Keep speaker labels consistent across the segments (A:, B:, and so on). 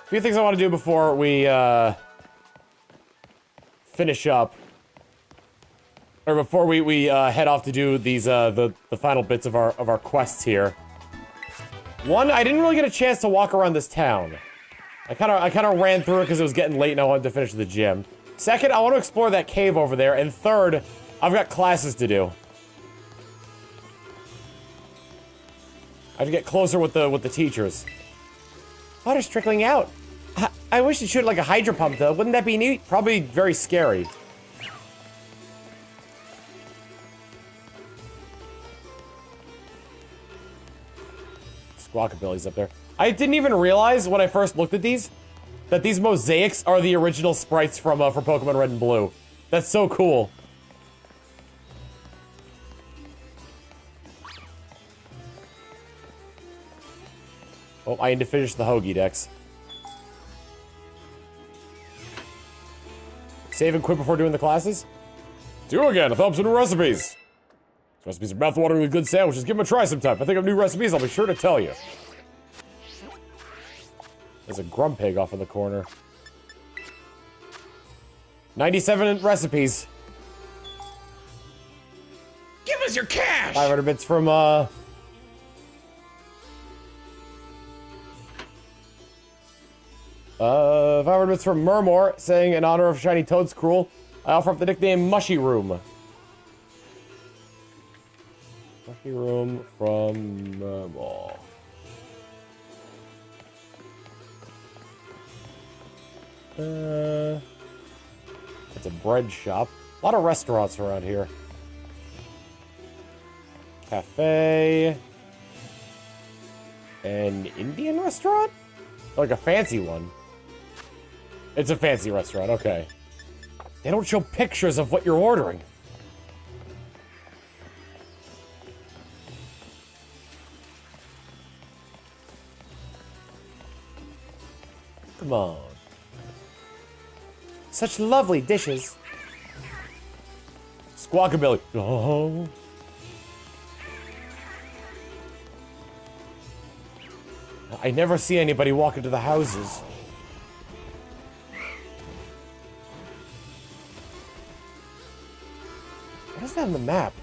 A: A few things I want to do before we, finish up. Or before we head off to do these, the final bits of our quests here. One, I didn't really get a chance to walk around this town. I kinda ran through it because it was getting late and I wanted to finish the gym. Second, I want to explore that cave over there. And third, I've got classes to do. I have to get closer with the teachers. Water's trickling out. I wish it shoot like a hydro pump, though. Wouldn't that be neat? Probably very scary. Squawkabilly's up there. I didn't even realize when I first looked at these that these mosaics are the original sprites from Pokemon Red and Blue. That's so cool. Oh, I need to finish the Hoagie Dex. Save and quit before doing the classes? Do again, a thumbs up new recipes. Recipes are mouth-watering with good sandwiches. Give them a try sometime. If I think of new recipes, I'll be sure to tell you. There's a Grumpig off in the corner. 97 recipes.
B: Give us your cash!
A: 500 bits from, 500 bits from Murmur, saying in honor of Shiny Toadskrull, I offer up the nickname Mushy Room. Mushy Room from Murmur. It's a bread shop. A lot of restaurants around here. Cafe. An Indian restaurant? Like a fancy one. It's a fancy restaurant, okay. They don't show pictures of what you're ordering. Come on. Such lovely dishes. Squawkabilly. Oh. I never see anybody walk into the houses. What is that on the map?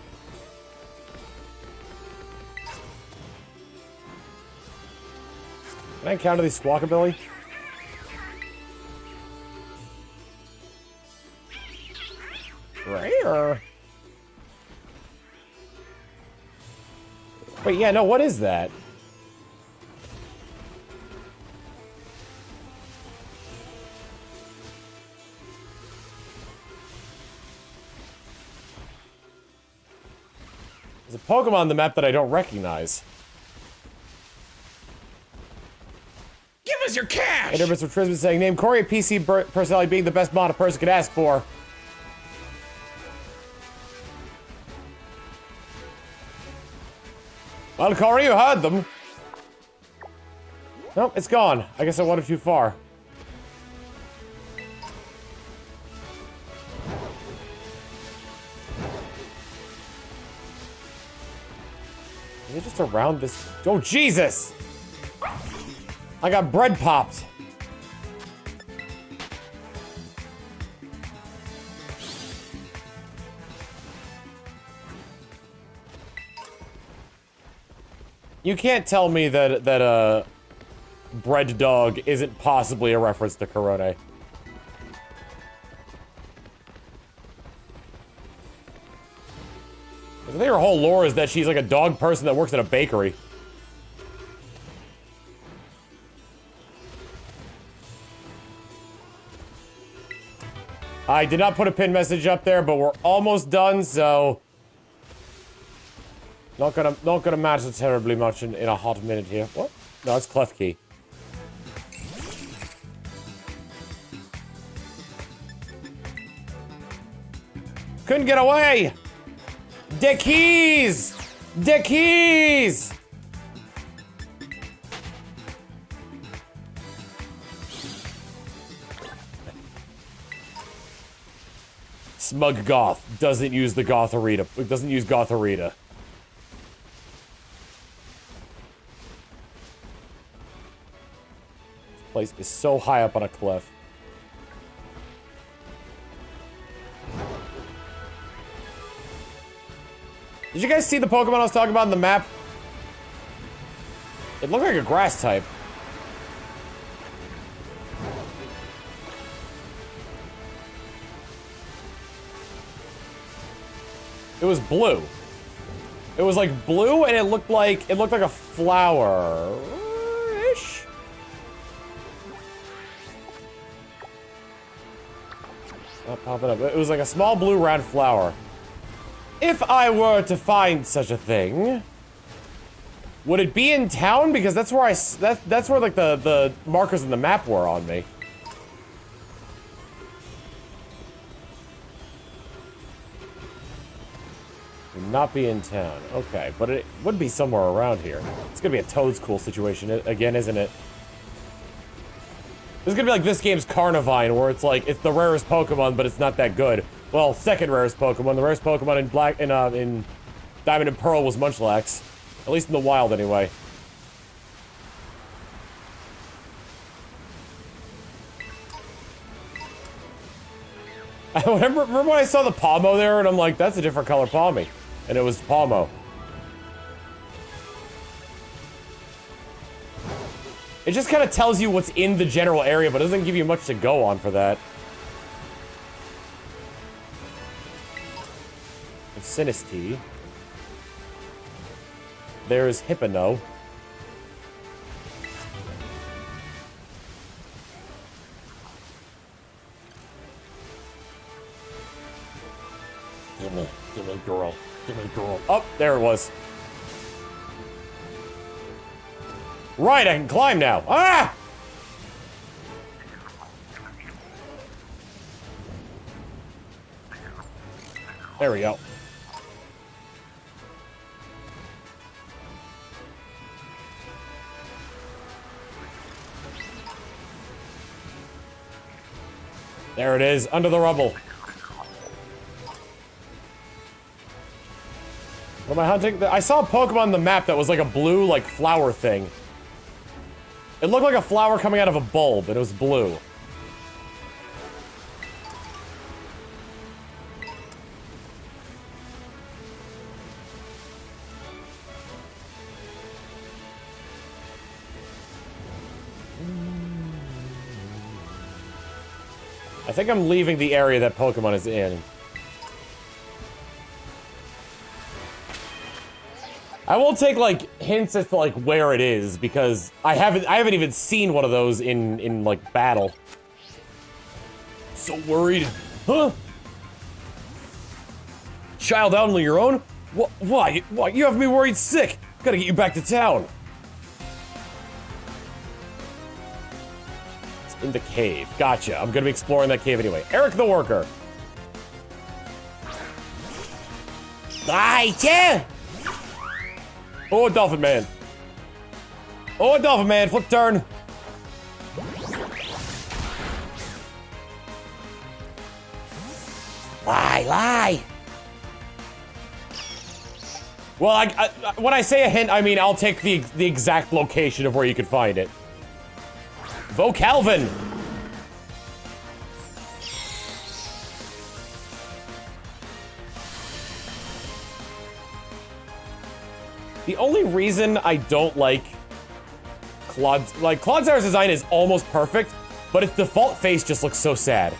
A: Can I encounter these Squawkabilly? Rare. Wait, yeah, no, what is that? There's a Pokemon on the map that I don't recognize.
B: Give us your cash!
A: Hey, Mr. Trisman saying, name Corey a PC personality being the best mod a person could ask for. Well, Corey, you heard them. Nope, it's gone. I guess I wandered too far. Is it just around this? Oh, Jesus! I got bread popped. You can't tell me that bread dog isn't possibly a reference to Korone. I think her whole lore is that she's like a dog person that works at a bakery. I did not put a pin message up there, but we're almost done, so not gonna matter terribly much in a hot minute here. What? No, it's Klefki. Couldn't get away! The keys! The keys! Smug Goth doesn't use the Gothorita. Doesn't use Gothorita. place is so high up on a cliff. Did you guys see the Pokemon I was talking about on the map? It looked like a grass type. It was blue. It was like blue, and it looked like a flower-ish. Not popping up. It was like a small blue round flower. If I were to find such a thing, would it be in town? Because that's where that's where like the markers in the map were on me. Would not be in town. Okay, but it would be somewhere around here. It's gonna be a Toad's Cool situation again, isn't it? This is gonna be like this game's Carnivine, where it's like, it's the rarest Pokemon, but it's not that good. Well, second rarest Pokemon. The rarest Pokemon in Diamond and Pearl was Munchlax. At least in the wild, anyway. I remember when I saw the Palmo there, and I'm like, that's a different color Palmy. And it was Palmo. It just kind of tells you what's in the general area, but doesn't give you much to go on for that. Sinistea. There's Hypno. Give me girl. Give me girl. Oh, there it was. Right, I can climb now. Ah! There we go. There it is, under the rubble. What am I hunting? I saw a Pokemon on the map that was like a blue, like, flower thing. It looked like a flower coming out of a bulb, and it was blue. I think I'm leaving the area that Pokemon is in. I will take like hints as to like where it is, because I haven't even seen one of those in like battle. So worried. Huh? Child out on your own? Why? You have me worried sick. Gotta get you back to town. In the cave. Gotcha. I'm gonna be exploring that cave anyway. Eric the Worker. Yeah. Oh, a Dolphin Man. Oh, a Dolphin Man. Flip turn. Lie. Well, when I say a hint, I mean I'll take the exact location of where you can find it. Vocalvin! The only reason I don't like Clodsaire's design is almost perfect, but its default face just looks so sad.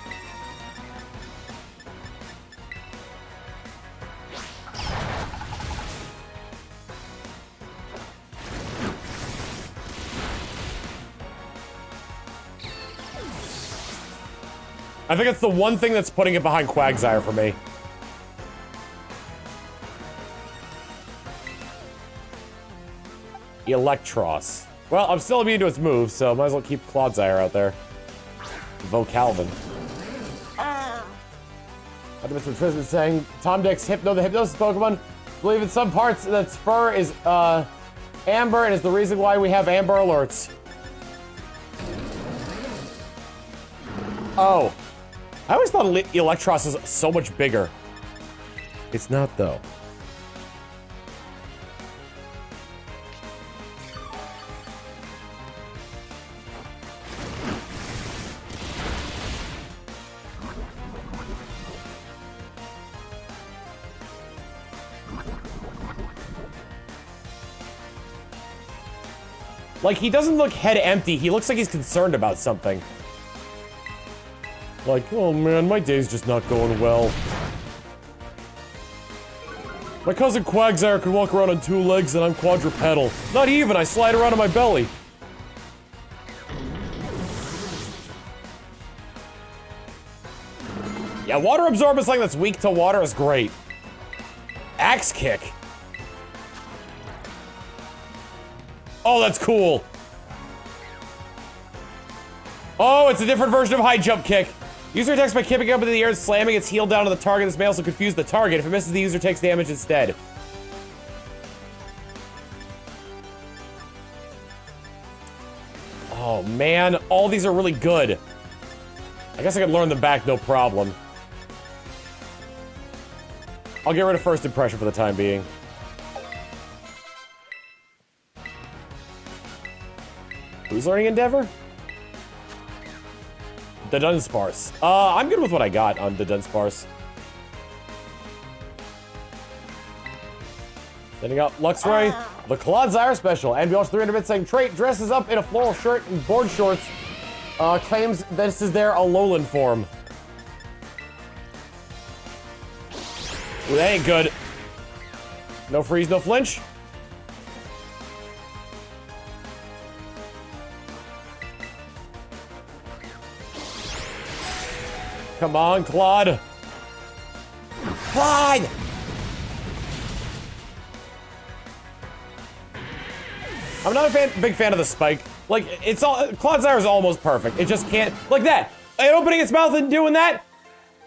A: I think it's the one thing that's putting it behind Quagsire for me. Electros. Well, I'm still immune to its moves, so might as well keep Clodsire out there. Vocalvin. Mr. Tristan saying, Tom Deck's Hypno, the Hypnosis Pokemon. I believe in some parts that Spur is Amber and is the reason why we have Amber Alerts. Oh. I always thought Electros is so much bigger. It's not, though. Like, he doesn't look head empty. He looks like he's concerned about something. Like, oh man, my day's just not going well. My cousin Quagsire can walk around on 2 legs and I'm quadrupedal. Not even, I slide around on my belly. Yeah, water absorb is something that's weak to water is great. Axe kick. Oh, that's cool. Oh, it's a different version of high jump kick. User attacks by kicking up into the air and slamming its heel down on the target. This may also confuse the target. If it misses, the user takes damage instead. Oh, man. All these are really good. I guess I could learn them back, no problem. I'll get rid of first impression for the time being. Who's learning Endeavor? The Dunsparce. I'm good with what I got on the Dunsparce. Sending out Luxray. The Clodsire special. And we also 300-bit saying trait dresses up in a floral shirt and board shorts. Claims this is their Alolan form. Ooh, that ain't good. No freeze, no flinch. Come on, Claude. Claude! I'm not a big fan of the spike. Like, it's all, Clodsire is almost perfect. It just can't, like that. Opening its mouth and doing that,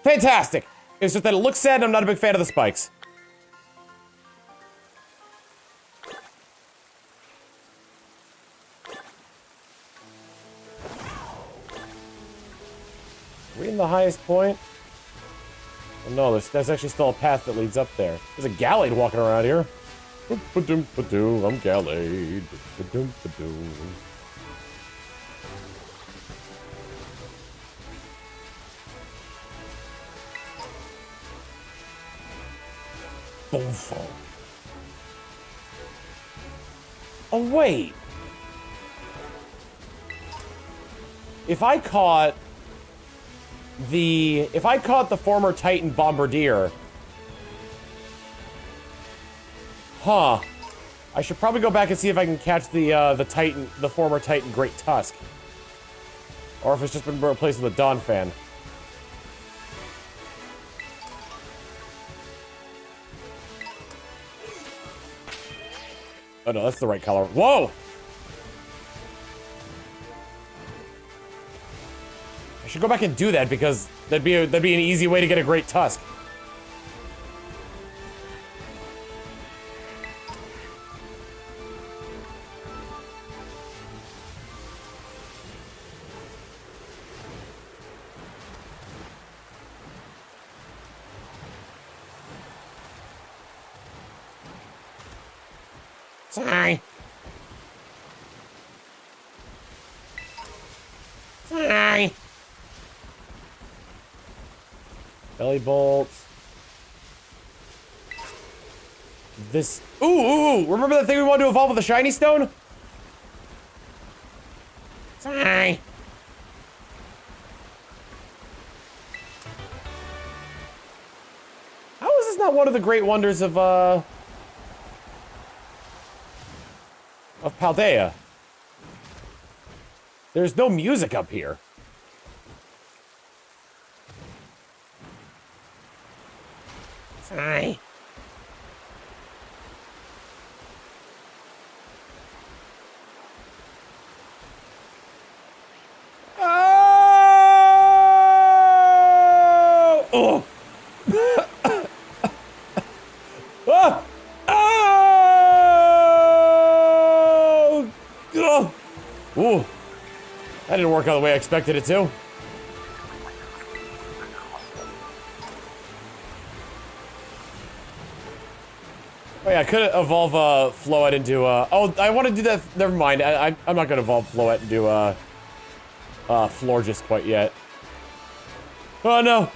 A: fantastic. It's just that it looks sad and I'm not a big fan of the spikes. Are we in the highest point? Oh no, there's actually still a path that leads up there. There's a Gallade walking around here. I'm Gallade. Oh wait. If I caught the former Titan Bombardier. Huh. I should probably go back and see if I can catch the former Titan Great Tusk. Or if it's just been replaced with a Donphan. Oh no, that's the right color. Whoa! I should go back and do that because that'd be an easy way to get a Great Tusk. Sorry. Sorry. Belly bolts. This. Ooh! Remember that thing we wanted to evolve with the shiny stone? Sorry. How is this not one of the great wonders of Paldea? There's no music up here. Sorry. Oh! Oh! Ah! Oh! Oh! Ooh. That didn't work out the way I expected it to. Oh yeah, I could evolve Floette into oh, I want to do that. Never mind. I'm not gonna evolve Floette into Florges quite yet. Oh no.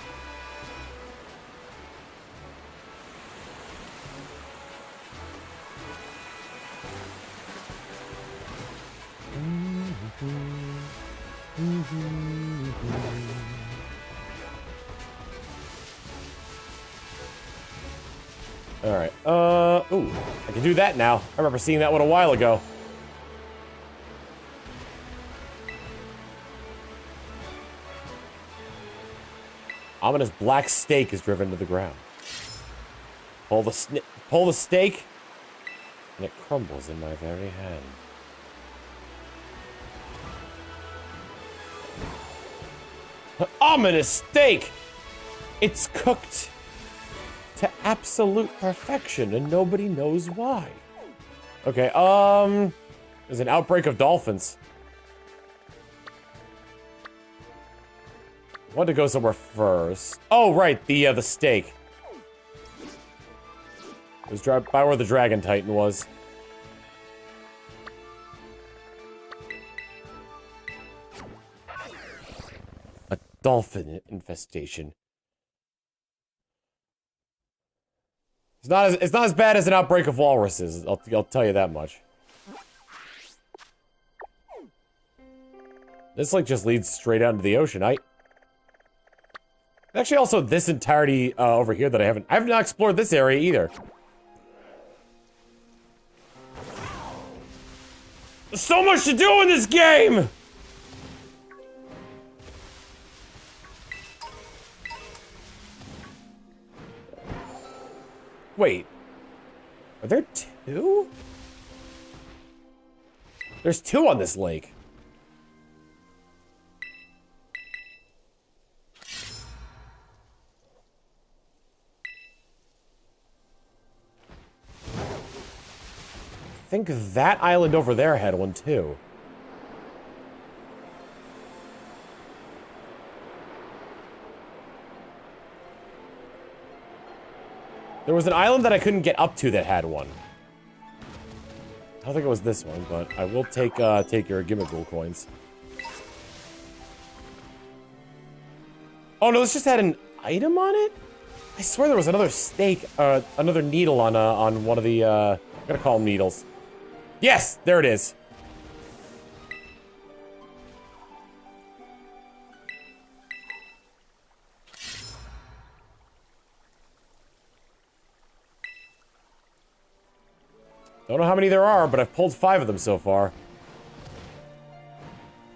A: Alright, ooh, I can do that now. I remember seeing that one a while ago. Ominous black stake is driven to the ground. Pull the stake, and it crumbles in my very hand. Ominous stake! It's cooked to absolute perfection, and nobody knows why. Okay, there's an outbreak of dolphins. I wanted to go somewhere first. Oh, right, the stake. It was by where the Dragon Titan was. A dolphin infestation. It's not as bad as an outbreak of walruses. I'll tell you that much. This like just leads straight out into the ocean. Actually, also this entirety over here that I have not explored this area either. There's so much to do in this game! Wait. Are there two? There's two on this lake. I think that island over there had one too. There was an island that I couldn't get up to that had one. I don't think it was this one, but I will take your Gimmigool coins. Oh no, this just had an item on it? I swear there was another stake, another needle on one of the, I'm gonna call them needles. Yes, there it is. Don't know how many there are, but I've pulled 5 of them so far.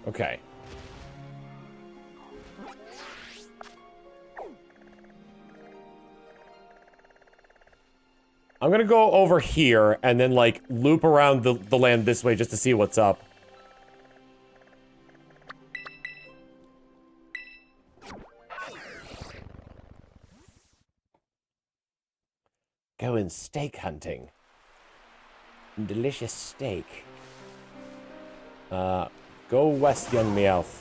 A: Okay. I'm gonna go over here and then, like, loop around the land this way just to see what's up. Going steak hunting. Delicious steak. Go west, young Meowth.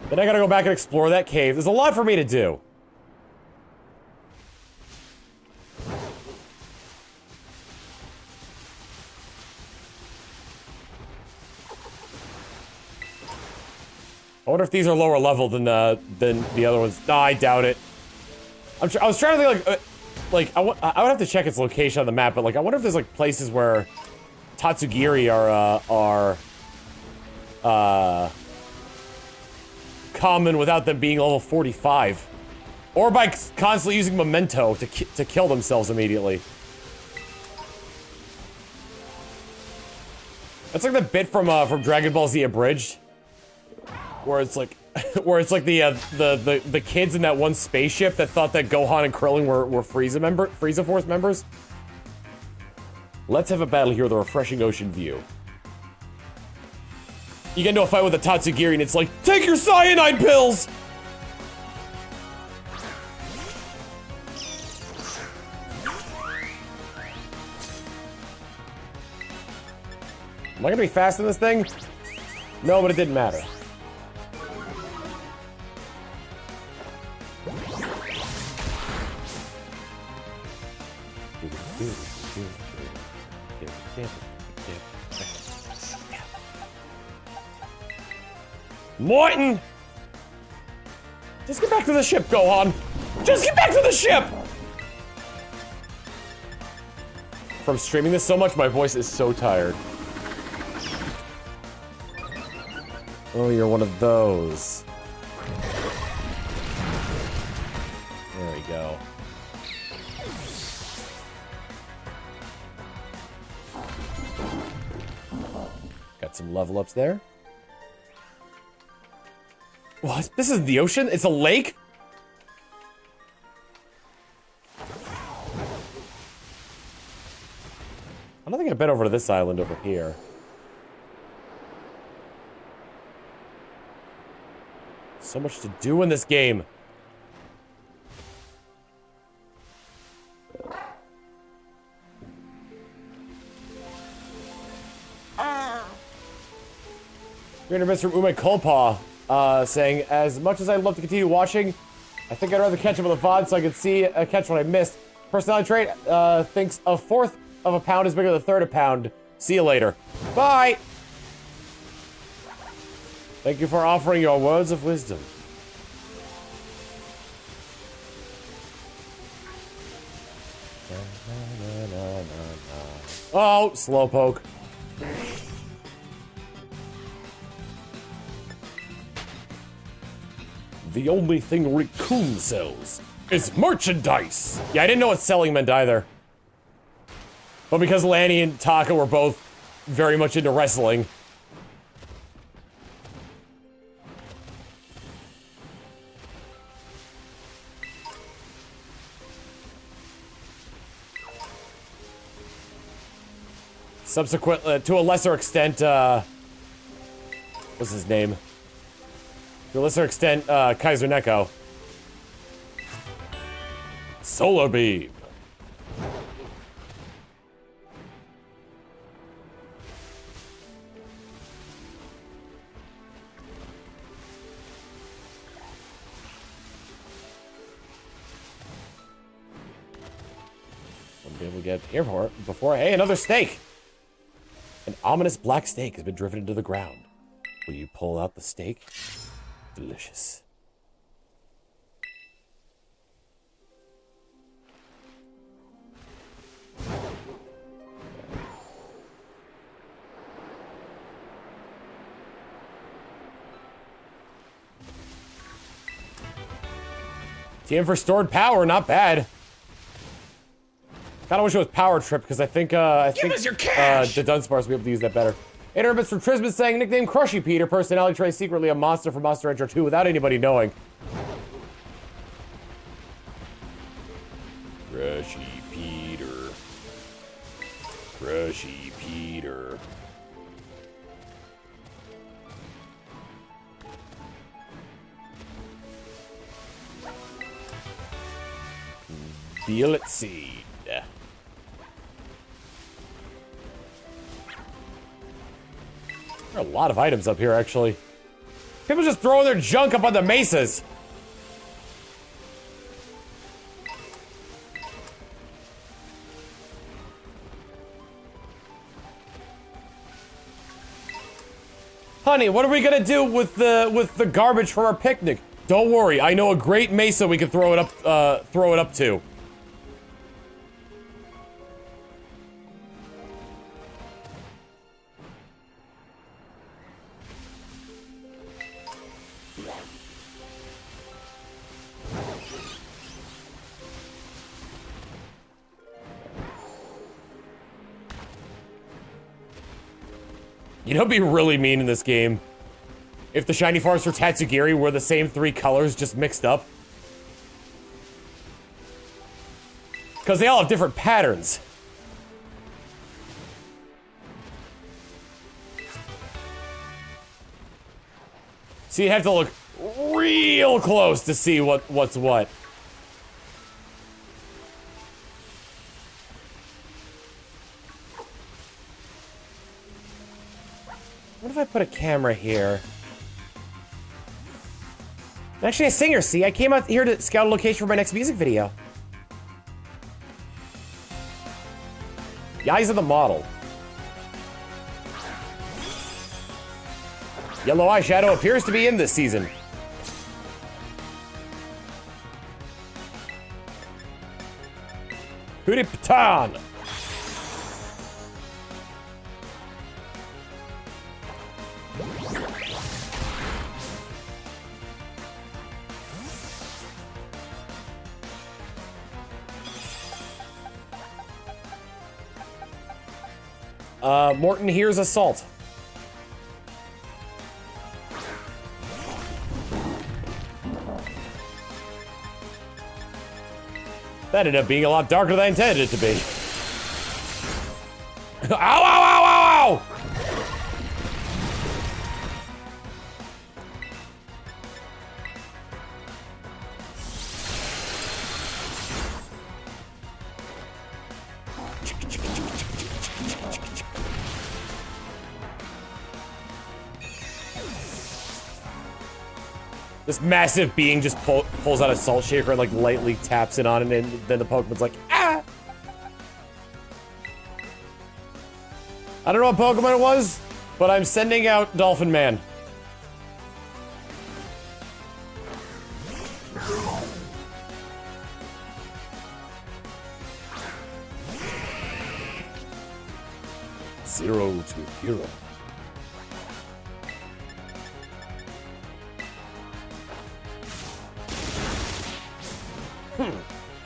A: Then I gotta go back and explore that cave. There's a lot for me to do. I wonder if these are lower level than the other ones. No, I doubt it. I was trying to think, like I would have to check its location on the map, but like I wonder if there's like places where Tatsugiri are common without them being level 45, or by constantly using memento to kill themselves immediately. That's like the bit from Dragon Ball Z Abridged, where it's like the kids in that one spaceship that thought that Gohan and Krillin were Frieza Force members. Let's have a battle here with a refreshing ocean view. You get into a fight with a Tatsugiri and it's like, take your cyanide pills! Am I gonna be fast in this thing? No, but it didn't matter. Morton! Just get back to the ship, Gohan! Just get back to the ship! From streaming this so much, my voice is so tired. Oh, you're one of those. There we go. Got some level ups there. What? This isn't the ocean? It's a lake? I don't think I've been over to this island over here. So much to do in this game. You're gonna miss from Ume Kolpa, saying, as much as I'd love to continue watching, I think I'd rather catch up on the VOD so I can see catch what I missed. Personality trait thinks a fourth of a pound is bigger than a third of a pound. See you later. Bye! Thank you for offering your words of wisdom. Oh, slowpoke. The only thing Raccoon sells is merchandise. Yeah, I didn't know what selling meant either. But because Lanny and Taka were both very much into wrestling. Subsequent, to a lesser extent, what's his name? To a lesser extent, Kaiser Neko. Solar Beam. Wouldn't be able to get here for it before. Hey, another steak! An ominous black steak has been driven into the ground. Will you pull out the steak? Delicious. TM for stored power, not bad. Kinda wish it was Power Trip, because I think,
B: Give us your cash!
A: the Dunsparce will be able to use that better. 800 bits from Trisbit saying, nickname Crushy Peter, personality trait secretly a monster from Monster Rancher 2 without anybody knowing. Crushy Peter. Crushy Peter. Violet Seed. There are a lot of items up here, actually. People just throwing their junk up on the mesas. Honey, what are we gonna do with the garbage from our picnic? Don't worry, I know a great mesa we can throw it up to. You know, it'd be really mean in this game if the shiny farms for Tatsugiri were the same 3 colors just mixed up. Because they all have different patterns. So you have to look real close to see what's what. What if I put a camera here? I'm actually a singer, see? I came out here to scout a location for my next music video. The eyes of the model. Yellow eyeshadow appears to be in this season. Hootie Patan! Morton hears assault. That ended up being a lot darker than I intended it to be. Ow, ow, ow, ow, ow! This massive being just pulls out a salt shaker and like lightly taps it on it, and then the Pokemon's like, ah! I don't know what Pokemon it was, but I'm sending out Dolphin Man. Zero to hero.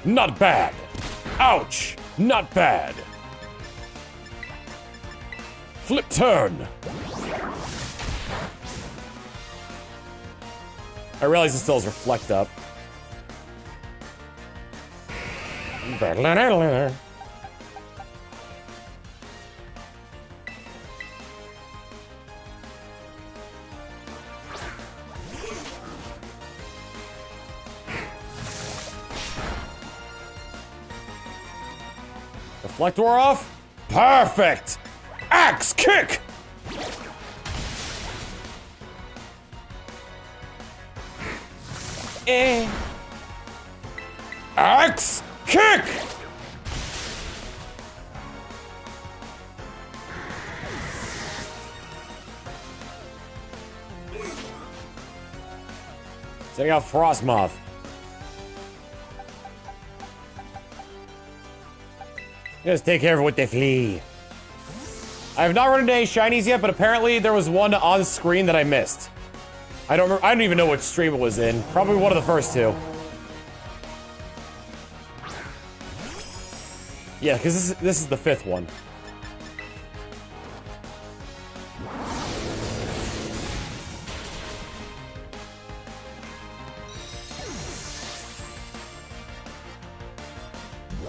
A: Not bad. Ouch. Not bad. Flip turn. I realize it still has reflect up. Reflector off. Perfect. Axe kick. Axe kick. Sending out Frostmoth. Just take care of it with the flea. I have not run into any shinies yet, but apparently there was one on screen that I missed. I don't even know which stream it was in. Probably one of the first two. Yeah, because this is the fifth one.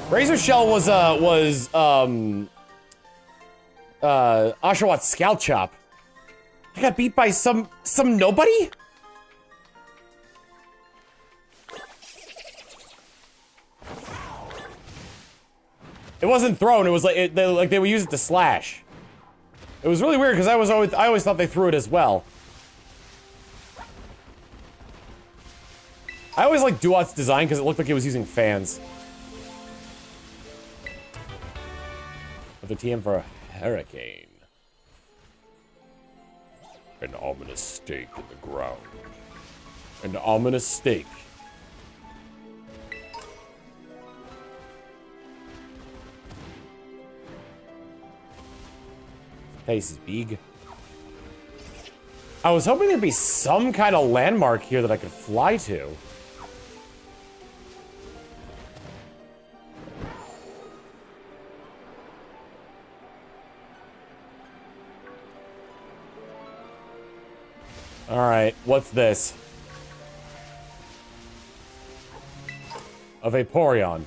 A: Razor Shell was Oshawott Scout Chop. I got beat by some nobody? It wasn't thrown, it was like they would use it to slash. It was really weird because I always thought they threw it as well. I always liked Duat's design because it looked like it was using fans. The TM for a hurricane. An ominous stake in the ground. An ominous stake. Pace is big. I was hoping there'd be some kind of landmark here that I could fly to. Alright, what's this? A Vaporeon.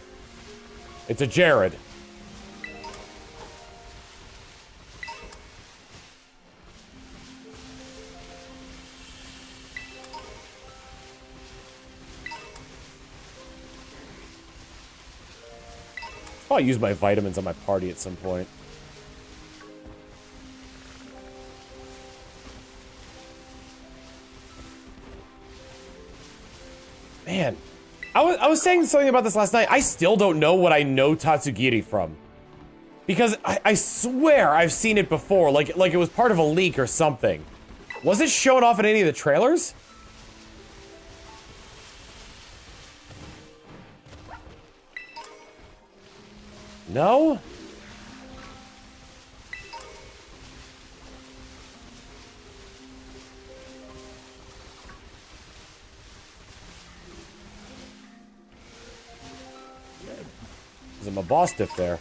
A: It's a Jared. I'll use my vitamins on my party at some point. Man, I was saying something about this last night. I still don't know what I know Tatsugiri from. Because I swear I've seen it before, like it was part of a leak or something. Was it shown off in any of the trailers? No? There's a Mabostiff there.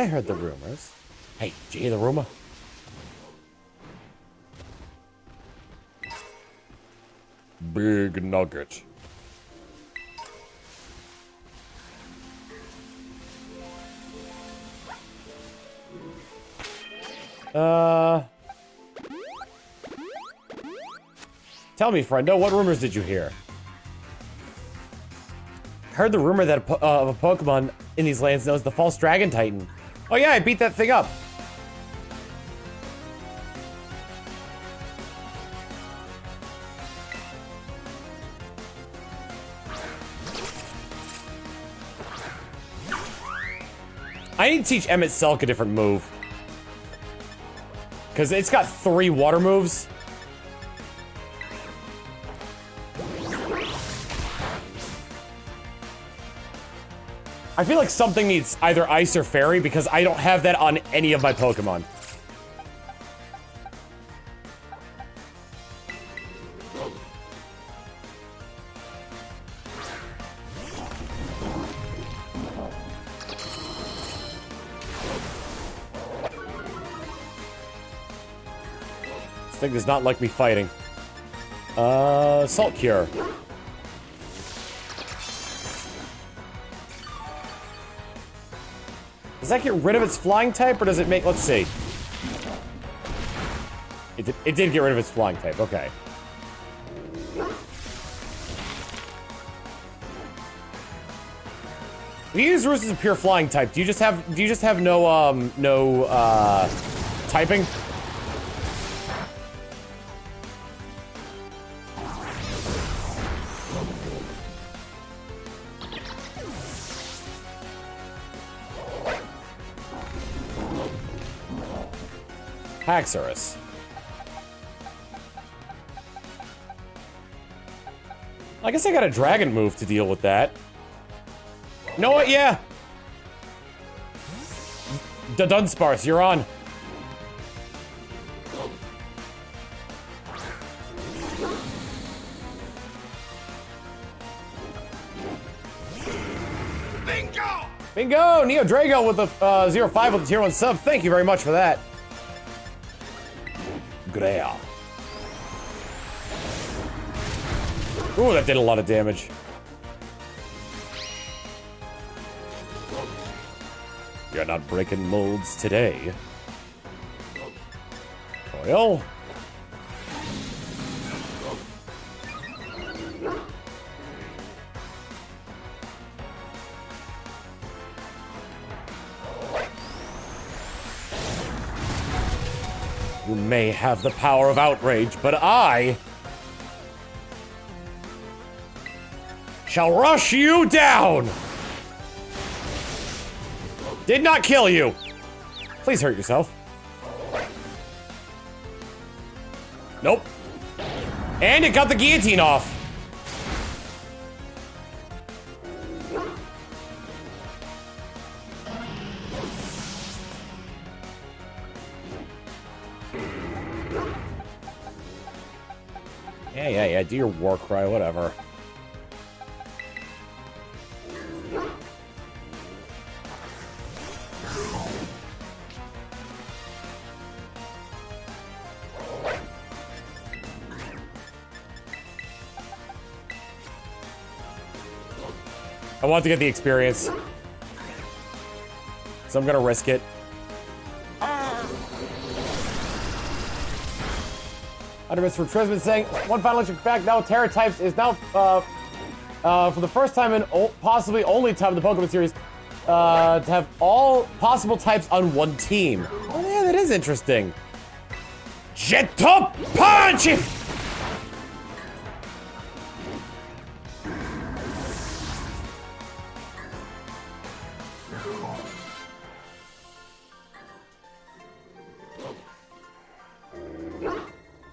A: I heard the rumors. Hey, did you hear the rumor? Big nugget. Tell me, friendo, what rumors did you hear? Heard the rumor that of a Pokemon in these lands known as the False Dragon Titan. Oh yeah, I beat that thing up. I need to teach Emmett Selk a different move. Because it's got 3 water moves. I feel like something needs either Ice or Fairy because I don't have that on any of my Pokemon. This thing does not like me fighting. Salt Cure. Does that get rid of its flying type, or does it make... Let's see. It did get rid of its flying type, okay. If you use Roost as a pure flying type, do you just have no typing? Haxorus. I guess I got a dragon move to deal with that. You know what? Yeah. Dunsparce, you're on.
B: Bingo!
A: Bingo! Neo Drago with the 05 with the tier 1 sub. Thank you very much for that. Grea. Ooh, that did a lot of damage. You're not breaking molds today. Well. You may have the power of outrage, but I shall rush you down! Did not kill you! Please hurt yourself. Nope. And it got the guillotine off. Yeah, do your war cry, whatever. I want to get the experience, so I'm gonna risk it. Undermiss for Trisman saying, one final interesting fact, now Terra Types is now, for the first time and possibly only time in the Pokemon series, to have all possible types on one team. Oh yeah, that is interesting. Jet-Top Punch!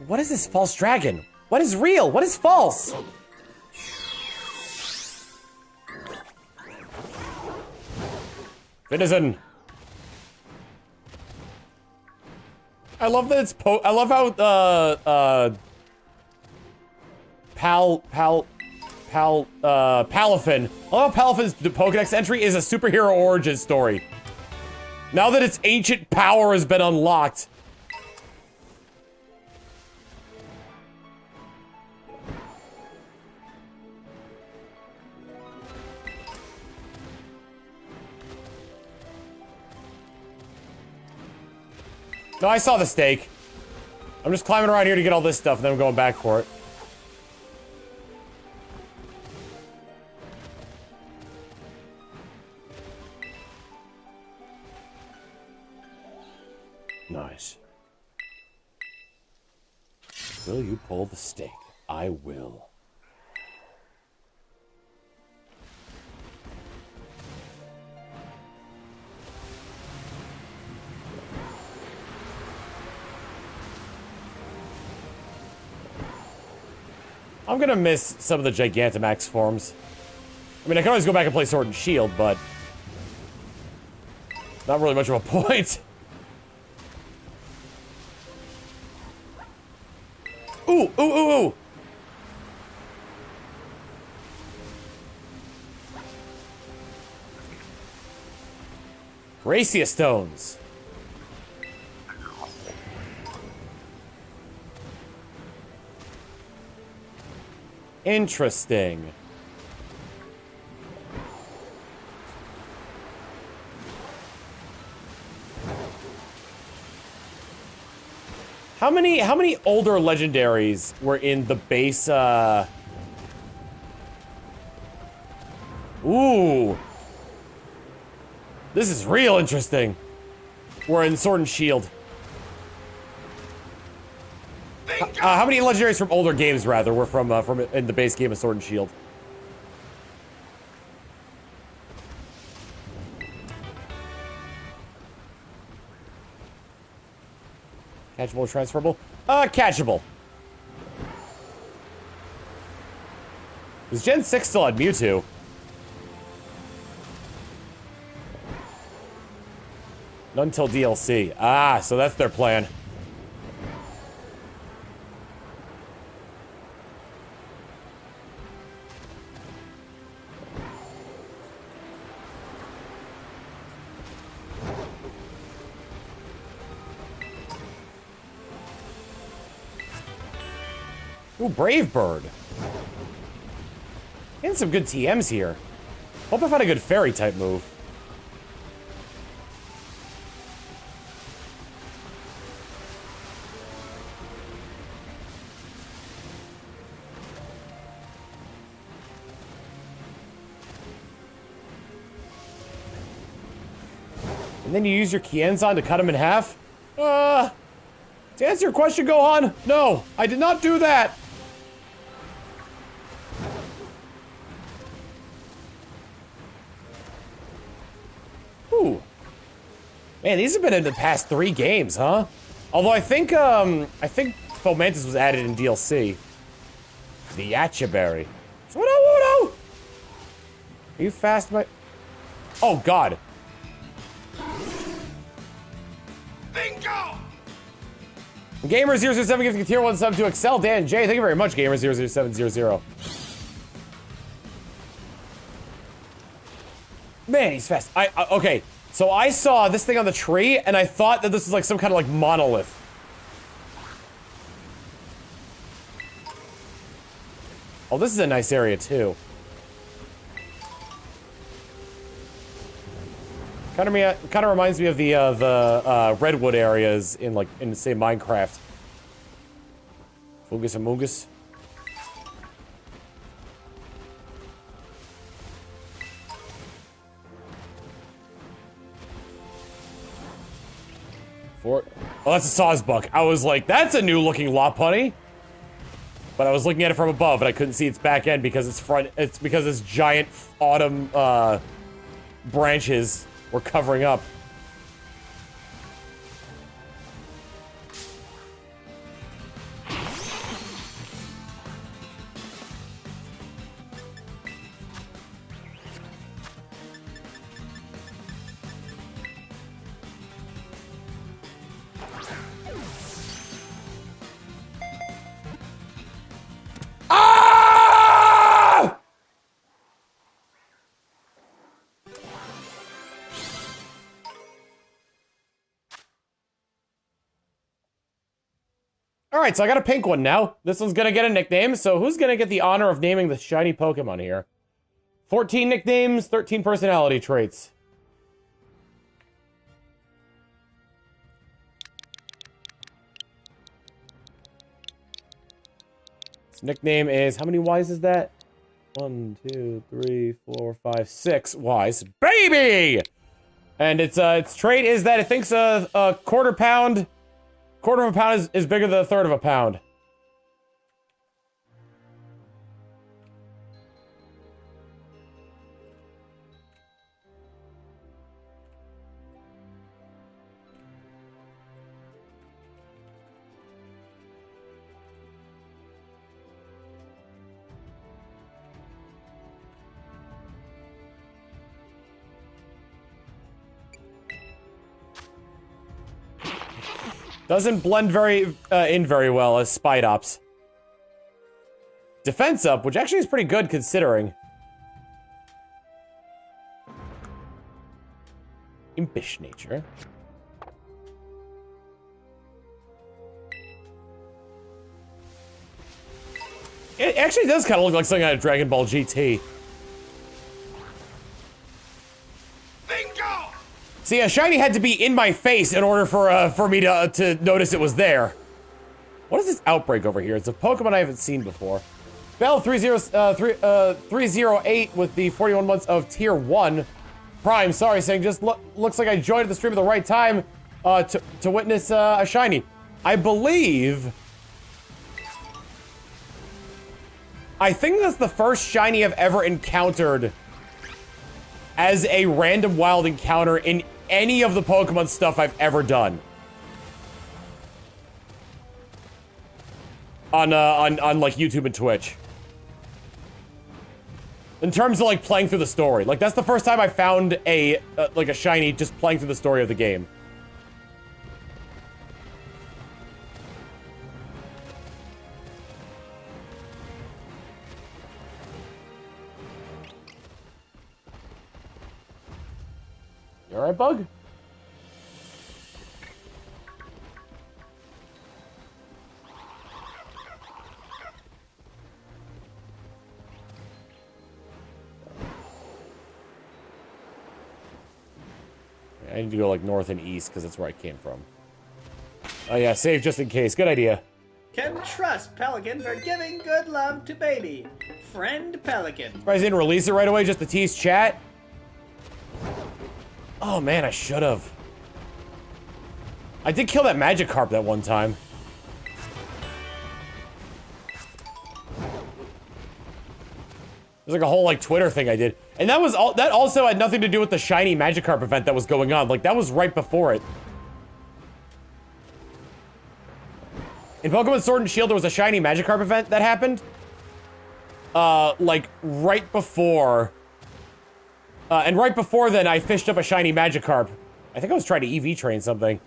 A: What is this false dragon? What is real? What is false? Citizen. I love that it's I love how Palafin. I love how Palafin's Pokedex entry is a superhero origin story. Now that its ancient power has been unlocked. No, I saw the stake. I'm just climbing around here to get all this stuff, and then I'm going back for it. Nice. Will you pull the stake? I will. I'm gonna miss some of the Gigantamax forms. I mean, I can always go back and play Sword and Shield, but... not really much of a point. Ooh, ooh, ooh, ooh! Gracia Stones. Interesting. How many older legendaries were in the base, Ooh. This is real interesting. We're in Sword and Shield. How many legendaries from older games, rather, were from in the base game of Sword and Shield? Catchable or transferable? Catchable. Because Gen 6 still had Mewtwo. Not until DLC. Ah, so that's their plan. Ooh, Brave Bird. Getting some good TMs here. Hope I found a good fairy type move. And then you use your Kienzon to cut him in half? To answer your question, Gohan, no, I did not do that. Ooh. Man, these have been in the past 3 games, huh? Although I think Fomantis was added in DLC. The Yachiberry. Are you fast, my... Oh, God.
B: Bingo!
A: Gamer007 giving tier 1 sub to Excel Dan J. Thank you very much, Gamer00700. Man, he's fast. Okay, so I saw this thing on the tree, and I thought that this was like some kind of like monolith. Oh, this is a nice area too. Kind of reminds me of the redwood areas in say Minecraft. Fungus and Mungus. Oh, that's a Sawsbuck. I was like, that's a new looking Lopunny. But I was looking at it from above and I couldn't see its back end because it's because its giant autumn branches were covering up. All right, so I got a pink one now. This one's gonna get a nickname, so who's gonna get the honor of naming the shiny Pokemon here? 14 nicknames, 13 personality traits. Its nickname is, how many Ys is that? 1, 2, 3, 4, 5, 6 Ys. Baby! And its trait is that it thinks a quarter of a pound is bigger than a third of a pound. Doesn't blend in very well as Spidops. Defense up, which actually is pretty good considering. Impish nature. It actually does kind of look like something out of Dragon Ball GT. See, a shiny had to be in my face in order for me to notice it was there. What is this outbreak over here? It's a Pokemon I haven't seen before. Bell 308 with the 41 months of Tier 1. Prime, sorry, saying just looks like I joined the stream at the right time to witness a shiny. I think that's the first shiny I've ever encountered as a random wild encounter in any of the Pokemon stuff I've ever done. On like YouTube and Twitch. In terms of like playing through the story. Like that's the first time I found a like a shiny just playing through the story of the game. You alright, Bug? I need to go like north and east because that's where I came from. Oh yeah, save just in case. Good idea.
C: Can trust Pelican for giving good love to baby. Friend Pelican.
A: Surprised they didn't release it right away just to tease chat. Oh man, I should have. I did kill that Magikarp that one time. There's like a whole like Twitter thing I did. And that was all that also had nothing to do with the shiny Magikarp event that was going on. Like that was right before it. In Pokemon Sword and Shield there was a shiny Magikarp event that happened. Like right before and right before then, I fished up a shiny Magikarp. I think I was trying to EV train something.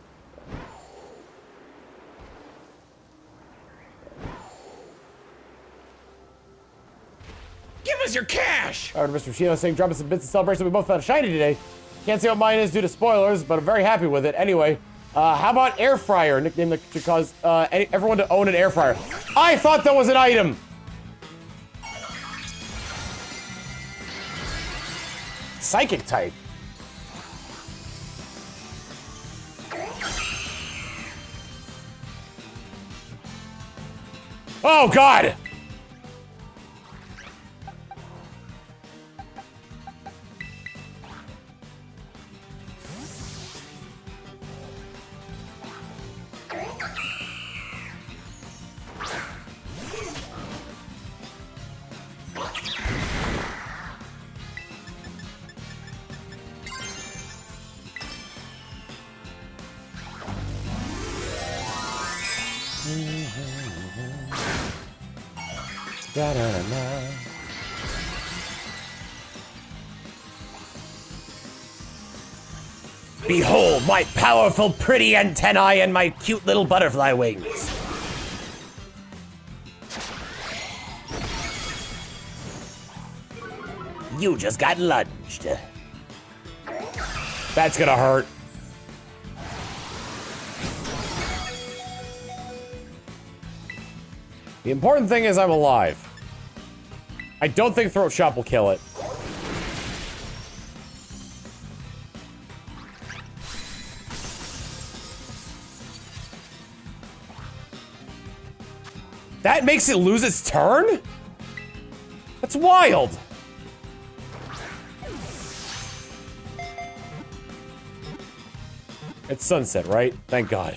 B: Give us your cash!
A: Alright, Mr. Chino saying, drop us some bits of celebration. We both found a shiny today. Can't say what mine is due to spoilers, but I'm very happy with it. Anyway, how about Air Fryer? Nickname that should cause everyone to own an Air Fryer. I thought that was an item! Psychic type. Oh God! Behold my powerful, pretty antennae and my cute little butterfly wings. You just got lunged. That's gonna hurt. The important thing is I'm alive. I don't think Throat Chop will kill it. That makes it lose its turn? That's wild. It's sunset, right? Thank God.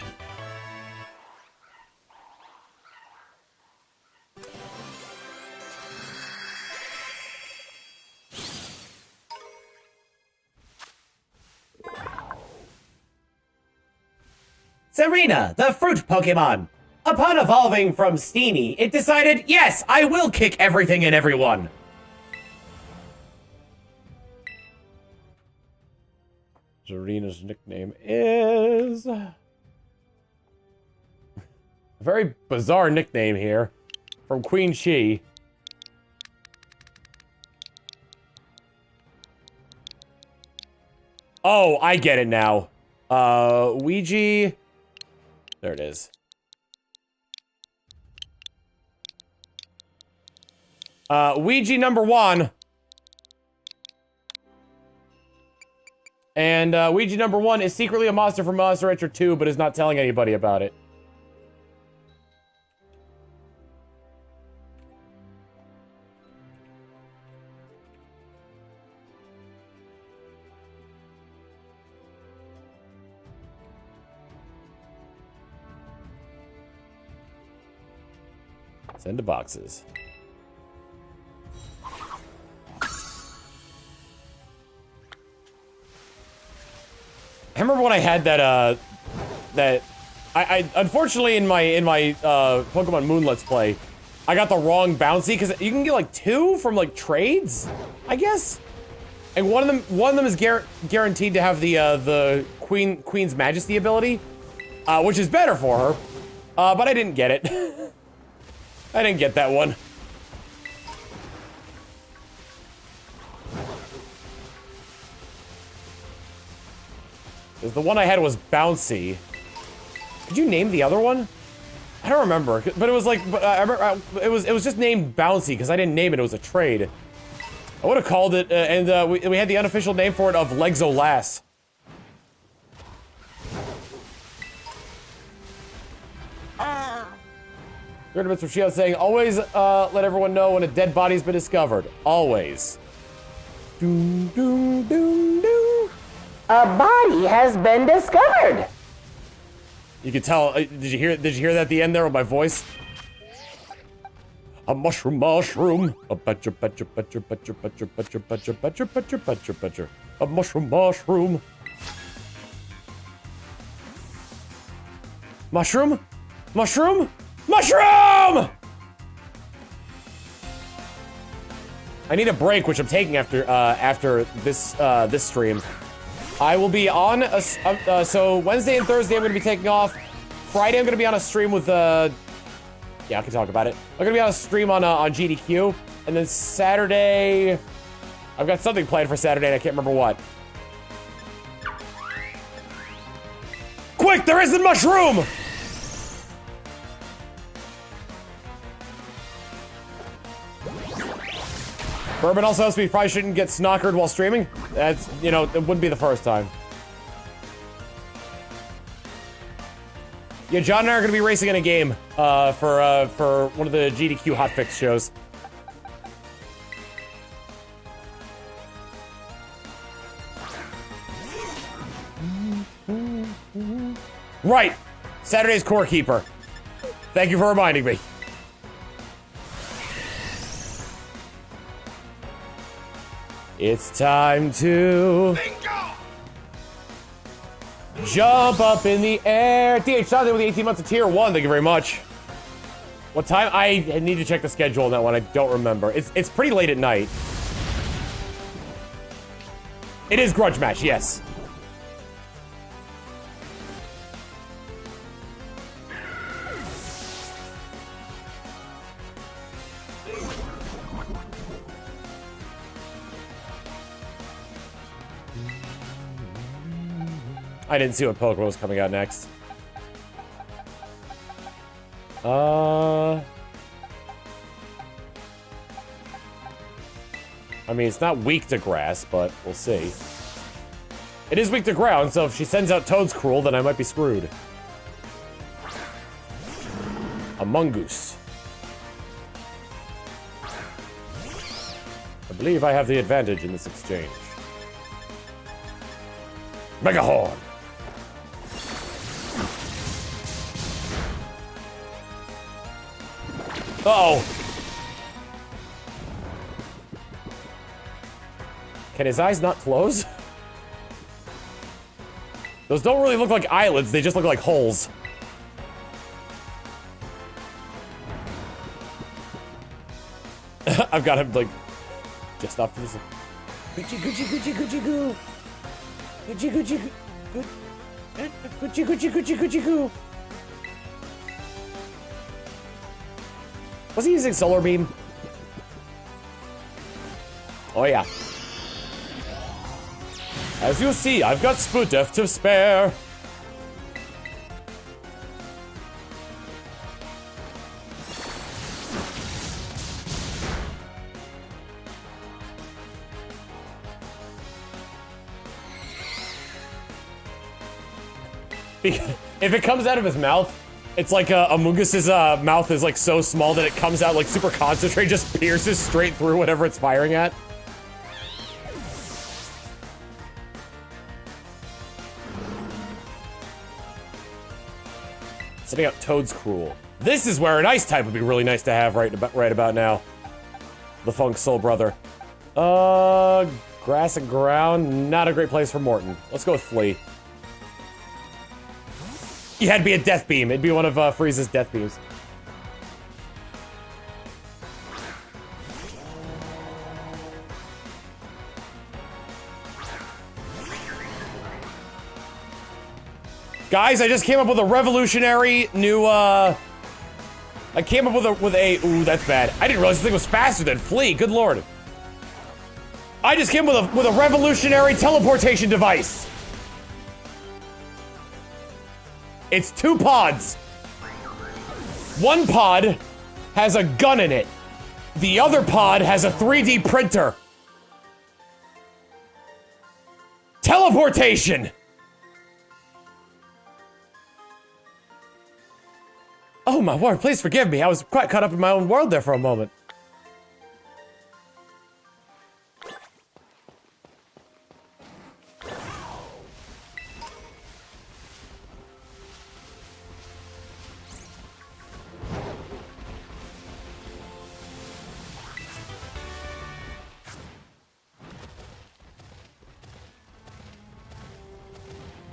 D: Serena, the fruit Pokemon. Upon evolving from Steenie, it decided, yes, I will kick everything and everyone.
A: Serena's nickname is... a very bizarre nickname here. From Queen Chi. Oh, I get it now. Ouija... There it is. Ouija #1. And Ouija #1 is secretly a monster from Monster Rancher 2, but is not telling anybody about it. Send to boxes. I remember when I had that, I unfortunately in my, Pokemon Moon Let's Play, I got the wrong bouncy, because you can get, like, 2 from, like, trades, I guess? And one of them is guaranteed to have the Queen's Majesty ability, which is better for her, but I didn't get it. I didn't get that one. The one I had was bouncy. Could you name the other one? I don't remember, but it was like, I remember, it was just named bouncy because I didn't name it. It was a trade. I would have called it, and we had the unofficial name for it of Legzolass. Heard bits from Shion saying, always let everyone know when a dead body's been discovered. Always. Doom, doom, doom, doom.
D: A body has been discovered.
A: You could tell. Did you hear that at the end there with my voice? A mushroom. A butcher. A mushroom. Mushroom! I need a break, which I'm taking after this stream. I will be on so Wednesday and Thursday I'm going to be taking off. Friday I'm going to be on a stream with yeah, I can talk about it. I'm going to be on a stream on GDQ, and then Saturday I've got something planned for Saturday and I can't remember what. Quick, there is a mushroom! Bourbon also tells me probably shouldn't get snockered while streaming. That's, you know, it wouldn't be the first time. Yeah, John and I are gonna be racing in a game for one of the GDQ hotfix shows. Right, Saturday's Core Keeper. Thank you for reminding me. It's time to jump up in the air. DH Jonathan with the 18 months of tier 1. Thank you very much. What time? I need to check the schedule on that one. I don't remember. It's pretty late at night. It is Grudge Match, yes. I didn't see what Pokemon was coming out next. I mean, it's not weak to grass, but we'll see. It is weak to ground, so if she sends out Toad's Cruel, then I might be screwed. A mongoose. I believe I have the advantage in this exchange. Mega Horn. Uh-oh. Can his eyes not close? Those don't really look like eyelids, they just look like holes. I've got him, like, just off to the side. Gucci, Gucci, Gucci, Gucci, goo. Gucci, Gucci, goo. Gucci, Gucci, Gucci, Gucci, goo. Was he using Solar Beam? Oh, yeah. As you see, I've got Spootef to spare. If it comes out of his mouth, it's like Amungus's mouth is like so small that it comes out like super concentrated, just pierces straight through whatever it's firing at. Setting out Toad's Cruel. This is where an ice type would be really nice to have right about now. The Funk Soul Brother. Grass and ground, not a great place for Morton. Let's go with Flea. He had to be a Death Beam. It'd be one of Frieza's Death Beams. Guys, I just came up with a revolutionary new, I came up with a, ooh, that's bad. I didn't realize this thing was faster than Flea, good lord. I just came up with a revolutionary teleportation device. It's 2 pods. One pod has a gun in it. The other pod has a 3D printer. Teleportation! Oh my word, please forgive me. I was quite caught up in my own world there for a moment.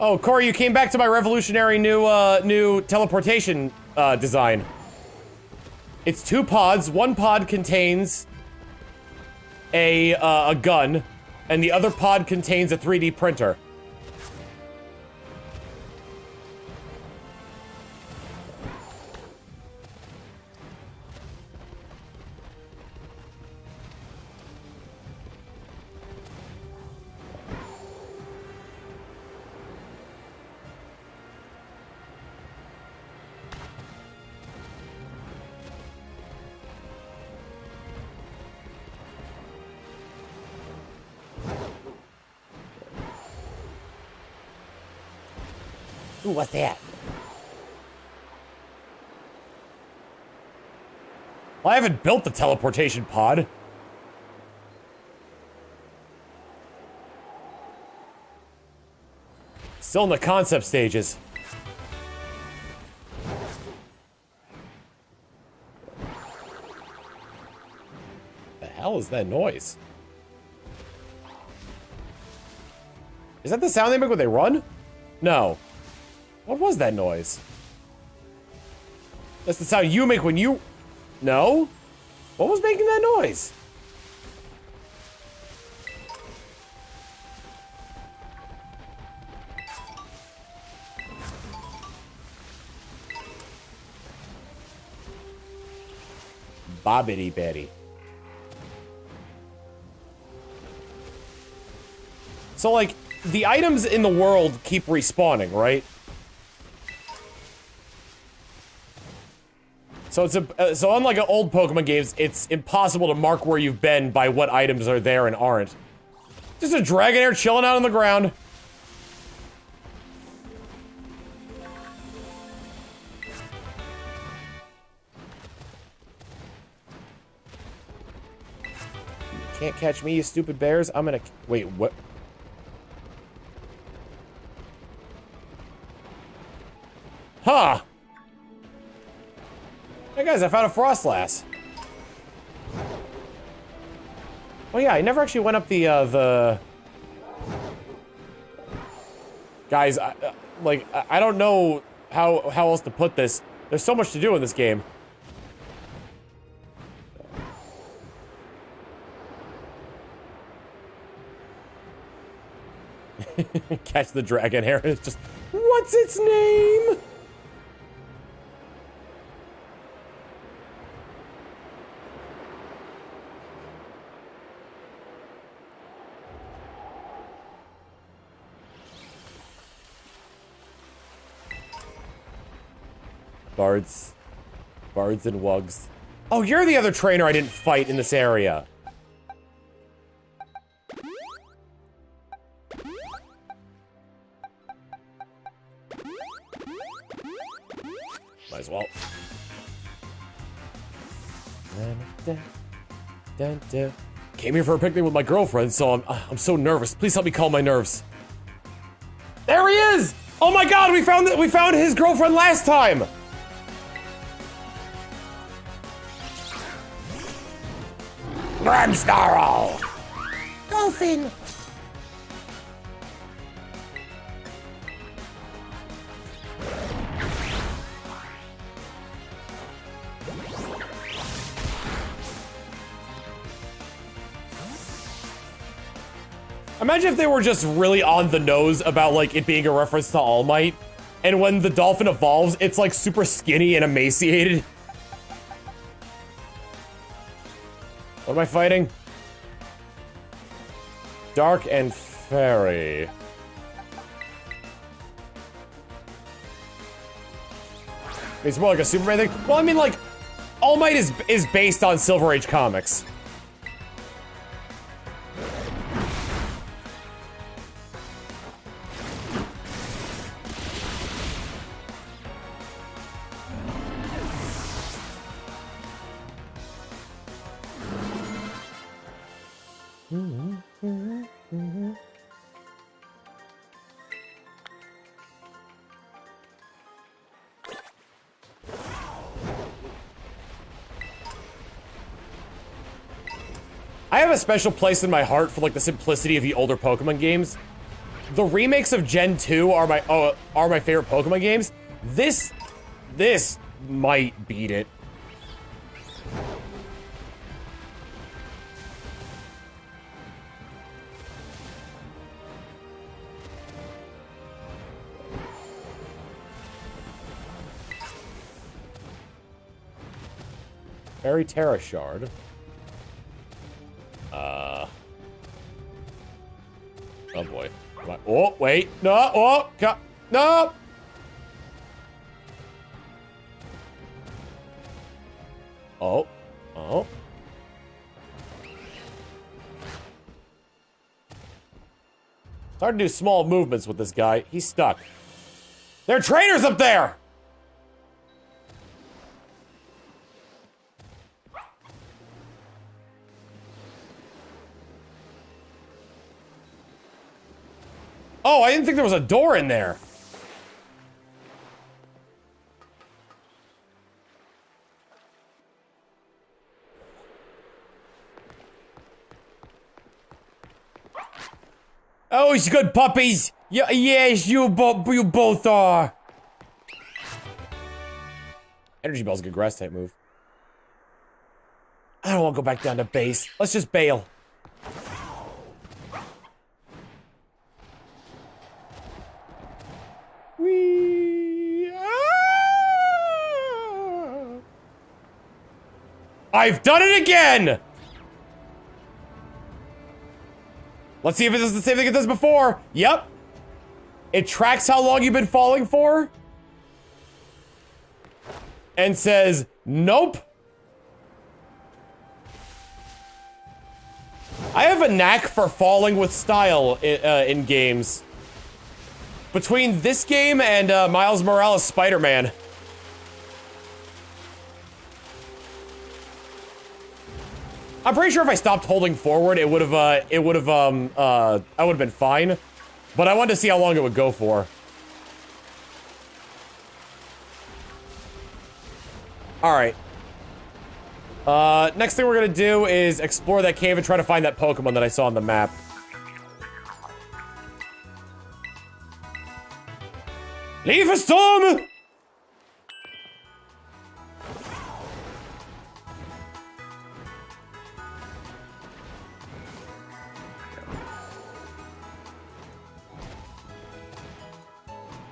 A: Oh, Corey, you came back to my revolutionary new teleportation design. It's 2 pods. One pod contains a gun, and the other pod contains a 3D printer. Ooh, what's that? Well, I haven't built the teleportation pod. Still in the concept stages. The hell is that noise? Is that the sound they make when they run? No. What was that noise? That's the sound you make when you... No? What was making that noise? Bobbity Betty. So, like, the items in the world keep respawning, right? So so unlike old Pokemon games, it's impossible to mark where you've been by what items are there and aren't. Just a Dragonair chilling out on the ground. Can't catch me, you stupid bears. I'm gonna... Wait, what? Huh! Hey guys, I found a Frostlass. Oh yeah, I never actually went up the... Guys, I don't know how else to put this. There's so much to do in this game. Catch the dragon hair. It's just, what's its name? Bards and Wugs. Oh, you're the other trainer I didn't fight in this area. Might as well. Came here for a picnic with my girlfriend, so I'm so nervous. Please help me calm my nerves. There he is! Oh my God, we found his girlfriend last time. Grimmsnarl! Dolphin! Imagine if they were just really on the nose about, like, it being a reference to All Might, and when the dolphin evolves, it's, like, super skinny and emaciated. What am I fighting? Dark and Fairy. It's more like a Superman thing? Well, I mean, like, All Might is based on Silver Age comics. I have a special place in my heart for, like, the simplicity of the older Pokemon games. The remakes of Gen 2 are my favorite Pokemon games. This might beat it. Fairy Terra Shard. Oh boy. Oh, wait. No, oh, no! Oh. Oh. It's hard to do small movements with this guy. He's stuck. There are trainers up there! Oh, I didn't think there was a door in there. Oh, it's good puppies. Yeah, yes, you both are. Energy Bell's a good grass type move. I don't want to go back down to base. Let's just bail. I've done it again! Let's see if it does the same thing it does before. Yep. It tracks how long you've been falling for. and says, nope. I have a knack for falling with style in games. Between this game and Miles Morales Spider-Man. I'm pretty sure if I stopped holding forward, I would have been fine. But I wanted to see how long it would go for. Alright. Next thing we're gonna do is explore that cave and try to find that Pokemon that I saw on the map. Leave a storm!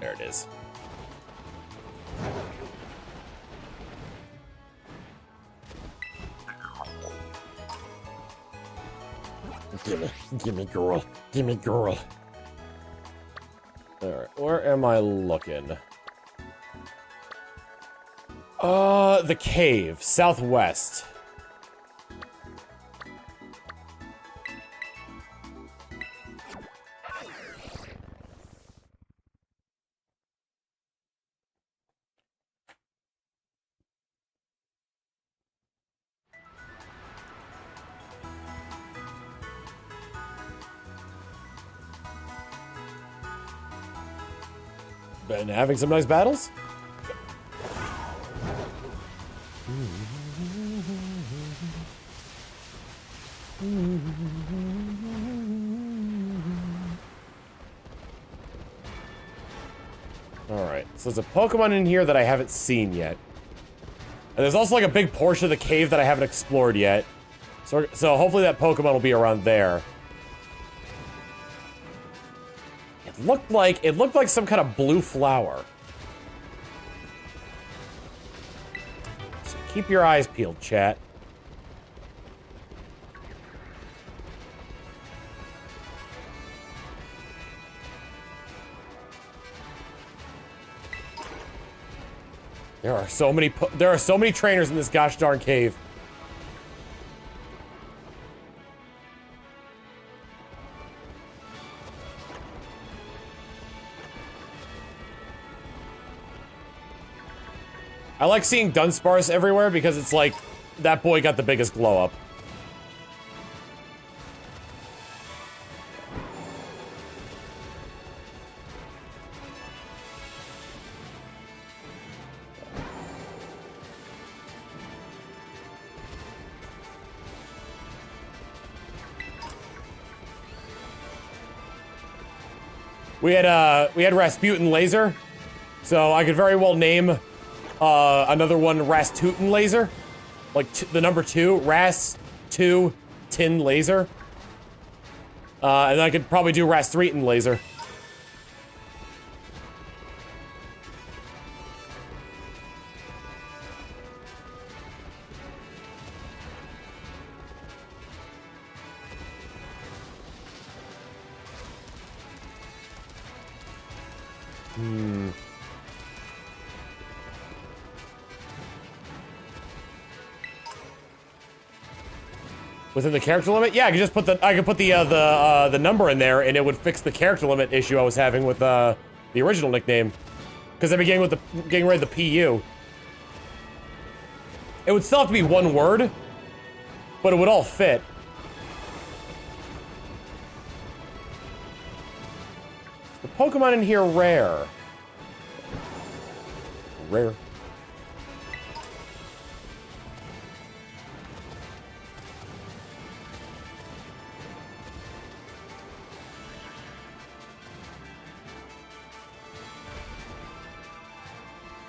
A: There it is. Gimme, girl. Gimme, girl. Alright, where am I looking? The cave, southwest. Been having some nice battles? Alright, so there's a Pokemon in here that I haven't seen yet. And there's also like a big portion of the cave that I haven't explored yet. So hopefully that Pokemon will be around there. It looked like some kind of blue flower. So keep your eyes peeled, chat. There are so many trainers in this gosh darn cave. I like seeing Dunsparce everywhere because it's like, that boy got the biggest glow up. We had Rasputin Laser, so I could very well name another one Rastutin Laser, like the number 2, Ras-2 Tin Laser, and I could probably do Rastretin Laser. Within the character limit? Yeah, I could just put the number in there and it would fix the character limit issue I was having with the original nickname. Because I'm getting rid of the PU. It would still have to be one word, but it would all fit. The Pokemon in here rare. Rare.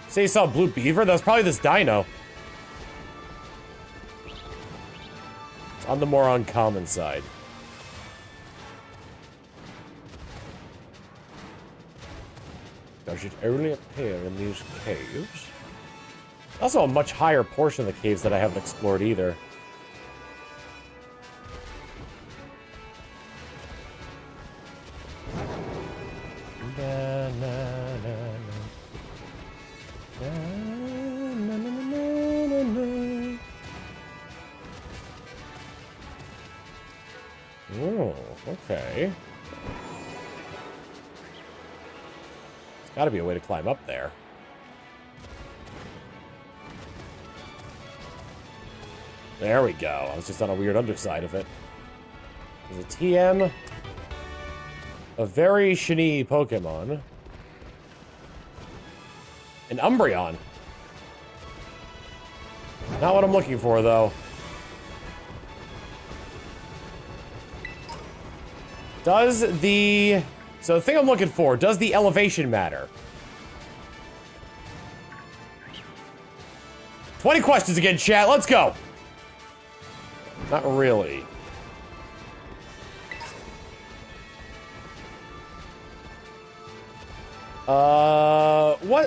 A: Say you saw a blue beaver? That was probably this dino. It's on the more uncommon side. Does it only appear in these caves? Also a much higher portion of the caves that I haven't explored either. Okay. There's gotta be a way to climb up there. There we go. I was just on a weird underside of it. There's a TM. A very shiny Pokemon. An Umbreon. Not what I'm looking for, though. Does the... So the thing I'm looking for, does the elevation matter? 20 questions again, chat. Let's go. Not really.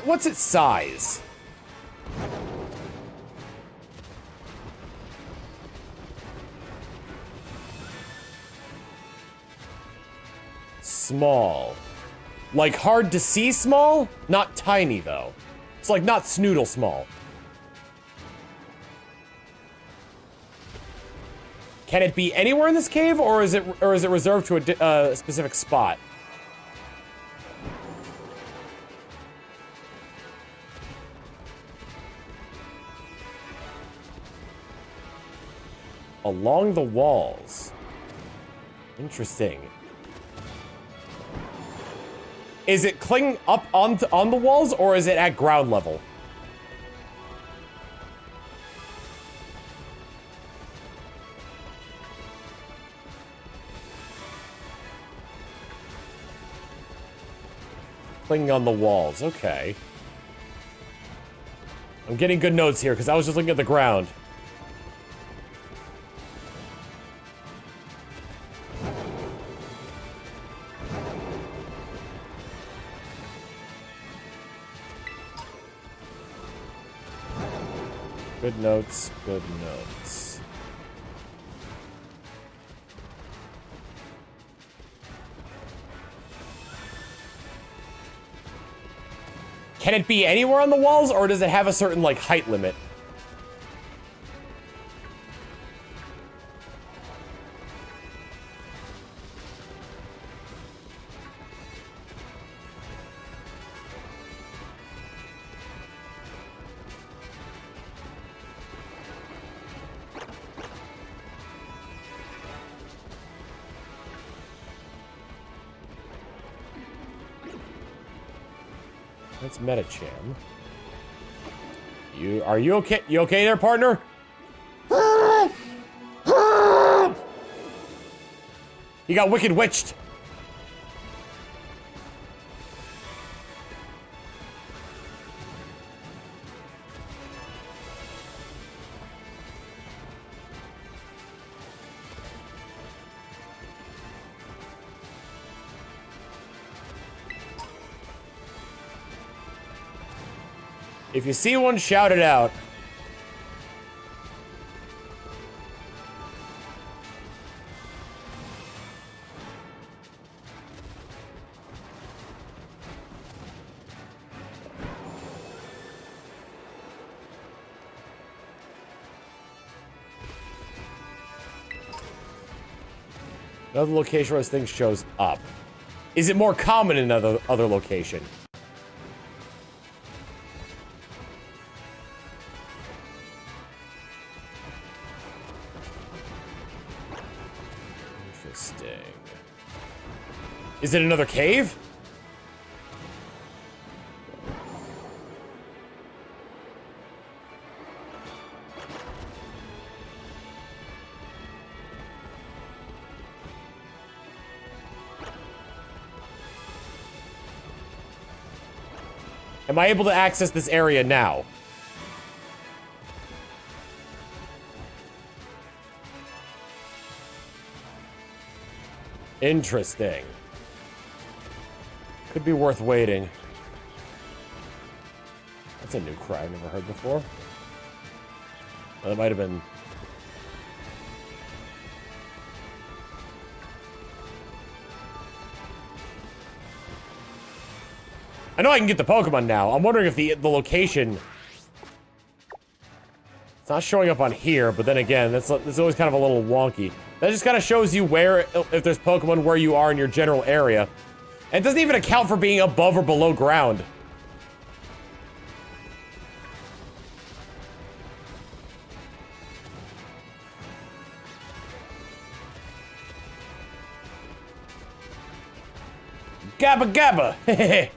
A: What's its size? Small. Like hard to see small? Not tiny though. It's like not Snoodle small. Can it be anywhere in this cave, or is it reserved to a specific spot? Along the walls. Interesting. Is it clinging up on the walls, or is it at ground level? Clinging on the walls, okay. I'm getting good notes here, because I was just looking at the ground. Good notes, good notes. Can it be anywhere on the walls, or does it have a certain, like, height limit? That's Metacham. Are you okay? You okay there, partner? You got wicked witched. If you see one, shout it out. Another location where this thing shows up. Is it more common in other location? Interesting. Is it another cave? Am I able to access this area now? Interesting. Could be worth waiting. That's a new cry I've never heard before. Oh, that might have been... I know I can get the Pokemon now. I'm wondering if the location... It's not showing up on here, but then again, that's always kind of a little wonky. That just kind of shows you where, if there's Pokemon, where you are in your general area. And it doesn't even account for being above or below ground. Gabba gabba!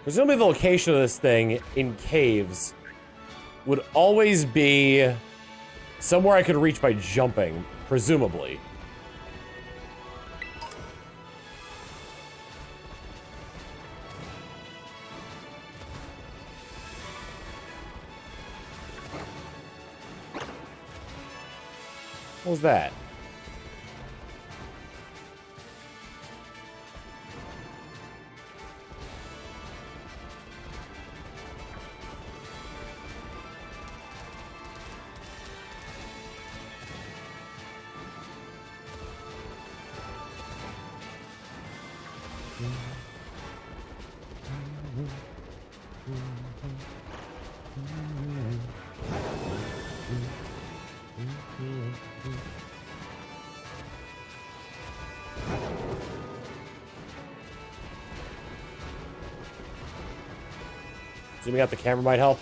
A: Presumably the location of this thing in caves would always be somewhere I could reach by jumping, presumably. What was that? Zooming out the camera might help.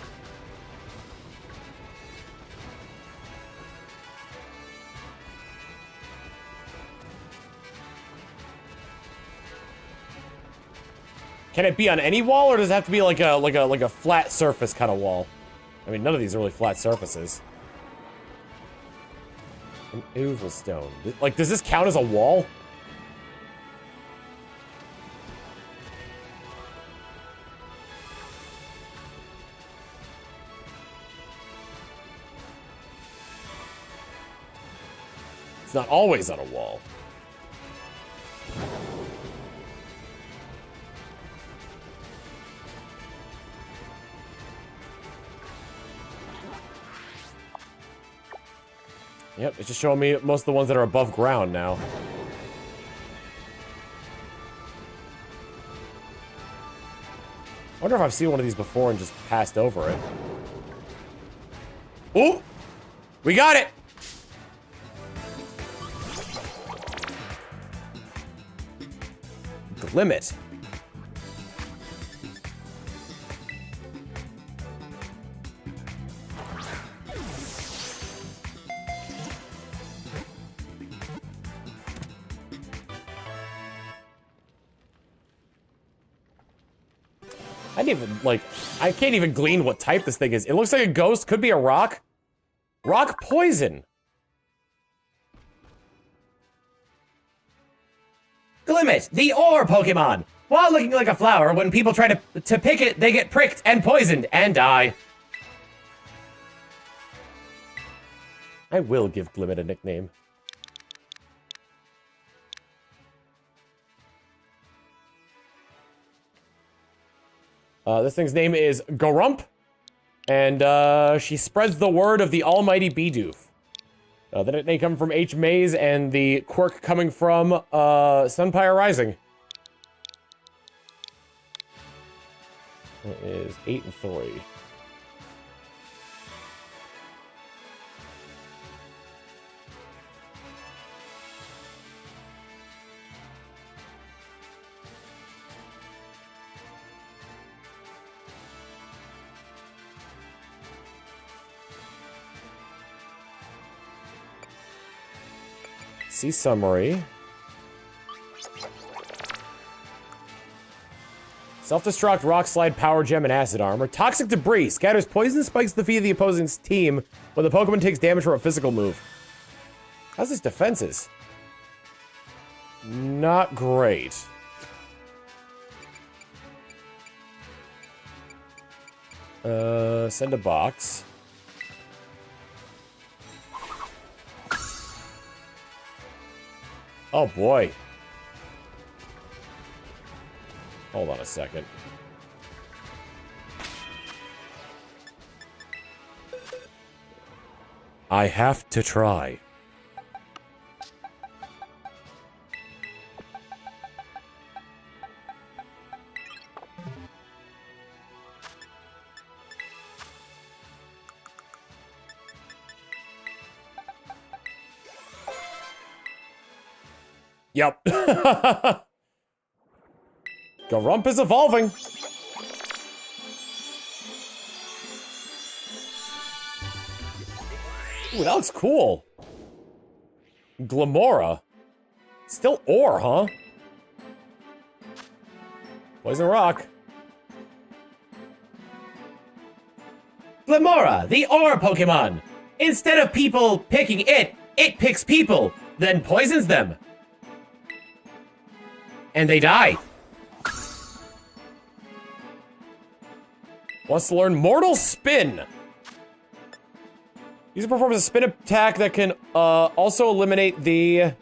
A: Can it be on any wall, or does it have to be like a flat surface kind of wall? I mean, none of these are really flat surfaces. An oval stone. Like, does this count as a wall? It's not always on a wall. Yep, it's just showing me most of the ones that are above ground now. I wonder if I've seen one of these before and just passed over it. Ooh! We got it! Limit. I didn't even, like, I can't even glean what type this thing is. It looks like a ghost, could be a rock. Rock poison.
D: Glimmet, the ore Pokemon. While looking like a flower, when people try to pick it, they get pricked and poisoned and die.
A: I will give Glimmet a nickname. This thing's name is Garump, and she spreads the word of the almighty Bidoof. The nickname coming from H. Maze, and the quirk coming from Sunpire Rising. It is 8 and 3. See summary. Self-destruct, rock slide, power gem, and acid armor. Toxic debris scatters poison spikes at the feet of the opposing team when the Pokemon takes damage from a physical move. How's this defenses? Not great. Send a box. Oh boy. Hold on a second. I have to try. Yep. Garump is evolving. Ooh, that looks cool. Glamora. Still ore, huh? Poison rock.
D: Glamora, the ore Pokemon. Instead of people picking it, it picks people, then poisons them. And they die.
A: Wants to learn Mortal Spin. User performs a spin attack that can also eliminate the...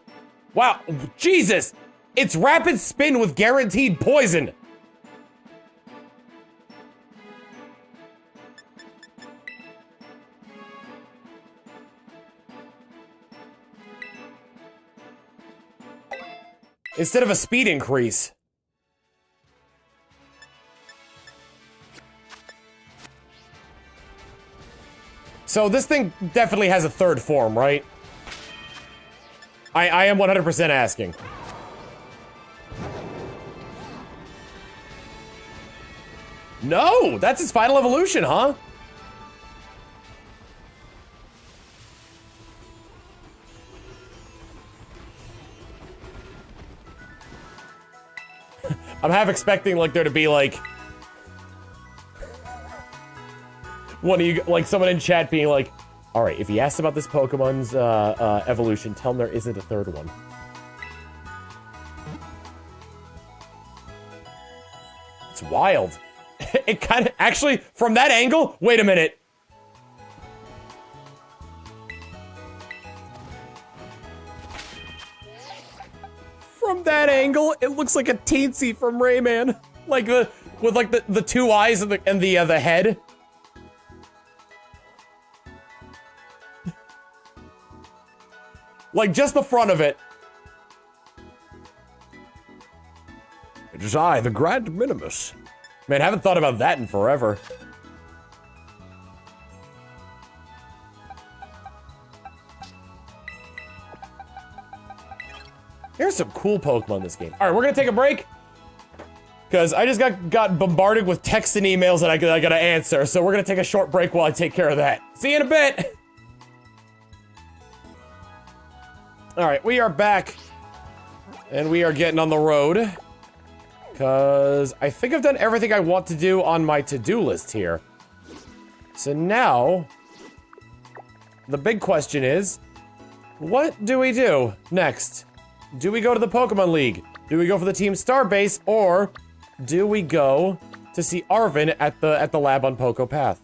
A: Wow, Jesus! It's Rapid Spin with guaranteed poison! Instead of a speed increase. So this thing definitely has a third form, right? I am 100% asking. No! That's its final evolution, huh? I'm half expecting, like, there to be, like... one of you, like, someone in chat being like, alright, if he asks about this Pokemon's, evolution, tell him there isn't a third one. It's wild. It kind of, actually, from that angle, wait a minute. From that angle, it looks like a teensy from Rayman. Like the, with like the two eyes and the head. Like just the front of it. It is I, the Grand Minimus. Man, I haven't thought about that in forever. There's some cool Pokemon in this game. All right, we're gonna take a break. Because I just got bombarded with texts and emails that I gotta answer. So we're gonna take a short break while I take care of that. See you in a bit. All right, we are back. And we are getting on the road. Because I think I've done everything I want to do on my to-do list here. So now, the big question is, what do we do next? Do we go to the Pokemon League? Do we go for the Team Star Base? Or do we go to see Arven at the lab on Poco Path?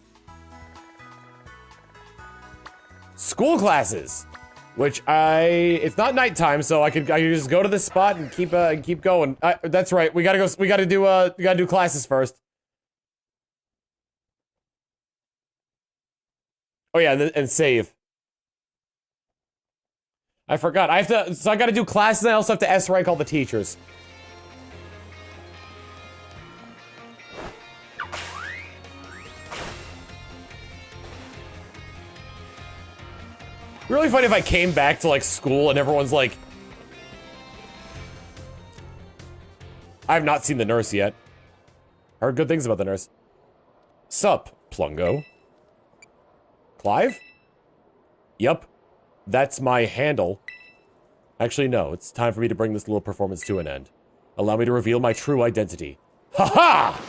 A: School classes, which it's not nighttime, so I could just go to this spot and keep going. That's right. We gotta do classes first. Oh yeah, and save. I forgot. So I gotta do classes and I also have to S-rank all the teachers. Really funny if I came back to, like, school and everyone's like... I have not seen the nurse yet. Heard good things about the nurse. Sup, Plungo? Clive? Yup. That's my handle. Actually, no. It's time for me to bring this little performance to an end. Allow me to reveal my true identity. Ha-ha!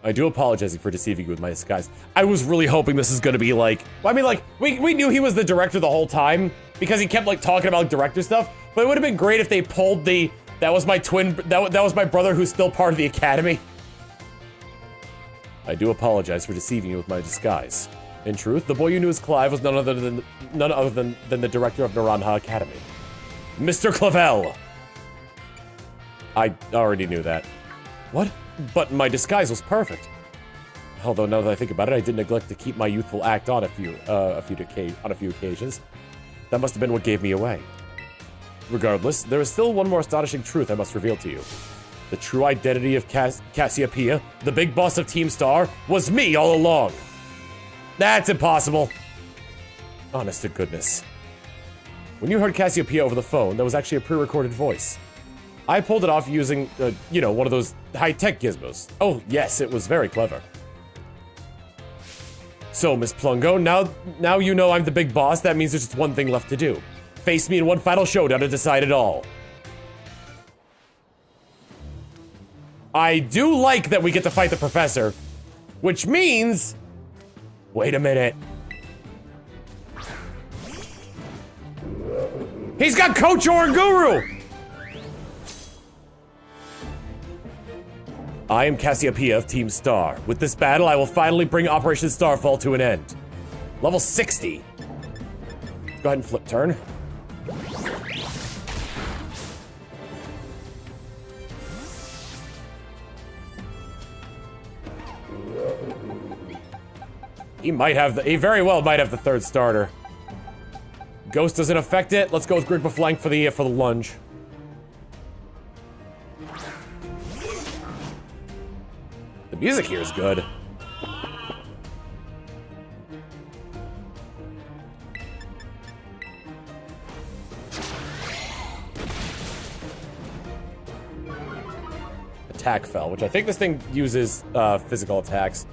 A: I do apologize for deceiving you with my disguise. I was really hoping this is gonna be like... Well, I mean, like, we knew he was the director the whole time, because he kept, like, talking about director stuff, but it would have been great if they pulled the... That was my twin... That was my brother who's still part of the academy. I do apologize for deceiving you with my disguise. In truth, the boy you knew as Clive was none other than the director of Naranja Academy. Mr. Clavel! I already knew that. What? But my disguise was perfect. Although now that I think about it, I did neglect to keep my youthful act on a few occasions. That must have been what gave me away. Regardless, there is still one more astonishing truth I must reveal to you. The true identity of Cassiopeia, the big boss of Team Star, was me all along. That's impossible. Honest to goodness. When you heard Cassiopeia over the phone, that was actually a pre-recorded voice. I pulled it off using, you know, one of those high-tech gizmos. Oh, yes, it was very clever. So, Miss Plungo, now you know I'm the big boss. That means there's just one thing left to do. Face me in one final showdown to decide it all. I do like that we get to fight the professor, which means... Wait a minute. He's got Coach or Guru! I am Cassiopeia of Team Star. With this battle, I will finally bring Operation Starfall to an end. Level 60. Go ahead and flip turn. He very well might have the third starter. Ghost doesn't affect it. Let's go with Grigma Flank for the lunge. The music here is good. Attack fell, which I think this thing uses physical attacks.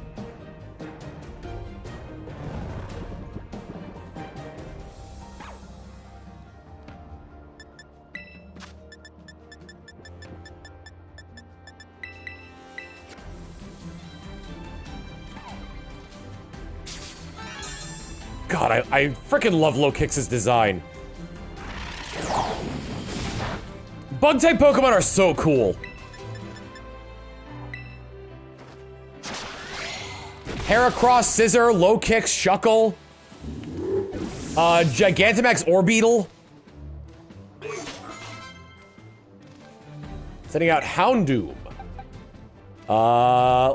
A: God, I freaking love Low Kicks' design. Bug-type Pokemon are so cool. Heracross, Scissor, Low Kicks, Shuckle. Gigantamax Orbeetle. Sending out Houndoom.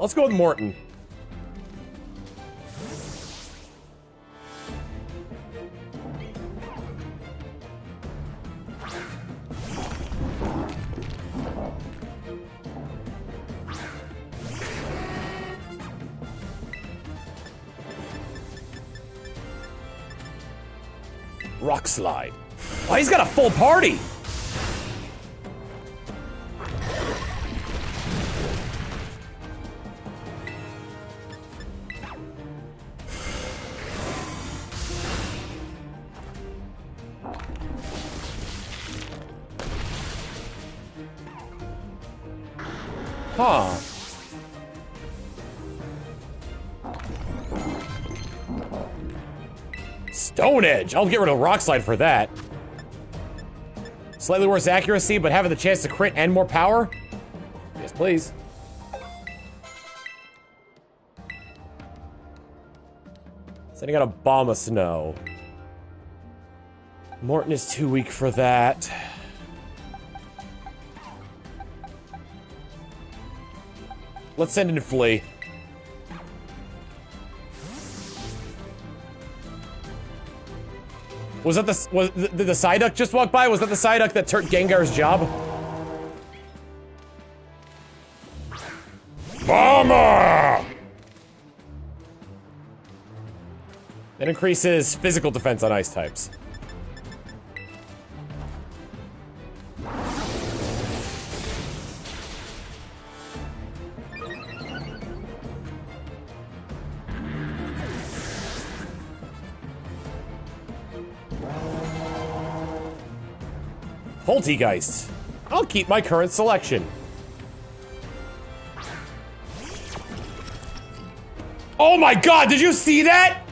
A: Let's go with Morton. Rock Slide. Oh, he's got a full party! Huh. Stone Edge! I'll get rid of Rock Slide for that. Slightly worse accuracy, but having the chance to crit and more power? Yes, please. Sending out a Bomb of Snow. Morton is too weak for that. Let's send in Flea. Was that did the Psyduck just walk by? Was that the Psyduck that turned Gengar's job? Mama! That increases physical defense on ice types. Poltegeist. I'll keep my current selection. Oh my god, did you see that?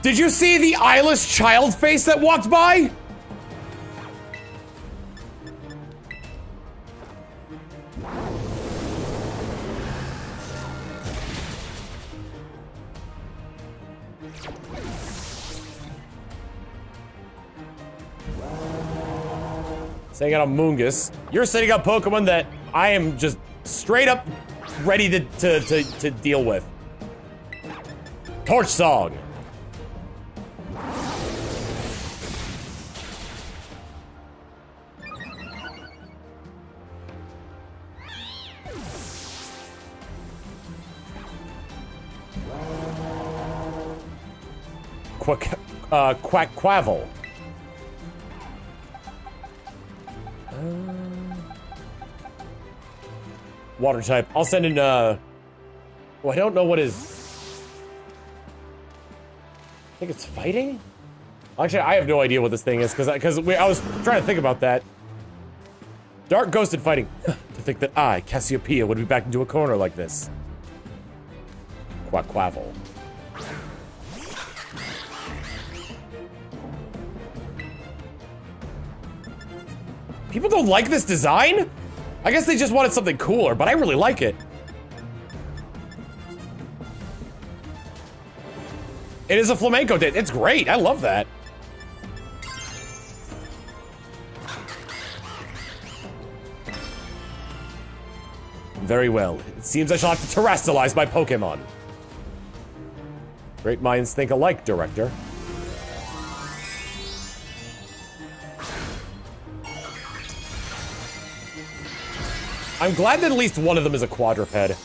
A: Did you see the eyeless child face that walked by? Setting out a Moongus. You're setting up Pokemon that I am just straight up ready to deal with. Torch Song. Quackquavel. Water type. I'll send in, well, I don't know what is... I think it's fighting? Actually, I have no idea what this thing is, because I was trying to think about that. Dark ghosted fighting. To think that I, Cassiopeia, would be backed into a corner like this. Quackquavel. People don't like this design? I guess they just wanted something cooler, but I really like it. It is a flamenco dance. It's great. I love that. Very well. It seems I shall have to terrestrialize my Pokemon. Great minds think alike, Director. I'm glad that at least one of them is a quadruped. That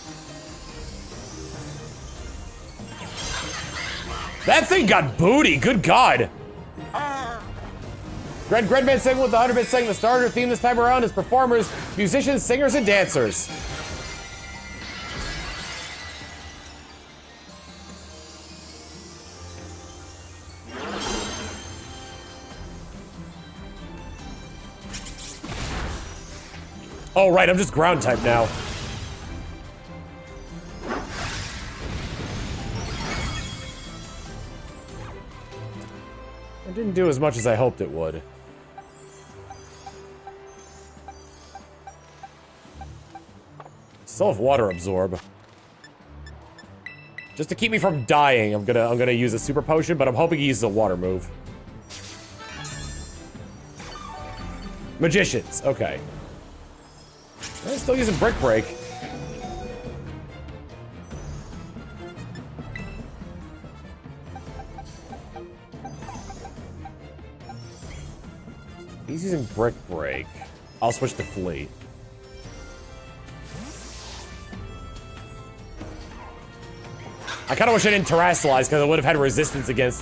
A: thing got booty, good God. Gredman segment with the 100-bit segment. The starter theme this time around is performers, musicians, singers, and dancers. Oh, right, I'm just ground type now. It didn't do as much as I hoped it would. Still have water absorb. Just to keep me from dying, I'm gonna use a super potion, but I'm hoping he uses a water move. Magicians, okay. I'm still using Brick Break. He's using Brick Break. I'll switch to Flee. I kind of wish I didn't terrestrialize because I would have had resistance against,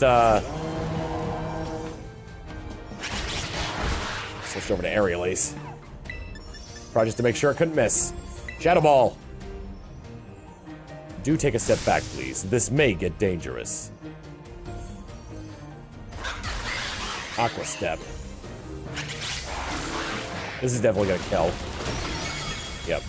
A: Switched over to Aerial Ace. Probably just to make sure I couldn't miss. Shadow Ball. Do take a step back, please. This may get dangerous. Aqua Step. This is definitely gonna kill. Yep.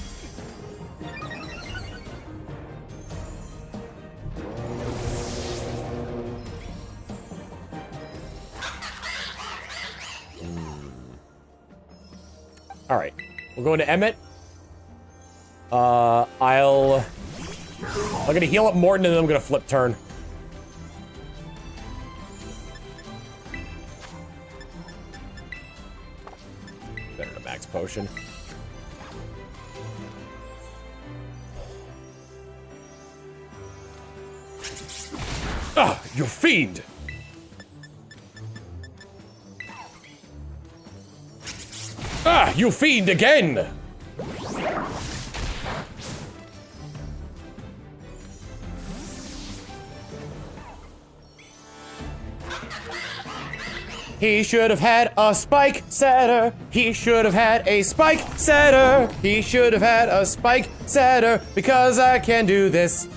A: Alright. We're going to Emmett. I'm gonna heal up Morton and then I'm gonna flip turn. Better than a max potion. Ah, you fiend! Ah, you fiend again! He should have had a spike setter. He should have had a spike setter. He should have had a spike setter because I can do this.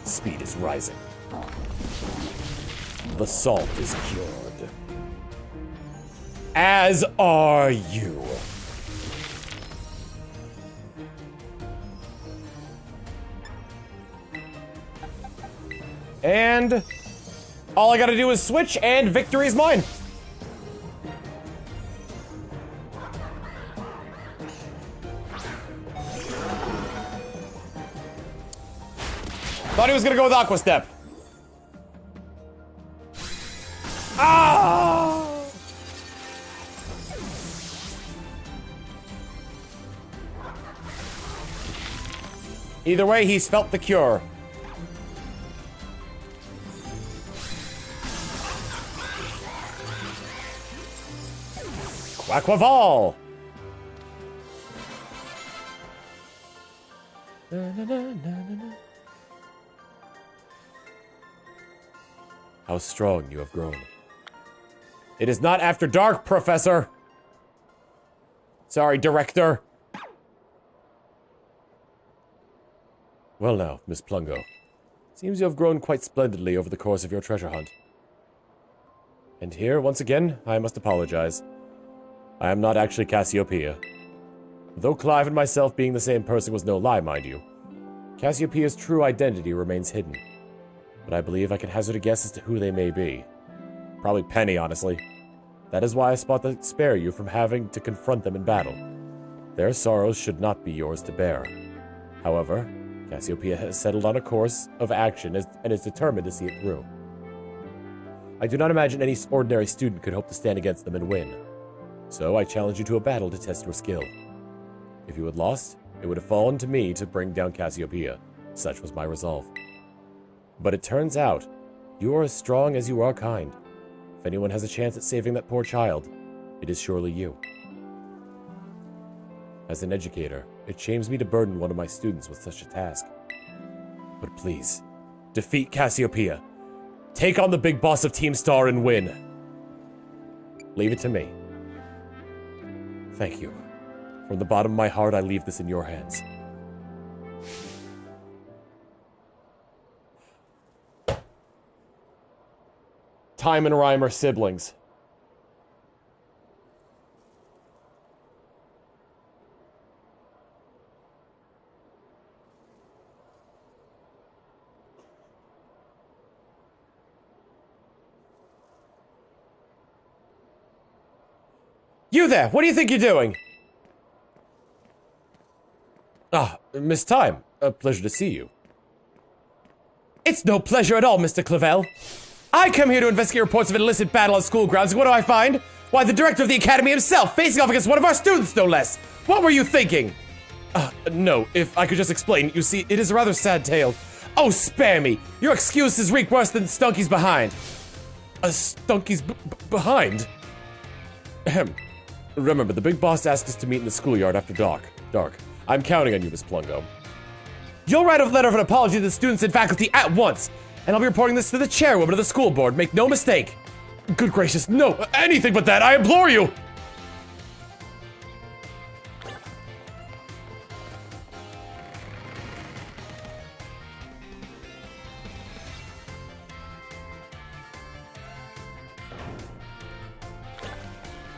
A: Speed is rising. The salt is cured. As are you. And all I gotta do is switch and victory's mine. Thought he was gonna go with Aqua Step. Ah! Either way, he's felt the cure. Aquaval! How strong you have grown. It is not after dark, Professor! Sorry, Director. Well now, Miss Plungo. Seems you have grown quite splendidly over the course of your treasure hunt. And here, once again, I must apologize. I am not actually Cassiopeia. Though Clive and myself being the same person was no lie, mind you, Cassiopeia's true identity remains hidden. But I believe I can hazard a guess as to who they may be. Probably Penny, honestly. That is why I sought to spare you from having to confront them in battle. Their sorrows should not be yours to bear. However, Cassiopeia has settled on a course of action and is determined to see it through. I do not imagine any ordinary student could hope to stand against them and win. So I challenge you to a battle to test your skill. If you had lost, it would have fallen to me to bring down Cassiopeia. Such was my resolve. But it turns out, you are as strong as you are kind. If anyone has a chance at saving that poor child, it is surely you. As an educator, it shames me to burden one of my students with such a task. But please, defeat Cassiopeia. Take on the big boss of Team Star and win. Leave it to me. Thank you. From the bottom of my heart, I leave this in your hands. Time and Rhyme are siblings. You there! What do you think you're doing? Ah, Miss Time. A pleasure to see you. It's no pleasure at all, Mr. Clavel. I come here to investigate reports of an illicit battle on school grounds, and what do I find? Why, the director of the academy himself, facing off against one of our students, no less! What were you thinking? No, if I could just explain. You see, it is a rather sad tale. Oh, spare me! Your excuses reek worse than Stunky's behind. Stunky's behind? Ahem. Remember, the big boss asked us to meet in the schoolyard after dark. I'm counting on you, Miss Plungo. You'll write a letter of an apology to the students and faculty at once, and I'll be reporting this to the chairwoman of the school board. Make no mistake. Good gracious, no, anything but that, I implore you!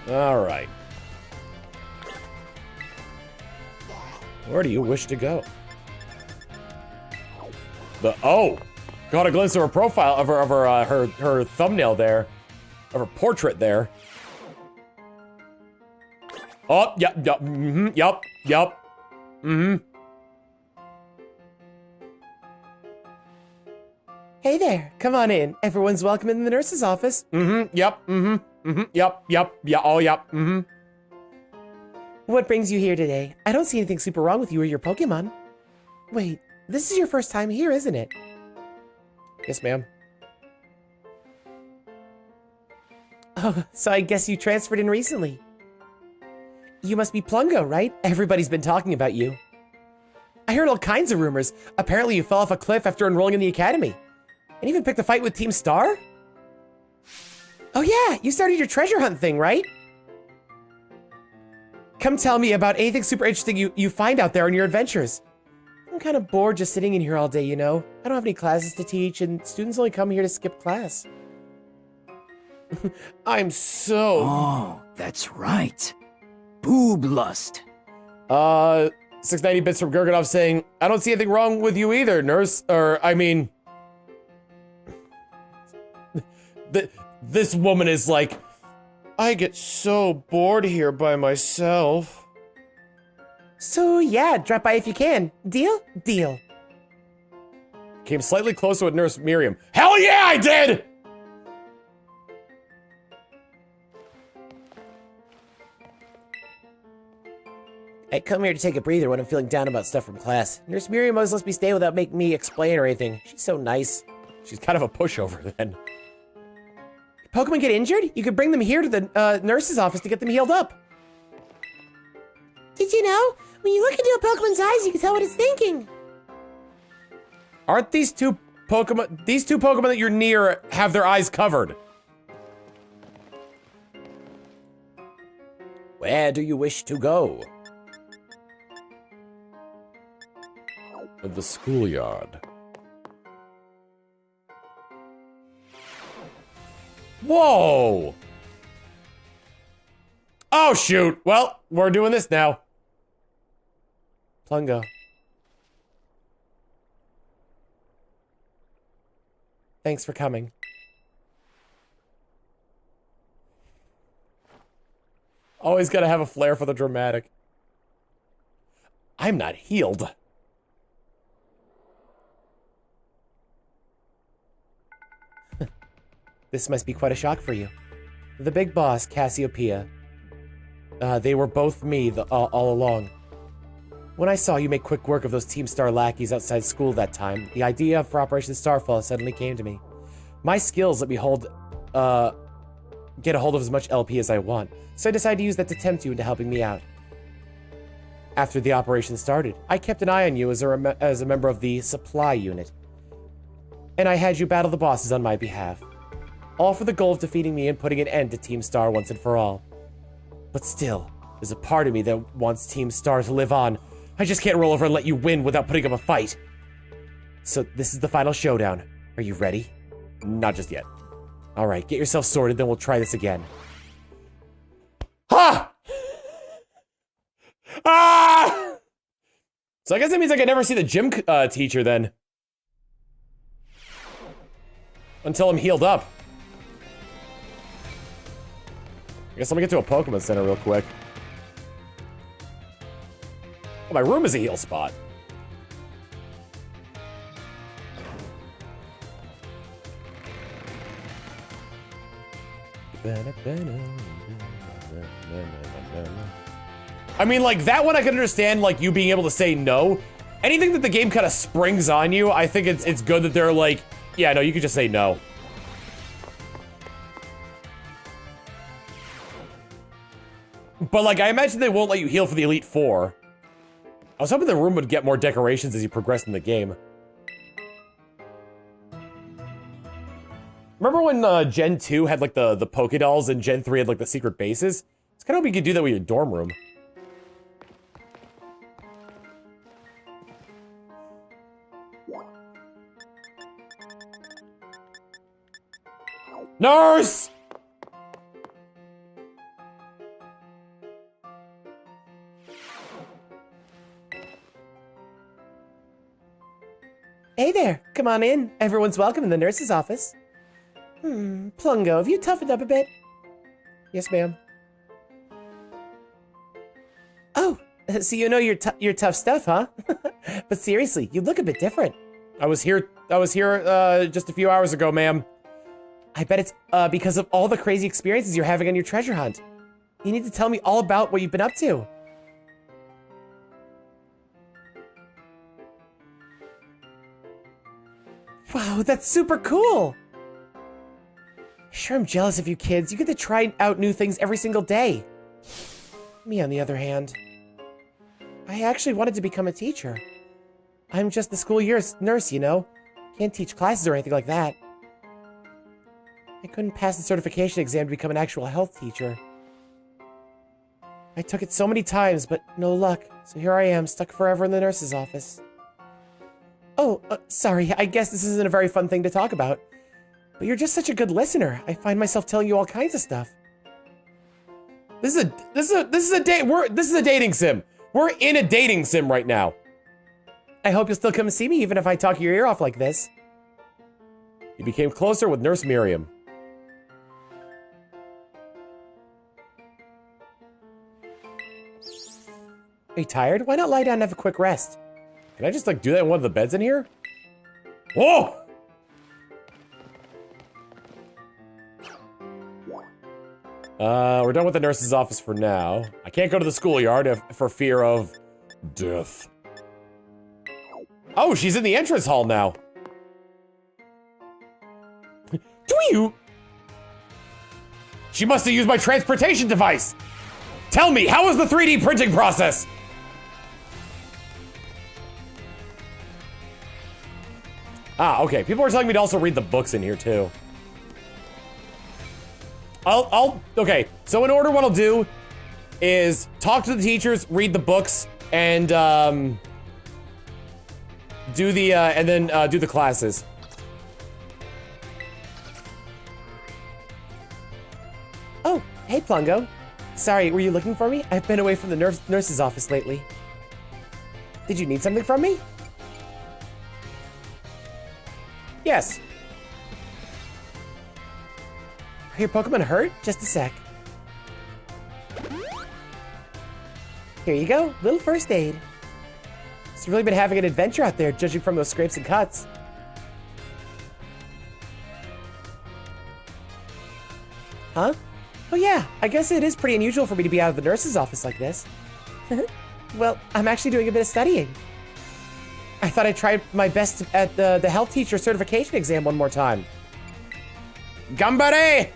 A: All right. Where do you wish to go? Oh, got a glimpse of her profile, of her thumbnail there, of her portrait there. Oh, yep, yep. Hey there, come on in. Everyone's welcome in the nurse's office. Yep, yep. What brings you here today? I don't see anything super wrong with you or your Pokemon. Wait, this is your first time here, isn't it? Yes, ma'am. Oh, so I guess you transferred in recently. You must be Plungo, right? Everybody's been talking about you. I heard all kinds of rumors. Apparently you fell off a cliff after enrolling in the academy. And even picked a fight with Team Star? Oh yeah, you started your treasure hunt thing, right? Come tell me about anything super interesting you find out there on your adventures. I'm kind of bored just sitting in here all day, you know? I don't have any classes to teach, and students only come here to skip class. I'm so...
E: Oh, that's right. Boob lust.
A: 690 bits from Gurganov saying, I don't see anything wrong with you either, nurse. This woman is like, I get so bored here by myself. So yeah, drop by if you can. Deal? Deal. Came slightly closer with Nurse Miriam. Hell yeah, I did! I come here to take a breather when I'm feeling down about stuff from class. Nurse Miriam always lets me stay without making me explain or anything. She's so nice. She's kind of a pushover then. Pokemon get injured? You could bring them here to the nurse's office to get them healed up.
F: Did you know? When you look into a Pokemon's eyes, you can tell what it's thinking.
A: Aren't these two Pokemon that you're near have their eyes covered? Where do you wish to go? The schoolyard. Whoa! Oh, shoot. Well, we're doing this now. Plungo. Thanks for coming. Always gotta have a flair for the dramatic. I'm not healed. This must be quite a shock for you. The big boss, Cassiopeia. They were both me all along. When I saw you make quick work of those Team Star lackeys outside school that time, the idea for Operation Starfall suddenly came to me. My skills let me get a hold of as much LP as I want, so I decided to use that to tempt you into helping me out. After the operation started, I kept an eye on you as a member of the supply unit, and I had you battle the bosses on my behalf. All for the goal of defeating me and putting an end to Team Star once and for all. But still, there's a part of me that wants Team Star to live on. I just can't roll over and let you win without putting up a fight. So this is the final showdown. Are you ready? Not just yet. Alright, get yourself sorted, then we'll try this again. Ha! Ah! So I guess that means I can never see the gym teacher then. Until I'm healed up. I guess let me get to a Pokemon Center real quick. Oh, my room is a heal spot. I mean, like, that one I can understand, like, you being able to say no. Anything that the game kind of springs on you, I think it's good that they're like, yeah, no, you can just say no. But, like, I imagine they won't let you heal for the Elite Four. I was hoping the room would get more decorations as you progress in the game. Remember when Gen 2 had, like, the Pokédolls and Gen 3 had, like, the secret bases? It's kind of hope you could do that with your dorm room. Nurse!
F: Hey there, come on in. Everyone's welcome in the nurse's office. Plungo, have you toughened up a bit?
A: Yes, ma'am.
F: Oh, so you know your tough stuff, huh? But seriously, you look a bit different.
A: I was here just a few hours ago, ma'am.
F: I bet it's because of all the crazy experiences you're having on your treasure hunt. You need to tell me all about what you've been up to. Wow, that's super cool! Sure, I'm jealous of you kids. You get to try out new things every single day. Me, on the other hand, I actually wanted to become a teacher. I'm just the school year's nurse, you know? Can't teach classes or anything like that. I couldn't pass the certification exam to become an actual health teacher. I took it so many times, but no luck. So here I am, stuck forever in the nurse's office. Oh, sorry, I guess this isn't a very fun thing to talk about. But you're just such a good listener. I find myself telling you all kinds of stuff.
A: This is a dating sim. We're in a dating sim right now.
F: I hope you'll still come and see me even if I talk your ear off like this.
A: You became closer with Nurse Miriam.
F: Are you tired? Why not lie down and have a quick rest?
A: Can I just, like, do that in one of the beds in here? Whoa! We're done with the nurse's office for now. I can't go to the schoolyard for fear of death. Oh, she's in the entrance hall now. Do you? She must have used my transportation device. Tell me, how was the 3D printing process? Ah, okay. People are telling me to also read the books in here, too. Okay. So in order, what I'll do is talk to the teachers, read the books, and, do the classes.
F: Oh, hey, Plungo. Sorry, were you looking for me? I've been away from the nurse's office lately. Did you need something from me?
A: Yes.
F: Are your Pokemon hurt? Just a sec. Here you go, little first aid. It's really been having an adventure out there, judging from those scrapes and cuts. Huh? Oh yeah, I guess it is pretty unusual for me to be out of the nurse's office like this. Well, I'm actually doing a bit of studying. I thought I'd try my best at the health teacher certification exam one more time.
A: Gambare!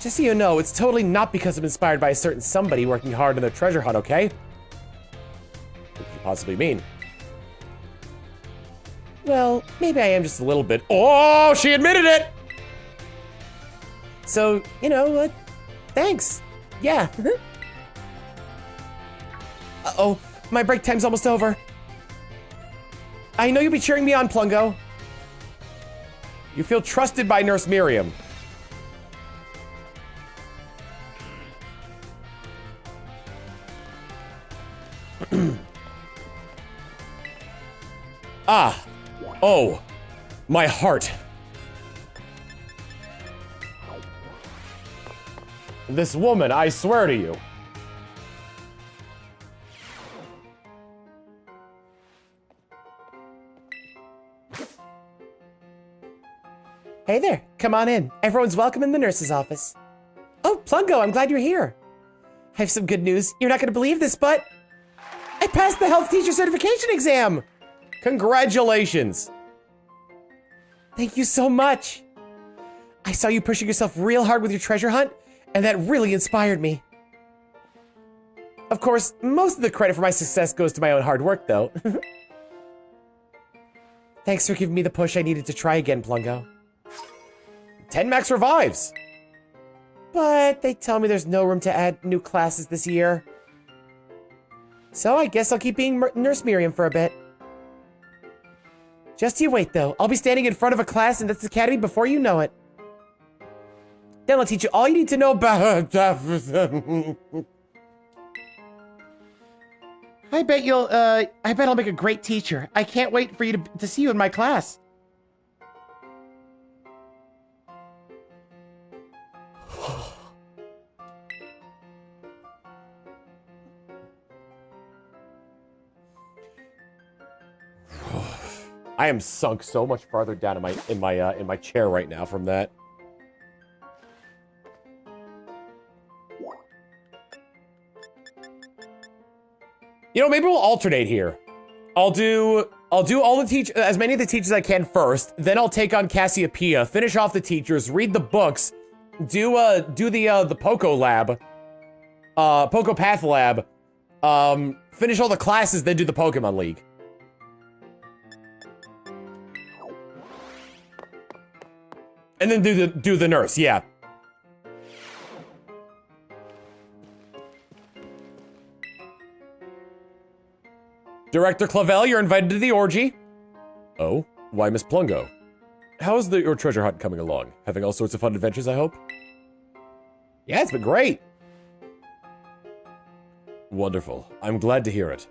F: Just so you know, it's totally not because I'm inspired by a certain somebody working hard on their treasure hunt, okay?
A: What could you possibly mean?
F: Well, maybe I am just a little bit.
A: Oh, she admitted it!
F: So, you know what? Thanks. Yeah. Uh-oh, my break time's almost over. I know you'll be cheering me on, Plungo.
A: You feel trusted by Nurse Miriam. Ah. Oh. My heart. This woman, I swear to you.
F: Hey there, come on in. Everyone's welcome in the nurse's office. Oh, Plungo, I'm glad you're here. I have some good news. You're not gonna believe this, but I passed the health teacher certification exam.
A: Congratulations.
F: Thank you so much. I saw you pushing yourself real hard with your treasure hunt, and that really inspired me. Of course, most of the credit for my success goes to my own hard work, though. Thanks for giving me the push I needed to try again, Plungo.
A: 10 max revives.
F: But they tell me there's no room to add new classes this year. So I guess I'll keep being Nurse Miriam for a bit. Just you wait, though. I'll be standing in front of a class in this academy before you know it. Then I'll teach you all you need to know about... I bet I'll make a great teacher. I can't wait for you to see you in my class.
A: I am sunk so much farther down in my chair right now from that. You know, maybe we'll alternate here. I'll do all the as many of the teachers I can first, then I'll take on Cassiopeia, finish off the teachers, read the books, do the Poco lab, Poco Path lab, finish all the classes, then do the Pokemon League. And then do the nurse, yeah. Director Clavel, you're invited to the orgy. Oh, why Miss Plungo? How's your treasure hunt coming along? Having all sorts of fun adventures, I hope? Yeah, it's been great. Wonderful. I'm glad to hear it.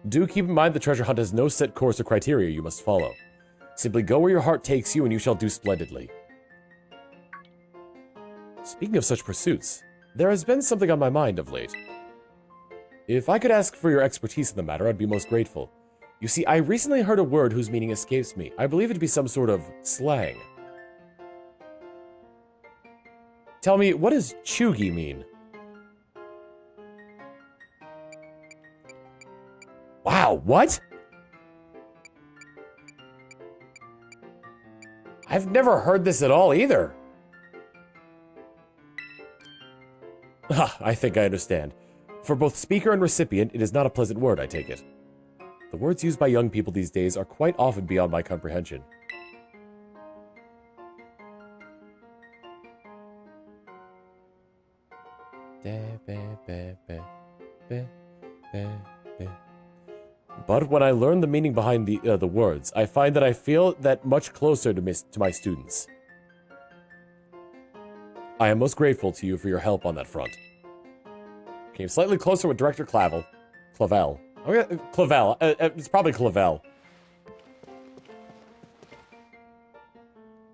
A: Do keep in mind the treasure hunt has no set course or criteria you must follow. Simply go where your heart takes you and you shall do splendidly. Speaking of such pursuits, there has been something on my mind of late. If I could ask for your expertise in the matter, I'd be most grateful. You see, I recently heard a word whose meaning escapes me. I believe it to be some sort of slang. Tell me, what does chuggy mean? Wow, what? I've never heard this at all either. Ah, I think I understand. For both speaker and recipient, it is not a pleasant word, I take it. The words used by young people these days are quite often beyond my comprehension. But when I learn the meaning behind the words, I find that I feel that much closer to my students. I am most grateful to you for your help on that front. Came slightly closer with Director Clavel. Clavel. Oh, yeah, Clavel. It's probably Clavel.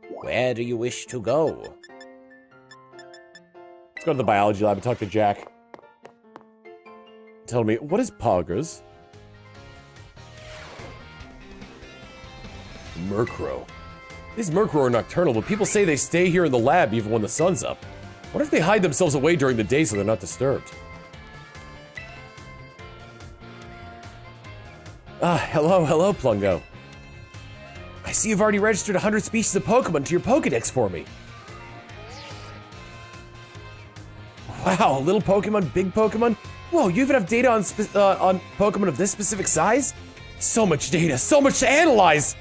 D: Where do you wish to go?
A: Let's go to the biology lab and talk to Jack. Tell me, what is poggers? Murkrow. These Murkrow are nocturnal, but people say they stay here in the lab even when the sun's up. What if they hide themselves away during the day so they're not disturbed? Ah, hello, Plungo. I see you've already registered 100 species of Pokemon to your Pokedex for me. Wow, little Pokemon, big Pokemon? Whoa, you even have data on Pokemon of this specific size? So much data, so much to analyze!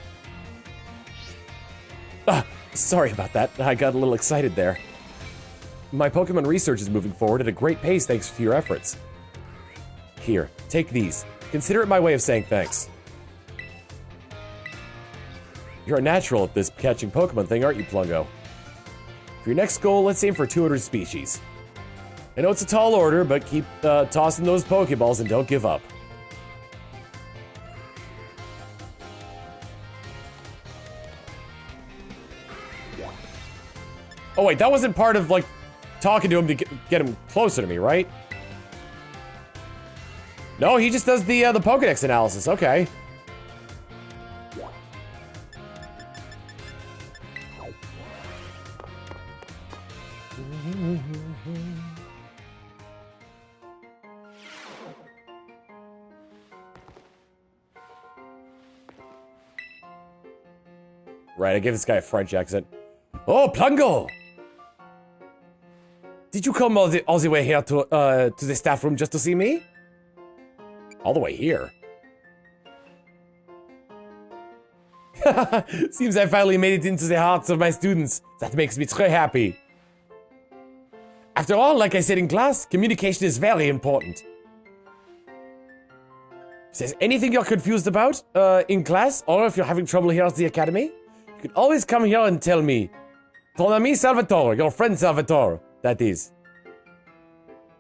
A: Sorry about that. I got a little excited there. My Pokemon research is moving forward at a great pace thanks to your efforts. Here, take these. Consider it my way of saying thanks. You're a natural at this catching Pokemon thing, aren't you, Plungo? For your next goal, let's aim for 200 species. I know it's a tall order, but keep tossing those Pokeballs and don't give up. Oh wait, that wasn't part of, like, talking to him to get him closer to me, right? No, he just does the Pokedex analysis, okay. Right, I gave this guy a French accent. Oh, Plungo! Did you come all the way here to the staff room just to see me? All the way here? Seems I finally made it into the hearts of my students. That makes me très happy. After all, like I said in class, communication is very important. If there's anything you're confused about in class, or if you're having trouble here at the academy, you can always come here and tell me. Ton ami Salvatore, your friend Salvatore, that is.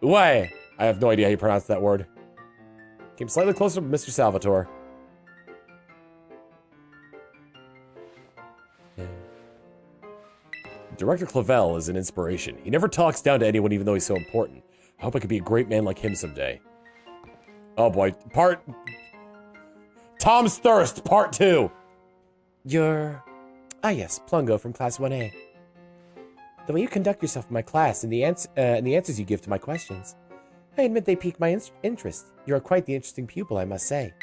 A: Why? I have no idea how you pronounce that word. Came slightly closer to Mr. Salvatore. Director Clavel is an inspiration. He never talks down to anyone even though he's so important. I hope I could be a great man like him someday. Oh boy, Tom's Thirst, Part 2.
F: You're... Ah yes, Plungo from Class 1A. The way you conduct yourself in my class and the answers you give to my questions, I admit they pique my interest. You are quite the interesting pupil, I must say.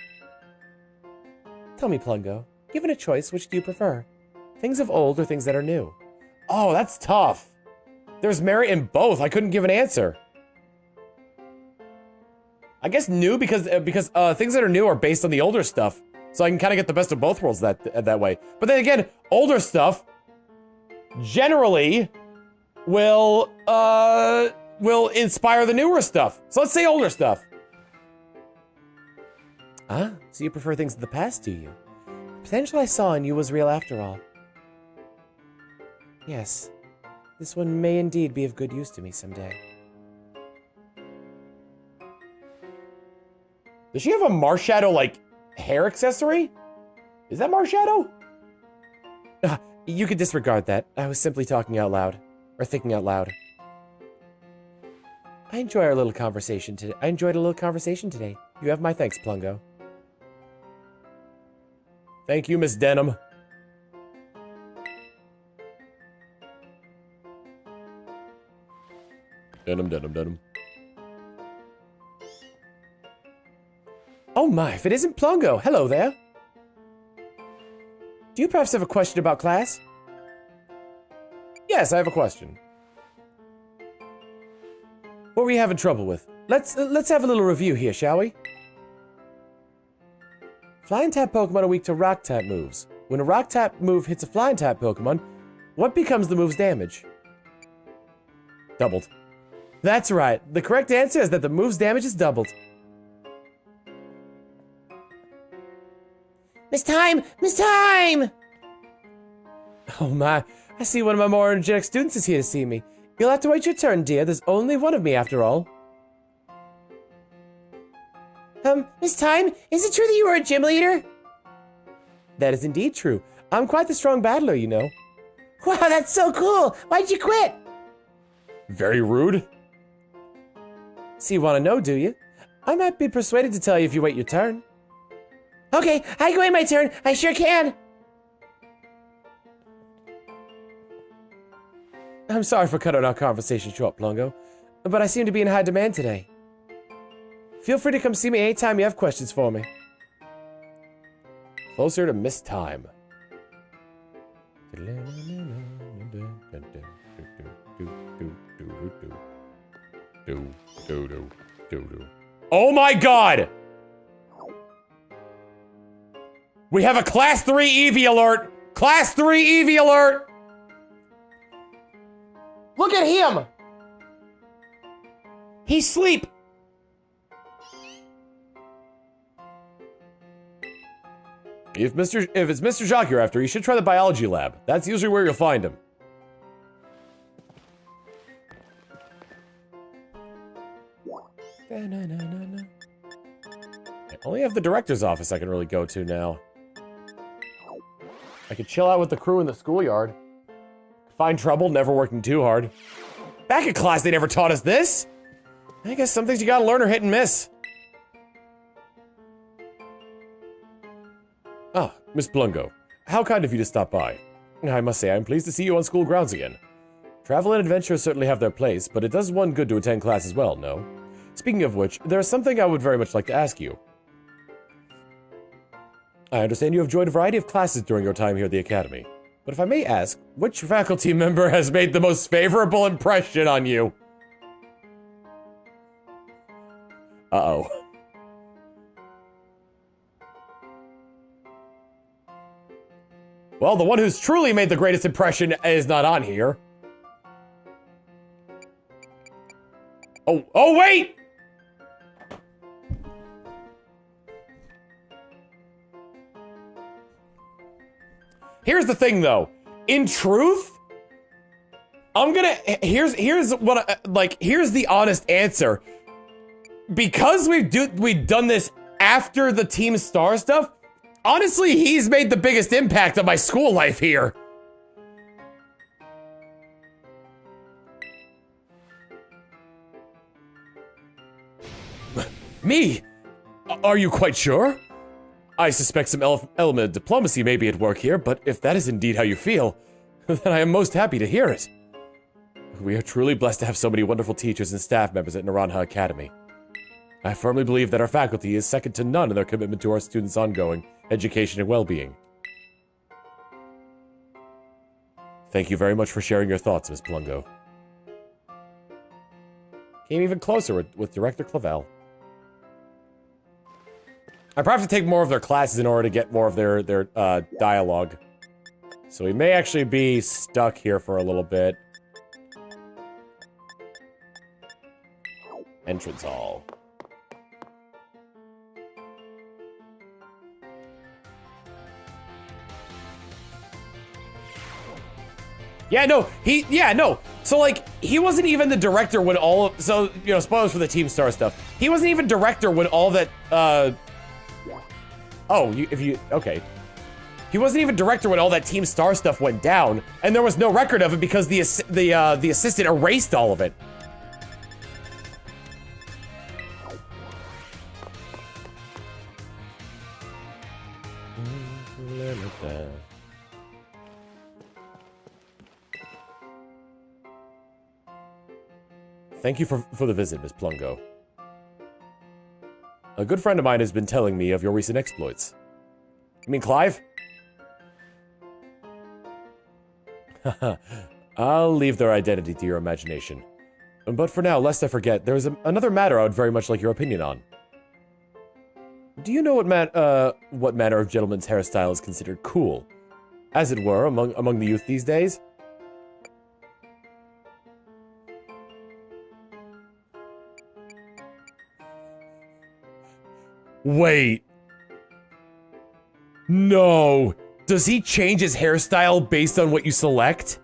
F: Tell me, Plungo, given a choice, which do you prefer? Things of old or things that are new?
A: Oh, that's tough. There's merit in both. I couldn't give an answer. I guess new because things that are new are based on the older stuff, so I can kind of get the best of both worlds that way. But then again, older stuff generally will inspire the newer stuff. So let's say older stuff.
F: Ah, so you prefer things of the past, do you? The potential I saw in you was real after all. Yes, this one may indeed be of good use to me someday.
A: Does she have a Marshadow, like, hair accessory? Is that Marshadow?
F: You could disregard that. I was simply talking out loud. Or thinking out loud. I enjoyed a little conversation today. You have my thanks, Plungo.
A: Thank you, Miss Denham. Denham.
F: Oh my, if it isn't Plungo, hello there. Do you perhaps have a question about class?
A: Yes, I have a question.
F: What were you having trouble with? Let's have a little review here, shall we? Flying type Pokemon are weak to rock type moves. When a rock type move hits a flying type Pokemon, what becomes the move's damage? Doubled. That's right. The correct answer is that the move's damage is doubled. Miss Time! Miss Time! Oh my, I see one of my more energetic students is here to see me. You'll have to wait your turn, dear. There's only one of me after all. Miss Time, is it true that you are a gym leader? That is indeed true. I'm quite the strong battler, you know. Wow, that's so cool! Why'd you quit?
A: Very rude.
F: So you want to know, do you? I might be persuaded to tell you if you wait your turn. Okay, I can wait my turn. I sure can. I'm sorry for cutting our conversation short, Plungo, but I seem to be in high demand today. Feel free to come see me anytime you have questions for me.
A: Closer to Miss Time. Oh my god! We have a Class 3 Eevee alert! Class 3 Eevee alert!
F: Look at him! He's asleep.
A: If it's Mr. Jacques you're after, you should try the biology lab. That's usually where you'll find him. I only have the director's office I can really go to now. I could chill out with the crew in the schoolyard. Find trouble, never working too hard. Back in class, they never taught us this. I guess some things you gotta learn are hit and miss. Ah, Miss Plungo. How kind of you to stop by. I must say, I'm pleased to see you on school grounds again. Travel and adventure certainly have their place, but it does one good to attend class as well, no? Speaking of which, there's something I would very much like to ask you. I understand you have joined a variety of classes during your time here at the Academy. But if I may ask, which faculty member has made the most favorable impression on you? Uh-oh. Well, the one who's truly made the greatest impression is not on here. Oh, wait! Here's the thing, though. In truth, I'm gonna... Here's what... here's the honest answer. Because we've done this after the Team Star stuff, honestly, he's made the biggest impact on my school life here. Me? Are you quite sure? I suspect some element of diplomacy may be at work here, but if that is indeed how you feel, then I am most happy to hear it. We are truly blessed to have so many wonderful teachers and staff members at Naranja Academy. I firmly believe that our faculty is second to none in their commitment to our students' ongoing education and well-being. Thank you very much for sharing your thoughts, Miss Plungo. Came even closer with Director Clavel. I probably have to take more of their classes in order to get more of their dialogue. So we may actually be stuck here for a little bit. Entrance hall. Yeah, no. So, like, he wasn't even the director when all of... So, you know, spoilers for the Team Star stuff. He wasn't even director when all that, okay. He wasn't even director when all that Team Star stuff went down, and there was no record of it because the assistant erased all of it. Thank you for the visit, Miss Plungo. A good friend of mine has been telling me of your recent exploits. You mean Clive? I'll leave their identity to your imagination. But for now, lest I forget, there is another matter I would very much like your opinion on. Do you know what manner of gentleman's hairstyle is considered cool, as it were, among the youth these days? Wait. No. Does he change his hairstyle based on what you select?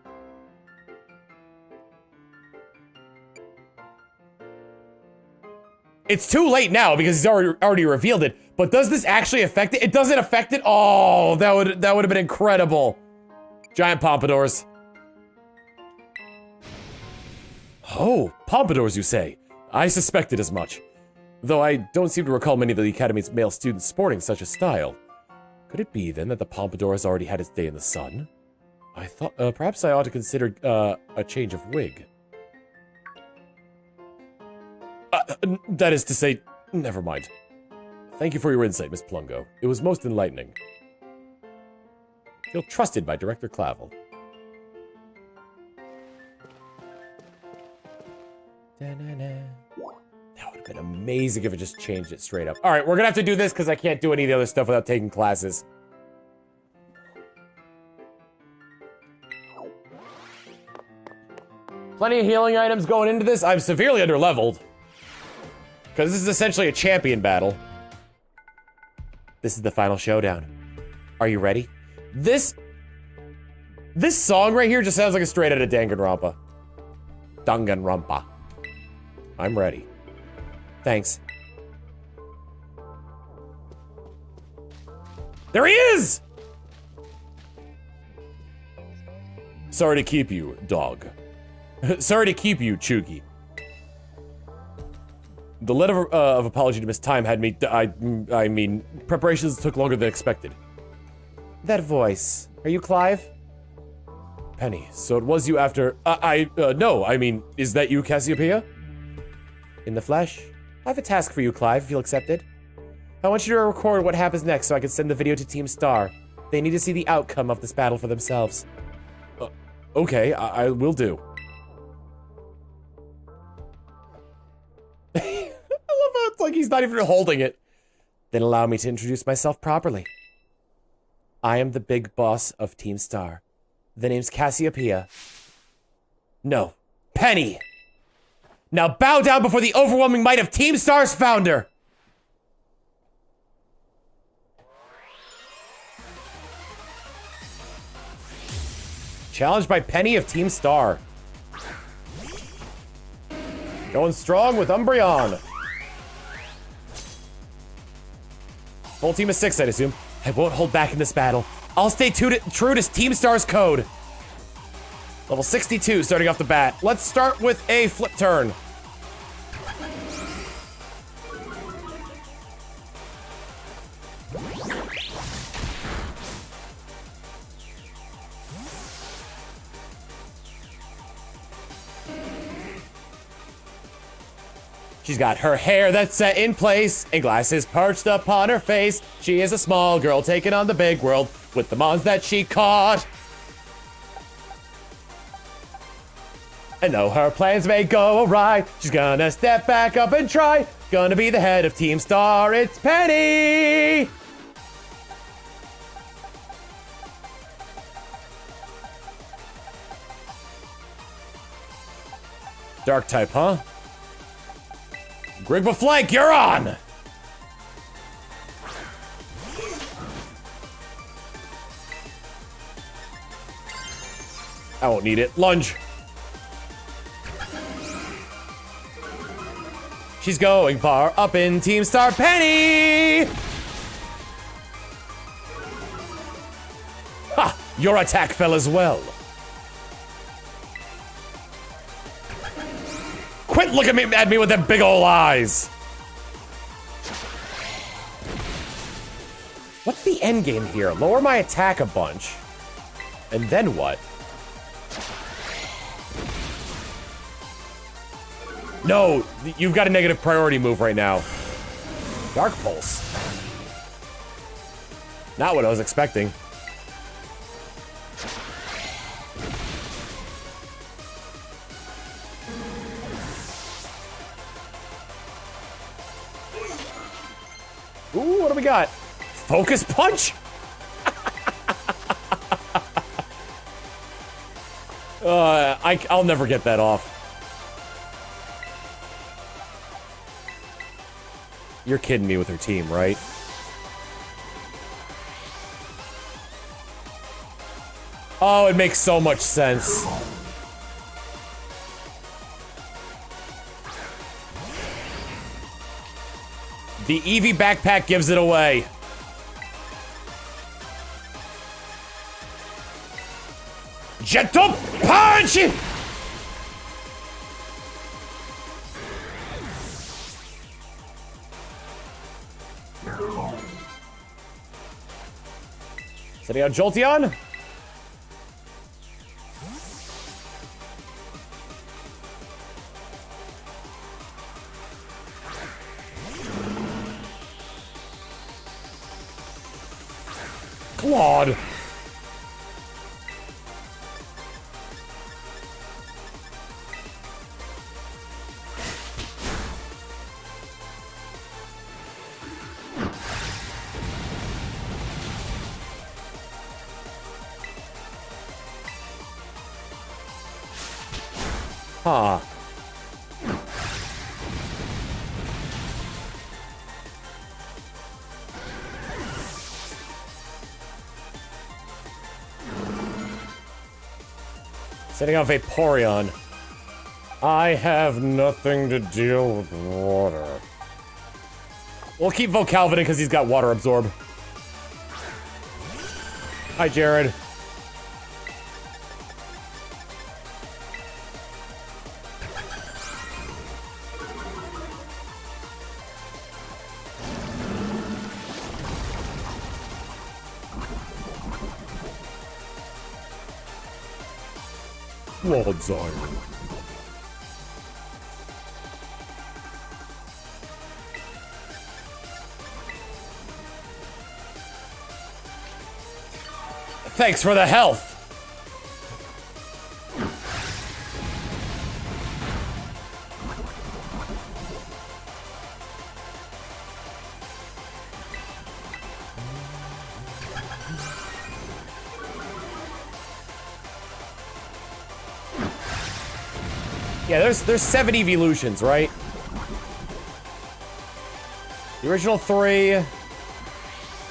A: It's too late now because he's already revealed it. But does this actually affect it? It doesn't affect it? Oh, that would have been incredible. Giant pompadours. Oh, pompadours, you say? I suspected as much. Though I don't seem to recall many of the Academy's male students sporting such a style. Could it be, then, that the pompadour has already had its day in the sun? I thought, perhaps I ought to consider, a change of wig. That is to say, never mind. Thank you for your insight, Miss Plungo. It was most enlightening. Feel trusted by Director Clavel. That would have been amazing if it just changed it straight up. Alright, we're gonna have to do this because I can't do any of the other stuff without taking classes. Plenty of healing items going into this. I'm severely underleveled. Because this is essentially a champion battle. This is the final showdown. Are you ready? This song right here just sounds like a straight out of Danganronpa. Danganronpa. I'm ready. Thanks. There he is! Sorry to keep you, dog. Sorry to keep you, Chugi. The letter of apology to Miss Time had me, I mean, preparations took longer than expected. That voice. Are you Clive? Penny, so it was you after, no, I mean, is that you, Cassiopeia? In the flesh? I have a task for you, Clive, if you'll accept it. I want you to record what happens next so I can send the video to Team Star. They need to see the outcome of this battle for themselves. Okay, I will do. I love how it's like he's not even holding it. Then allow me to introduce myself properly. I am the big boss of Team Star. The name's Cassiopeia. No, Penny! Now bow down before the overwhelming might of Team Star's founder! Challenged by Penny of Team Star. Going strong with Umbreon. Full team of 6, I'd assume. I won't hold back in this battle. I'll stay true to Team Star's code. Level 62 starting off the bat. Let's start with a flip turn. She's got her hair that's set in place and glasses perched upon her face. She is a small girl taking on the big world with the mons that she caught. And though her plans may go awry, she's gonna step back up and try. Gonna be the head of Team Star, it's Penny! Dark type, huh? Grigba Flank, you're on! I won't need it. Lunge. She's going far up in Team Star. Penny! Ha! Your attack fell as well. Quit looking at me with them big ol' eyes! What's the end game here? Lower my attack a bunch. And then what? No, you've got a negative priority move right now. Dark Pulse. Not what I was expecting. Ooh, what do we got? Focus punch? I'll never get that off. You're kidding me with her team, right? Oh, it makes so much sense. The Eevee backpack gives it away. Gentle punch! Setting out Jolteon. Claude. Huh. Setting off Vaporeon. I have nothing to deal with water. We'll keep Vocalvin because he's got Water Absorb. Hi, Jared. Lord Zion. Thanks for the health. Yeah, there's 7 evolutions, right? The original 3,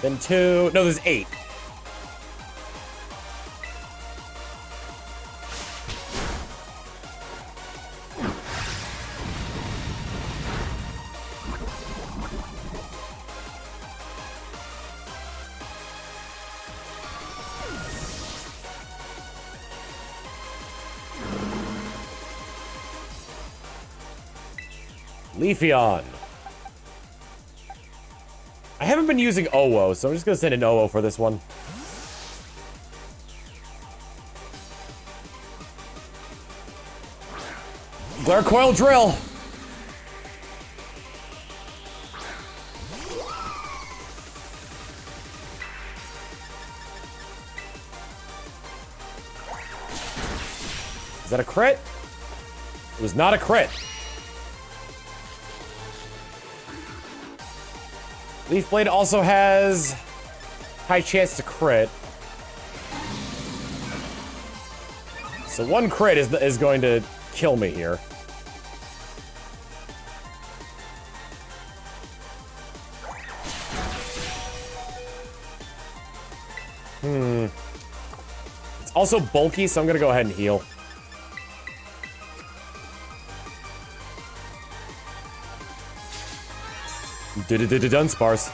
A: then 2. No, there's 8. Leafeon. I haven't been using OWO, so I'm just gonna send an OWO for this one. Glare Coil Drill. Is that a crit? It was not a crit. Leaf Blade also has high chance to crit. So 1 crit is going to kill me here. It's also bulky, so I'm gonna go ahead and heal. Dunsparce.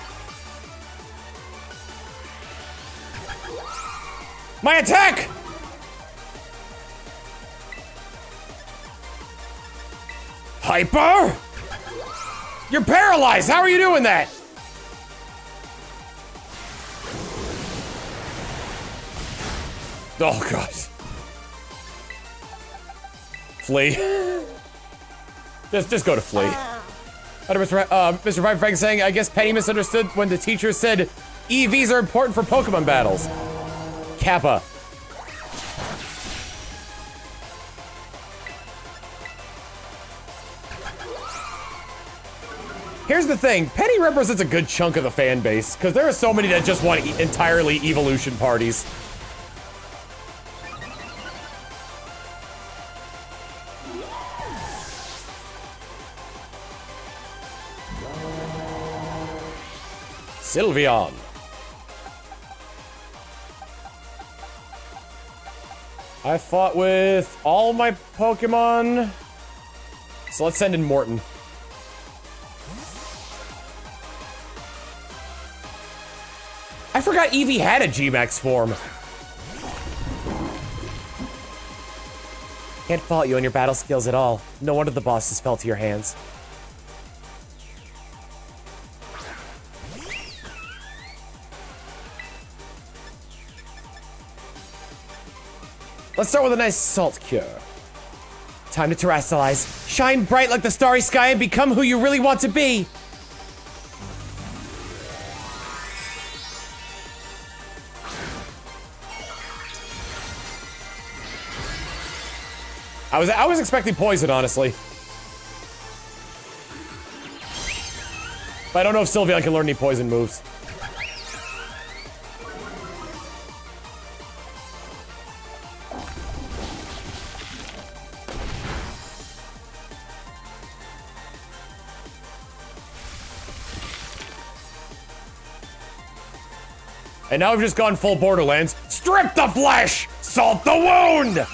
A: My attack! Hyper? You're paralyzed! How are you doing that? Oh, God. Flee. Just go to Flee. Mr. Vibe Frank saying, I guess Penny misunderstood when the teacher said EVs are important for Pokemon battles. Kappa. Here's the thing, Penny represents a good chunk of the fan base, because there are so many that just want entirely evolution parties. Sylveon. I fought with all my Pokemon. So let's send in Morton. I forgot Eevee had a G-Max form. Can't fault you on your battle skills at all. No wonder the bosses fell to your hands. Let's start with a nice salt cure. Time to terrestrialize. Shine bright like the starry sky and become who you really want to be. I was expecting poison, honestly. But I don't know if Sylveon can learn any poison moves. And now we've just gone full Borderlands. Strip the flesh! Salt the wound! And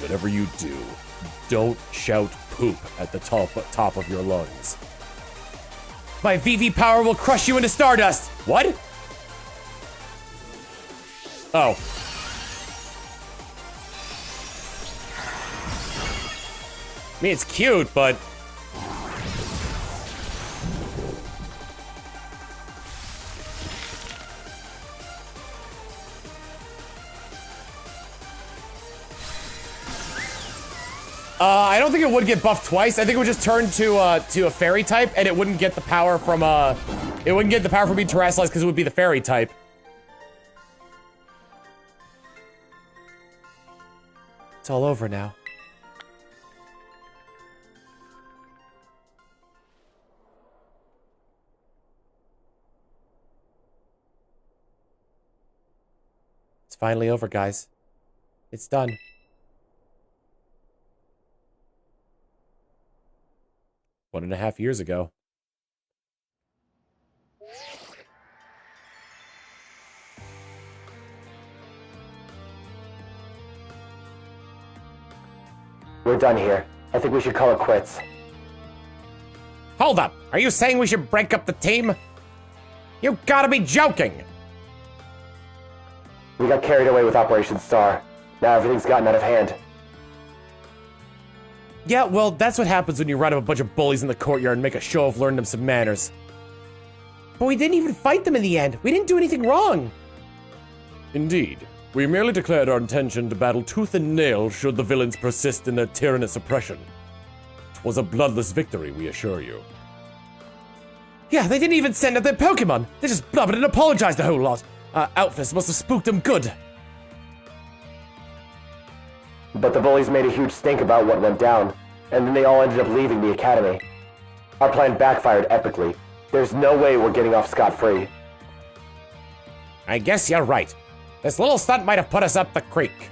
A: whatever you do, don't shout poop at the top of your lungs. My VV power will crush you into stardust! What? Oh. I mean, it's cute, but... I don't think it would get buffed twice. I think it would just turn to a fairy type, and it wouldn't get the power from, it wouldn't get the power from being terrestrialized because it would be the fairy type. It's all over now. It's finally over, guys. It's done. One and a half years ago.
G: We're done here. I think we should call it quits.
A: Hold up! Are you saying we should break up the team? You gotta be joking!
G: We got carried away with Operation Star. Now everything's gotten out of hand.
A: Yeah, well, that's what happens when you run up a bunch of bullies in the courtyard and make a show of learning them some manners.
F: But we didn't even fight them in the end. We didn't do anything wrong.
A: Indeed. We merely declared our intention to battle tooth and nail should the villains persist in their tyrannous oppression. 'Twas a bloodless victory, we assure you.
F: Yeah, they didn't even send out their Pokemon. They just blubbered and apologized a whole lot. Outfits must have spooked them good.
G: But the bullies made a huge stink about what went down, and then they all ended up leaving the academy. Our plan backfired epically. There's no way we're getting off scot-free.
A: I guess you're right. This little stunt might have put us up the creek.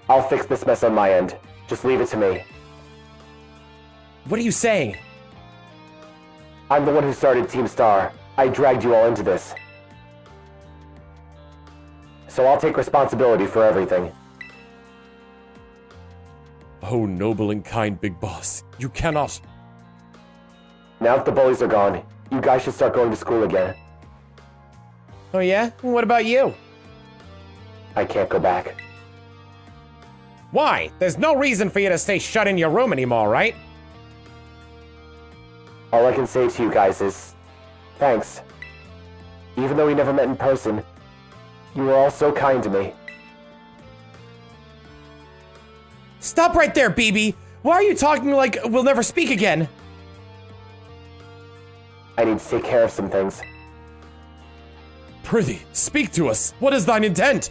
G: I'll fix this mess on my end. Just leave it to me.
F: What are you saying?
G: I'm the one who started Team Star. I dragged you all into this. So I'll take responsibility for everything.
A: Oh, noble and kind Big Boss. You cannot.
G: Now that the bullies are gone, you guys should start going to school again.
F: Oh yeah? What about you?
G: I can't go back.
A: Why? There's no reason for you to stay shut in your room anymore, right?
G: All I can say to you guys is, thanks. Even though we never met in person, you were all so kind to me.
F: Stop right there, BB! Why are you talking like we'll never speak again?
G: I need to take care of some things.
A: Prithee, speak to us. What is thine intent?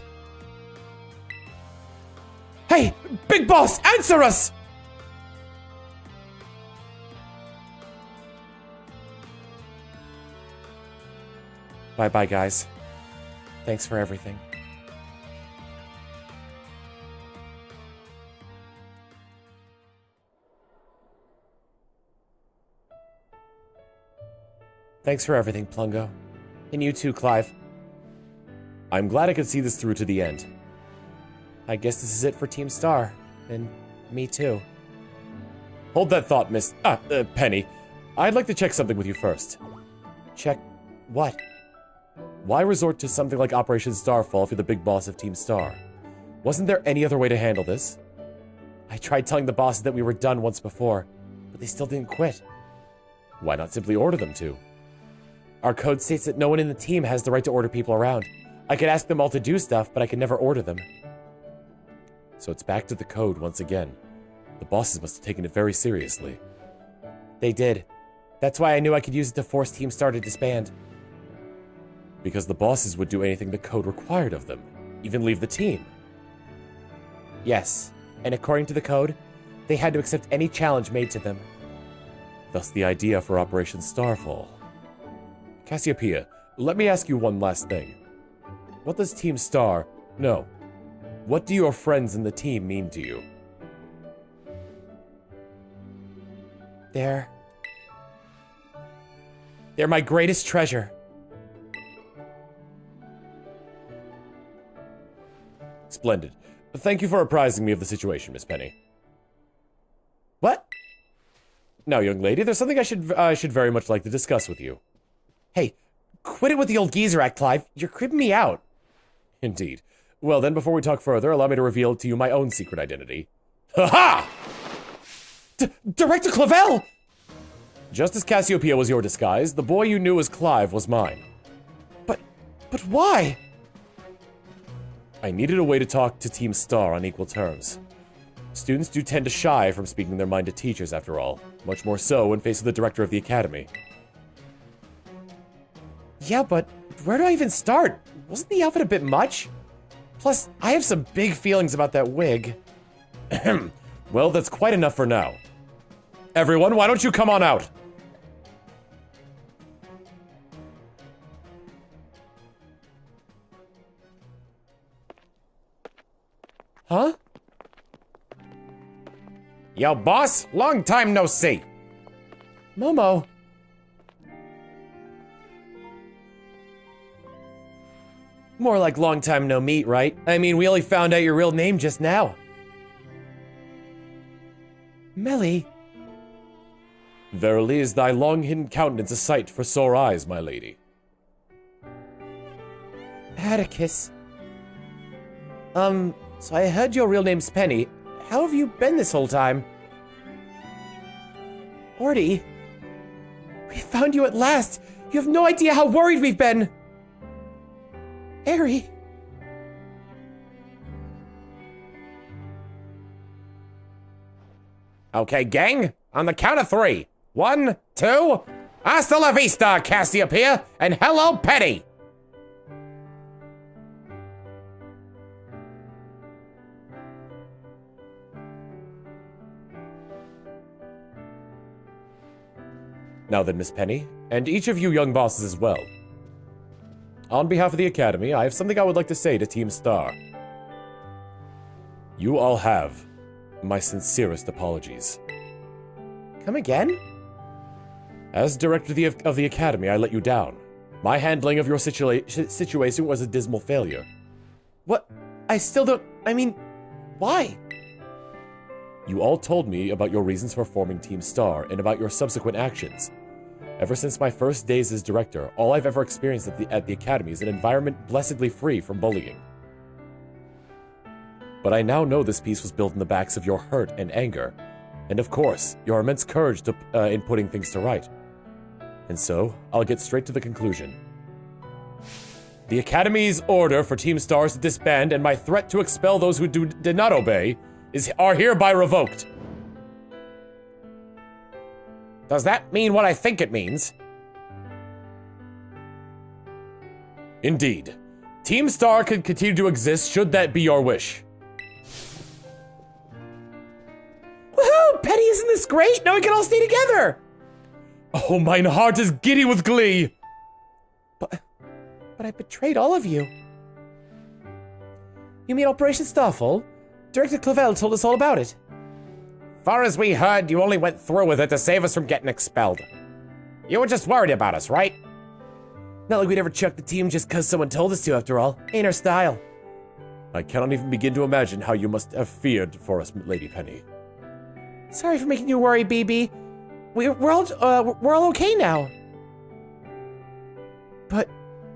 F: Hey, Big Boss, answer us! Bye-bye, guys. Thanks for everything. Thanks for everything, Plungo. And you too, Clive.
A: I'm glad I could see this through to the end.
F: I guess this is it for Team Star. And me too.
A: Hold that thought, Penny. I'd like to check something with you first.
F: Check what?
A: Why resort to something like Operation Starfall if you're the big boss of Team Star? Wasn't there any other way to handle this?
F: I tried telling the bosses that we were done once before, but they still didn't quit.
A: Why not simply order them to?
F: Our code states that no one in the team has the right to order people around. I could ask them all to do stuff, but I could never order them.
A: So it's back to the code once again. The bosses must have taken it very seriously.
F: They did. That's why I knew I could use it to force Team Star to disband.
A: Because the bosses would do anything the code required of them, even leave the team.
F: Yes, and according to the code, they had to accept any challenge made to them.
A: Thus the idea for Operation Starfall. Cassiopeia, let me ask you one last thing. What does Team Star... No. What do your friends in the team mean to you?
F: They're my greatest treasure.
A: Splendid. Thank you for apprising me of the situation, Miss Penny.
F: What?
A: Now, young lady, there's something I should very much like to discuss with you.
F: Hey, quit it with the old geezer act, Clive. You're creeping me out.
A: Indeed. Well then, before we talk further, allow me to reveal to you my own secret identity. Ha-ha!
F: Director Clavel!
A: Just as Cassiopeia was your disguise, the boy you knew as Clive was mine.
F: But why?
A: I needed a way to talk to Team Star on equal terms. Students do tend to shy from speaking their mind to teachers, after all. Much more so when faced with the director of the academy.
F: Yeah, but where do I even start? Wasn't the outfit a bit much? Plus, I have some big feelings about that wig.
A: Well, that's quite enough for now. Everyone, why don't you come on out?
F: Huh?
B: Yo, boss, long time no see.
F: Momo. More like long time no meet, right? I mean, we only found out your real name just now. Melly.
A: Verily is thy long-hidden countenance a sight for sore eyes, my lady.
F: Atticus. So I heard your real name's Penny. How have you been this whole time? Orty. We found you at last. You have no idea how worried we've been. Airy.
B: Okay, gang, on the count of 3. 1, 2, hasta la vista, Cassiopeia, and hello, Penny!
A: Now then, Miss Penny, and each of you young bosses as well. On behalf of the Academy, I have something I would like to say to Team Star. You all have my sincerest apologies.
F: Come again?
A: As director of the Academy, I let you down. My handling of your situation was a dismal failure.
F: What? I still don't... I mean, why?
A: You all told me about your reasons for forming Team Star and about your subsequent actions. Ever since my first days as director, all I've ever experienced at the Academy is an environment blessedly free from bullying. But I now know this peace was built in the backs of your hurt and anger, and of course, your immense courage in putting things to right. And so, I'll get straight to the conclusion. The Academy's order for Team Stars to disband and my threat to expel those who did not obey are hereby revoked.
B: Does that mean what I think it means?
A: Indeed. Team Star can continue to exist should that be your wish.
F: Woohoo! Penny, isn't this great? Now we can all stay together!
A: Oh, mine heart is giddy with glee.
F: But I betrayed all of you. You mean Operation Starfall? Director Clavel told us all about it.
B: Far as we heard, you only went through with it to save us from getting expelled. You were just worried about us, right?
F: Not like we'd ever chuck the team just cause someone told us to, after all. Ain't our style.
A: I cannot even begin to imagine how you must have feared for us, Lady Penny.
F: Sorry for making you worry, BB. We're all okay now. But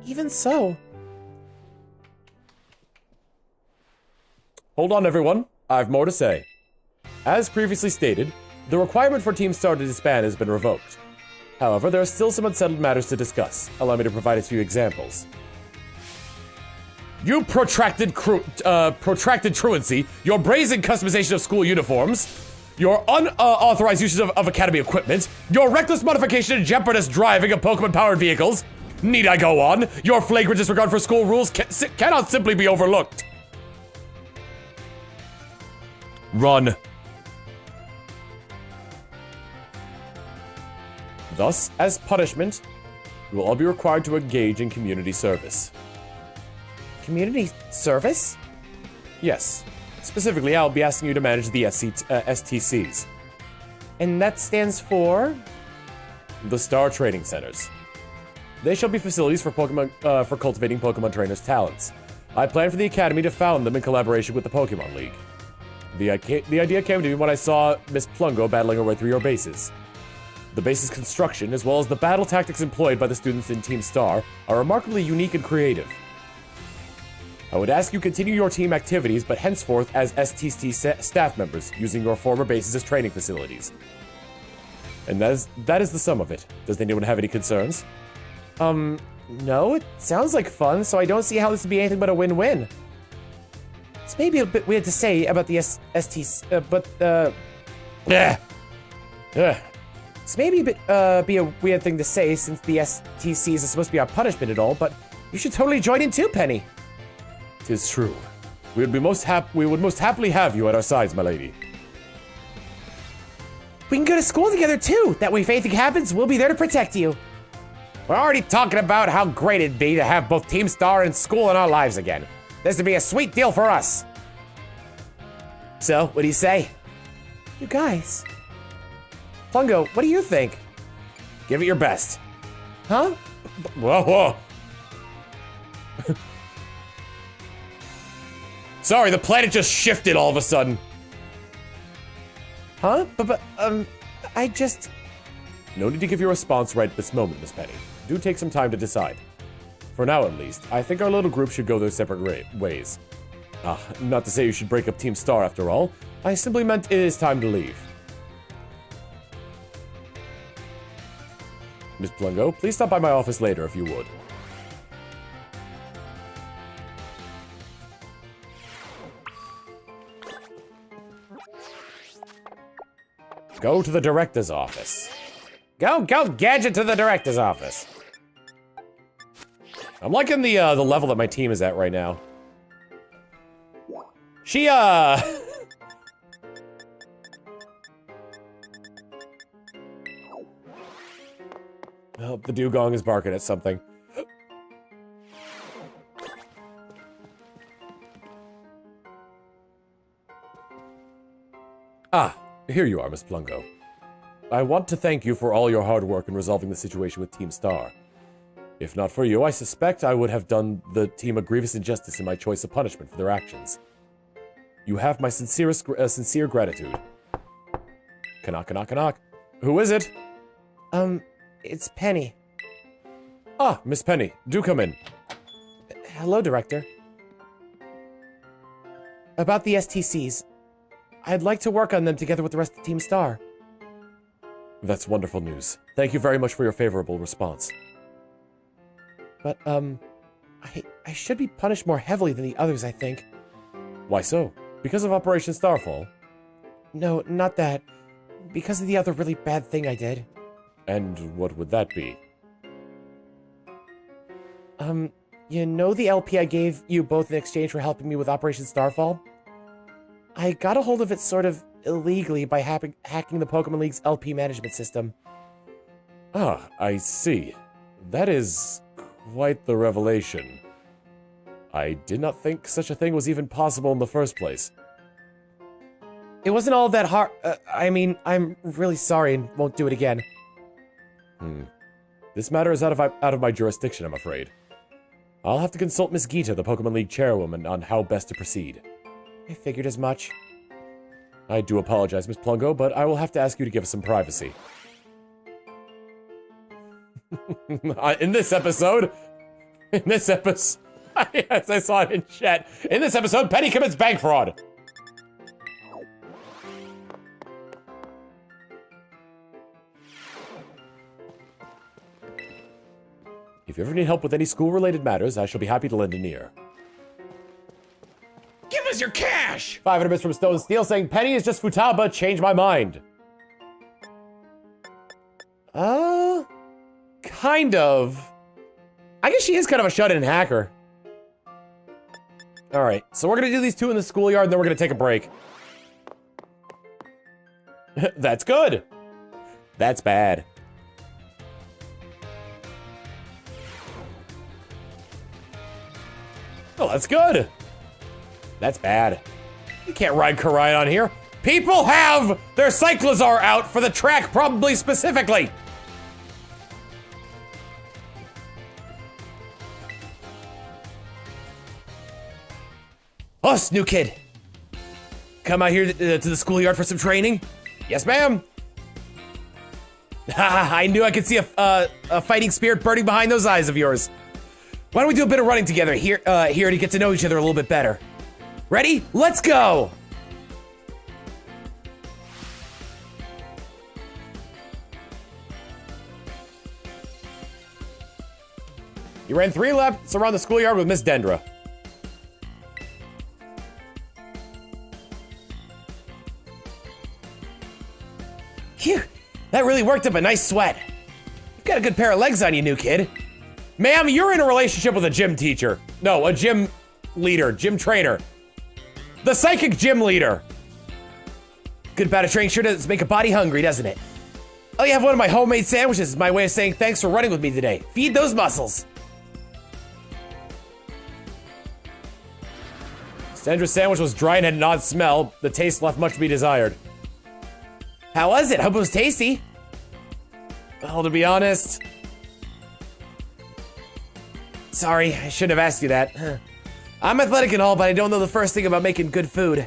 F: even so...
A: Hold on, everyone. I've more to say. As previously stated, the requirement for Team Star to disband has been revoked. However, there are still some unsettled matters to discuss. Allow me to provide a few examples. You protracted truancy, your brazen customization of school uniforms, your unauthorized usage of Academy equipment, your reckless modification and jeopardous driving of Pokemon-powered vehicles. Need I go on? Your flagrant disregard for school rules cannot simply be overlooked. Run. Thus, as punishment, you will all be required to engage in community service.
F: Community service?
A: Yes. Specifically, I'll be asking you to manage the STCs.
F: And that stands for?
A: The Star Training Centers. They shall be facilities for for cultivating Pokemon trainers' talents. I plan for the Academy to found them in collaboration with the Pokemon League. The idea came to me when I saw Miss Plungo battling her way through your bases. The base's construction, as well as the battle tactics employed by the students in Team Star, are remarkably unique and creative. I would ask you continue your team activities, but henceforth as STC staff members, using your former bases as training facilities. And that is the sum of it. Does anyone have any concerns?
F: No, it sounds like fun, so I don't see how this would be anything but a win-win. It's maybe a bit weird to say about the It's maybe be a weird thing to say since the STCs are supposed to be our punishment and all, but you should totally join in too, Penny.
A: 'Tis true. We would most happily have you at our sides, my lady.
F: We can go to school together too. That way if anything happens, we'll be there to protect you.
B: We're already talking about how great it'd be to have both Team Star and school in our lives again. This would be a sweet deal for us.
F: So, what do you say? You guys. Plungo, what do you think?
B: Give it your best.
F: Huh?
A: Whoa. Sorry, the planet just shifted all of a sudden.
F: Huh? I just...
A: No need to give your response right at this moment, Miss Penny. Do take some time to decide. For now, at least, I think our little group should go their separate ways. Not to say you should break up Team Star after all. I simply meant it is time to leave. Miss Plungo, please stop by my office later if you would. Go to the director's office.
B: Go, Gadget to the director's office.
A: I'm liking the level that my team is at right now. She, Oh, the dugong is barking at something. Here you are, Miss Plungo. I want to thank you for all your hard work in resolving the situation with Team Star. If not for you, I suspect I would have done the team a grievous injustice in my choice of punishment for their actions. You have my sincere gratitude. Knock. Who is it?
F: It's Penny.
A: Miss Penny, do come in.
F: Hello, Director. About the STCs. I'd like to work on them together with the rest of Team Star.
A: That's wonderful news. Thank you very much for your favorable response.
F: But, I should be punished more heavily than the others, I think.
A: Why so? Because of Operation Starfall?
F: No, not that. Because of the other really bad thing I did.
A: And what would that be?
F: You know the LP I gave you both in exchange for helping me with Operation Starfall? I got a hold of it sort of illegally by hacking the Pokemon League's LP management system.
A: Ah, I see. That is quite the revelation. I did not think such a thing was even possible in the first place.
F: It wasn't all that hard. I mean, I'm really sorry and won't do it again.
A: This matter is out of my jurisdiction, I'm afraid. I'll have to consult Miss Gita, the Pokemon League chairwoman, on how best to proceed.
F: I figured as much.
A: I do apologize, Miss Plungo, but I will have to ask you to give us some privacy. In this episode, as I saw it in chat, in this episode, Penny commits bank fraud. If you ever need help with any school-related matters, I shall be happy to lend an ear.
B: Give us your cash!
A: 500 bits from Stone Steel saying, Penny is just Futaba, change my mind. Kind of. I guess she is kind of a shut-in hacker. Alright, so we're gonna do these two in the schoolyard, and then we're gonna take a break. That's good. That's bad. Oh, that's good. That's bad. You can't ride Karide on here. People have their Cyclizar out for the track, probably specifically.
F: Us, new kid. Come out here to the schoolyard for some training?
A: Yes, ma'am.
F: I knew I could see a fighting spirit burning behind those eyes of yours. Why don't we do a bit of running together here to get to know each other a little bit better? Ready? Let's go!
A: You ran 3 laps around the schoolyard with Miss Dendra.
F: Phew, that really worked up a nice sweat. You've got a good pair of legs on you, new kid.
A: Ma'am, you're in a relationship with a gym teacher. No, a gym leader, gym trainer. The psychic gym leader.
F: Good about a training sure does make a body hungry, doesn't it? Oh, you have one of my homemade sandwiches. My way of saying thanks for running with me today. Feed those muscles.
A: Dendra's sandwich was dry and had an odd smell. The taste left much to be desired.
F: How was it? Hope it was tasty.
A: Well, to be honest...
F: Sorry, I shouldn't have asked you that. I'm athletic and all, but I don't know the first thing about making good food.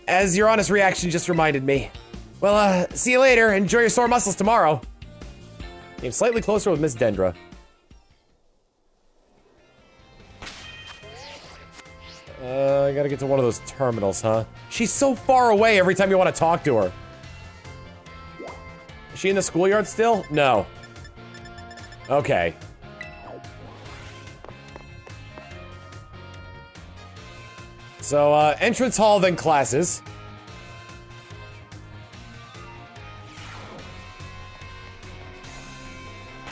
F: As your honest reaction just reminded me. Well, see you later. Enjoy your sore muscles tomorrow.
A: Came slightly closer with Miss Dendra. I gotta get to one of those terminals, huh? She's so far away every time you want to talk to her. Is she in the schoolyard still? No. Okay. So, entrance hall, then classes.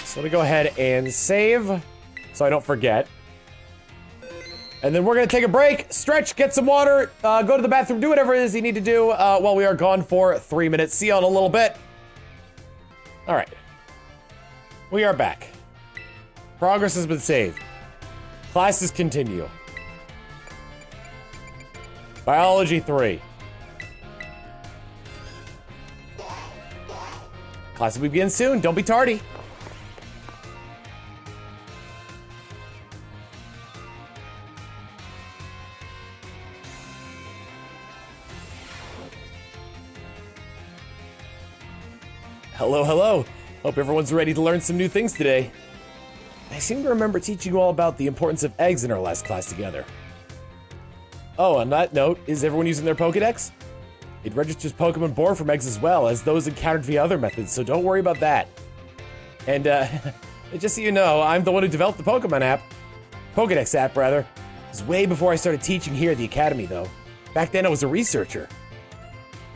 A: So let me go ahead and save, so I don't forget. And then we're gonna take a break, stretch, get some water, go to the bathroom, do whatever it is you need to do while we are gone for 3 minutes. See you in a little bit. All right. We are back. Progress has been saved. Classes continue. Biology 3. Class will begin soon. Don't be tardy. Hello, hello. Hope everyone's ready to learn some new things today. I seem to remember teaching you all about the importance of eggs in our last class together. Oh, on that note, is everyone using their Pokedex? It registers Pokemon born from eggs as well as those encountered via other methods, so don't worry about that. And, just so you know, I'm the one who developed the Pokemon app. Pokedex app, rather. It was way before I started teaching here at the Academy, though. Back then, I was a researcher.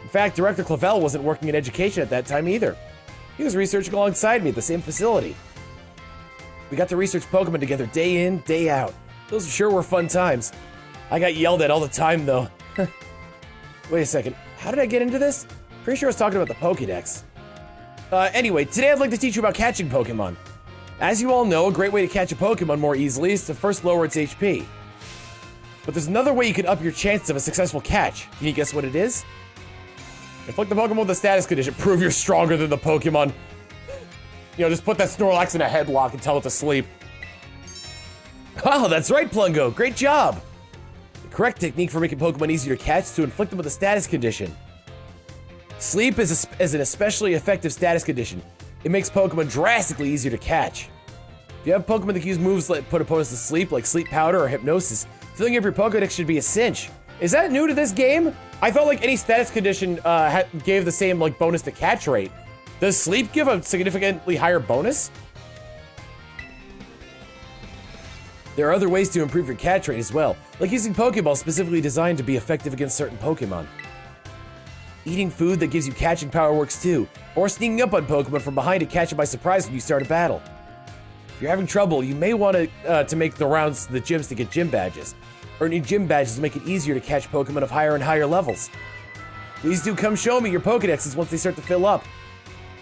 A: In fact, Director Clavel wasn't working in education at that time either. He was researching alongside me at the same facility.
F: We got to research Pokemon together day in, day out. Those sure were fun times. I got yelled at all the time, though. Wait a second. How did I get into this? Pretty sure I was talking about the Pokédex. Anyway, today I'd like to teach you about catching Pokemon. As you all know, a great way to catch a Pokemon more easily is to first lower its HP. But there's another way you can up your chances of a successful catch. Can you guess what it is? Inflict the Pokemon with a status condition. Prove you're stronger than the Pokemon. You know, just put that Snorlax in a headlock and tell it to sleep. Oh, that's right, Plungo. Great job. The correct technique for making Pokemon easier to catch is to inflict them with a status condition. Sleep is an especially effective status condition. It makes Pokemon drastically easier to catch. If you have Pokemon that can use moves that put opponents to sleep, like Sleep Powder or Hypnosis, filling up your Pokedex should be a cinch. Is that new to this game? I felt like any status condition gave the same like bonus to catch rate. Does Sleep give a significantly higher bonus? There are other ways to improve your catch rate as well, like using Pokeballs specifically designed to be effective against certain Pokemon. Eating food that gives you catching power works too, or sneaking up on Pokemon from behind to catch them by surprise when you start a battle. If you're having trouble, you may want to make the rounds to the gyms to get gym badges. Earning gym badges will make it easier to catch Pokemon of higher and higher levels. Please do come show me your Pokedexes once they start to fill up.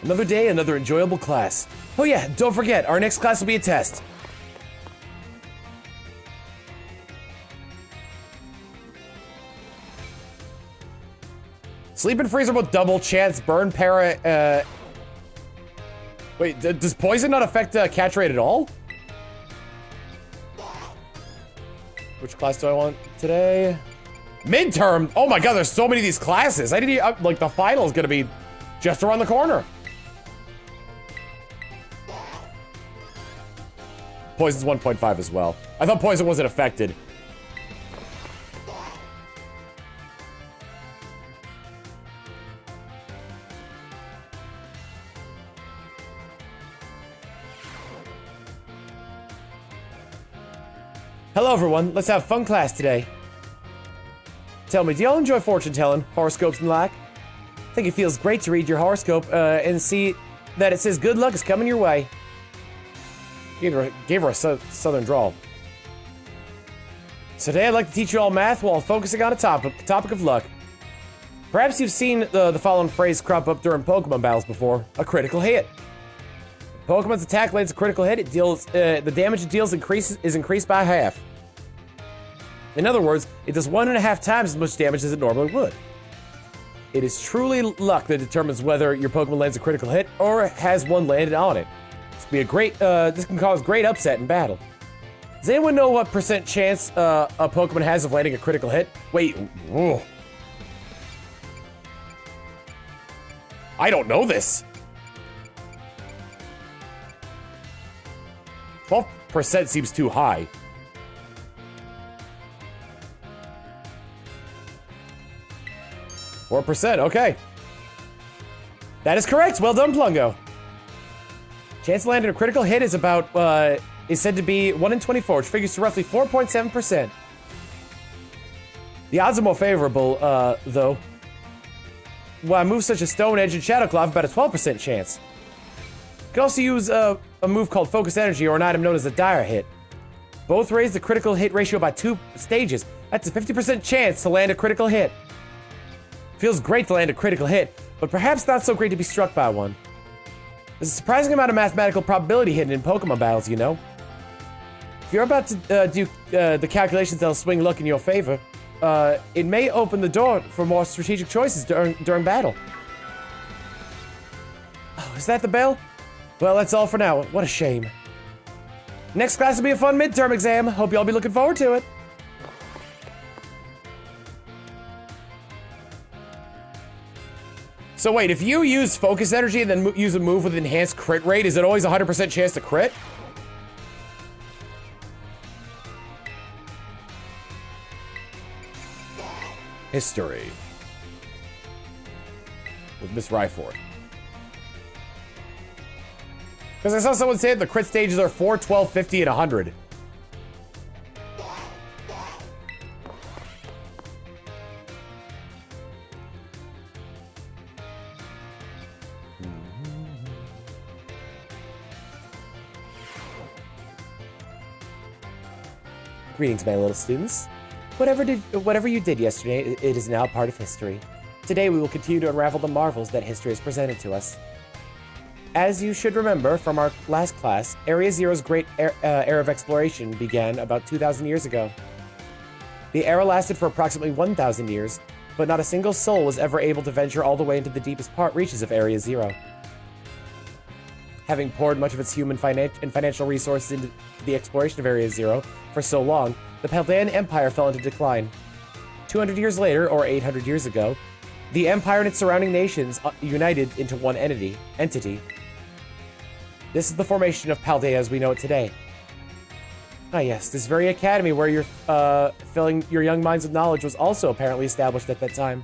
F: Another day, another enjoyable class. Oh yeah, don't forget, our next class will be a test. Sleep and Freeze are both double chance, burn, para, Wait, does poison not affect catch rate at all? Which class do I want today? Midterm? Oh my god, there's so many of these classes. I didn't like the final is gonna be just around the corner. Poison's 1.5 as well. I thought poison wasn't affected. Hello everyone, let's have fun class today. Tell me, do y'all enjoy fortune telling, horoscopes and like? I think it feels great to read your horoscope and see that it says good luck is coming your way. Gave her a southern drawl. So today I'd like to teach you all math while focusing on a topic of luck. Perhaps you've seen the following phrase crop up during Pokemon battles before: a critical hit. Pokemon's attack lands a critical hit, it deals the damage it deals is increased by half. In other words, it does 1.5 times as much damage as it normally would. It is truly luck that determines whether your Pokemon lands a critical hit or has one landed on it. This can cause great upset in battle. Does anyone know what % chance a Pokemon has of landing a critical hit? Wait, whoa. I don't know this. 12% seems too high. %, okay. That is correct. Well done, Plungo. Chance of landing a critical hit is about, is said to be 1 in 24, which figures to roughly 4.7%. The odds are more favorable, though. While moves such as Stone Edge and Shadow Claw have about a 12% chance. You can also use a move called Focus Energy or an item known as a Dire Hit. Both raise the critical hit ratio by 2 stages. That's a 50% chance to land a critical hit. Feels great to land a critical hit, but perhaps not so great to be struck by one. There's a surprising amount of mathematical probability hidden in Pokemon battles, you know. If you're about to do the calculations that'll swing luck in your favor, it may open the door for more strategic choices during battle. Oh, is that the bell? Well, that's all for now. What a shame. Next class will be a fun midterm exam. Hope y'all be looking forward to it. So wait, if you use Focus Energy and then use a move with enhanced crit rate, is it always 100% chance to crit? History. With Miss Ryford. Because I saw someone say the crit stages are 4, 12, 50, and 100. Greetings, my little students. Whatever you did yesterday, it is now part of history. Today, we will continue to unravel the marvels that history has presented to us. As you should remember from our last class, Area Zero's great era of exploration began about 2,000 years ago. The era lasted for approximately 1,000 years, but not a single soul was ever able to venture all the way into the deepest reaches of Area Zero. Having poured much of its human and financial resources into the exploration of Area Zero for so long, the Paldean Empire fell into decline. 200 years later, or 800 years ago, the Empire and its surrounding nations united into one entity. This is the formation of Paldea as we know it today. Ah yes, this very academy where you're filling your young minds with knowledge was also apparently established at that time.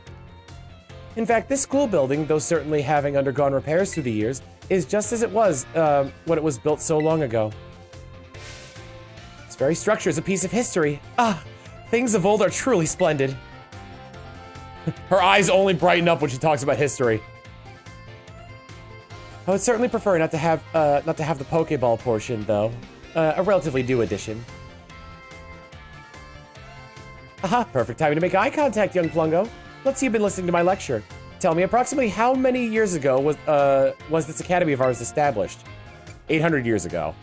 F: In fact, this school building, though certainly having undergone repairs through the years, is just as it was when it was built so long ago. This very structure is a piece of history. Ah, things of old are truly splendid.
A: Her eyes only brighten up when she talks about history.
F: I would certainly prefer not to have the Pokeball portion, though. A relatively new addition. Aha, perfect timing to make eye contact, young Plungo. Let's see you've been listening to my lecture. Tell me, approximately how many years ago was this academy of ours established?
A: 800 years ago.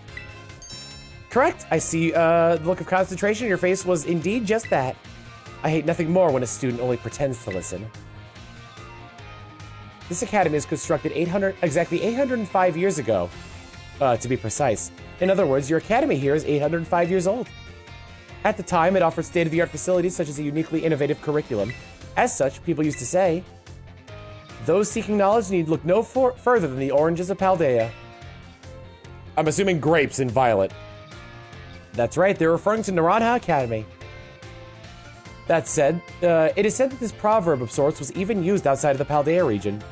F: Correct. I see the look of concentration in your face was indeed just that. I hate nothing more when a student only pretends to listen. This academy is constructed exactly 805 years ago, to be precise. In other words, your academy here is 805 years old. At the time, it offered state-of-the-art facilities such as a uniquely innovative curriculum. As such, people used to say, those seeking knowledge need look no further than the oranges of Paldea.
A: I'm assuming grapes in violet.
F: That's right, they're referring to Naranja Academy. That said, it is said that this proverb of sorts was even used outside of the Paldea region.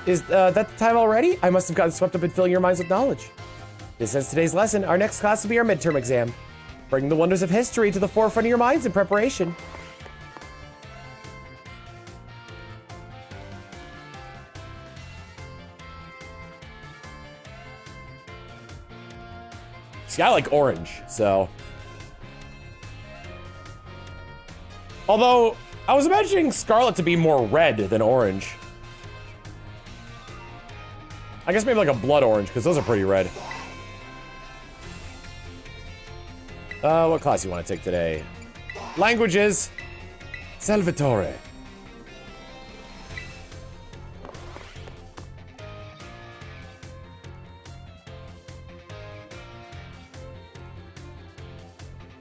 F: Is that the time already? I must have gotten swept up in filling your minds with knowledge. This ends today's lesson. Our next class will be our midterm exam. Bring the wonders of history to the forefront of your minds in preparation.
A: See, I like orange, so... Although, I was imagining Scarlet to be more red than orange. I guess maybe like a blood orange, because those are pretty red. What class you want to take today? Languages. Salvatore.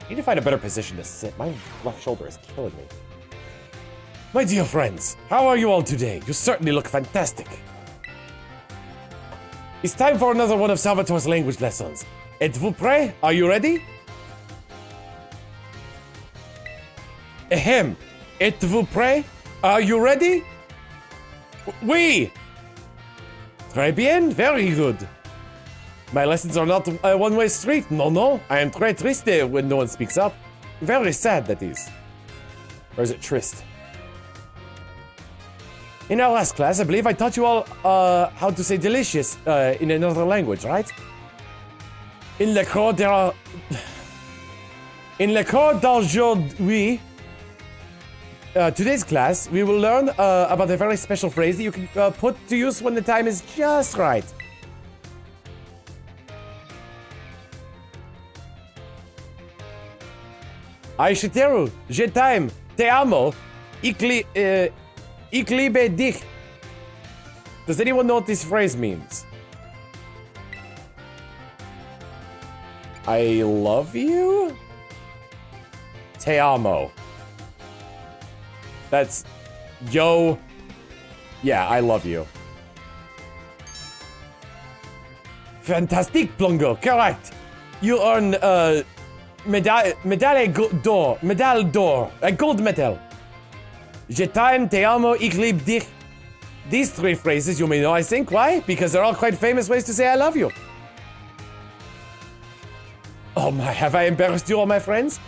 A: I need to find a better position to sit. My left shoulder is killing me. My dear friends, how are you all today? You certainly look fantastic. It's time for another one of Salvatore's language lessons. Êtes-vous prêts? Are you ready? Ahem. Êtes-vous prêts? Are you ready? Oui. Très bien. Very good. My lessons are not a one-way street. No. I am très triste when no one speaks up. Very sad, that is. Or is it triste? In our last class, I believe I taught you all how to say delicious in another language, right? In le cours d'aujourd'hui, today's class, we will learn about a very special phrase that you can put to use when the time is just right. I should tell you, je t'aime, te amo, iklibe dich. Does anyone know what this phrase means? I love you? Te amo. That's, yo, yeah, I love you. Fantastic, Plungo, correct. You earn, médaille d'or, a gold medal. Je t'aime, te amo, ik liebe dich. These three phrases you may know, I think. Why? Because they're all quite famous ways to say I love you. Oh my, have I embarrassed you all, my friends?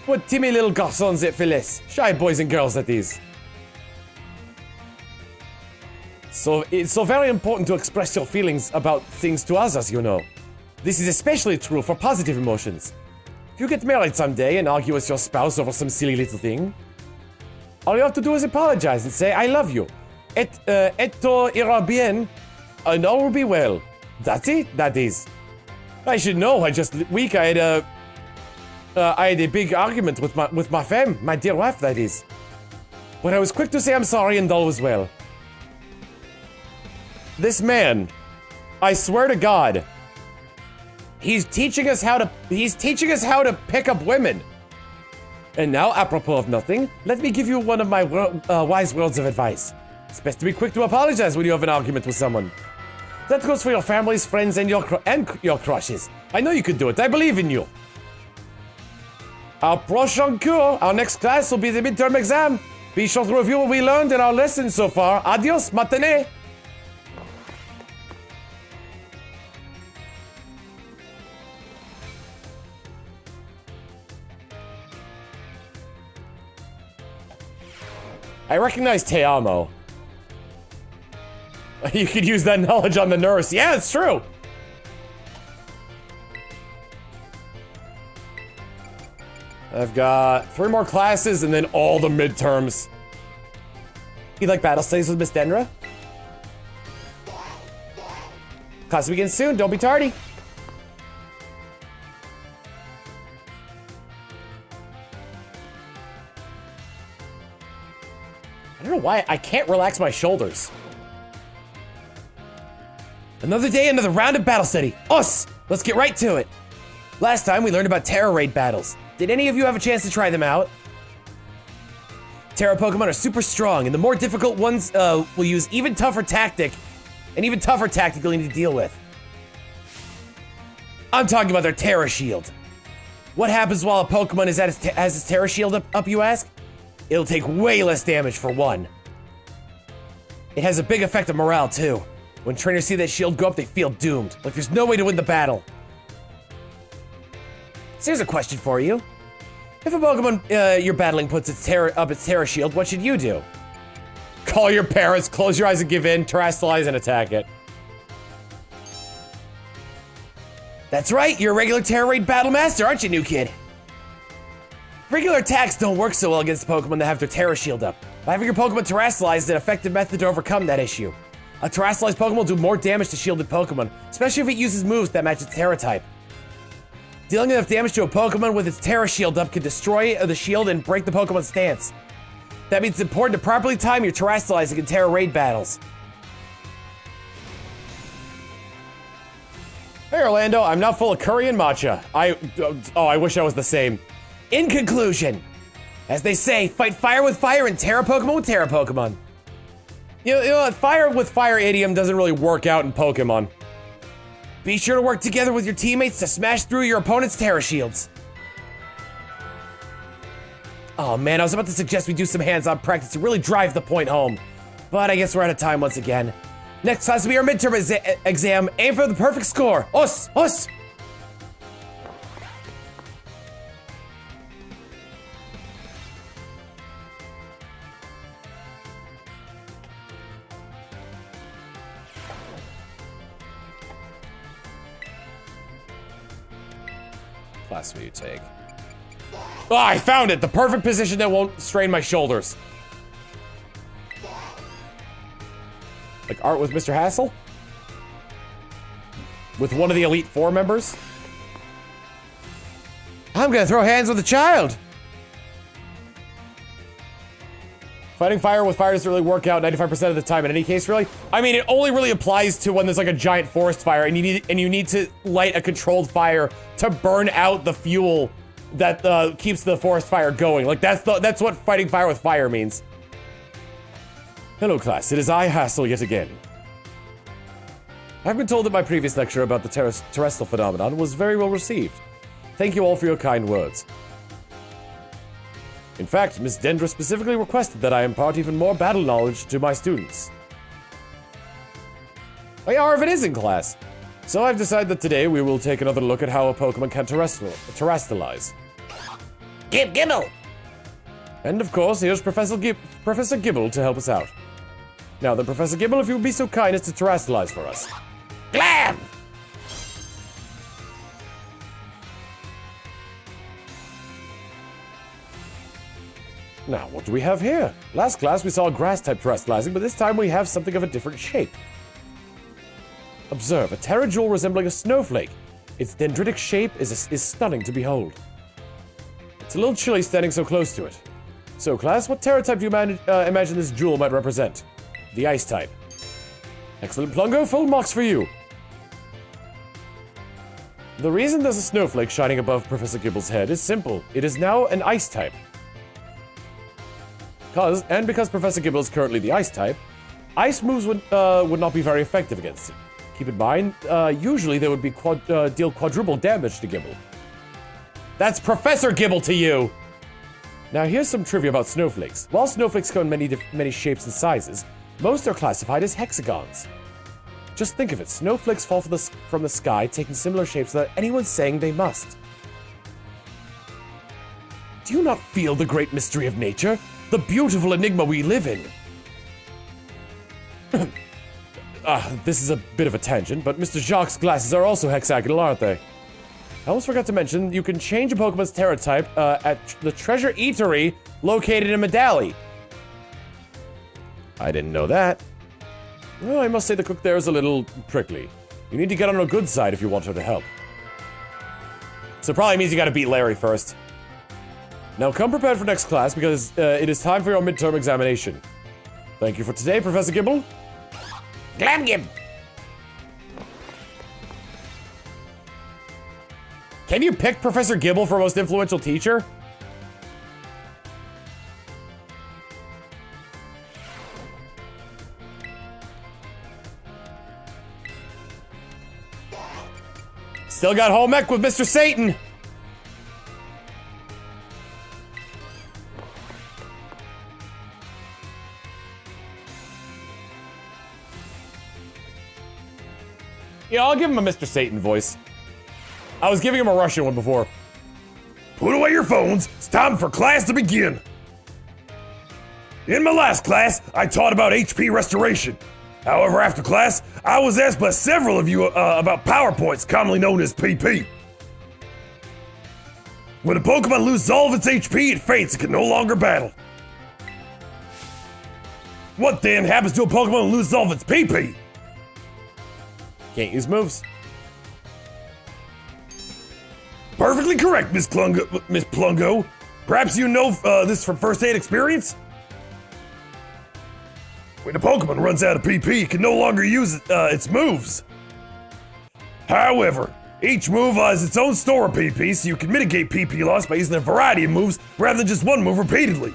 A: What timmy little garçons et filles, shy boys and girls that is. So, it's so very important to express your feelings about things to others, you know. This is especially true for positive emotions. If you get married someday and argue with your spouse over some silly little thing, all you have to do is apologize and say, I love you. Esto irá bien, and all will be well. That's it, that is. I should know, just week I had a big argument with my femme, my dear wife, that is. But I was quick to say I'm sorry and all was well. This man, I swear to God, he's teaching us how to pick up women. And now, apropos of nothing, let me give you one of my wise words of advice. It's best to be quick to apologize when you have an argument with someone. That goes for your families, friends, and your crushes. I know you can do it. I believe in you. Our prochain cours, our next class will be the midterm exam. Be sure to review what we learned in our lessons so far. Adios, matinee. I recognize Te Amo. You could use that knowledge on the nurse. Yeah, it's true. I've got 3 more classes and then all the midterms. You like battle studies with Miss Denra? Class begins soon. Don't be tardy. I don't know why I can't relax my shoulders. Another day, another round of battle study. Us! Let's get right to it. Last time we learned about Terra Raid battles. Did any of you have a chance to try them out? Terra Pokemon are super strong, and the more difficult ones will use even tougher tactic, and even tougher tactic you'll need to deal with. I'm talking about their Terra Shield. What happens while a Pokemon has its Terra Shield up, you ask? It'll take way less damage for one. It has a big effect on morale, too. When trainers see that shield go up, they feel doomed. Like there's no way to win the battle. So here's a question for you. If a Pokemon you're battling puts its Terra Shield, what should you do? Call your parents, close your eyes and give in, terrestrialize and attack it. That's right, you're a regular Terra Raid Battle Master, aren't you, new kid? Regular attacks don't work so well against Pokemon that have their Terra Shield up. By having your Pokemon terrestrialized is an effective method to overcome that issue. A terrestrialized Pokemon will do more damage to shielded Pokemon, especially if it uses moves that match its Terra type. Dealing enough damage to a Pokemon with its Terra Shield up can destroy the shield and break the Pokemon's stance. That means it's important to properly time your terrestrializing in Terra Raid battles. Hey Orlando, I'm now full of curry and matcha. I wish I was the same. In conclusion, as they say, fight fire with fire and Terra Pokemon with Terra Pokemon. You know, fire with fire idiom doesn't really work out in Pokemon. Be sure to work together with your teammates to smash through your opponent's Terra Shields. Oh man, I was about to suggest we do some hands-on practice to really drive the point home. But I guess we're out of time once again. Next class will be our midterm exam. Aim for the perfect score. Us! Us! Class will you take? Oh, I found it! The perfect position that won't strain my shoulders. Like art with Mr. Hassel? With one of the Elite Four members? I'm gonna throw hands with a child! Fighting fire with fire doesn't really work out 95% of the time in any case, really. I mean, it only really applies to when there's like a giant forest fire and you need to light a controlled fire to burn out the fuel that keeps the forest fire going. Like that's what fighting fire with fire means. Hello class, it is I, Hassel, yet again. I've been told that my previous lecture about the terrestrial phenomenon was very well received. Thank you all for your kind words. In fact, Miss Dendra specifically requested that I impart even more battle knowledge to my students. Oh yeah, Arven is in class. So I've decided that today we will take another look at how a Pokemon can terrestrialize.
B: Gibble!
A: And of course, here's Professor Gibble to help us out. Now then, Professor Gibble, if you would be so kind as to terrestrialize for us.
B: Glam!
A: Now, what do we have here? Last class we saw a grass-type terrestrializing, but this time we have something of a different shape. Observe, a terra jewel resembling a snowflake. Its dendritic shape is stunning to behold. It's a little chilly standing so close to it. So, class, what terra type do you imagine this jewel might represent? The ice type. Excellent, Plungo. Full marks for you. The reason there's a snowflake shining above Professor Gibble's head is simple. It is now an ice type. Because Professor Gibble is currently the ice type, ice moves would not be very effective against it. Keep in mind, usually they would be deal quadruple damage to Gibble. That's Professor Gibble to you! Now here's some trivia about snowflakes. While snowflakes come in many shapes and sizes, most are classified as hexagons. Just think of it, snowflakes fall from the sky, taking similar shapes without anyone saying they must. Do you not feel the great mystery of nature? The beautiful enigma we live in? This is a bit of a tangent, but Mr. Jacques' glasses are also hexagonal, aren't they? I almost forgot to mention, you can change a Pokemon's Terra type at the Treasure Eatery located in Medali. I didn't know that. Well, I must say the cook there is a little prickly. You need to get on her good side if you want her to help. So probably means you gotta beat Larry first. Now come prepared for next class because it is time for your midterm examination. Thank you for today, Professor Gibble.
B: Glamgib!
A: Can you pick Professor Gibble for most influential teacher? Still got home ec with Mr. Satan. Yeah, I'll give him a Mr. Satan voice. I was giving him a Russian one before.
B: Put away your phones. It's time for class to begin. In my last class, I taught about HP restoration. However, after class, I was asked by several of you about power points, commonly known as PP. When a Pokemon loses all of its HP, it faints and can no longer battle. What then happens to a Pokemon that loses all of its PP?
A: Can't use moves.
B: Perfectly correct, Miss Plungo. Perhaps you know this from first aid experience? When a Pokemon runs out of PP, it can no longer use its moves. However, each move has its own store of PP, so you can mitigate PP loss by using a variety of moves rather than just one move repeatedly.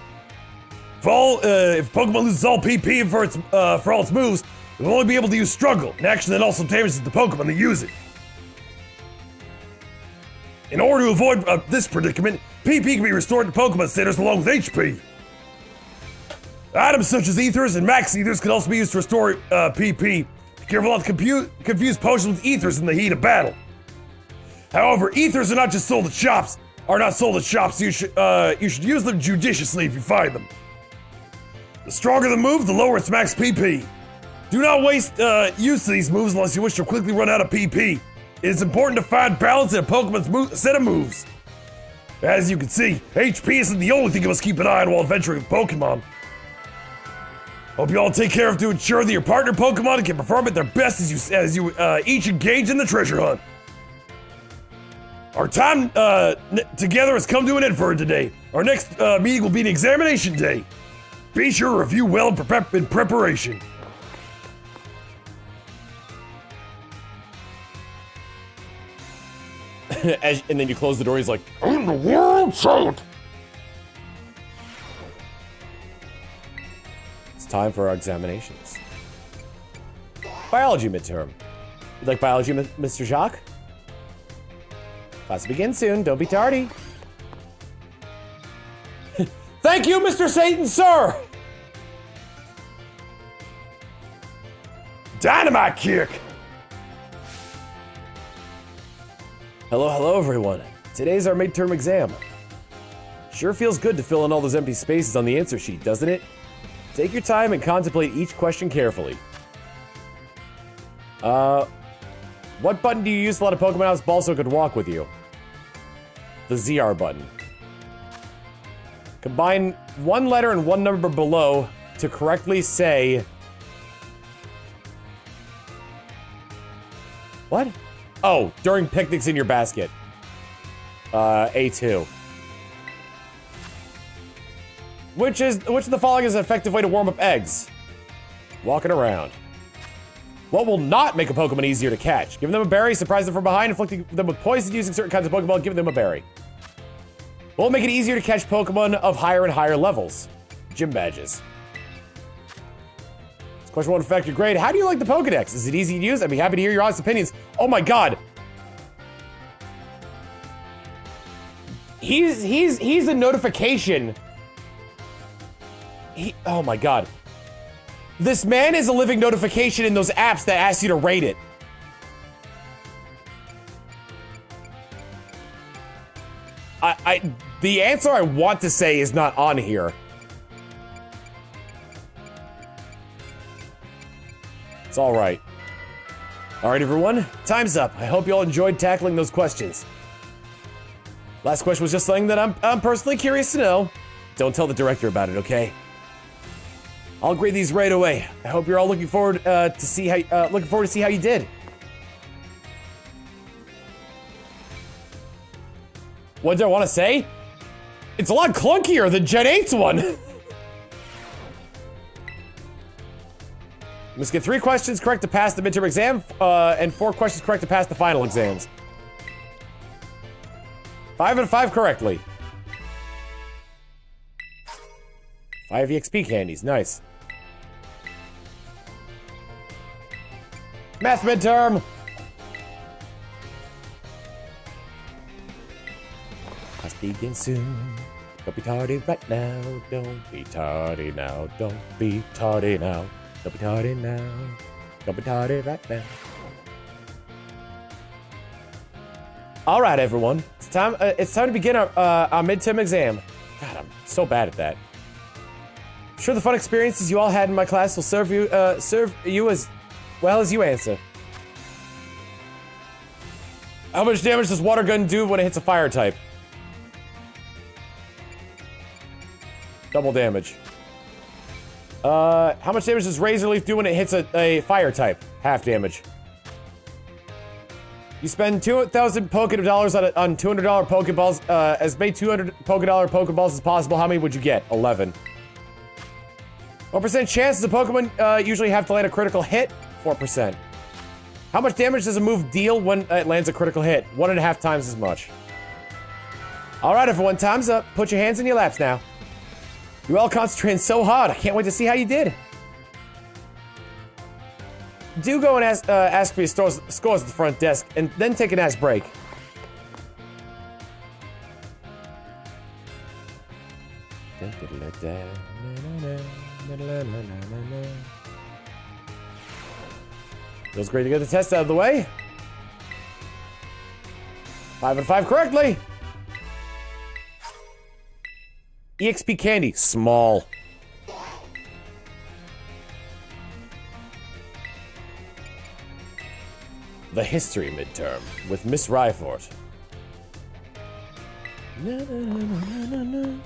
B: If Pokemon loses all PP for all its moves, it will only be able to use Struggle, an action that also damages the Pokemon that use it. In order to avoid this predicament, PP can be restored to Pokemon centers along with HP. Items such as Ethers and Max Ethers can also be used to restore PP. Be careful not to confuse potions with Ethers in the heat of battle. However, Ethers are not sold at shops. You should use them judiciously if you find them. The stronger the move, the lower its max PP. Do not waste use of these moves unless you wish to quickly run out of PP. It is important to find balance in a Pokemon's set of moves. As you can see, HP isn't the only thing you must keep an eye on while adventuring with Pokemon. Hope you all take care of to ensure that your partner Pokemon can perform at their best as you each engage in the treasure hunt. Our time together has come to an end for today. Our next meeting will be an examination day. Be sure to review well in preparation.
A: And then you close the door, he's like,
B: In the world sound.
A: it's time for our examinations. Biology midterm. You like biology, Mr. Jacques? Class begins soon, don't be tardy. Thank you, Mr. Satan, sir!
B: Dynamite kick!
A: Hello, everyone. Today's our midterm exam. Sure feels good to fill in all those empty spaces on the answer sheet, doesn't it? Take your time and contemplate each question carefully. What button do you use to let a Pokemon House Balso could walk with you? The ZR button. Combine one letter and one number below to correctly say... What? Oh, during picnics in your basket. A2. Which of the following is an effective way to warm up eggs? Walking around. What will not make a Pokemon easier to catch? Giving them a berry, surprise them from behind, inflicting them with poison using certain kinds of Pokeball, giving them a berry. What will make it easier to catch Pokemon of higher and higher levels? Gym badges. Question 1 affect your grade. How do you like the Pokedex? Is it easy to use? I'd be happy to hear your honest opinions. Oh my god. He's a notification. Oh my god. This man is a living notification in those apps that ask you to rate it. The answer I want to say is not on here. It's all right. All right, everyone, time's up. I hope you all enjoyed tackling those questions. Last question was just something that I'm personally curious to know. Don't tell the director about it, okay? I'll grade these right away. I hope you're all looking forward to see how you did. What do I want to say? It's a lot clunkier than Gen 8's one. You must get 3 questions correct to pass the midterm exam, and 4 questions correct to pass the final exams. 5 out of 5 correctly. 5 EXP candies, nice. Math midterm! Class begin soon. Don't be tardy right now. Don't be tardy now. Don't be tardy now. Don't be tardy now. Don't be tardy right now. All right, everyone. It's time to begin our midterm exam. God, I'm so bad at that. I'm sure the fun experiences you all had in my class will serve you as well as you answer. How much damage does water gun do when it hits a fire type? Double damage. How much damage does Razor Leaf do when it hits a fire type? Half damage. You spend 2,000 Poké on $200 Pokeballs. As many 200 Pokeballs as possible. How many would you get? 11. What percent chance does a Pokemon usually have to land a critical hit? 4%. How much damage does a move deal when it lands a critical hit? 1.5 times as much. All right, everyone, time's up. Put your hands in your laps now. You all concentrating so hard. I can't wait to see how you did. Do go and ask for your scores at the front desk, and then take an ass break. Feels great to get the test out of the way. 5 out of 5 correctly. EXP candy, small. The history midterm with Miss Ryfort. Na, na, na, na, na, na.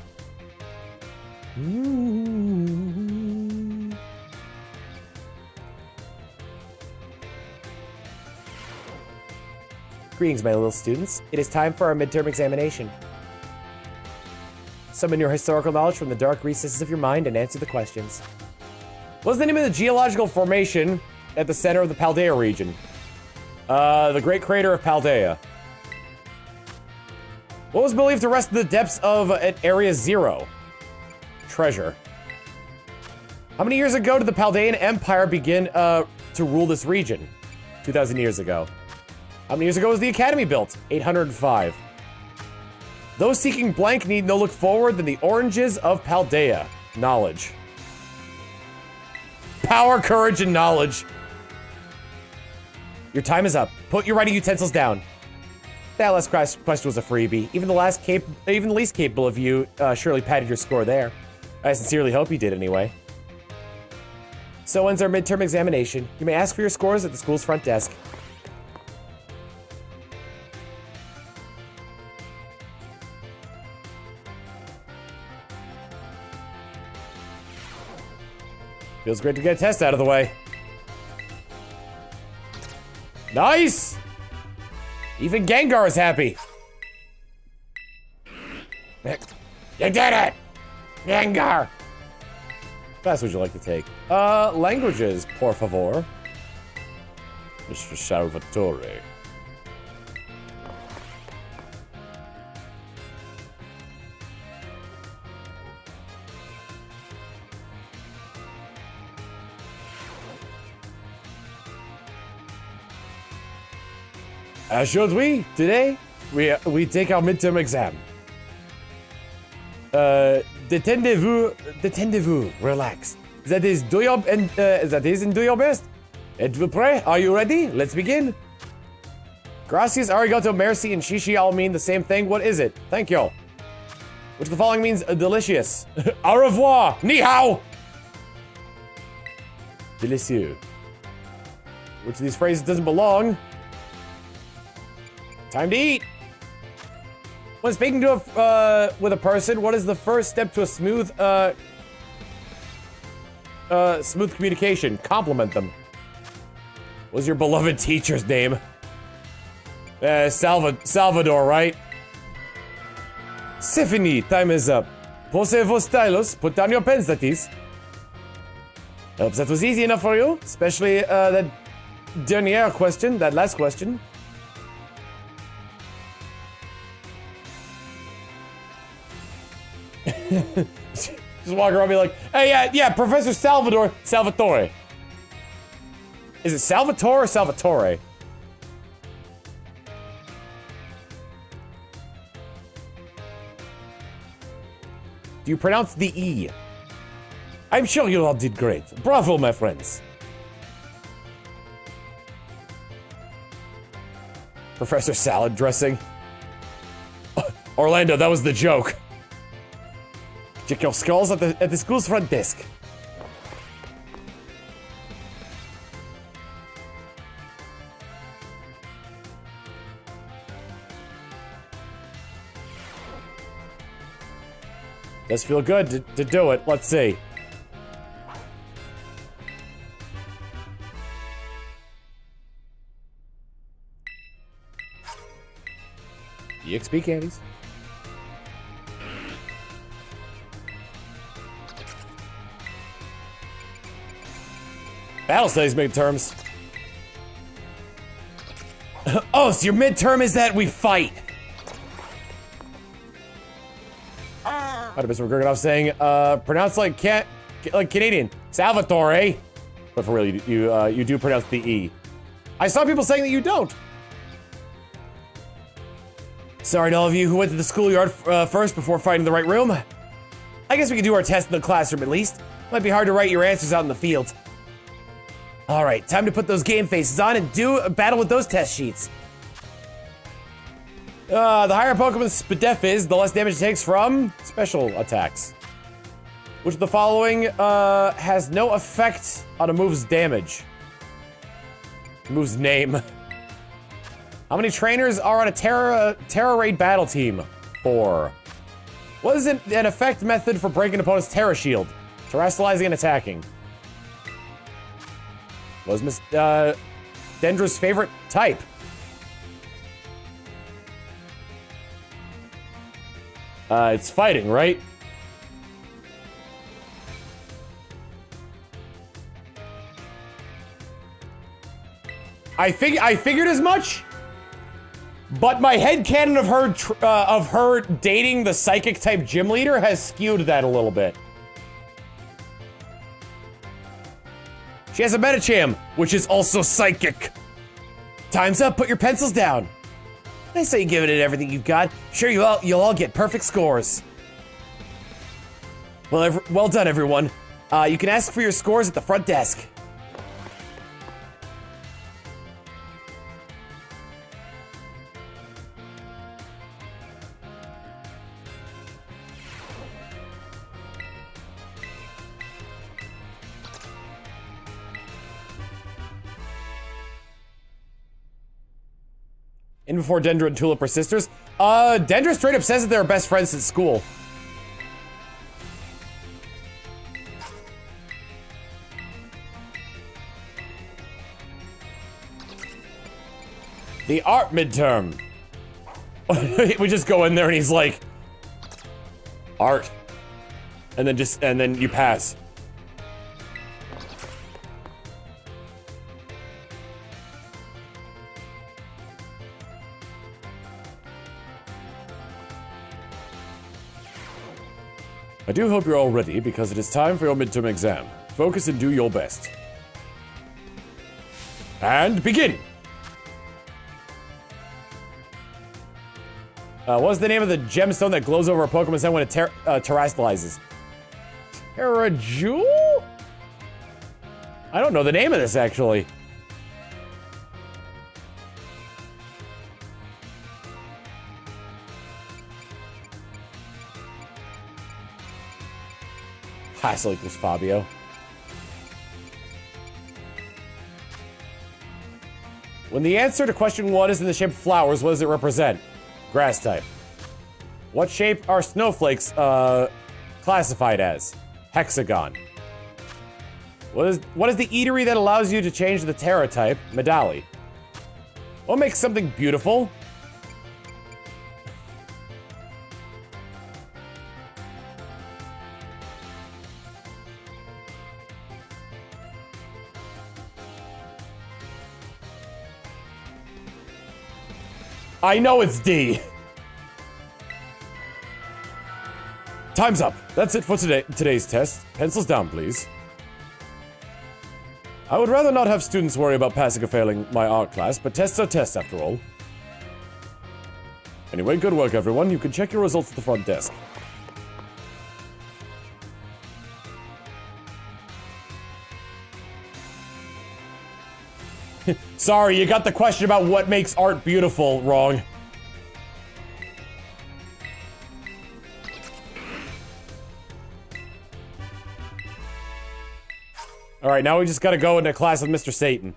A: Greetings, my little students. It is time for our midterm examination. Summon your historical knowledge from the dark recesses of your mind and answer the questions. What's the name of the geological formation at the center of the Paldea region? The Great Crater of Paldea. What was believed to rest in the depths of Area 0? Treasure. How many years ago did the Paldean Empire begin to rule this region? 2,000 years ago. How many years ago was the Academy built? 805. Those seeking blank need no look forward than the oranges of Paldea. Knowledge. Power, courage, and knowledge. Your time is up. Put your writing utensils down. That last question was a freebie. Even the least capable of you surely padded your score there. I sincerely hope you did anyway. So ends our midterm examination. You may ask for your scores at the school's front desk. Feels great to get a test out of the way. Nice! Even Gengar is happy. You did it! Gengar! That's what you like to take. Languages, por favor. Mr. Salvatore. Should we? Today, we take our midterm exam. Détendez-vous, relax. That is, do your best. Et vous prêt? Are you ready? Let's begin. Gracias, arigato, merci, and shishi all mean the same thing. What is it? Thank you. Which of the following means delicious? Au revoir, ni hao. Delicieux. Which of these phrases doesn't belong? Time to eat. When speaking to with a person, what is the first step to a smooth communication? Compliment them. What's your beloved teacher's name? Salvador, right? Symphony, time is up. Posez vos stylos, put down your pens, that is. Hopes that was easy enough for you, especially that dernier question, that last question. Just walk around and be like, hey, yeah, Professor Salvatore. Is it Salvatore or Salvatore? Do you pronounce the E? I'm sure you all did great. Bravo, my friends. Professor Salad Dressing. Orlando, that was the joke. Check your skulls at the school's front desk. Does feel good to do it. Let's see. EXP candies. Battle studies midterms. Oh, so your midterm is that we fight. Might have been some Gurganov saying, pronounce like Canadian. Salvatore. But for real, you do pronounce the E. I saw people saying that you don't. Sorry to all of you who went to the schoolyard first before finding the right room. I guess we could do our test in the classroom at least. Might be hard to write your answers out in the field. Alright, time to put those game faces on and do a battle with those test sheets. The higher Pokemon's Spadef is, the less damage it takes from special attacks. Which of the following has no effect on a move's damage? Move's name. How many trainers are on a Terra Raid battle team? 4. What is an effect method for breaking an opponent's Terra Shield? Terrestrializing and attacking. What is Miss Dendra's favorite type? It's fighting, right? I figured as much, but my headcanon of her dating the psychic type gym leader has skewed that a little bit. She has a Medicham, which is also psychic. Time's up, put your pencils down. I say you give it everything you've got. Sure, you'll all get perfect scores. Well done, everyone. You can ask for your scores at the front desk. In before Dendra and Tulip are sisters. Dendra straight up says that they're best friends since school. The art midterm. We just go in there and he's like, art. And then you pass. I do hope you're all ready, because it is time for your midterm exam. Focus and do your best. And begin! What's the name of the gemstone that glows over a Pokemon's head when it terrestrializes? Terrajewel? I don't know the name of this, actually. Hassel equals Fabio. When the answer to question 1 is in the shape of flowers, what does it represent? Grass type. What shape are snowflakes classified as? Hexagon. What is the eatery that allows you to change the Terra type? Medali. What makes something beautiful? I know it's D. Time's up. That's it for today's test. Pencils down, please. I would rather not have students worry about passing or failing my art class, but tests are tests after all. Anyway, good work, everyone. You can check your results at the front desk. Sorry, you got the question about what makes art beautiful wrong. Alright, now we just gotta go into class with Mr. Satan.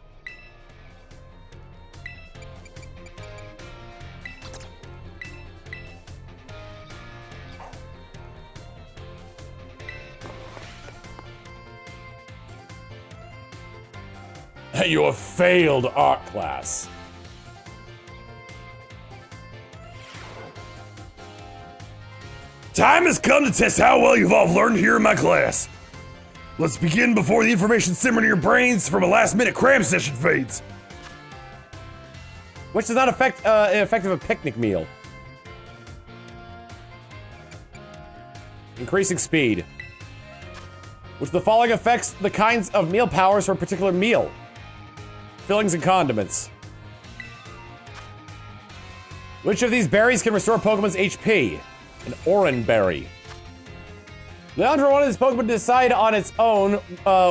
A: You have failed art class.
B: Time has come to test how well you've all learned here in my class. Let's begin before the information simmering in your brains from a last-minute cram session fades.
A: Which does not affect effective a picnic meal. Increasing speed. Which of the following affects the kinds of meal powers for a particular meal? Fillings and condiments. Which of these berries can restore Pokemon's HP? An Oran berry. Leandro wanted this Pokemon to decide on its own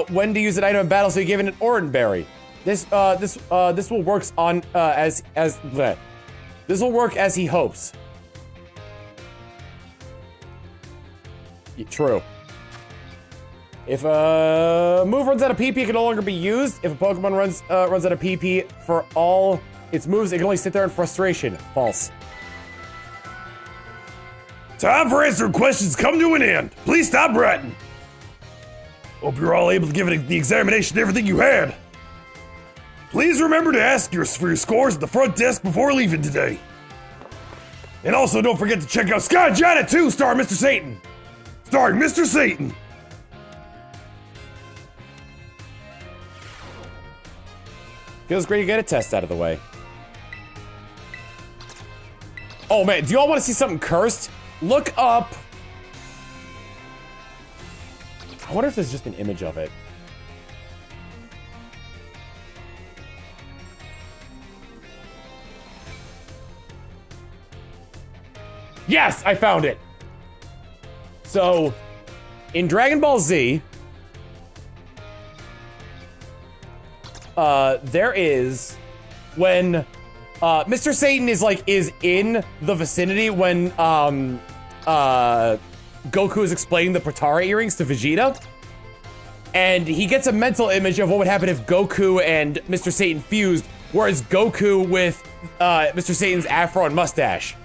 A: when to use an item in battle, so he gave it an Oran berry. This will work on this will work as he hopes. True. If a move runs out of PP, it can no longer be used. If a Pokemon runs out of PP for all its moves, it can only sit there in frustration. False.
B: Time for answering questions come to an end. Please stop ratting. Hope you're all able to give it the examination everything you had. Please remember to ask for your scores at the front desk before leaving today. And also don't forget to check out Sky Janet 2 starring Mr. Satan. Starring Mr. Satan.
A: Feels great to get a test out of the way. Oh man, do you all want to see something cursed? Look up. I wonder if there's just an image of it. Yes, I found it. So, in Dragon Ball Z, there is when Mr. Satan is in the vicinity when Goku is explaining the Potara earrings to Vegeta, and he gets a mental image of what would happen if Goku and Mr. Satan fused, whereas Goku with Mr. Satan's afro and mustache.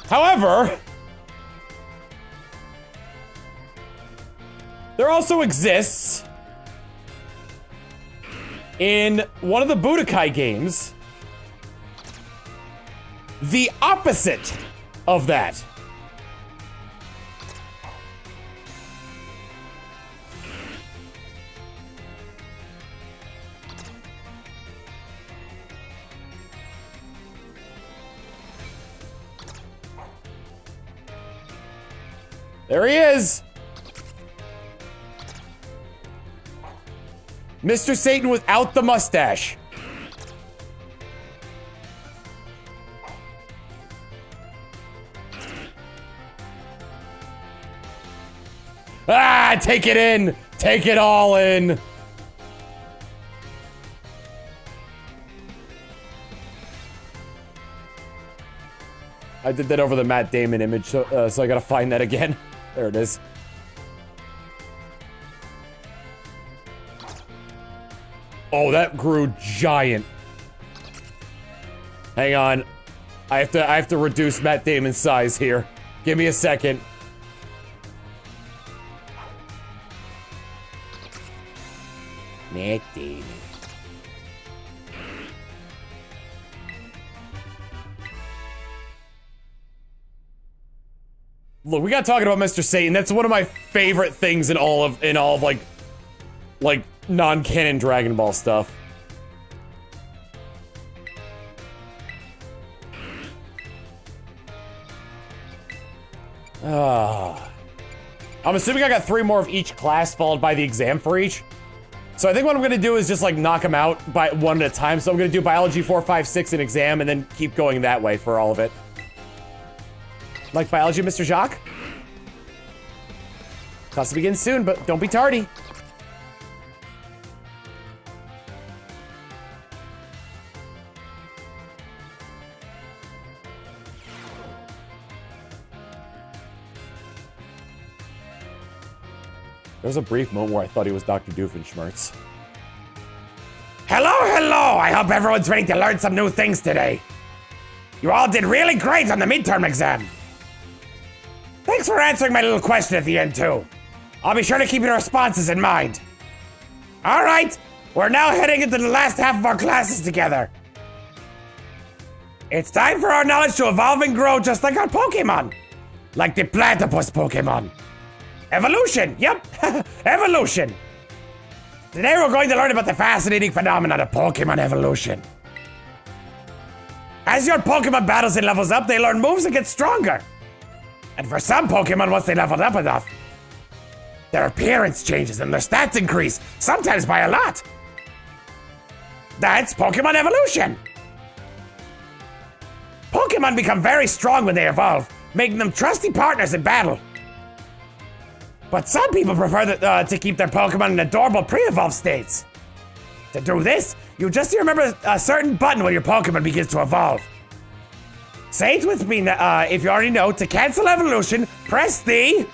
A: However, there also exists In one of the Budokai games, the opposite of that. There he is! Mr. Satan without the mustache. Ah, take it in! Take it all in! I did that over the Matt Damon image, so I gotta find that again. There it is. Oh, that grew giant. Hang on. I have to reduce Matt Damon's size here. Give me a second. Matt Damon. Look, we got talking about Mr. Satan. That's one of my favorite things in all of like non-canon Dragon Ball stuff. I'm assuming I got 3 more of each class followed by the exam for each. So I think what I'm gonna do is just like knock them out by one at a time. So I'm gonna do biology 4, 5, 6 in exam and then keep going that way for all of it. Like biology, Mr. Jacques? Class begins soon, but don't be tardy. There was a brief moment where I thought he was Dr. Doofenshmirtz.
B: Hello, hello! I hope everyone's ready to learn some new things today. You all did really great on the midterm exam. Thanks for answering my little question at the end, too. I'll be sure to keep your responses in mind. All right, we're now heading into the last half of our classes together. It's time for our knowledge to evolve and grow just like our Pokemon. Like the platypus Pokemon. Evolution, yep, evolution. Today we're going to learn about the fascinating phenomenon of Pokemon evolution. As your Pokemon battles and levels up, they learn moves and get stronger. And for some Pokemon, once they leveled up enough, their appearance changes and their stats increase, sometimes by a lot. That's Pokemon evolution. Pokemon become very strong when they evolve, making them trusty partners in battle. But some people prefer to keep their Pokemon in adorable pre-evolved states. To do this, you just remember a certain button when your Pokemon begins to evolve. Say it with me if you already know. To cancel evolution, press the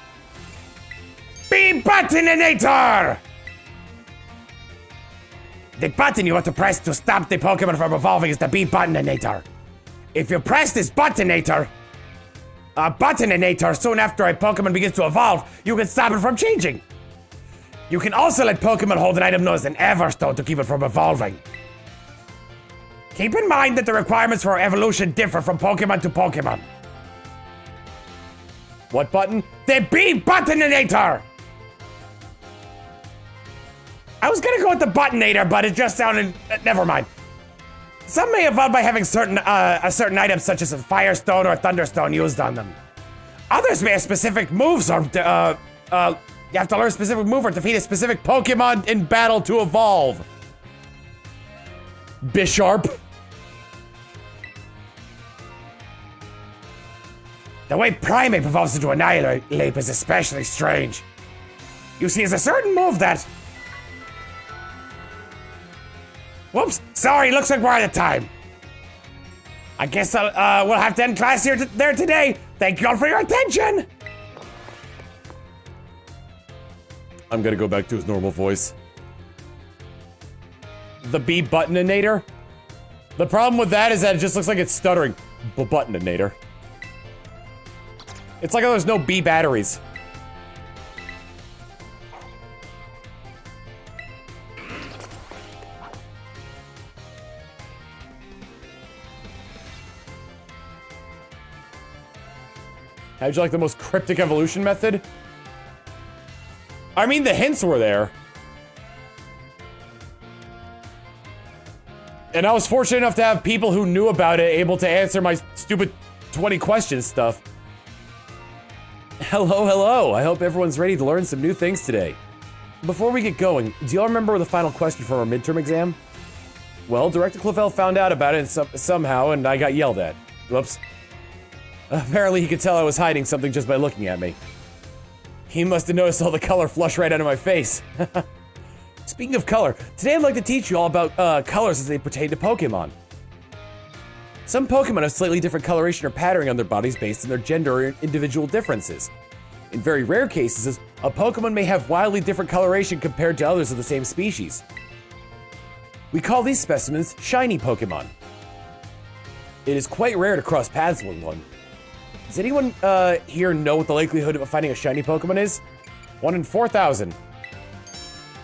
B: B buttonator! The button you want to press to stop the Pokemon from evolving is the B buttonator. If you press this buttonator soon after a Pokemon begins to evolve, you can stop it from changing. You can also let Pokemon hold an item known as an Everstone to keep it from evolving. Keep in mind that the requirements for evolution differ from Pokemon to Pokemon.
A: What button?
B: The B buttonator! I was gonna go with the buttonator, but it just sounded... never mind. Some may evolve by having certain items such as a Firestone or a Thunderstone used on them. Others may have specific moves or, you have to learn a specific move or defeat a specific
A: Pokemon in battle to evolve. Bisharp.
B: The way Primeape evolves into Annihilape is especially strange. You see, there's a certain move that... Whoops, sorry, looks like we're out of time. I guess we'll have to end class there today. Thank you all for your attention.
A: I'm gonna go back to his normal voice. The B buttonator? The problem with that is that it just looks like it's stuttering. Buttonator. It's like there's no B batteries. How'd you like the most cryptic evolution method? I mean, the hints were there. And I was fortunate enough to have people who knew about it able to answer my stupid 20 questions stuff. Hello, hello. I hope everyone's ready to learn some new things today. Before we get going, do y'all remember the final question from our midterm exam? Well, Director Clavel found out about it somehow, and I got yelled at. Whoops. Apparently he could tell I was hiding something just by looking at me. He must have noticed all the color flush right out of my face. Speaking of color, today I'd like to teach you all about colors as they pertain to Pokemon. Some Pokemon have slightly different coloration or patterning on their bodies based on their gender or individual differences. In very rare cases, a Pokemon may have wildly different coloration compared to others of the same species. We call these specimens shiny Pokemon. It is quite rare to cross paths with one. Does anyone here know what the likelihood of finding a shiny Pokemon is? 1 in 4,000.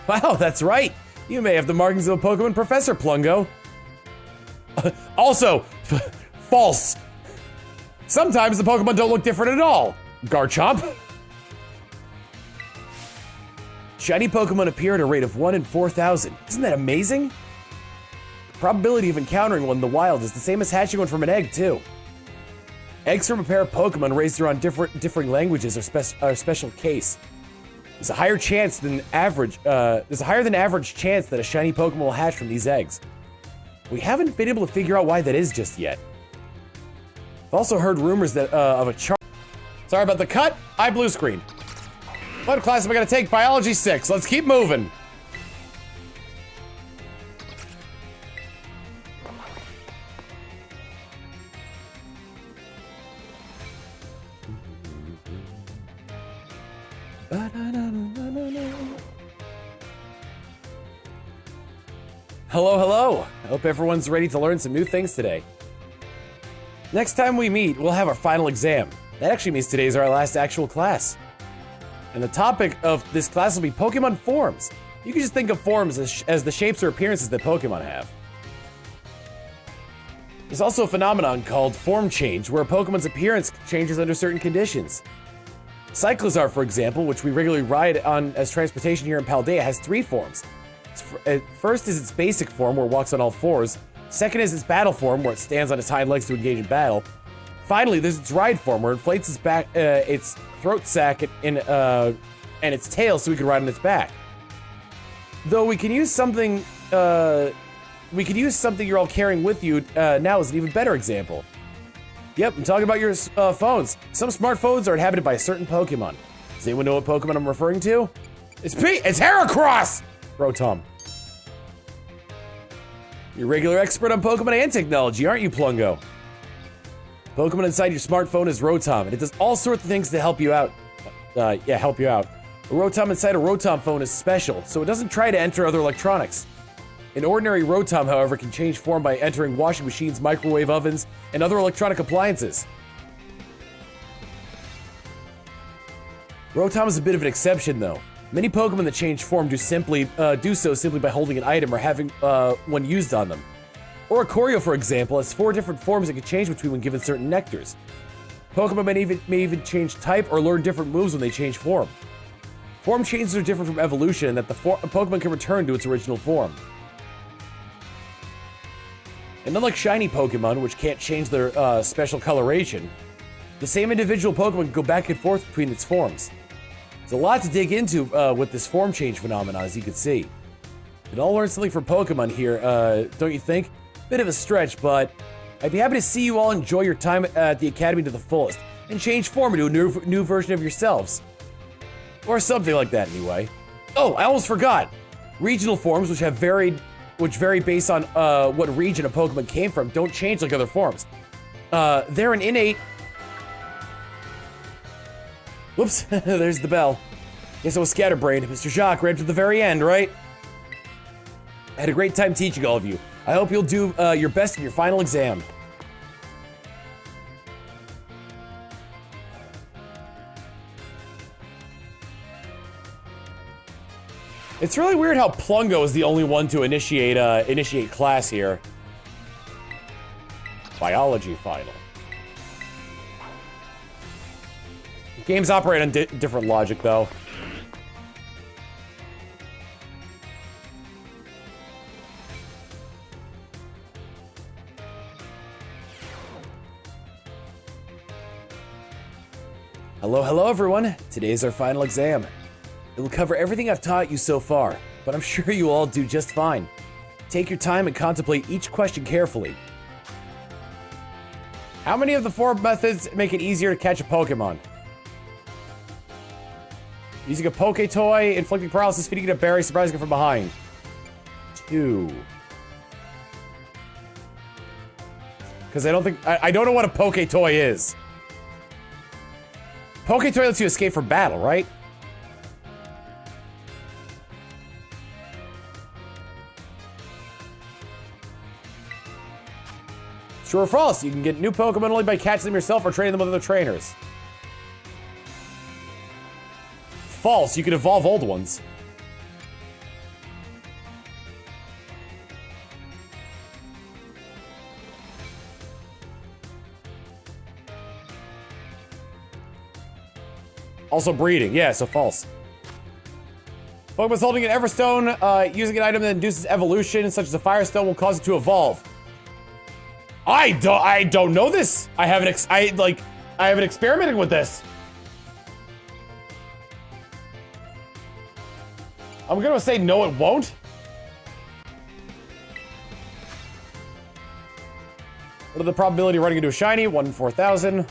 A: Wow, that's right. You may have the markings of a Pokemon Professor, Plungo. Also, false. Sometimes the Pokemon don't look different at all. Garchomp. Shiny Pokemon appear at a rate of 1 in 4,000. Isn't that amazing? The probability of encountering one in the wild is the same as hatching one from an egg, too. Eggs from a pair of Pokemon raised around differing languages are a special case. There's a higher than average chance that a shiny Pokemon will hatch from these eggs. We haven't been able to figure out why that is just yet. I've also heard rumors that of a chart. Sorry about the cut. Blue screen. What class am I gonna take? Biology 6. Let's keep moving. Hello, hello. I hope everyone's ready to learn some new things today. Next time we meet, we'll have our final exam. That actually means today's our last actual class. And the topic of this class will be Pokemon forms. You can just think of forms as the shapes or appearances that Pokemon have. There's also a phenomenon called form change, where a Pokemon's appearance changes under certain conditions. Cyclizar, for example, which we regularly ride on as transportation here in Paldea, has 3 forms. First is its basic form, where it walks on all 4s. Second is its battle form, where it stands on its hind legs to engage in battle. Finally, there's its ride form, where it inflates its back, its throat sac and its tail so we can ride on its back. Though we can use something you're all carrying with you now as an even better example. Yep, I'm talking about your phones. Some smartphones are inhabited by a certain Pokemon. Does anyone know what Pokemon I'm referring to? It's Heracross! Rotom. You're a regular expert on Pokemon and technology, aren't you, Plungo? Pokemon inside your smartphone is Rotom, and it does all sorts of things to help you out. Help you out. A Rotom inside a Rotom phone is special, so it doesn't try to enter other electronics. An ordinary Rotom, however, can change form by entering washing machines, microwave ovens, and other electronic appliances. Rotom is a bit of an exception, though. Many Pokemon that change form do so simply by holding an item or having one used on them. Oricorio, for example, has 4 different forms it can change between when given certain nectars. Pokemon may even change type or learn different moves when they change form. Form changes are different from evolution in that the Pokemon can return to its original form. And unlike shiny Pokemon, which can't change their special coloration, the same individual Pokemon can go back and forth between its forms. There's a lot to dig into with this form change phenomenon, as you can see. We'd all learn something from Pokemon here, don't you think? Bit of a stretch, but I'd be happy to see you all enjoy your time at the Academy to the fullest, and change form into a new version of yourselves. Or something like that, anyway. Oh, I almost forgot! Regional forms, which vary based on what region a Pokemon came from, don't change like other forms. They're an innate... Whoops, there's the bell. Guess I was scatterbrained. Mr. Jacques right to the very end, right? I had a great time teaching all of you. I hope you'll do your best in your final exam. It's really weird how Plungo is the only one to initiate class here. Biology final. Games operate on different logic, though.
H: Hello everyone. Today's our final exam. It will cover everything I've taught you so far, but I'm sure you all do just fine. Take your time and contemplate each question carefully.
A: How many of the 4 methods make it easier to catch a Pokemon? Using a Poke Toy, inflicting paralysis, feeding it a berry, surprising it from behind. 2. Because I don't know what a Poke Toy is. Poke Toy lets you escape from battle, right? True or false? You can get new Pokemon only by catching them yourself or training them with other trainers. False. You can evolve old ones. Also breeding. Yeah, so false. Pokemon's holding an Everstone, using an item that induces evolution, such as a Firestone, will cause it to evolve. I don't know this. I haven't experimented with this. I'm gonna say no, it won't. What are the probability of running into a shiny? 1 in 4,000.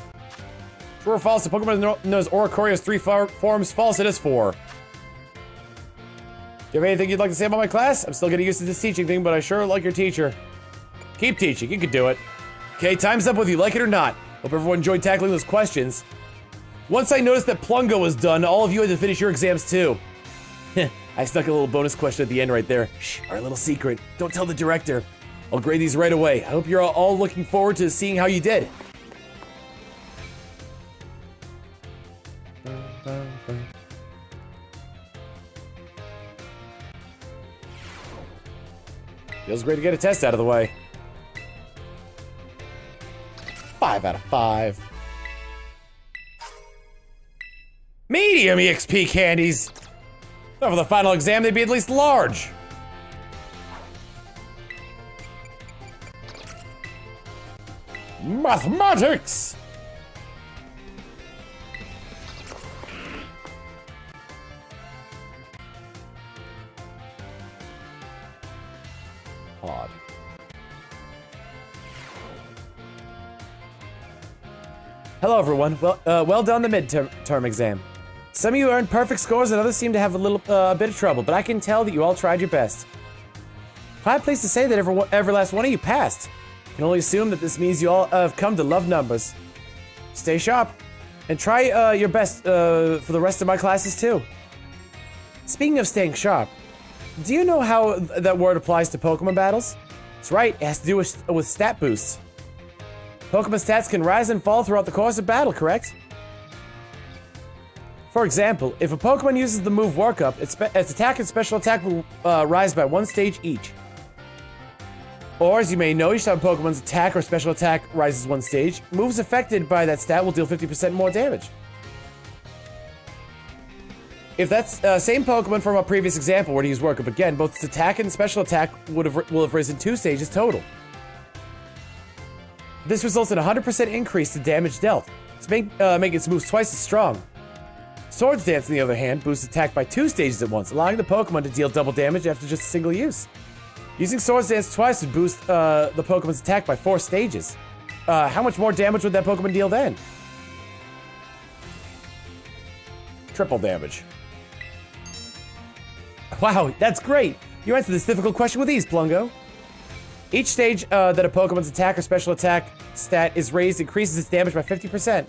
A: True or false? The Pokemon knows Oricorio has 3 forms. False, it is 4. Do you have anything you'd like to say about my class? I'm still getting used to this teaching thing, but I sure like your teacher. Keep teaching, you can do it. Okay, time's up whether you like it or not. Hope everyone enjoyed tackling those questions. Once I noticed that Plungo was done, all of you had to finish your exams too. I stuck a little bonus question at the end right there. Shh, our little secret. Don't tell the director. I'll grade these right away. I hope you're all looking forward to seeing how you did. Feels great to get a test out of the way. 5 out of 5. Medium EXP candies. So for the final exam, they'd be at least large. Mathematics. Odd. Hello, everyone. Well done the midterm exam. Some of you earned perfect scores and others seem to have a bit of trouble, but I can tell that you all tried your best. I'm pleased to say that every last one of you passed. I can only assume that this means you all have come to love numbers. Stay sharp and try your best for the rest of my classes too. Speaking of staying sharp, do you know how that word applies to Pokemon battles? That's right, it has to do with stat boosts. Pokemon stats can rise and fall throughout the course of battle, correct? For example, if a Pokemon uses the move Work Up, its attack and special attack will rise by 1 stage each. Or, as you may know, each time Pokemon's attack or special attack rises 1 stage, moves affected by that stat will deal 50% more damage. If that same Pokemon from our previous example were to use Work Up again, both its attack and special attack will have risen 2 stages total. This results in a 100% increase to damage dealt, to make its moves twice as strong. Swords Dance, on the other hand, boosts attack by 2 stages at once, allowing the Pokemon to deal double damage after just a single use. Using Swords Dance twice would boost the Pokemon's attack by 4 stages. How much more damage would that Pokemon deal then? Triple damage. Wow, that's great! You answered this difficult question with ease, Plungo. Each stage that a Pokemon's attack or special attack stat is raised increases its damage by 50%.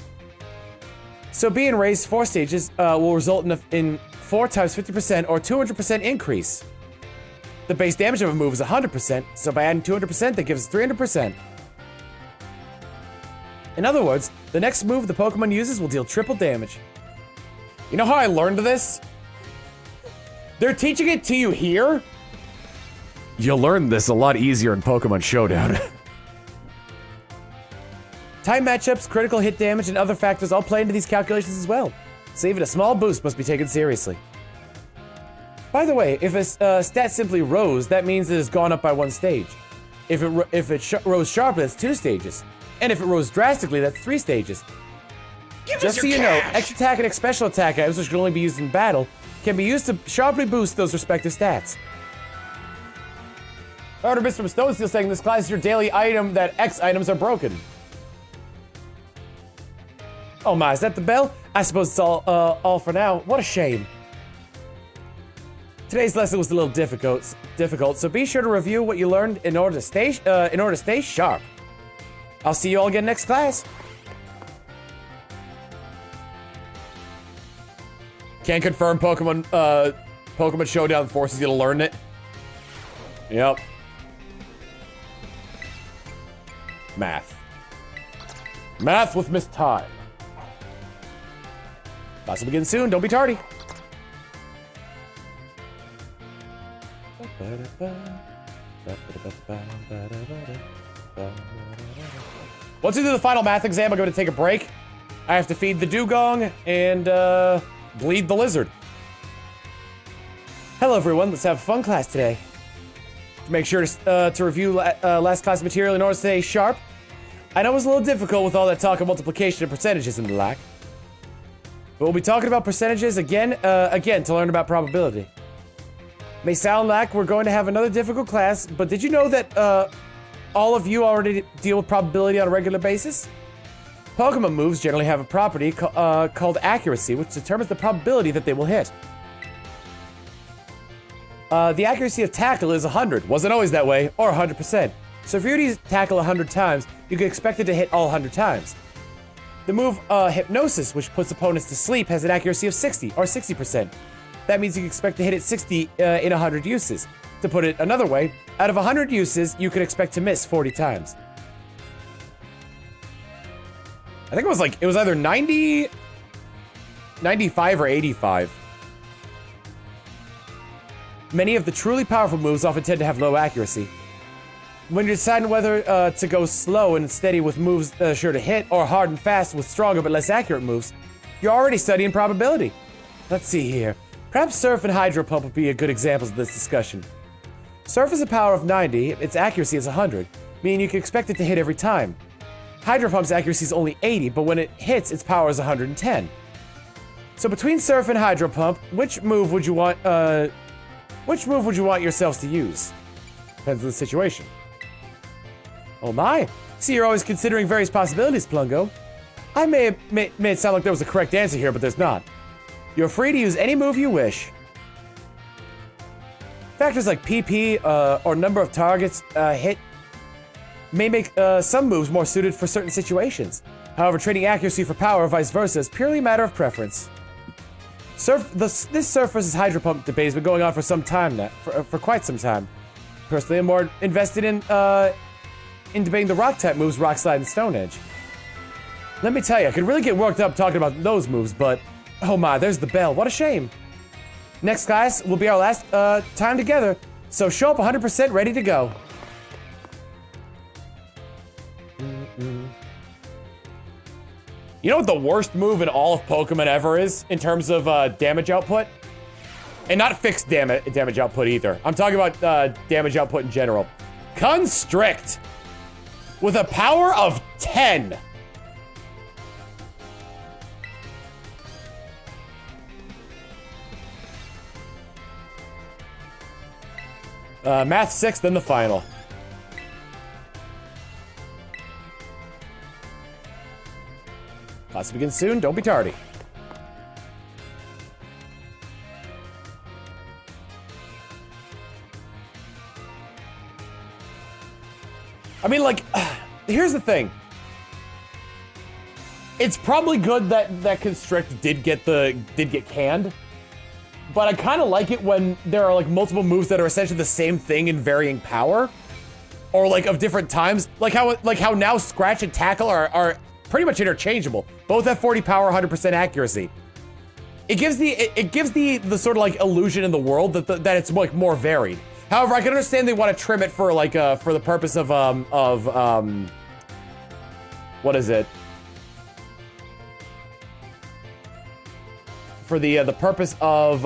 A: So being raised 4 stages will result in 4 times 50% or 200% increase. The base damage of a move is 100%, so by adding 200% that gives us 300%. In other words, the next move the Pokemon uses will deal triple damage. You know how I learned this? They're teaching it to you here? You'll learn this a lot easier in Pokemon Showdown.
H: Time matchups, critical hit damage, and other factors all play into these calculations as well. So even a small boost must be taken seriously. By the way, if a stat simply rose, that means it has gone up by 1 stage. If it rose sharply, that's 2 stages. And if it rose drastically, that's 3 stages. Just so you know, extra attack and special attack items, which can only be used in battle, can be used to sharply boost those respective stats. Order Miss from Stone Steel saying this class is your daily item that X items are broken. Oh my, is that the bell? I suppose it's all for now. What a shame. Today's lesson was a little difficult, so be sure to review what you learned in order to stay sharp. I'll see you all again next class.
A: Can confirm Pokemon Showdown forces you to learn it. Yep. Math. Math with Miss Time.
H: Class will begin soon, don't be tardy.
A: Once we do the final math exam, I'm going to take a break. I have to feed the dugong and bleed the lizard.
H: Hello everyone, let's have a fun class today. Make sure to review last class material in order to stay sharp. I know it was a little difficult with all that talk of multiplication and percentages and the like. But we'll be talking about percentages again to learn about probability. May sound like we're going to have another difficult class, but did you know that all of you already deal with probability on a regular basis? Pokemon moves generally have a property called accuracy, which determines the probability that they will hit. The accuracy of tackle is 100. Wasn't always that way, or 100%. So if you were to tackle 100 times, you could expect it to hit all 100 times. The move Hypnosis, which puts opponents to sleep, has an accuracy of 60, or 60%. That means you can expect to hit it 60 in 100 uses. To put it another way, out of 100 uses, you could expect to miss 40 times.
A: I think it was either 90, 95, or 85.
H: Many of the truly powerful moves often tend to have low accuracy. When you're deciding whether to go slow and steady with moves sure to hit, or hard and fast with stronger but less accurate moves, you're already studying probability. Let's see here. Perhaps Surf and Hydro Pump would be good examples of this discussion. Surf has a power of 90, its accuracy is 100, meaning you can expect it to hit every time. Hydro Pump's accuracy is only 80, but when it hits, its power is 110. So between Surf and Hydro Pump, which move would you want yourselves to use? Depends on the situation. Oh my! See, you're always considering various possibilities, Plungo. I may have made it sound like there was a correct answer here, but there's not. You're free to use any move you wish. Factors like PP or number of targets hit may make some moves more suited for certain situations. However, trading accuracy for power or vice versa is purely a matter of preference. This Surf versus Hydro Pump debate has been going on for some time now, for quite some time. Personally, I'm more invested in debating the Rock-type moves, Rock Slide and Stone Edge. Let me tell you, I could really get worked up talking about those moves, but oh my, there's the bell. What a shame. Next class will be our last time together, so show up 100% ready to go.
A: You know what the worst move in all of Pokemon ever is in terms of damage output? And not fixed damage output either. I'm talking about damage output in general. Constrict! With a power of 10. Math 6, then the final. Class begins soon, don't be tardy. I mean, like, here's the thing. It's probably good that Constrict did get canned, but I kind of like it when there are like multiple moves that are essentially the same thing in varying power, or like of different times. Like how now Scratch and Tackle are pretty much interchangeable. Both have 40 power, 100% accuracy. It gives the sort of like illusion in the world that it's like more varied. However, I can understand they want to trim it for like for the purpose of what is it? For the purpose of,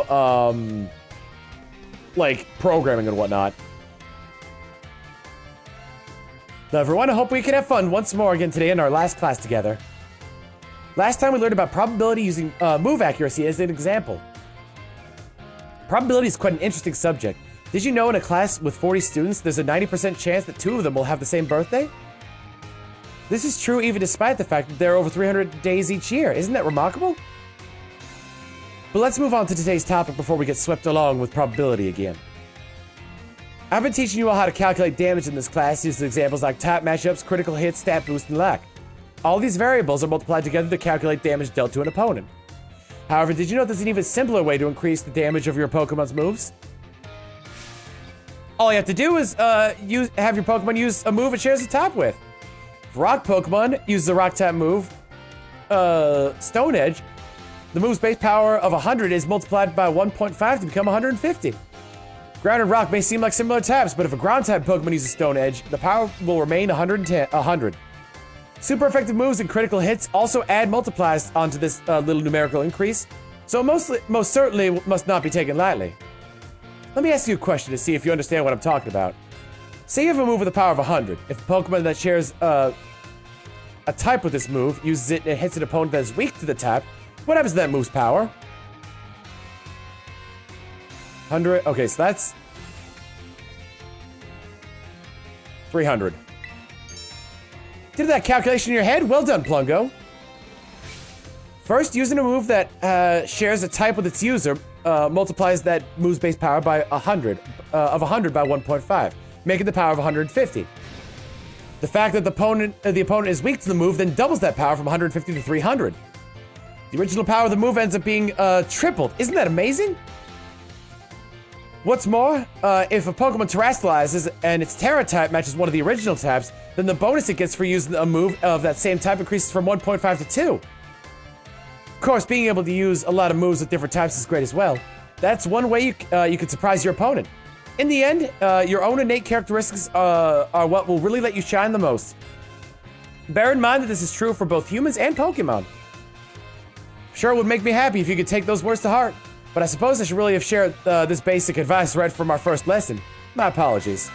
A: like, programming and whatnot. Now, everyone, I hope we can have fun once more again today in our last class together. Last time we learned about probability using move accuracy as an example. Probability is quite an interesting subject. Did you know in a class with 40 students, there's a 90% chance that 2 of them will have the same birthday? This is true even despite the fact that there are over 300 days each year. Isn't that remarkable? But let's move on to today's topic before we get swept along with probability again. I've been teaching you all how to calculate damage in this class using examples like type matchups, critical hits, stat boost, and lack. All these variables are multiplied together to calculate damage dealt to an opponent. However, did you know there's an even simpler way to increase the damage of your Pokemon's moves? All you have to do is have your Pokemon use a move it shares a type with. If Rock Pokemon uses a Rock type move, Stone Edge, the move's base power of 100 is multiplied by 1.5 to become 150. Ground and Rock may seem like similar types, but if a Ground type Pokemon uses Stone Edge, the power will remain 100. Super effective moves and critical hits also add multipliers onto this little numerical increase, so most certainly must not be taken lightly. Let me ask you a question to see if you understand what I'm talking about. Say you have a move with a power of 100. If a Pokemon that shares a type with this move uses it and hits an opponent that is weak to the type, what happens to that move's power? 100. Okay, so that's 300. Did that calculation in your head? Well done, Plungo. First, using a move that shares a type with its user multiplies that move's base power by 100 by 1.5, making the power of 150. The fact that the opponent is weak to the move then doubles that power from 150 to 300. The original power of the move ends up being tripled. Isn't that amazing? What's more, if a Pokemon terrestrializes and its Terra type matches one of the original types, then the bonus it gets for using a move of that same type increases from 1.5 to 2. Of course, being able to use a lot of moves with different types is great as well. That's one way you can surprise your opponent. In the end, your own innate characteristics are what will really let you shine the most. Bear in mind that this is true for both humans and Pokemon. Sure, it would make me happy if you could take those words to heart, but I suppose I should really have shared this basic advice right from our first lesson. My apologies.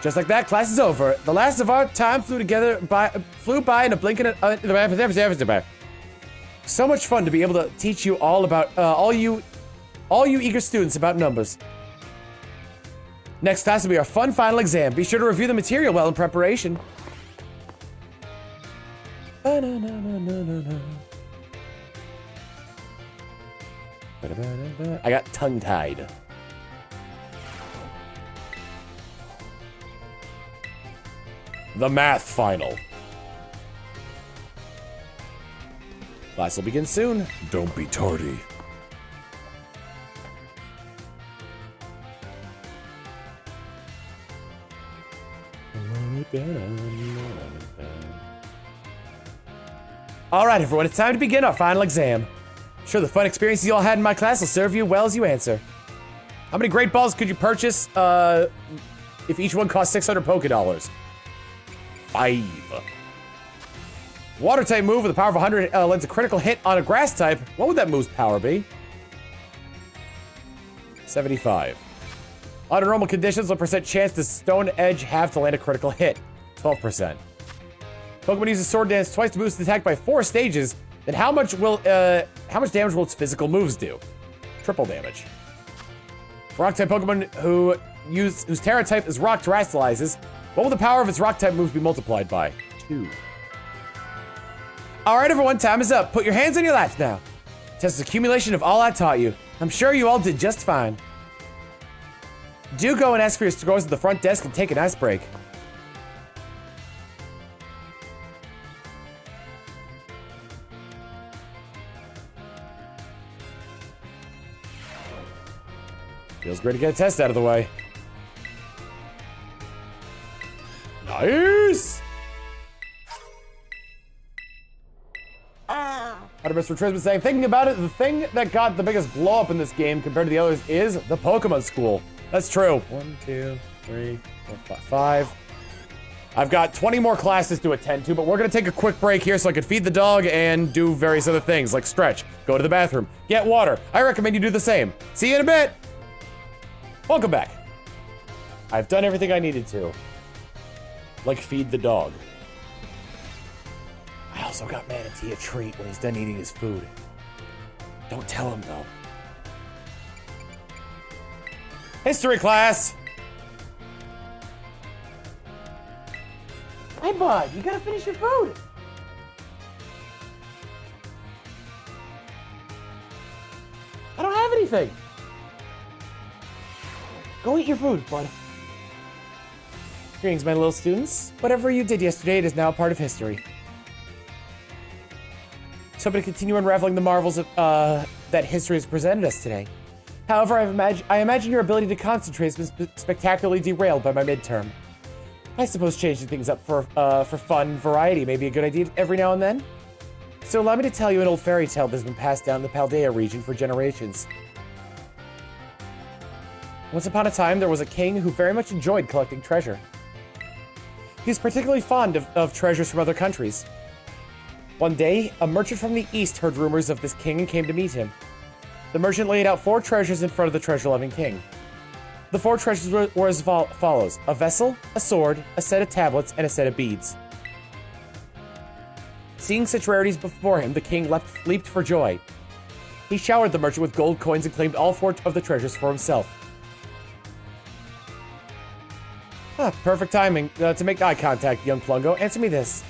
A: Just like that, class is over. The last of our time flew by in a blink and so much fun to be able to teach you all about all you eager students about numbers. Next class will be our fun final exam. Be sure to review the material well in preparation. I got tongue-tied. The math final. Class will begin soon.
B: Don't be tardy.
A: All right, everyone, it's time to begin our final exam. I'm sure the fun experiences you all had in my class will serve you well as you answer. How many Great Balls could you purchase if each one cost 600 Poké-Dollars? 5. Water type move with a power of 100 lends a critical hit on a grass type. What would that move's power be? 75. Under normal conditions, what percent chance does Stone Edge have to land a critical hit? 12%. Pokemon uses Sword Dance twice to boost the attack by 4 stages. Then how much damage will its physical moves do? Triple damage. Rock type Pokemon whose Terra type is Rock terrestrializes. What will the power of its Rock type moves be multiplied by? 2. All right, everyone, time is up. Put your hands on your laps now. Test accumulation of all I taught you. I'm sure you all did just fine. Do go and ask for your scores at the front desk and take an ice break. Feels great to get a test out of the way. Nice! Autobus for Trisman saying, thinking about it, the thing that got the biggest blow up in this game compared to the others is the Pokemon School. That's true. 1, 2, 3, 4, 5. I've got 20 more classes to attend to, but we're gonna take a quick break here so I can feed the dog and do various other things like stretch, go to the bathroom, get water. I recommend you do the same. See you in a bit. Welcome back. I've done everything I needed to. Like feed the dog. I also got Manatee a treat when he's done eating his food. Don't tell him though. History class.
F: Hey, bud, you gotta finish your food. I don't have anything. Go eat your food, bud.
H: Greetings, my little students. Whatever you did yesterday, it is now a part of history. So I'm going to continue unraveling the marvels of, that history has presented us today. However, I imagine your ability to concentrate has been spectacularly derailed by my midterm. I suppose changing things up for fun and variety may be a good idea every now and then. So allow me to tell you an old fairy tale that's been passed down in the Paldea region for generations. Once upon a time, there was a king who very much enjoyed collecting treasure. He was particularly fond of treasures from other countries. One day, a merchant from the east heard rumors of this king and came to meet him. The merchant laid out 4 treasures in front of the treasure-loving king. The 4 treasures were as follows: a vessel, a sword, a set of tablets, and a set of beads. Seeing such rarities before him, the king leaped for joy. He showered the merchant with gold coins and claimed all 4 of the treasures for himself. Perfect timing to make eye contact, young Plungo. Answer me this.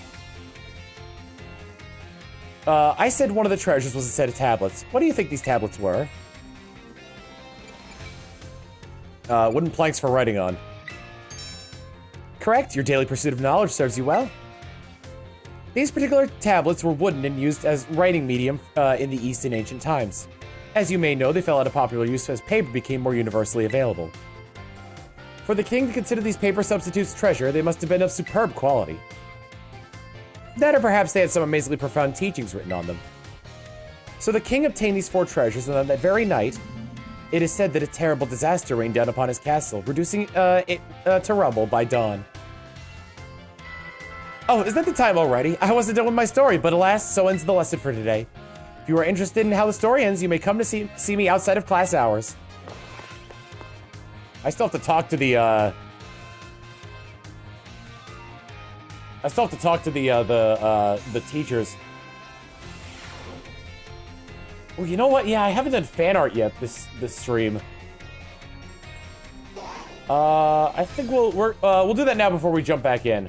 H: I said one of the treasures was a set of tablets. What do you think these tablets were? Wooden planks for writing on. Correct. Your daily pursuit of knowledge serves you well. These particular tablets were wooden and used as writing medium in the East in ancient times. As you may know, they fell out of popular use as paper became more universally available. For the king to consider these paper substitutes treasure, they must have been of superb quality. That or perhaps they had some amazingly profound teachings written on them. So the king obtained these 4 treasures, and on that very night, it is said that a terrible disaster rained down upon his castle, reducing it to rubble by dawn. Oh, is that the time already? I wasn't done with my story, but alas, so ends the lesson for today. If you are interested in how the story ends, you may come to see me outside of class hours.
A: I still have to talk to the, the teachers. Well, you know what? Yeah, I haven't done fan art yet this stream. I think we'll do that now before we jump back in.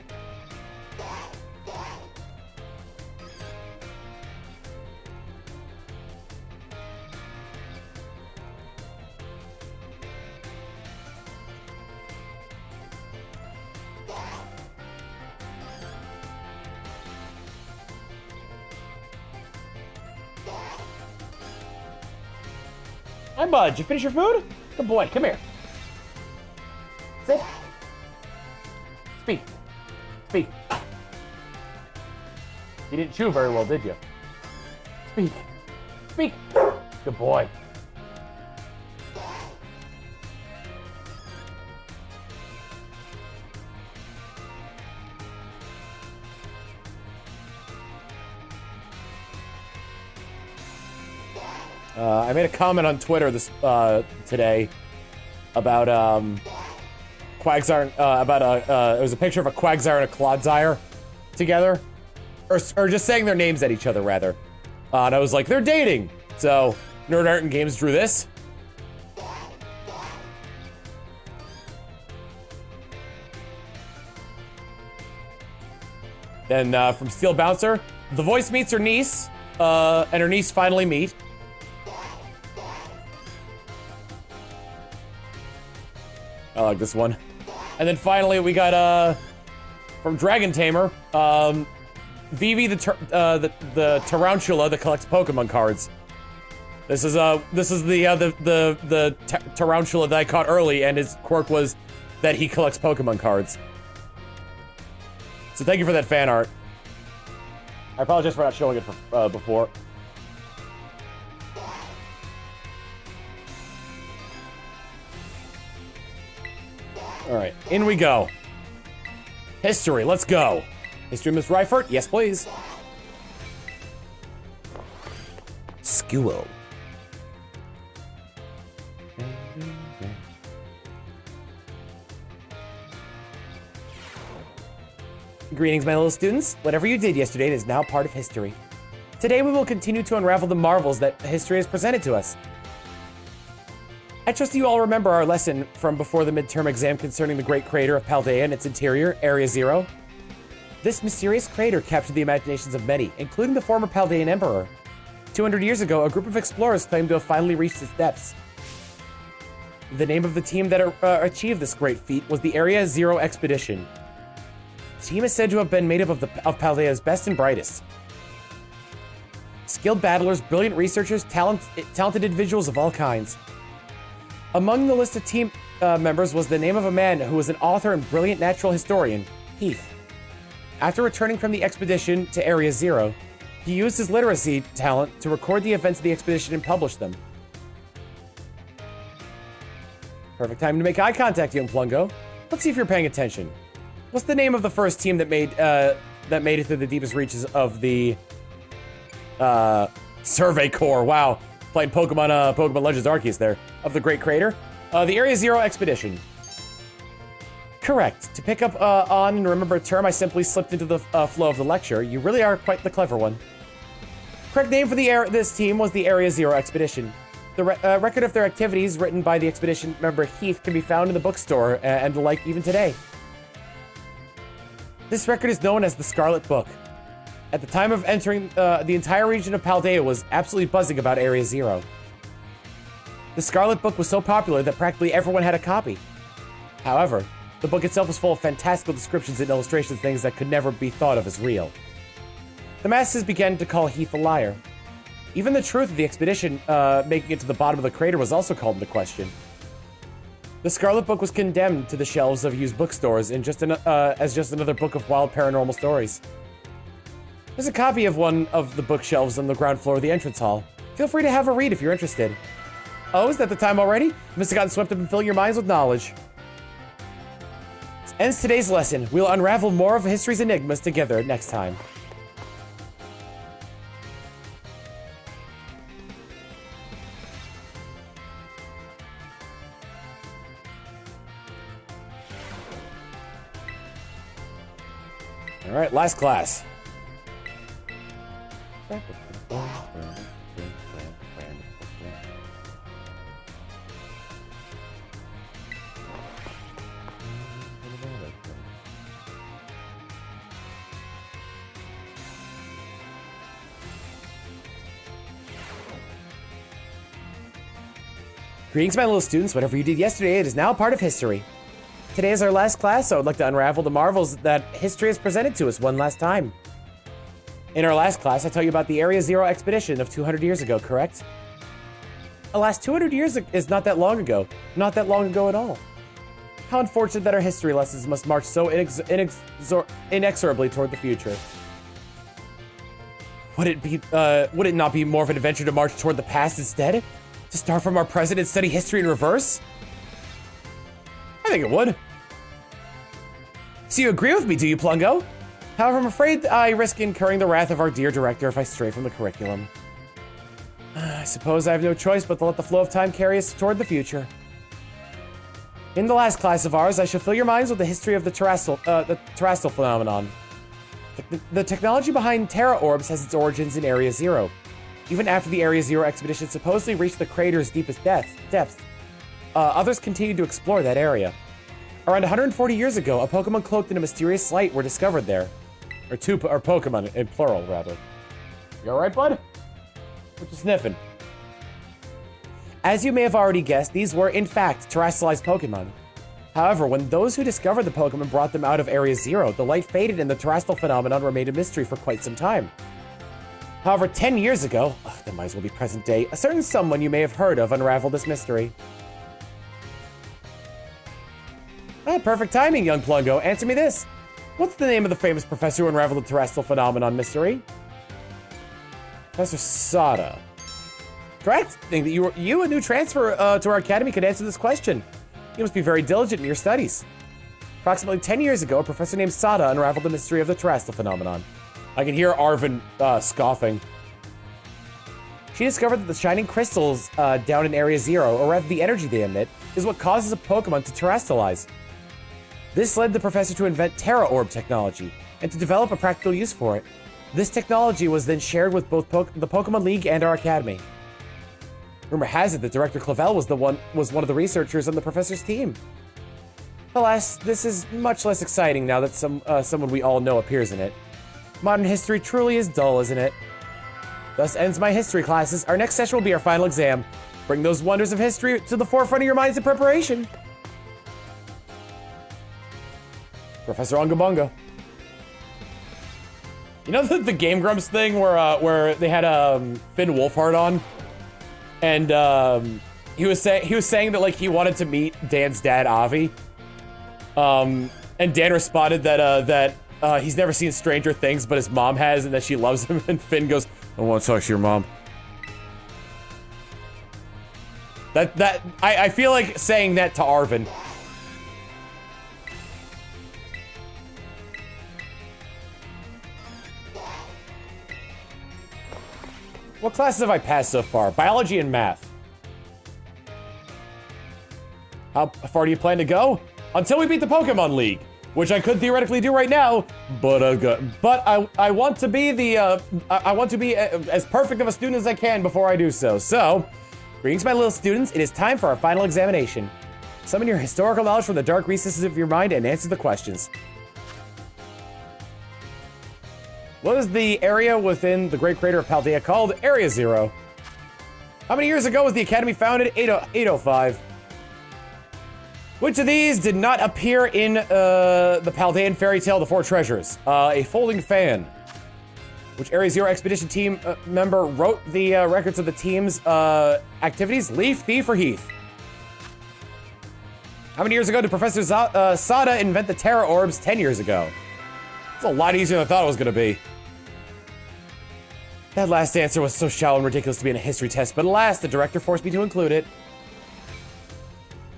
A: Hi, bud. Did you finish your food? Good boy. Come here. Sit. Speak. Speak. You didn't chew very well, did you? Speak. Speak. Good boy. I made a comment on Twitter today about Quagsire, it was a picture of a Quagsire and a Clodsire together, or just saying their names at each other rather, and I was like, they're dating. So Nerd Art and Games drew this. Then from Steel Bouncer, the voice meets her niece, and her niece finally meet. I like this one. And then finally we got from Dragon Tamer, Vivi the Tarantula that collects Pokemon cards. This is the Tarantula that I caught early, and his quirk was that he collects Pokemon cards. So thank you for that fan art. I apologize for not showing it before. All right, in we go. History, let's go. History, Miss Reifert? Yes, please.
H: School.
F: Greetings, my little students. Whatever you did yesterday is now part of history. Today we will continue to unravel the marvels that history has presented to us. I trust you all remember our lesson from before the midterm exam concerning the great crater of Paldea and its interior, Area Zero. This mysterious crater captured the imaginations of many, including the former Paldean emperor. 200 years ago, a group of explorers claimed to have finally reached its depths. The name of the team that achieved this great feat was the Area Zero Expedition. The team is said to have been made up of Paldea's best and brightest. Skilled battlers, brilliant researchers, talented individuals of all kinds. Among the list of team members was the name of a man who was an author and brilliant natural historian, Heath. After returning from the expedition to Area Zero, he used his literacy talent to record the events of the expedition and publish them. Perfect time to make eye contact, young Plungo. Let's see if you're paying attention. What's the name of the first team that made it through the deepest reaches of the Survey Corps? Wow, playing Pokemon Legends Arceus there, of the Great Crater. The Area Zero Expedition. Correct. To pick up on and remember a term I simply slipped into the flow of the lecture, you really are quite the clever one. Correct name for this team was the Area Zero Expedition. The record of their activities written by the expedition member Heath can be found in the bookstore and the like even today. This record is known as the Scarlet Book. At the time of entering, the entire region of Paldea was absolutely buzzing about Area Zero. The Scarlet Book was so popular that practically everyone had a copy. However, the book itself was full of fantastical descriptions and illustrations of things that could never be thought of as real. The masses began to call Heath a liar. Even the truth of the expedition making it to the bottom of the crater was also called into question. The Scarlet Book was condemned to the shelves of used bookstores as just another book of wild paranormal stories. There's a copy of one of the bookshelves on the ground floor of the entrance hall. Feel free to have a read if you're interested. Oh, is that the time already? You must have gotten swept up and filling your minds with knowledge. This ends today's lesson. We'll unravel more of history's enigmas together next time. All right, last class. Greetings, my little students. Whatever you did yesterday, it is now part of history. Today is our last class, so I would like to unravel the marvels that history has presented to us one last time. In our last class, I told you about the Area Zero expedition of 200 years ago, correct? Alas, 200 years is not that long ago. Not that long ago at all. How unfortunate that our history lessons must march so inexorably toward the future. Would it not be more of an adventure to march toward the past instead? To start from our present and study history in reverse? I think it would. So you agree with me, do you, Plungo? However, I'm afraid I risk incurring the wrath of our dear director if I stray from the curriculum. I suppose I have no choice but to let the flow of time carry us toward the future. In the last class of ours, I shall fill your minds with the history of the terrestrial phenomenon. The technology behind Terra Orbs has its origins in Area Zero. Even after the Area Zero expedition supposedly reached the crater's deepest depths, others continued to explore that area. Around 140 years ago, a Pokemon cloaked in a mysterious light were discovered there. Or Pokemon, in plural, rather. You alright, bud? What you sniffing? As you may have already guessed, these were, in fact, terrestrialized Pokemon. However, when those who discovered the Pokemon brought them out of Area Zero, the light faded and the terrestrial phenomenon remained a mystery for quite some time. However, 10 years ago, that might as well be present day, a certain someone you may have heard of unraveled this mystery. Oh, perfect timing, young Plungo. Answer me this. What's the name of the famous professor who unraveled the terrestrial phenomenon mystery? Professor Sada. Correct. Think that you, a new transfer to our academy, could answer this question. You must be very diligent in your studies.
H: Approximately 10 years ago, a professor named Sada unraveled the mystery of the terrestrial phenomenon.
A: I can hear Arven scoffing.
H: She discovered that the shining crystals down in Area Zero, or rather the energy they emit, is what causes a Pokemon to terrestrialize. This led the professor to invent Terra Orb technology, and to develop a practical use for it. This technology was then shared with both the Pokemon League and our academy. Rumor has it that Director Clavel was one of the researchers on the professor's team. Alas, this is much less exciting now that someone we all know appears in it. Modern history truly is dull, isn't it? Thus ends my history classes. Our next session will be our final exam. Bring those wonders of history to the forefront of your minds in preparation.
A: Professor Ongabonga. You know the Game Grumps thing where they had Finn Wolfhard on, and he was saying that like he wanted to meet Dan's dad Avi, and Dan responded that he's never seen Stranger Things, but his mom has, and that she loves him. And Finn goes, "I want to talk to your mom." I feel like saying that to Arven. What classes have I passed so far? Biology and math. How far do you plan to go? Until we beat the Pokemon League, which I could theoretically do right now, but I want to be as perfect of a student as I can before I do so. So, greetings, my little students. It is time for our final examination. Summon your historical knowledge from the dark recesses of your mind and answer the questions. What is the area within the Great Crater of Paldea called? Area Zero. How many years ago was the Academy founded? 805. Which of these did not appear in the Paldean fairy tale, The Four Treasures? A folding fan. Which Area Zero expedition team member wrote the records of the team's activities? Leaf, Thief, or Heath? How many years ago did Professor Sada invent the Terra Orbs? 10 years ago. It's a lot easier than I thought it was going to be. That last answer was so shallow and ridiculous to be in a history test, but alas, the director forced me to include it.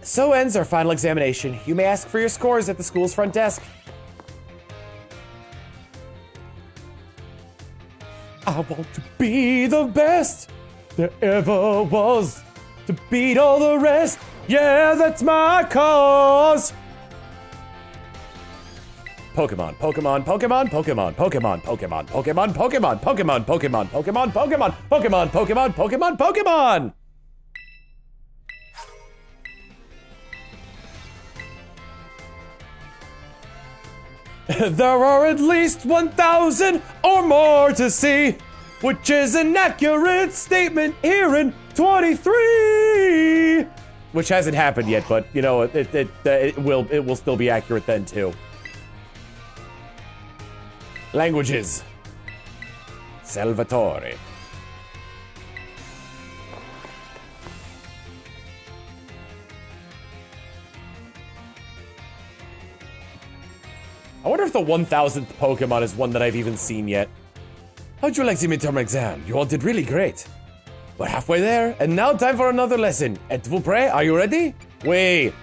A: So ends our final examination. You may ask for your scores at the school's front desk. I want to be the best there ever was, to beat all the rest. Yeah, that's my cause. Pokemon, Pokemon, Pokemon, Pokemon, Pokemon, Pokemon, Pokemon, Pokemon, Pokemon, Pokemon, Pokemon, Pokemon, Pokemon, Pokemon, Pokemon, Pokemon! There are at least 1,000 or more to see, which is an accurate statement here in 23. Which hasn't happened yet, but you know it will still be accurate then too. Languages. Salvatore. I wonder if the 1000th Pokemon is one that I've even seen yet. How'd you like the midterm exam? You all did really great. We're halfway there, and now time for another lesson. Êtes-vous prêt? Are you ready? Oui.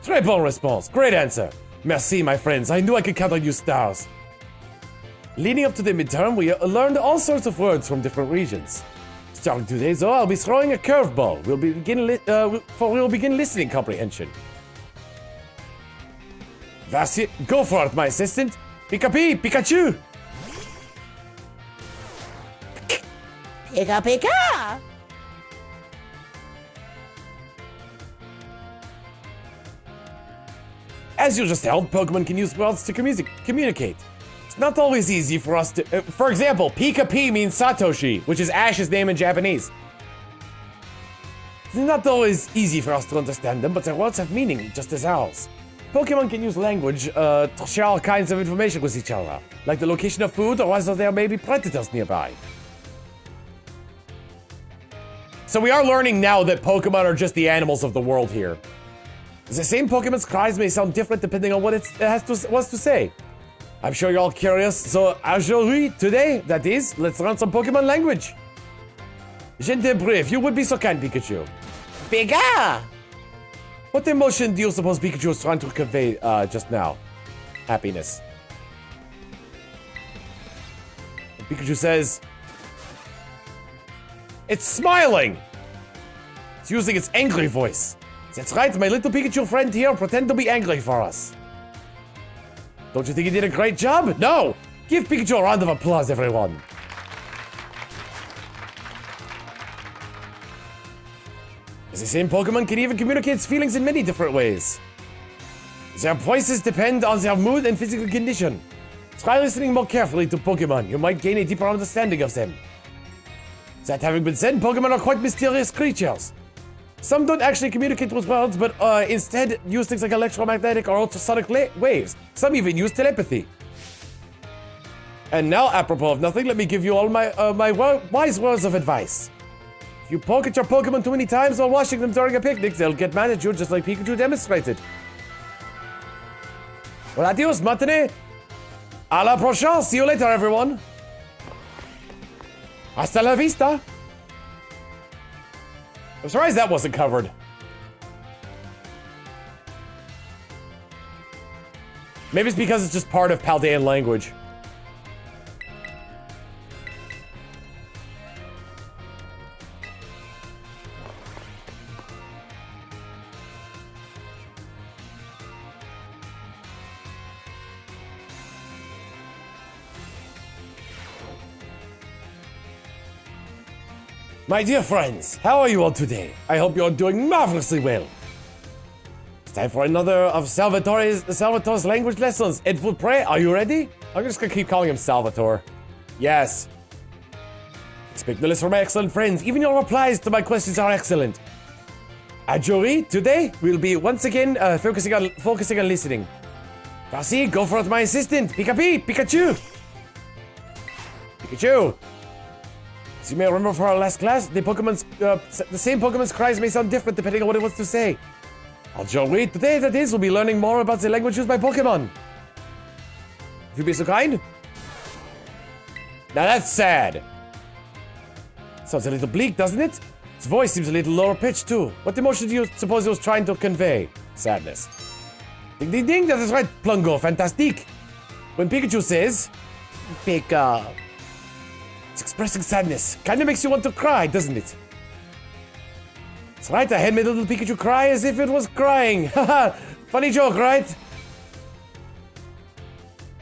A: Très bon réponse. Great answer. Merci, my friends. I knew I could count on you stars. Leading up to the midterm, we learned all sorts of words from different regions. Starting today, though, I'll be throwing a curveball. We'll begin listening comprehension. That's it. Go for it, my assistant. Pika-pee, Pikachu!
F: Pika Pika!
A: As you just held, Pokemon can use words to communicate. It's not always easy for us to... for example, Pika-Pee means Satoshi, which is Ash's name in Japanese. It's not always easy for us to understand them, but their words have meaning, just as ours. Pokemon can use language to share all kinds of information with each other, like the location of food or whether there may be predators nearby. So we are learning now that Pokemon are just the animals of the world here. The same Pokemon's cries may sound different depending on what it wants to say. I'm sure you're all curious, so aujourd'hui, today, that is, let's learn some Pokemon language. Je t'en prie, if you would be so kind, Pikachu.
F: Pika!
H: What emotion do you suppose Pikachu was trying to convey just now? Happiness. And Pikachu says, it's smiling! It's using its angry voice. That's right, my little Pikachu friend here pretend to be angry for us. Don't you think he did a great job? No! Give Pikachu a round of applause, everyone. The same Pokemon can even communicate its feelings in many different ways. Their voices depend on their mood and physical condition. Try listening more carefully to Pokemon. You might gain a deeper understanding of them. That having been said, Pokemon are quite mysterious creatures. Some don't actually communicate with words, but instead use things like electromagnetic or ultrasonic waves. Some even use telepathy. And now, apropos of nothing, let me give you all my wise words of advice. If you poke at your Pokemon too many times while watching them during a picnic, they'll get mad at you just like Pikachu demonstrated. Well, adios, matinee. A la prochaine. See you later, everyone. Hasta la vista. I'm surprised that wasn't covered. Maybe it's because it's just part of Paldean language. My dear friends, how are you all today? I hope you're doing marvelously well. It's time for another of Salvatore's language lessons. Ed will pray. Are you ready? I'm just gonna keep calling him Salvatore. Yes. Expect the list from my excellent friends. Even your replies to my questions are excellent. Ajori, today we'll be once again focusing on listening. Darcy, go for it, my assistant. Pikachu. As you may remember from our last class, the same Pokemon's cries may sound different depending on what it wants to say. Ajori, today that is, we'll be learning more about the language used by Pokemon. If you'd be so kind. Now that's sad. Sounds a little bleak, doesn't it? Its voice seems a little lower pitched too. What emotion do you suppose it was trying to convey? Sadness. Ding ding ding, that is right, Plungo, fantastique. When Pikachu says, Pika, it's expressing sadness. Kinda makes you want to cry, doesn't it? That's right, I had my little Pikachu cry as if it was crying. Haha, funny joke, right?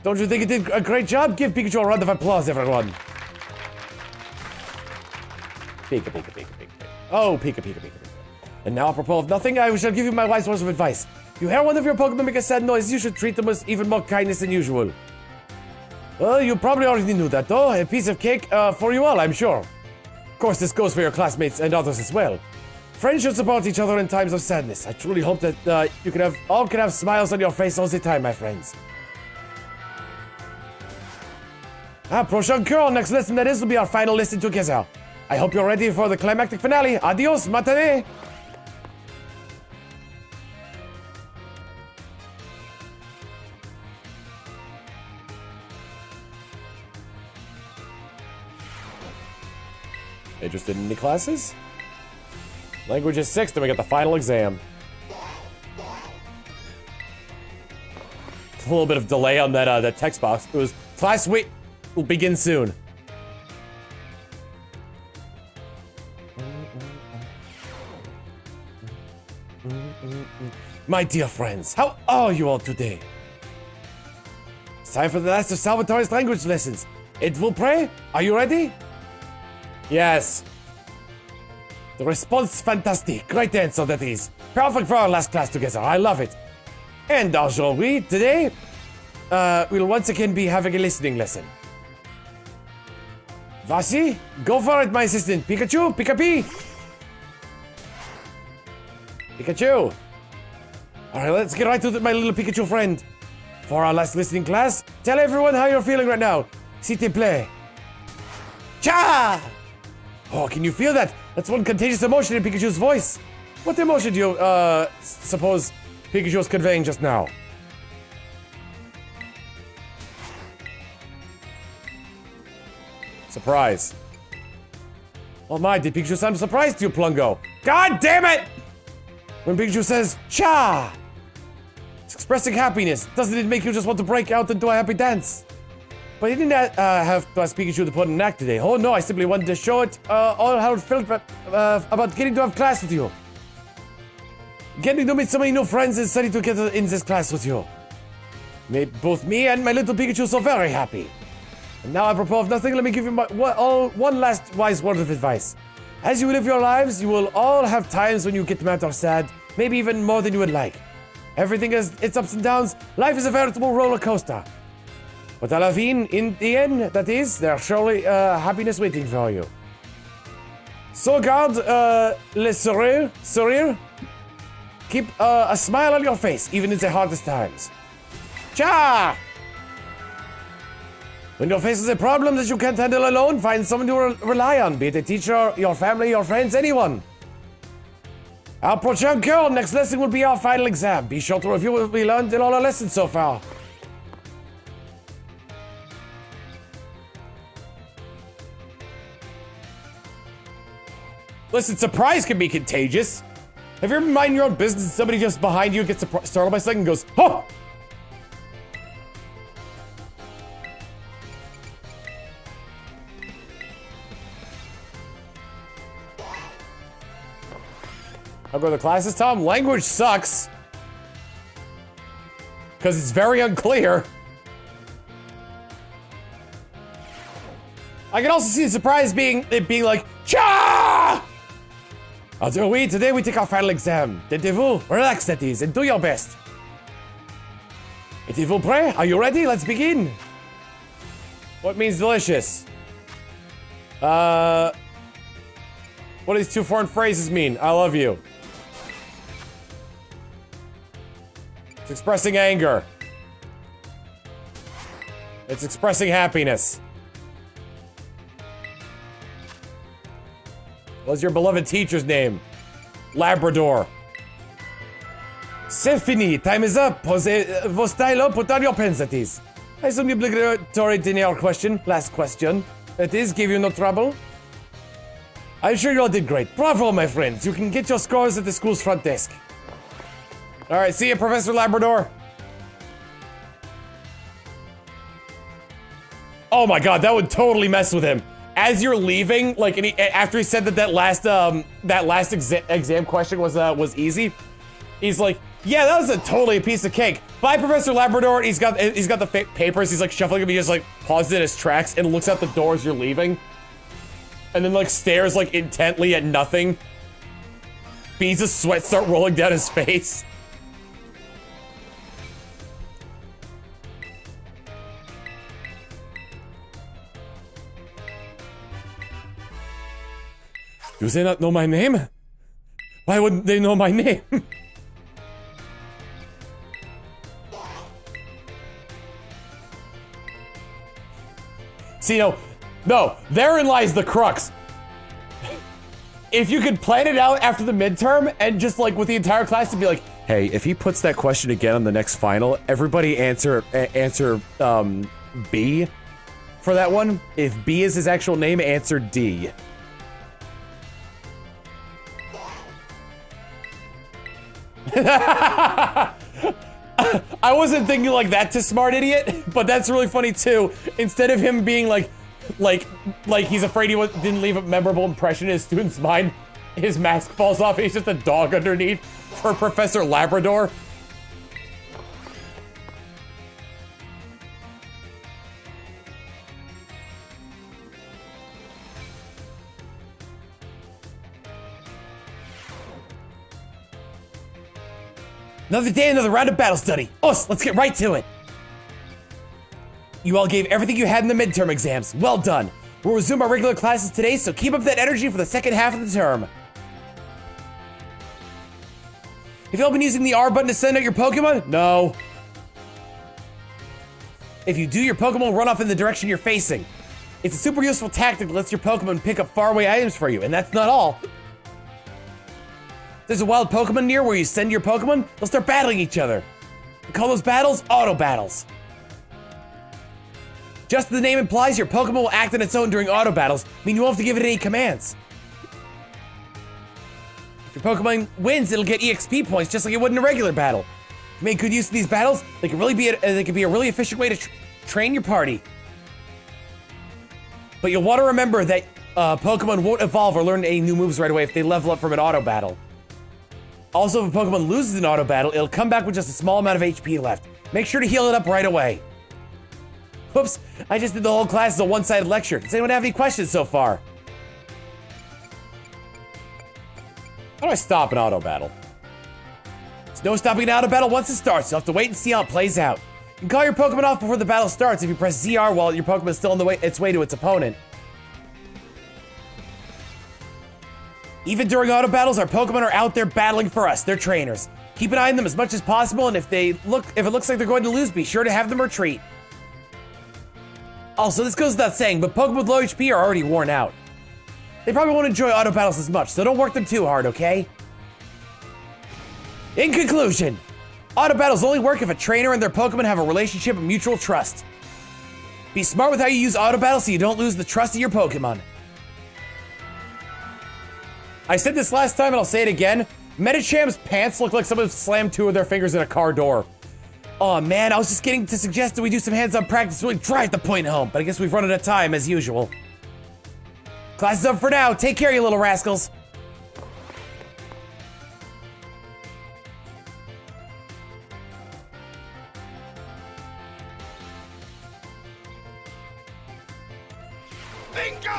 H: Don't you think it did a great job? Give Pikachu a round of applause, everyone. Pika. Oh, Pika. And now, apropos of nothing, I shall give you my wise words of advice. If you hear one of your Pokemon make a sad noise, you should treat them with even more kindness than usual. Well, you probably already knew that, though. A piece of cake for you all, I'm sure. Of course, this goes for your classmates and others as well. Friends should support each other in times of sadness. I truly hope that you can have smiles on your face all the time, my friends. Prochain cours, next lesson that is will be our final lesson together. I hope you're ready for the climactic finale. Adios, matinee. Interested in any classes? Language is 6, then we got the final exam. A little bit of delay on that text box. It was class week will begin soon. My dear friends, how are you all today? It's time for the last of Salvatore's language lessons. It will pray. Are you ready? Yes. The response fantastic. Great answer that is. Perfect for our last class together. I love it. And aujourd'hui, today, we'll once again be having a listening lesson. Vasi, go for it, my assistant. Pikachu, Pikachu. Alright, let's get right to my little Pikachu friend. For our last listening class, tell everyone how you're feeling right now. S'il te plaît. Cha! Oh, can you feel that? That's one contagious emotion in Pikachu's voice. What emotion do you, suppose Pikachu was conveying just now? Surprise. Oh my, did Pikachu sound surprised to you, Plungo? God damn it! When Pikachu says, cha! It's expressing happiness. Doesn't it make you just want to break out into a happy dance? But I didn't have to ask Pikachu to put in an act today. Oh no, I simply wanted to show it all how it felt about getting to have class with you. Getting to meet so many new friends and study together in this class with you. Made both me and my little Pikachu so very happy. And now apropos of nothing, let me give you one last wise word of advice. As you live your lives, you will all have times when you get mad or sad, maybe even more than you would like. Everything has its ups and downs. Life is a veritable roller coaster. But à la fin, in the end, that is, there's surely happiness waiting for you. So garde le sourire. Keep a smile on your face, even in the hardest times. Cha! When you're faced with a problem that you can't handle alone, find someone to rely on, be it a teacher, your family, your friends, anyone. Our prochain cours, next lesson will be our final exam. Be sure to review what we learned in all our lessons so far.
A: Listen, surprise can be contagious. Have you ever minding your own business and somebody just behind you gets startled by something and goes, oh! I'll go to the classes, Tom. Language sucks. Because it's very unclear. I can also see the surprise being like, cha! Oui, today we take our final exam. Détendez-vous, relax that is, and do your best. Êtes-vous prêt? Are you ready? Let's begin. What means delicious? What do these two foreign phrases mean? I love you. It's expressing anger. It's expressing happiness. What's your beloved teacher's name? Labrador. C'est fini. Time is up. Posez vos stylos. Put down your pens, that is. I assume the obligatory dinner question. Last question. That is, gave you no trouble? I'm sure you all did great. Bravo, my friends. You can get your scores at the school's front desk. Alright, see you, Professor Labrador. Oh my god, that would totally mess with him. As you're leaving, like, after he said that last exam question was easy, he's like, yeah, that was totally a piece of cake. Bye, Professor Labrador. He's got the papers. He's like shuffling them. He just like pauses in his tracks and looks out the door as you're leaving, and then like stares like intently at nothing. Beads of sweat start rolling down his face. Do they not know my name? Why wouldn't they know my name? See, no, therein lies the crux. If you could plan it out after the midterm and just like with the entire class to be like, hey, if he puts that question again on the next final, everybody answer B for that one. If B is his actual name, answer D. I wasn't thinking like that to smart idiot, but that's really funny too. Instead of him being like he's afraid he didn't leave a memorable impression in his student's mind, his mask falls off and he's just a dog underneath for Professor Labrador. Another day, another round of battle study. Let's get right to it. You all gave everything you had in the midterm exams. Well done. We'll resume our regular classes today, so keep up that energy for the second half of the term. Have you all been using the R button to send out your Pokemon? No. If you do, your Pokemon will run off in the direction you're facing. It's a super useful tactic that lets your Pokemon pick up faraway items for you, and that's not all. There's a wild Pokemon near where you send your Pokemon, they'll start battling each other. We call those battles auto battles. Just as the name implies, your Pokemon will act on its own during auto battles, meaning you won't have to give it any commands. If
H: If your Pokemon wins, it'll get EXP points just like it would in a regular battle. If you make good use of these battles, they can be a really efficient way to train your party. But you'll want to remember that Pokemon won't evolve or learn any new moves right away if they level up from an auto battle. Also, if a Pokemon loses an auto battle, it'll come back with just a small amount of HP left. Make sure to heal it up right away. Whoops, I just did the whole class as a one-sided lecture. Does anyone have any questions so far?
A: How do I stop an auto battle?
H: There's no stopping an auto battle once it starts. You'll have to wait and see how it plays out. You can call your Pokemon off before the battle starts if you press ZR while your Pokemon is still on its way to its opponent. Even during auto battles, our Pokemon are out there battling for us. They're trainers. Keep an eye on them as much as possible, and if it looks like they're going to lose, be sure to have them retreat. Also, this goes without saying, but Pokemon with low HP are already worn out. They probably won't enjoy auto battles as much, so don't work them too hard, okay? In conclusion, auto battles only work if a trainer and their Pokemon have a relationship of mutual trust. Be smart with how you use auto battles so you don't lose the trust of your Pokemon.
A: I said this last time and I'll say it again. Medicham's pants look like someone slammed 2 of their fingers in a car door.
H: Oh man, I was just getting to suggest that we do some hands-on practice to really drive the point home, but I guess we've run out of time as usual. Class is up for now. Take care, you little rascals.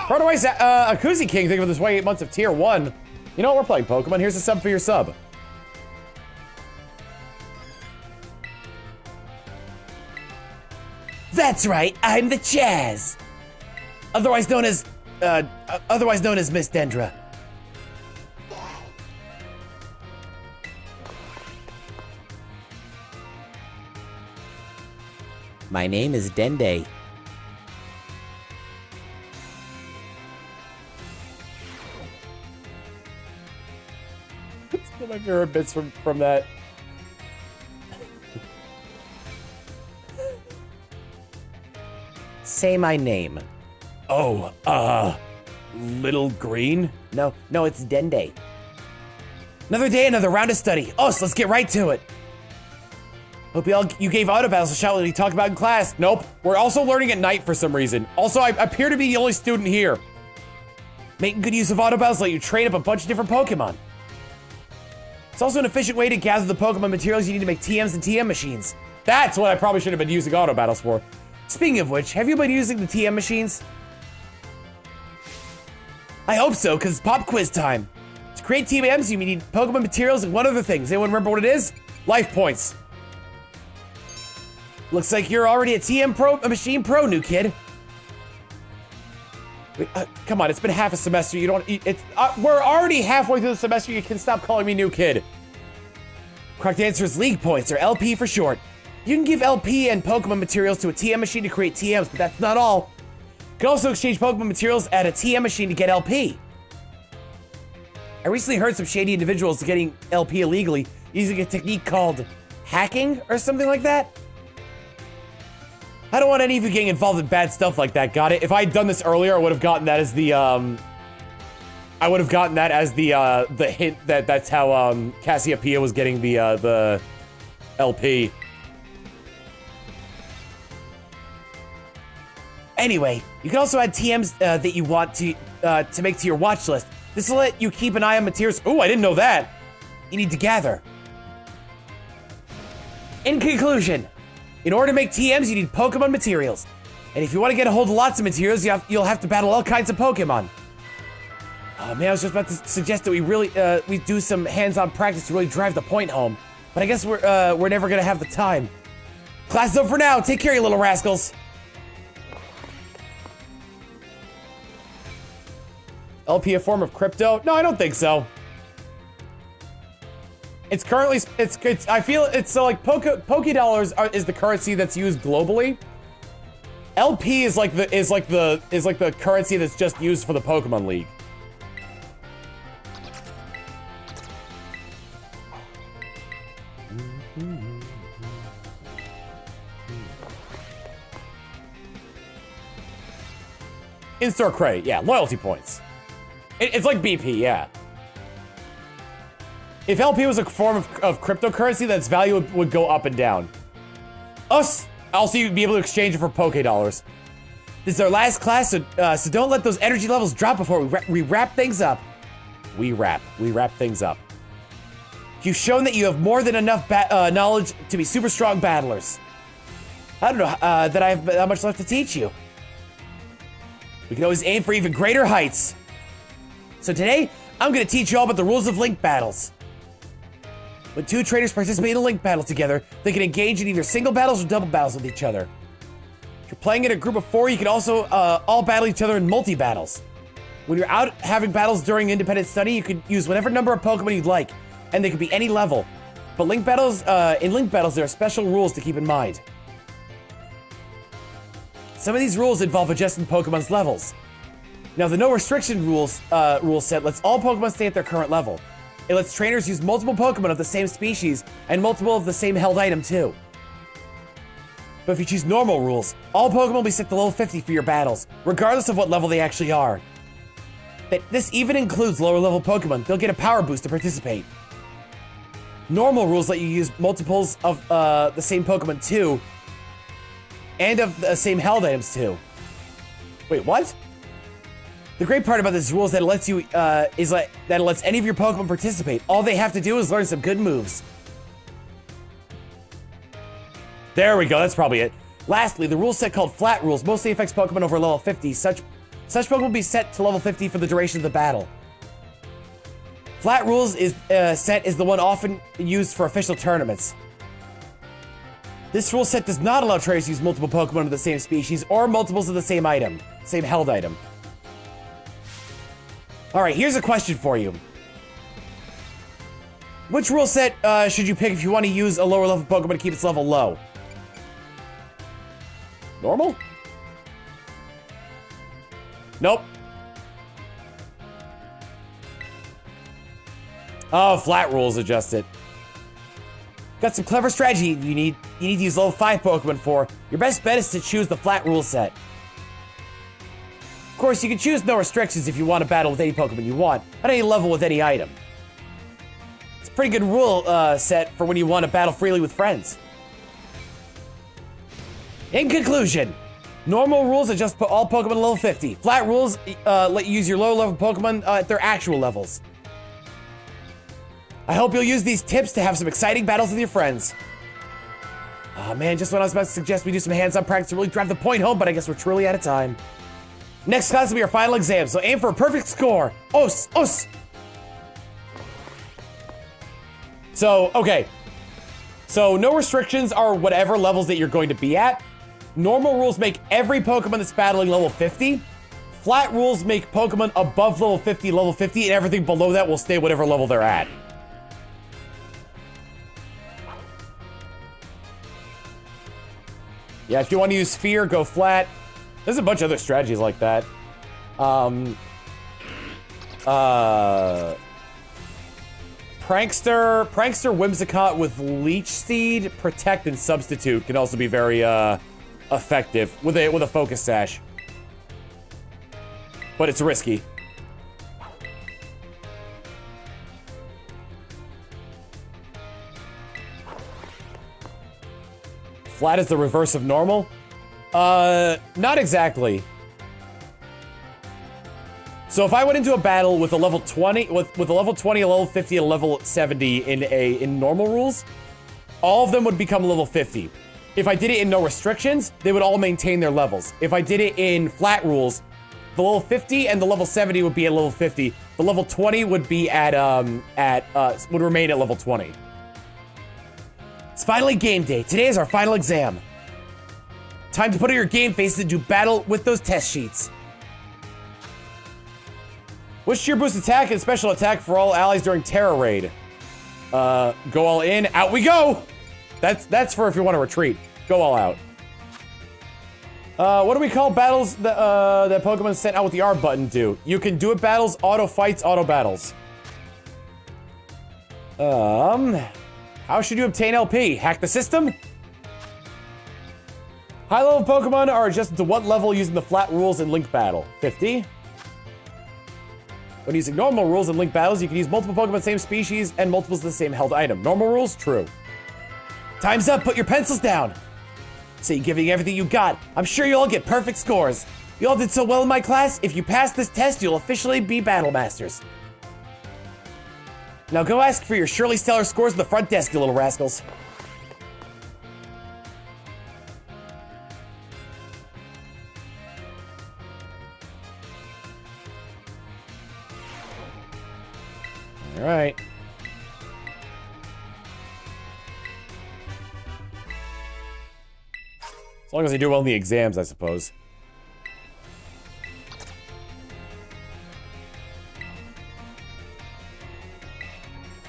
A: Protowise, Akuzi King, thank you for this 28 months of tier 1. You know what, we're playing Pokemon. Here's a sub for your sub.
H: That's right, I'm the Chaz. Otherwise known as Miss Dendra.
F: My name is Dende.
A: It's one of my favorite bits from that.
F: Say my name.
H: Oh, Little Green?
F: No, it's Dende.
H: Another day, another round of study. Oh, so let's get right to it. Hope you gave auto battles a shot when we talked about in class.
A: Nope. We're also learning at night for some reason. Also, I appear to be the only student here.
H: Making good use of auto battles let you train up a bunch of different Pokemon. It's also an efficient way to gather the Pokemon materials you need to make TMs and TM machines.
A: That's what I probably should have been using auto battles for.
H: Speaking of which, have you been using the TM machines? I hope so, because it's pop quiz time. To create TMs, you need Pokemon materials and one other thing. Does anyone remember what it is?
A: Life points.
H: Looks like you're already a machine pro, new kid.
A: Wait, come on, it's been half a semester. You don't. We're already halfway through the semester. You can stop calling me new kid.
H: Correct answer is League Points, or LP for short. You can give LP and Pokemon materials to a TM machine to create TMs, but that's not all. You can also exchange Pokemon materials at a TM machine to get LP. I recently heard some shady individuals getting LP illegally using a technique called hacking or something like that.
A: I don't want any of you getting involved in bad stuff like that. Got it? If I had done this earlier, I would have gotten that as the the hint that that's how Cassiopeia was getting the LP.
H: Anyway, you can also add TMs that you want to make to your watch list. This will let you keep an eye on materials.
A: Ooh, I didn't know that.
H: You need to gather. In conclusion, in order to make TMs, you need Pokemon materials. And if you want to get a hold of lots of materials, you'll have to battle all kinds of Pokemon. Oh man, I was just about to suggest that we do some hands-on practice to really drive the point home. But I guess we're never gonna have the time. Class is over for now. Take care, you little rascals.
A: LP a form of crypto? No, I don't think so. It's currently I feel it's so like Pokédollars is the currency that's used globally. LP is like the currency that's just used for the Pokemon League. In-store credit, yeah, loyalty points. It's like BP, yeah. If LP was a form of cryptocurrency, then its value would go up and down. Also, you'd be able to exchange it for Poke Dollars. This is our last class, so don't let those energy levels drop before we wrap things up. We wrap things up. You've shown that you have more than enough knowledge to be super strong battlers. I don't know that I have that much left to teach you. We can always aim for even greater heights. So today, I'm gonna teach you all about the rules of link battles. When two trainers participate in a link battle together, they can engage in either single battles or double battles with each other. If you're playing in a group of 4, you can also all battle each other in multi-battles. When you're out having battles during independent study, you can use whatever number of Pokemon you'd like, and they can be any level. But in link battles, there are special rules to keep in mind. Some of these rules involve adjusting Pokemon's levels. Now, the no restriction rule set lets all Pokemon stay at their current level. It lets trainers use multiple Pokemon of the same species and multiple of the same held item too. But if you choose normal rules, all Pokemon will be set to level 50 for your battles, regardless of what level they actually are. This even includes lower level Pokemon. They'll get a power boost to participate. Normal rules let you use multiples of the same Pokemon too, and of the same held items too. Wait, what? The great part about this rule is that it lets you that it lets any of your Pokemon participate. All they have to do is learn some good moves. There we go, that's probably it. Lastly, the rule set called Flat Rules mostly affects Pokemon over level 50. Such Pokemon will be set to level 50 for the duration of the battle. Flat Rules set is the one often used for official tournaments. This rule set does not allow trainers to use multiple Pokemon of the same species or multiples of the same item, same held item. Alright, here's a question for you. Which rule set should you pick if you want to use a lower level Pokemon to keep its level low? Normal? Nope. Oh, Flat Rules adjusted. Got some clever strategy you need to use level 5 Pokemon for. Your best bet is to choose the Flat Rule set. Of course, you can choose no restrictions if you want to battle with any Pokemon you want, at any level with any item. It's a pretty good rule set for when you want to battle freely with friends. In conclusion, normal rules adjust all Pokemon to level 50. Flat rules let you use your lower level Pokemon at their actual levels. I hope you'll use these tips to have some exciting battles with your friends. Oh man, just when I was about to suggest we do some hands-on practice to really drive the point home, but I guess we're truly out of time. Next class will be our final exam, so aim for a perfect score. Os! So, okay. So, no restrictions are whatever levels that you're going to be at. Normal rules make every Pokemon that's battling level 50. Flat rules make Pokemon above level 50, and everything below that will stay whatever level they're at. Yeah, if you want to use Fear, go flat. There's a bunch of other strategies like that. Prankster, Whimsicott with Leech Seed, Protect, and Substitute can also be very effective with a Focus Sash. But it's risky. Flat is the reverse of normal? Not exactly. So if I went into a battle with a level 20, with a level 20, a level 50, and a level 70 in normal rules, all of them would become level 50. If I did it in no restrictions, they would all maintain their levels. If I did it in flat rules, the level 50 and the level 70 would be at level 50. The level 20 would be would remain at level 20. It's finally game day. Today is our final exam. Time to put on your game faces and do battle with those test sheets. What's your boost attack and special attack for all allies during Terra Raid? Go all in, out we go! That's for if you want to retreat. Go all out. What do we call battles that Pokemon sent out with the R button do? You can do it battles, auto fights, auto battles. How should you obtain LP? Hack the system? High level Pokemon are adjusted to what level using the flat rules in Link Battle? 50?
H: When using normal rules in Link battles, you can use multiple Pokemon same species and multiples of the same held item. Normal rules? True. Time's up, put your pencils down. So you're giving everything you got. I'm sure you'll all get perfect scores. You all did so well in my class, if you pass this test, you'll officially be Battle Masters. Now go ask for your surely stellar scores at the front desk, you little rascals. All right. As long as I do well in the exams, I suppose.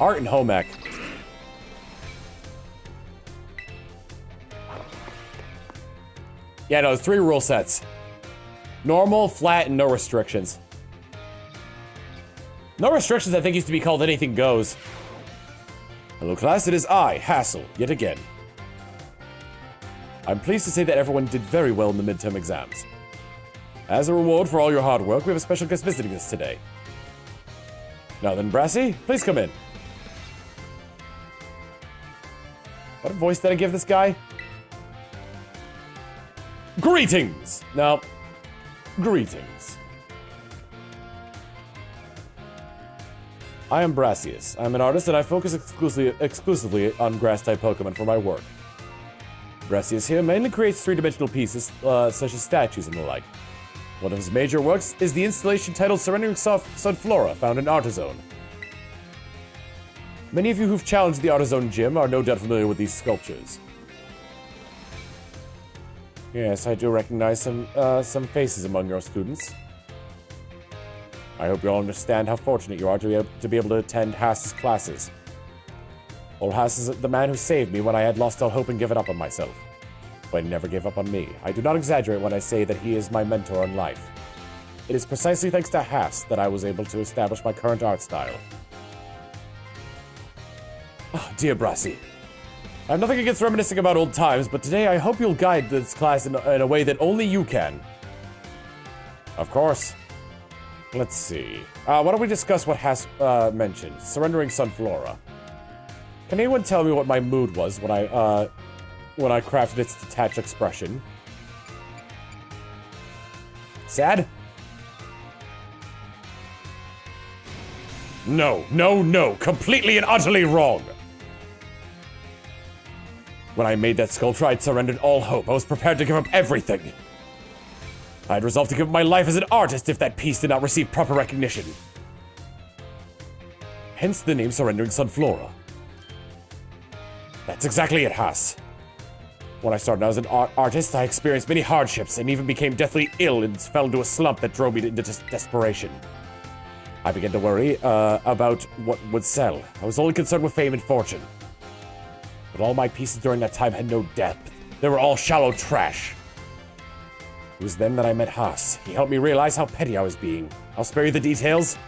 H: Art and home ec. Yeah, no, it's 3 rule sets. Normal, flat, and no restrictions. No restrictions, I think, used to be called anything goes. Hello, class. It is I, Hassel, yet again. I'm pleased to say that everyone did very well in the midterm exams. As a reward for all your hard work, we have a special guest visiting us today. Now then, Brassy, please come in. What voice did I give this guy? Greetings! No. Greetings. I am Brassius. I'm an artist and I focus exclusively on grass-type Pokemon for my work. Brassius here mainly creates 3-dimensional pieces, such as statues and the like. One of his major works is the installation titled Surrendering Sunflora, found in Artizone. Many of you who've challenged the Artizone gym are no doubt familiar with these sculptures. Yes, I do recognize some faces among your students. I hope you all understand how fortunate you are to be able to attend Hass's classes. Old Hass is the man who saved me when I had lost all hope and given up on myself. But he never gave up on me. I do not exaggerate when I say that he is my mentor in life. It is precisely thanks to Hass that I was able to establish my current art style. Oh, dear Brassy. I have nothing against reminiscing about old times, but today I hope you'll guide this class in a way that only you can. Of course. Let's see. Why don't we discuss what Hass mentioned? Surrendering Sunflora. Can anyone tell me what my mood was when I crafted its detached expression? Sad? No, no, no. Completely and utterly wrong. When I made that sculpture, I'd surrendered all hope. I was prepared to give up everything. I had resolved to give up my life as an artist if that piece did not receive proper recognition. Hence the name Surrendering Sunflora. That's exactly it, Hass. When I started out as an artist, I experienced many hardships and even became deathly ill and fell into a slump that drove me into desperation. I began to worry about what would sell. I was only concerned with fame and fortune. But all my pieces during that time had no depth. They were all shallow trash. It was then that I met Hass. He helped me realize how petty I was being. I'll spare you the details.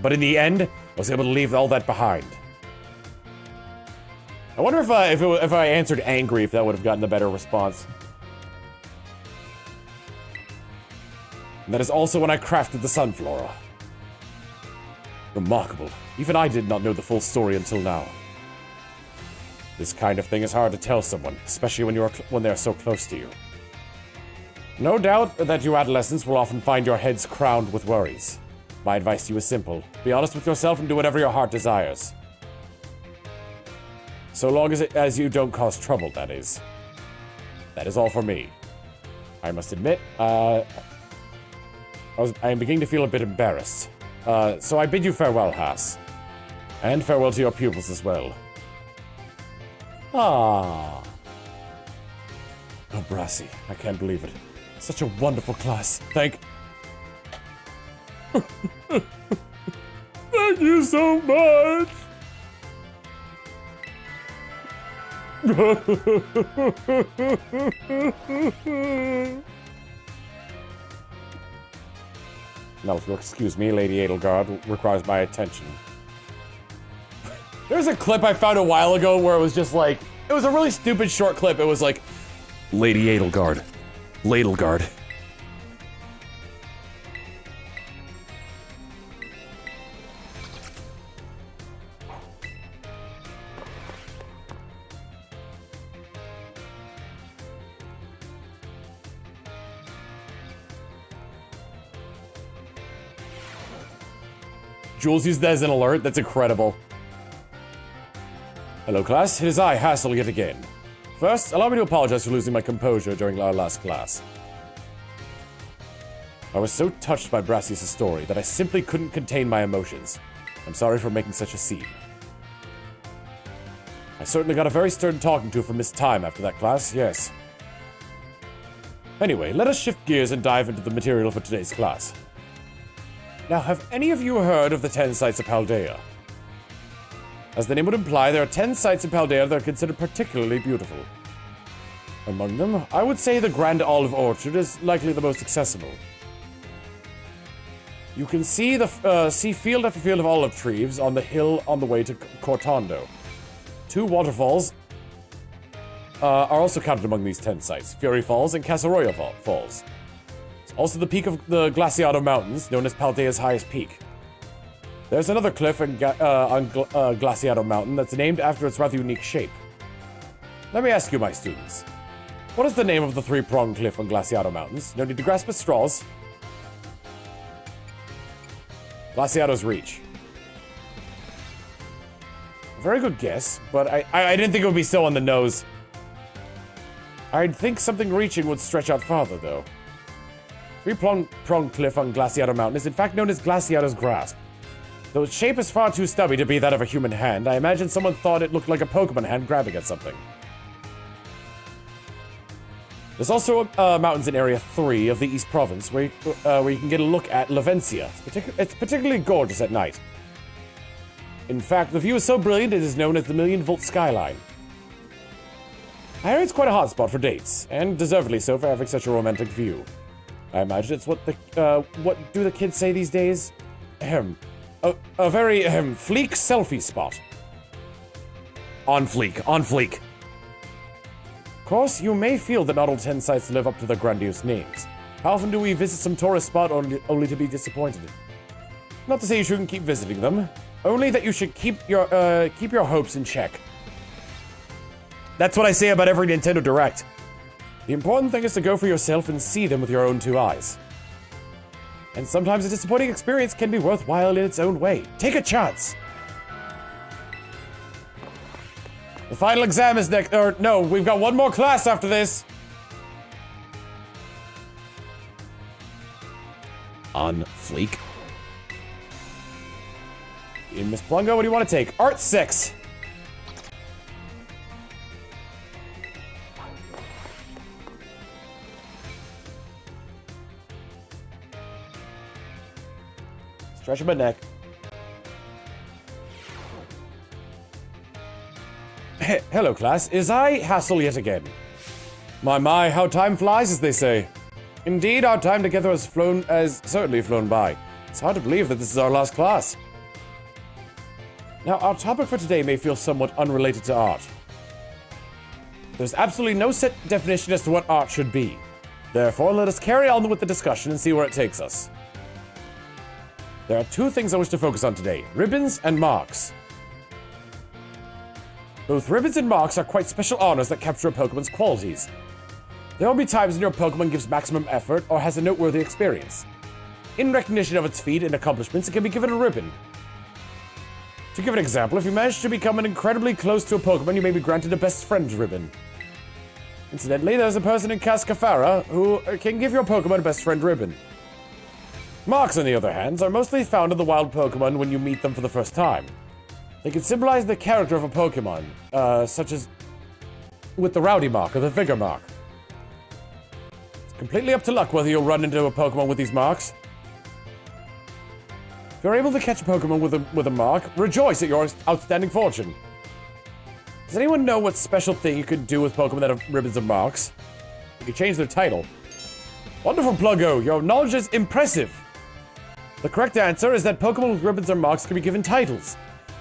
H: But in the end, I was able to leave all that behind. I wonder if I answered angry, if that would have gotten a better response. And that is also when I crafted the Sunflora. Remarkable. Even I did not know the full story until now. This kind of thing is hard to tell someone, especially when they are so close to you. No doubt that you adolescents will often find your heads crowned with worries. My advice to you is simple. Be honest with yourself and do whatever your heart desires. So long as you don't cause trouble, that is. That is all for me. I must admit, I am beginning to feel a bit embarrassed. So I bid you farewell, Hass. And farewell to your pupils as well. Ah. Oh, Brassy, I can't believe it. Such a wonderful class. Thank you so much. Now, if you'll excuse me, Lady Edelgard requires my attention. There's a clip I found a while ago where it was just like, it was a really stupid short clip. It was like, Lady Edelgard. Ladelgard.
A: Jules used that as an alert. That's incredible. Hello, class. It is I, Hassel, yet again. First, allow me to apologize for losing my composure during our last class. I was so touched by Brassius' story that I simply couldn't contain my emotions. I'm sorry for making such a scene. I certainly got a very stern talking to from Miss Time after that class, yes. Anyway, let us shift gears and dive into the material for today's class. Now, have any of you heard of the 10 sites of Paldea? As the name would imply, there are 10 sites in Paldea that are considered particularly beautiful. Among them, I would say the Grand Olive Orchard is likely the most accessible. You can see field after field of olive trees on the hill on the way to Cortondo. 2 waterfalls are also counted among these 10 sites, Fury Falls and Casaroya Falls. It's also the peak of the Glaciado Mountains, known as Paldea's highest peak. There's another cliff on Glaciado Mountain that's named after its rather unique shape. Let me ask you, my students, what is the name of the 3-pronged cliff on Glaciado Mountains? No need to grasp at straws. Glaciado's Reach. Very good guess, but I didn't think it would be so on the nose. I'd think something reaching would stretch out farther, though. 3-pronged cliff on Glaciado Mountain is in fact known as Glaciado's Grasp. Though its shape is far too stubby to be that of a human hand, I imagine someone thought it looked like a Pokemon hand grabbing at something. There's also mountains in Area 3 of the East Province where you can get a look at Lavencia. It's particularly gorgeous at night. In fact, the view is so brilliant it is known as the Million-Volt Skyline. I hear it's quite a hotspot for dates, and deservedly so for having such a romantic view. I imagine it's what do the kids say these days? A very fleek selfie spot. On fleek, on fleek. Of course, you may feel that not all 10 sites live up to their grandiose names. How often do we visit some tourist spot only to be disappointed? Not to say you shouldn't keep visiting them, only that you should keep your hopes in check. That's what I say about every Nintendo Direct. The important thing is to go for yourself and see them with your own 2 eyes. And sometimes a disappointing experience can be worthwhile in its own way. Take a chance! The final exam is next, or no, we've got one more class after this! On fleek. Miss Plungo, what do you want to take? Art 6! Stretching my neck. Hello, class. Is I Hassel yet again? My, how time flies, as they say. Indeed, our time together has certainly flown by. It's hard to believe that this is our last class. Now, our topic for today may feel somewhat unrelated to art. There's absolutely no set definition as to what art should be. Therefore, let us carry on with the discussion and see where it takes us. There are 2 things I wish to focus on today, ribbons and marks. Both ribbons and marks are quite special honors that capture a Pokemon's qualities. There will be times when your Pokemon gives maximum effort or has a noteworthy experience. In recognition of its feat and accomplishments, it can be given a ribbon. To give an example, if you manage to become incredibly close to a Pokemon, you may be granted a best friend ribbon. Incidentally, there's a person in Cascafara who can give your Pokemon a best friend ribbon. Marks, on the other hand, are mostly found in the wild Pokemon when you meet them for the first time. They can symbolize the character of a Pokemon, such as with the Rowdy mark or the Vigor mark. It's completely up to luck whether you'll run into a Pokemon with these marks. If you're able to catch a Pokemon with a mark, rejoice at your outstanding fortune. Does anyone know what special thing you could do with Pokemon that have ribbons and marks? You could change their title. Wonderful, Pluggo! Your knowledge is impressive! The correct answer is that Pokemon with ribbons or marks can be given titles.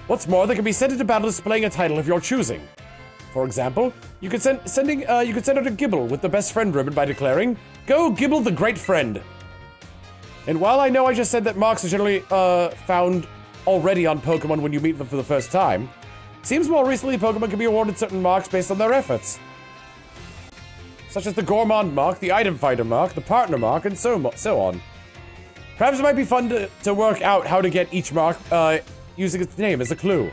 A: What's more, they can be sent into battle displaying a title of your choosing. For example, you could send out a Gibble with the best friend ribbon by declaring, "Go Gibble the Great Friend." And while I know I just said that marks are generally found already on Pokemon when you meet them for the first time, it seems more recently Pokemon can be awarded certain marks based on their efforts. Such as the Gourmand mark, the Item Fighter mark, the Partner mark, and so on.
H: Perhaps it might be fun to work out how to get each mark using its name as a clue.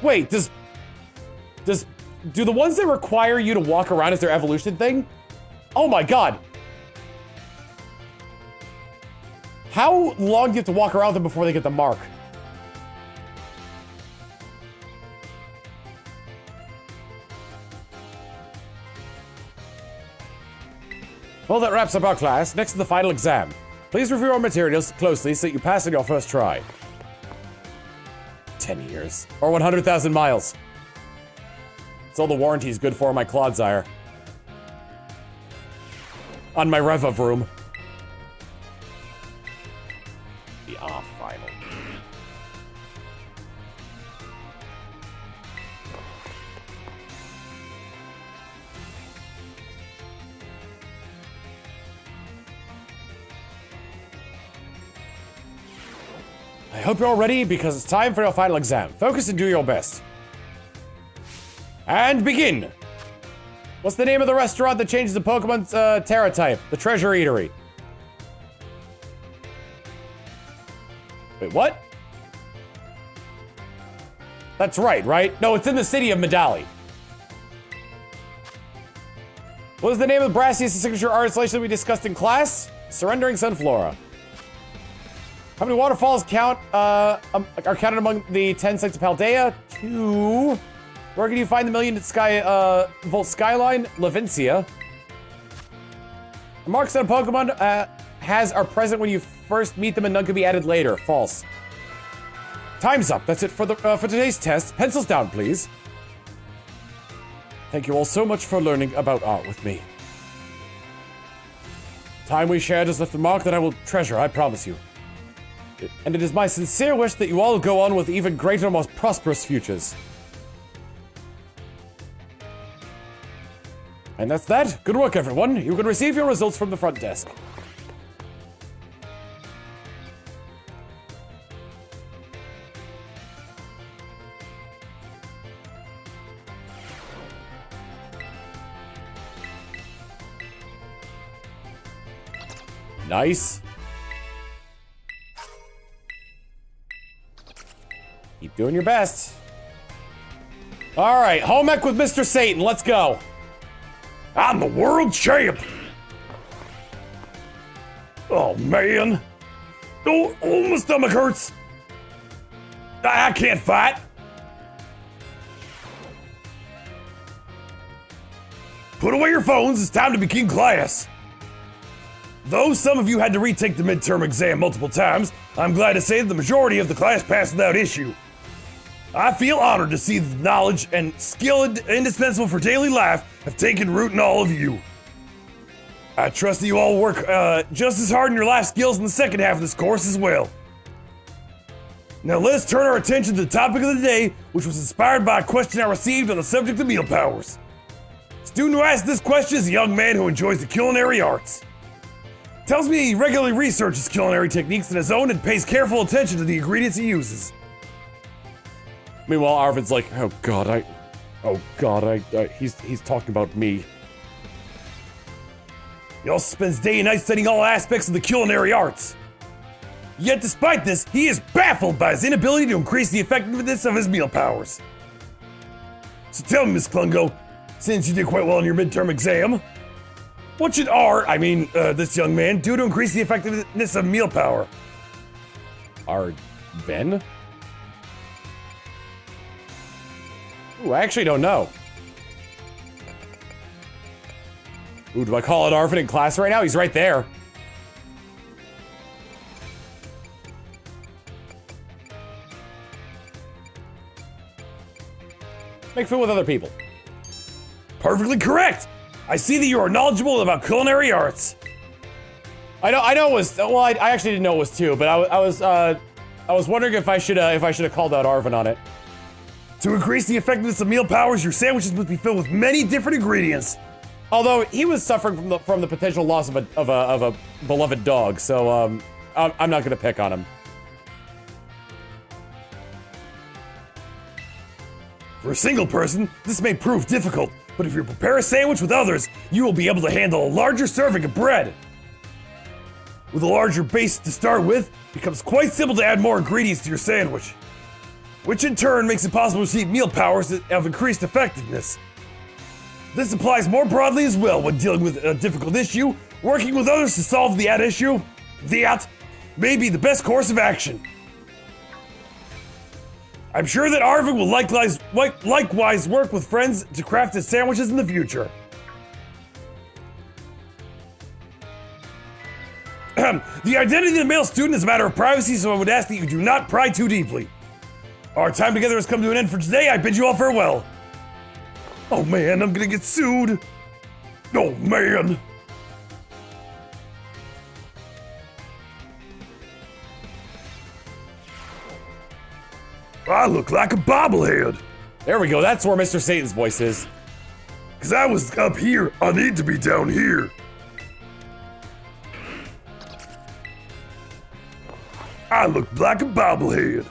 H: Wait, do the ones that require you to walk around as their evolution thing? Oh my god. How long do you have to walk around them before they get the mark? Well, that wraps up our class. Next is the final exam. Please review our materials closely so that you pass on your first try. 10 years. Or 100,000 miles. It's all the warranty's good for my Clodsire. On my Rev of room. The off final. I hope you're all ready because it's time for your final exam. Focus and do your best. And begin! What's the name of the restaurant that changes the Pokemon's Terra type? The Treasure Eatery. Wait, what? That's right? No, it's in the city of Medali. What is the name of Brassius' signature art installation we discussed in class? Surrendering Sunflora. How many waterfalls are counted among the 10 sites of Paldea? 2. Where can you find the volt skyline? Levincia. The marks on a Pokemon are present when you first meet them and none can be added later. False. Time's up. That's it for today's test. Pencils down, please. Thank you all so much for learning about art with me. Time we shared has left a mark that I will treasure, I promise you. And it is my sincere wish that you all go on with even greater, more prosperous futures. And that's that. Good work, everyone. You can receive your results from the front desk. Nice. Keep doing your best. All right, home ec with Mr. Satan. Let's go.
B: I'm the world champ! Oh, man. Oh, my stomach hurts. I can't fight. Put away your phones, it's time to begin class. Though some of you had to retake the midterm exam multiple times, I'm glad to say that the majority of the class passed without issue. I feel honored to see the knowledge and skill indispensable for daily life have taken root in all of you. I trust that you all work just as hard in your life skills in the second half of this course as well. Now let's turn our attention to the topic of the day, which was inspired by a question I received on the subject of meal powers. The student who asked this question is a young man who enjoys the culinary arts. Tells me he regularly researches culinary techniques in his own and pays careful attention to the ingredients he uses.
H: Meanwhile, Arven's like, oh god, he's talking about me.
B: He also spends day and night studying all aspects of the culinary arts. Yet despite this, he is baffled by his inability to increase the effectiveness of his meal powers. So tell me, Miss Klungo, since you did quite well in your midterm exam, what should this young man, do to increase the effectiveness of meal power?
H: Arven? Ooh, I actually don't know. Ooh, do I call it Arven in class right now? He's right there. Make food with other people.
B: Perfectly correct! I see that you are knowledgeable about culinary arts.
H: I know it was, well, I actually didn't know it was 2, but I was wondering if I should have called out Arven on it.
B: To increase the effectiveness of meal powers, your sandwiches must be filled with many different ingredients.
H: Although he was suffering from the potential loss of a beloved dog, so I'm not gonna pick on him.
B: For a single person, this may prove difficult, But if you prepare a sandwich with others, you will be able to handle a larger serving of bread. With a larger base to start with, it becomes quite simple to add more ingredients to your sandwich, which in turn makes it possible to receive meal powers that have increased effectiveness. This applies more broadly as well when dealing with a difficult issue. Working with others to solve that issue, that may be the best course of action. I'm sure that Arven will likewise work with friends to craft his sandwiches in the future. The identity of the male student is a matter of privacy, so I would ask that you do not pry too deeply. Our time together has come to an end for today. I bid you all farewell. Oh man, I'm gonna get sued. Oh man. I look like a bobblehead.
A: There we go. That's where Mr. Satan's voice is.
B: Cause I was up here. I need to be down here. I look like a bobblehead.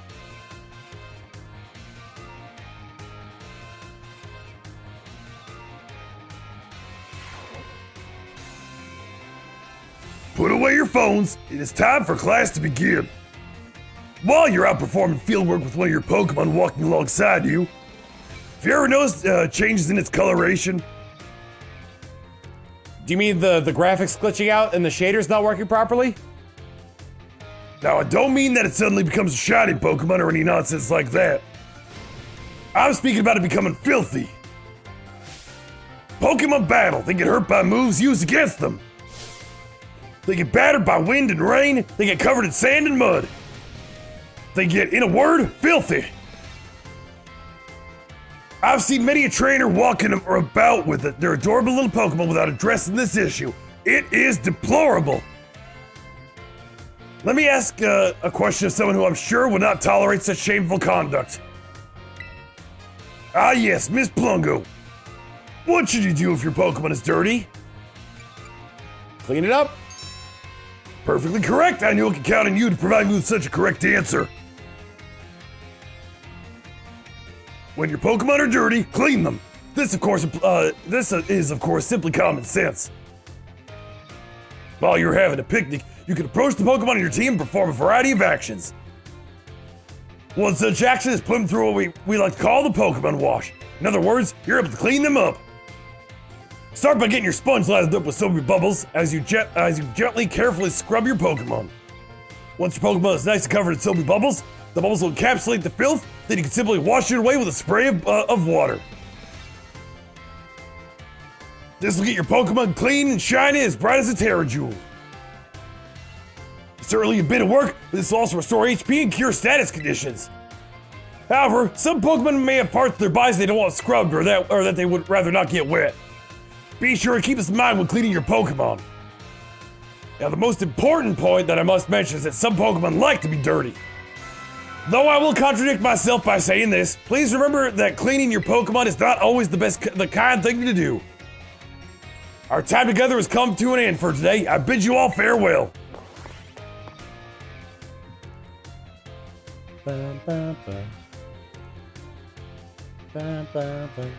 B: Put away your phones. It is time for class to begin. While you're out performing fieldwork with one of your Pokemon walking alongside you, have you ever noticed changes in its coloration?
A: Do you mean the graphics glitching out and the shaders not working properly?
B: Now, I don't mean that it suddenly becomes a shiny Pokemon or any nonsense like that. I'm speaking about it becoming filthy. Pokemon battle, they get hurt by moves used against them. They get battered by wind and rain, they get covered in sand and mud. They get, in a word, filthy. I've seen many a trainer walking about with their adorable little Pokemon without addressing this issue. It is deplorable. Let me ask a question of someone who I'm sure would not tolerate such shameful conduct. Ah yes, Miss Plungo. What should you do if your Pokemon is dirty?
A: Clean it up.
B: Perfectly correct. I knew I could count on you to provide me with such a correct answer. When your Pokemon are dirty, clean them. This is of course simply common sense. While you're having a picnic, you can approach the Pokemon on your team and perform a variety of actions. One such action is putting them through what we like to call the Pokemon wash. In other words, you're able to clean them up. Start by getting your sponge lathered up with soapy bubbles as you gently, carefully scrub your Pokemon. Once your Pokemon is nice and covered in soapy bubbles, the bubbles will encapsulate the filth, then you can simply wash it away with a spray of water. This will get your Pokemon clean and shiny as bright as a Terrajewel. It's certainly a bit of work, but this will also restore HP and cure status conditions. However, some Pokemon may have parts of their bodies they don't want scrubbed or that they would rather not get wet. Be sure to keep this in mind when cleaning your Pokemon. Now, the most important point that I must mention is that some Pokemon like to be dirty. Though I will contradict myself by saying this, please remember that cleaning your Pokemon is not always the kind thing to do. Our time together has come to an end for today. I bid you all farewell.
A: Bum, bum, bum. Bum, bum, bum.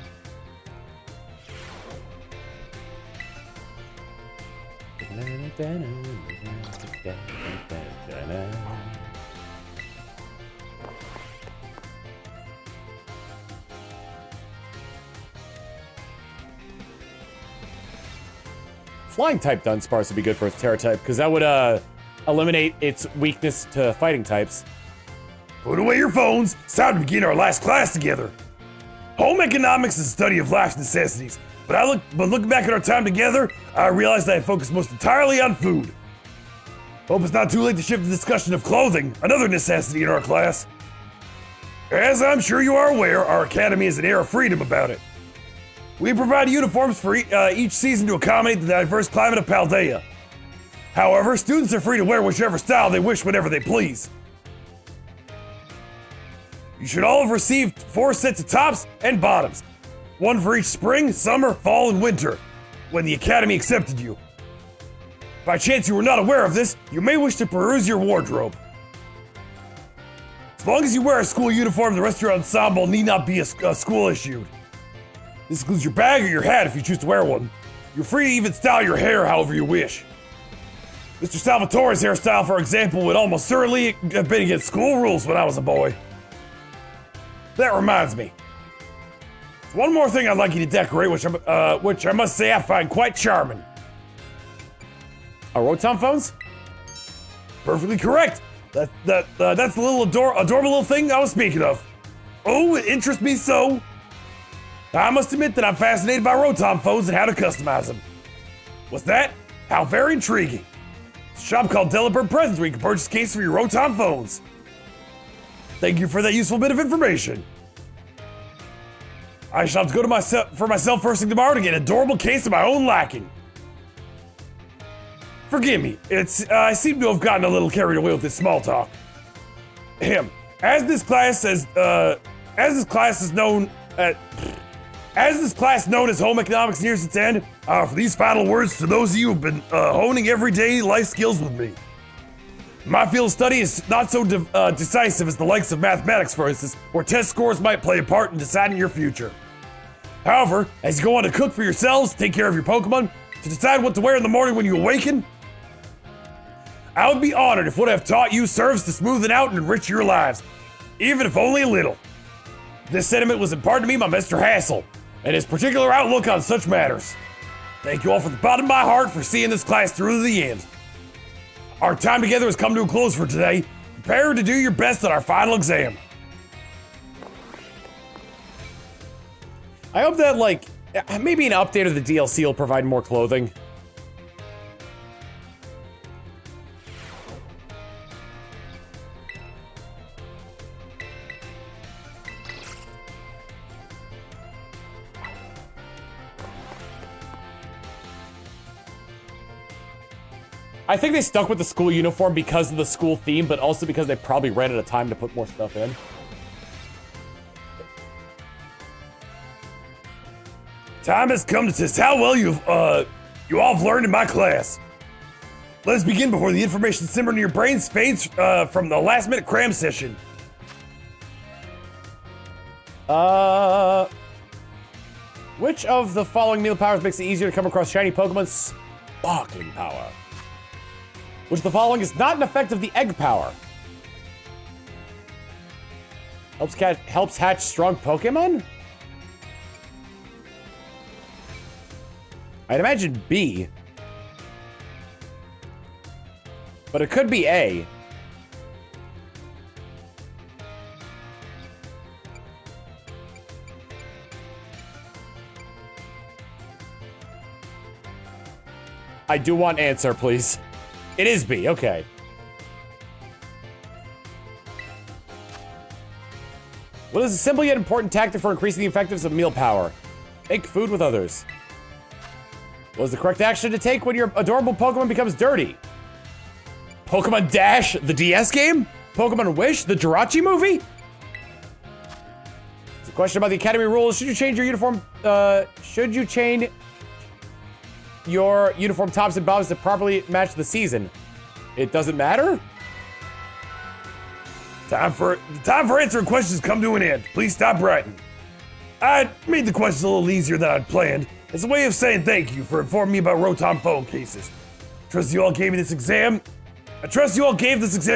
A: Flying type Dunsparce would be good for its Terra type, because that would eliminate its weakness to fighting types.
B: Put away your phones. It's time to begin our last class together. Home economics is the study of life's necessities. But looking back at our time together, I realized that I focused most entirely on food. Hope it's not too late to shift the discussion of clothing, another necessity in our class. As I'm sure you are aware, our academy has an air of freedom about it. We provide uniforms for each season to accommodate the diverse climate of Paldea. However, students are free to wear whichever style they wish whenever they please. You should all have received 4 sets of tops and bottoms. One for each spring, summer, fall, and winter, when the Academy accepted you. By chance you were not aware of this, you may wish to peruse your wardrobe. As long as you wear a school uniform, the rest of your ensemble need not be a school issued. This includes your bag or your hat if you choose to wear one. You're free to even style your hair however you wish. Mr. Salvatore's hairstyle, for example, would almost certainly have been against school rules when I was a boy. That reminds me. There's one more thing I'd like you to decorate, which I must say I find quite charming.
A: Our Rotom phones?
B: Perfectly correct. That's the little adorable little thing I was speaking of. Oh, it interests me so. I must admit that I'm fascinated by Rotom phones and how to customize them. What's that? How very intriguing. It's a shop called Delibird Presents where you can purchase cases for your Rotom phones. Thank you for that useful bit of information. I shall have to go to for myself first thing tomorrow to get an adorable case of my own liking. Forgive me, I seem to have gotten a little carried away with this small talk. As this class known as Home Economics nears its end, for these final words to those of you who've been honing everyday life skills with me. My field of study is not so decisive as the likes of mathematics, for instance, where test scores might play a part in deciding your future. However, as you go on to cook for yourselves, take care of your Pokemon, to decide what to wear in the morning when you awaken, I would be honored if what I've taught you serves to smoothen out and enrich your lives, even if only a little. This sentiment was imparted to me by Mr. Hassel, and his particular outlook on such matters. Thank you all from the bottom of my heart for seeing this class through to the end. Our time together has come to a close for today. Prepare to do your best on our final exam.
A: I hope that, like, maybe an update of the DLC will provide more clothing. I think they stuck with the school uniform because of the school theme, but also because they probably ran out of time to put more stuff in.
B: Time has come to test how well you all have learned in my class. Let's begin before the information simmering in your brains fades from the last-minute cram session.
A: Which of the following meal powers makes it easier to come across shiny Pokemon? Sparkling power. Which of the following is not an effect of the egg power? Helps hatch strong Pokemon? I'd imagine B. But it could be A. I do want answer, please. It is B, okay. What is a simple yet important tactic for increasing the effectiveness of meal power? Make food with others. What is the correct action to take when your adorable Pokemon becomes dirty? Pokemon Dash, the DS game? Pokemon Wish, the Jirachi movie? It's a question about the Academy rules. Should you change your uniform? Should you change your uniform tops and bottoms to properly match the season? It doesn't matter?
B: Time for answering questions come to an end. Please stop writing. I made the questions a little easier than I'd planned. It's a way of saying thank you for informing me about Rotom phone cases. I trust you all gave this exam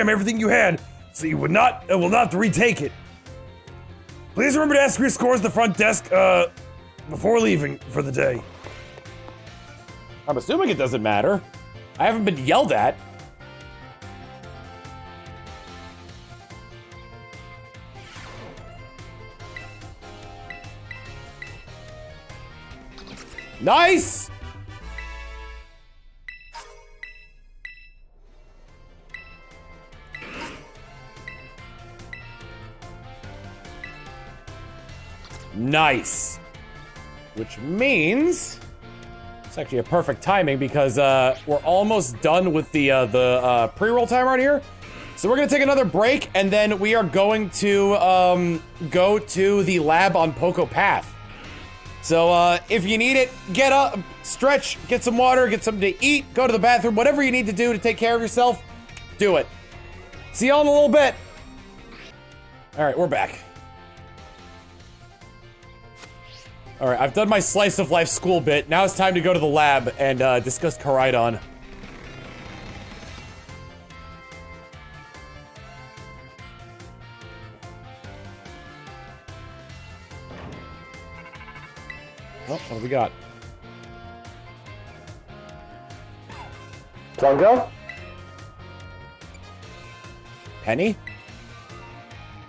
B: everything you had, so you will not have to retake it. Please remember to ask for your scores at the front desk before leaving for the day.
A: I'm assuming it doesn't matter. I haven't been yelled at. Nice! Nice. Which means it's actually a perfect timing because we're almost done with the pre-roll timer on here. So we're gonna take another break and then we are going to go to the lab on Poco Path. So if you need it, get up, stretch, get some water, get something to eat, go to the bathroom, whatever you need to do to take care of yourself, do it. See y'all in a little bit. All right, we're back. Alright, I've done my slice of life school bit. Now it's time to go to the lab and discuss Koraidon. Oh, what do we got?
G: Plungo?
A: Penny?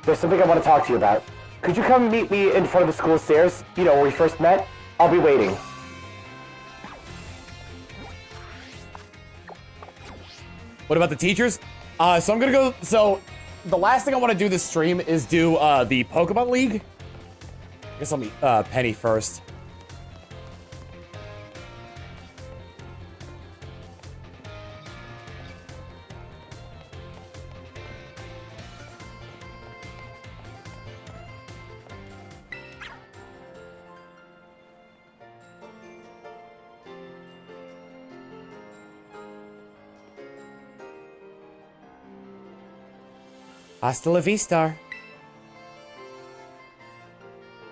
G: There's something I want to talk to you about. Could you come meet me in front of the school stairs? You know, where we first met? I'll be waiting.
A: What about the teachers? So I'm gonna go, so the last thing I want to do this stream is do the Pokemon League. I guess I'll meet Penny first.
F: Hasta la vista.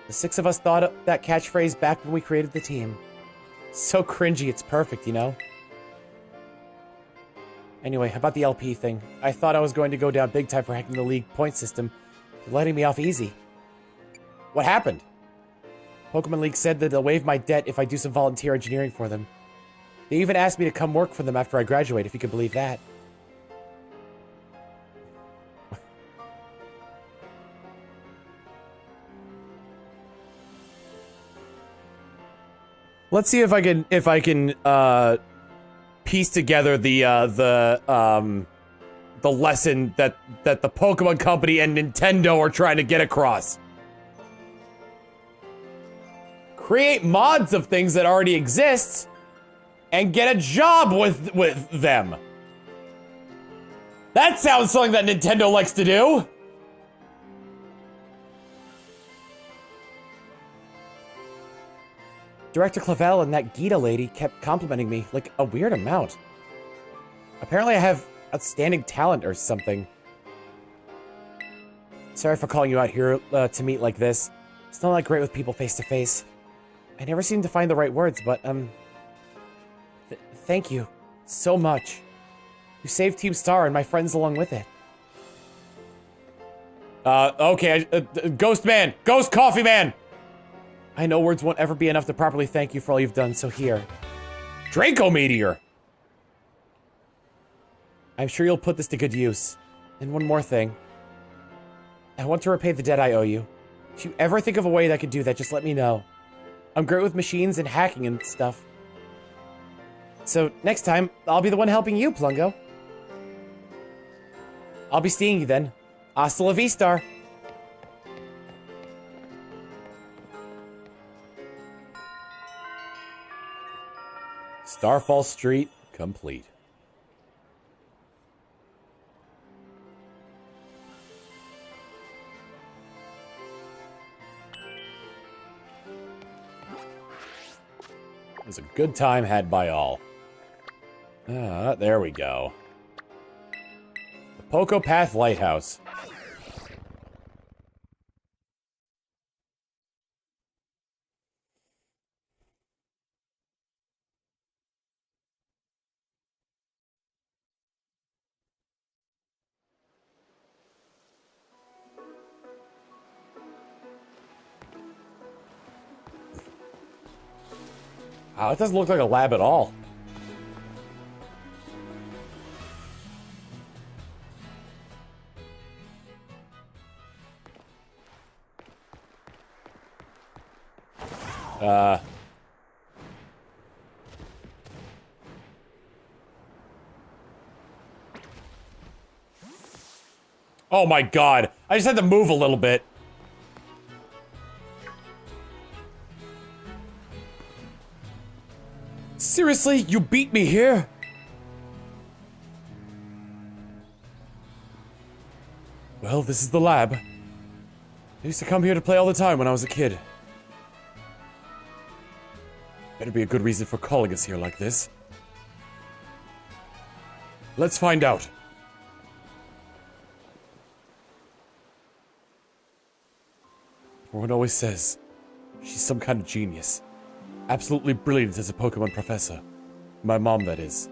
F: The 6 of us thought of that catchphrase back when we created the team. So cringy, it's perfect, you know? Anyway, about the LP thing. I thought I was going to go down big time for hacking the league point system. They're letting me off easy.
A: What happened?
F: Pokemon League said that they'll waive my debt if I do some volunteer engineering for them. They even asked me to come work for them after I graduate, if you could believe that.
A: Let's see if I can piece together the lesson that the Pokemon Company and Nintendo are trying to get across. Create mods of things that already exist and get a job with them. That sounds something that Nintendo likes to do.
F: Director Clavel and that Gita lady kept complimenting me, like, a weird amount. Apparently I have outstanding talent or something. Sorry for calling you out here to meet like this. It's not that great with people face to face. I never seem to find the right words, but, thank you so much. You saved Team Star and my friends along with it.
A: Okay, Ghost Man! Ghost Coffee Man!
F: I know words won't ever be enough to properly thank you for all you've done, so here.
A: Draco Meteor!
F: I'm sure you'll put this to good use. And one more thing. I want to repay the debt I owe you. If you ever think of a way that I could do that, just let me know. I'm great with machines and hacking and stuff. So, next time, I'll be the one helping you, Plungo. I'll be seeing you then. Hasta la vista.
A: Starfall Street, complete. It was a good time had by all. There we go. The Poco Path Lighthouse. Wow, it doesn't look like a lab at all. Oh my god. I just had to move a little bit.
H: Seriously, you beat me here? Well, this is the lab. I used to come here to play all the time when I was a kid. Better be a good reason for calling us here like this. Let's find out. Everyone always says, She's some kind of genius. Absolutely brilliant as a Pokemon professor. My mom, that is.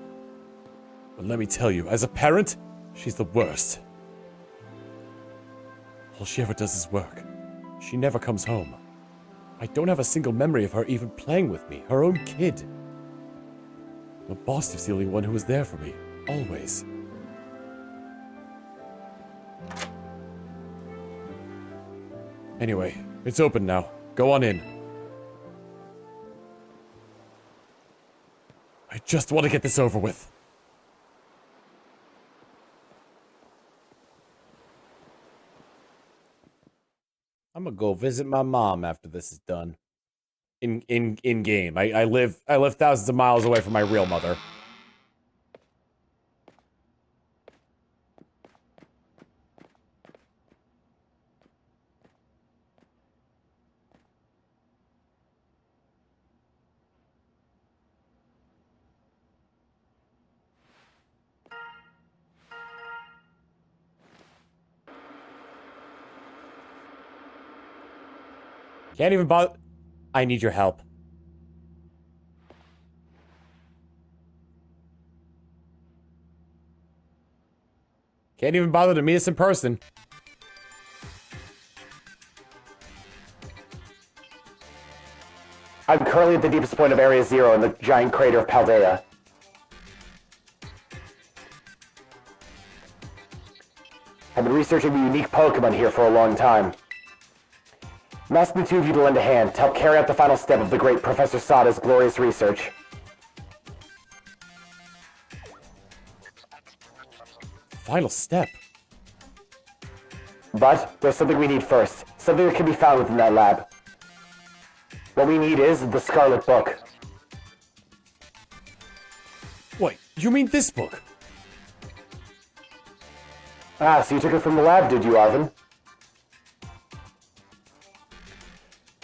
H: But let me tell you, as a parent, she's the worst. All she ever does is work. She never comes home. I don't have a single memory of her even playing with me, her own kid. My boss was the only one who was there for me, always. Anyway, it's open now. Go on in. I just want to get this over with.
A: I'm gonna go visit my mom after this is done. In game. I live thousands of miles away from my real mother. Can't even bother. I need your help. Can't even bother to meet us in person.
G: I'm currently at the deepest point of Area Zero in the giant crater of Paldea. I've been researching the unique Pokemon here for a long time. I'm asking the two of you to lend a hand to help carry out the final step of the great Professor Sada's glorious research.
A: Final step.
G: But there's something we need first. Something that can be found within that lab. What we need is the Scarlet Book.
A: Wait, you mean this book?
G: Ah, so you took it from the lab, did you, Arven?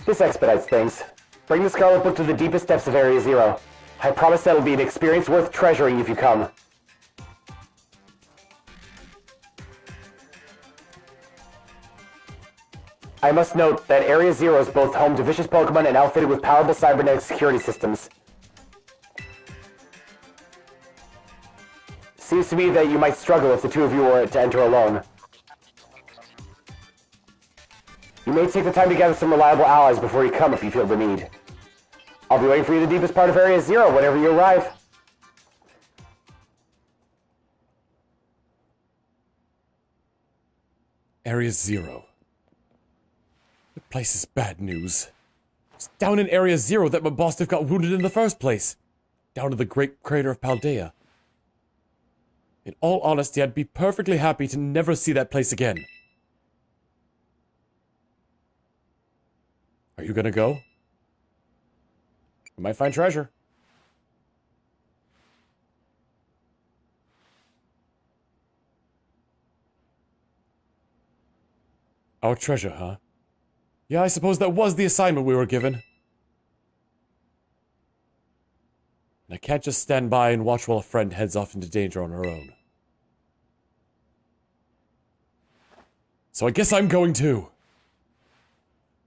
G: This expedites things. Bring the Scarlet Book to the deepest depths of Area Zero. I promise that'll be an experience worth treasuring if you come. I must note that Area Zero is both home to vicious Pokemon and outfitted with powerful cybernetic security systems. Seems to me that you might struggle if the two of you were to enter alone. You may take the time to gather some reliable allies before you come if you feel the need. I'll be waiting for you in the deepest part of Area Zero whenever you arrive.
H: Area Zero. The place is bad news. It's down in Area Zero that my boss got wounded in the first place. Down to the great crater of Paldea. In all honesty, I'd be perfectly happy to never see that place again. Are you gonna go?
A: We might find treasure.
H: Our treasure, huh? Yeah, I suppose that was the assignment we were given. And I can't just stand by and watch while a friend heads off into danger on her own. So I guess I'm going too.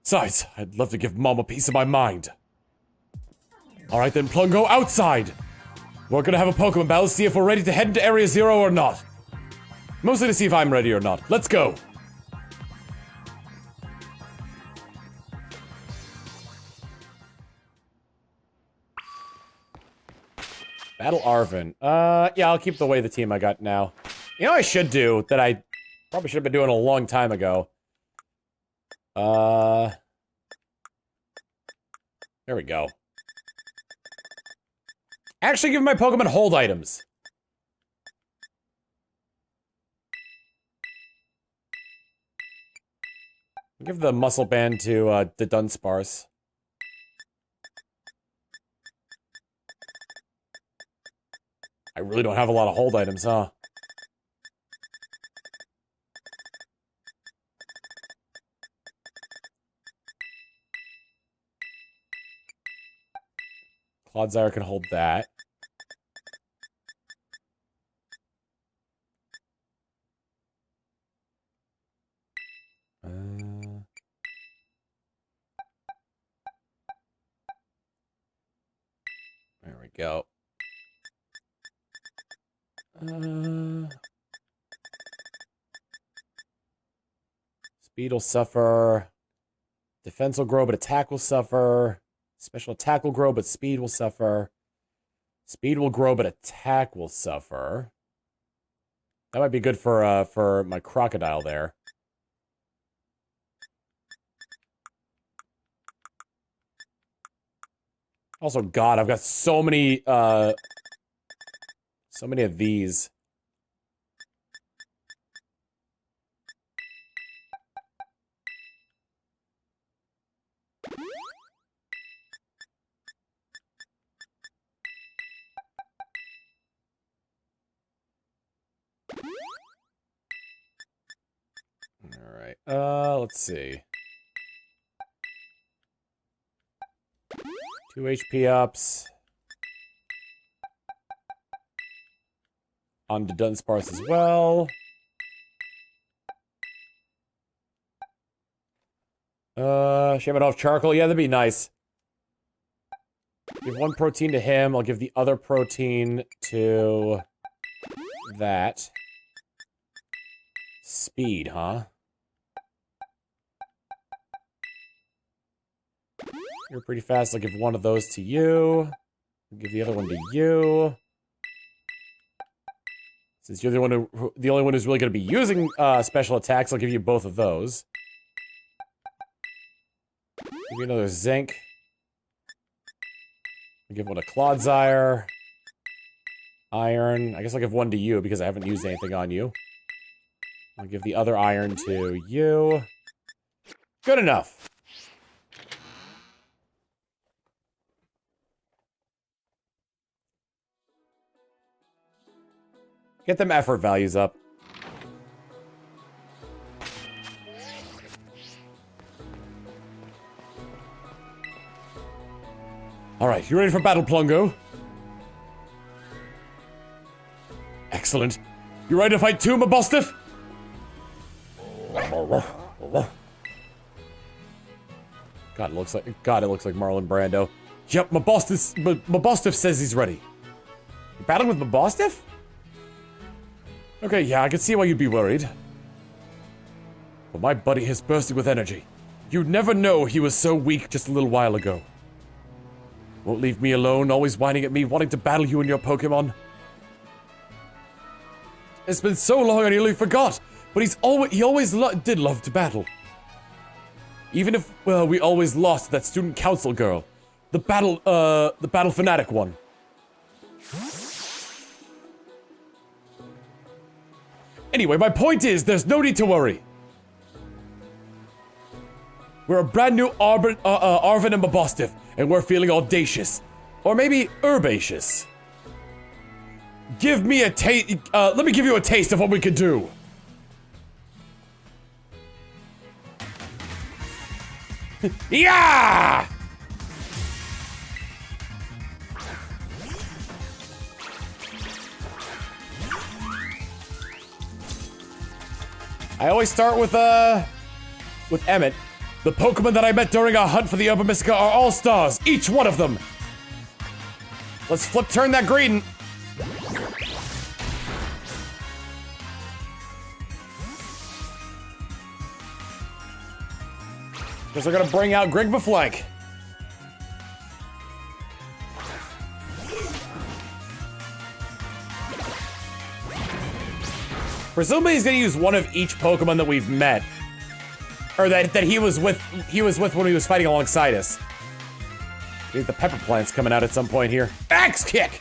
H: Besides, I'd love to give Mom a piece of my mind. Alright then, Plungo, outside! We're gonna have a Pokemon battle, see if we're ready to head into Area Zero or not. Mostly to see if I'm ready or not. Let's go!
A: Battle Arven. Yeah, I'll keep the way the team I got now. You know what I should do that I probably should have been doing a long time ago? There we go. Actually give my Pokemon hold items. Give the muscle band to the Dunsparce. I really don't have a lot of hold items, huh? Clodsire can hold that. go. Speed will suffer. Defense will grow, but attack will suffer. Special attack will grow, but speed will suffer. Speed will grow, but attack will suffer. That might be good for my crocodile there. Also, God, I've got so many of these. All right. Let's see. 2 HP ups. On to Dunsparce as well. Shave it off charcoal. Yeah, that'd be nice. Give 1 protein to him. I'll give the other protein to that. Speed, huh? You're pretty fast. I'll give 1 of those to you. I'll give the other one to you. Since you're the only one who's really going to be using special attacks, I'll give you both of those. Give you another zinc. I'll give 1 to Clodsire. Iron. I guess I'll give 1 to you because I haven't used anything on you. I'll give the other iron to you. Good enough. Get them effort values up. Alright, you ready for battle, Plungo? Excellent. You ready to fight too, Mabostiff? God, it looks like Marlon Brando. Yep, Mabostiff says he's ready. You're battling with Mabostiff? Okay, yeah, I can see why you'd be worried. But my buddy is bursting with energy. You'd never know he was so weak just a little while ago. Won't leave me alone, always whining at me, wanting to battle you and your Pokemon. It's been so long I nearly forgot, but he always did love to battle. Even if, well, we always lost that student council girl. The battle fanatic one. Anyway, my point is, there's no need to worry. We're a brand new Arven and Mabostiff, and we're feeling audacious. Or maybe herbaceous. Give me a taste, let me give you a taste of what we can do. Yeah! I always start with Emmett. The Pokemon that I met during our hunt for the Urban Mystica are all stars, each one of them. Let's turn that green. Guess we're gonna bring out Grigbaflank. Presumably he's gonna use one of each Pokemon that we've met. Or that he was with when he was fighting alongside us. The pepper plant's coming out at some point here. Axe kick!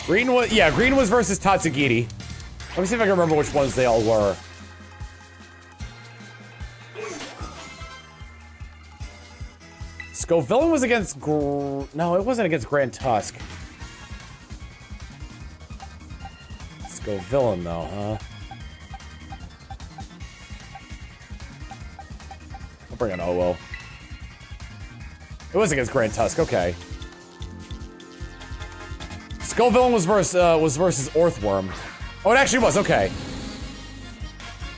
A: Green was versus Tatsugiri. Let me see if I can remember which ones they all were. Scovillain was against no, it wasn't against Grand Tusk. Scovillain though, huh? bring an Owo. It was against Grand Tusk, okay. Skull Villain was versus Orthworm. Oh, it actually was, okay.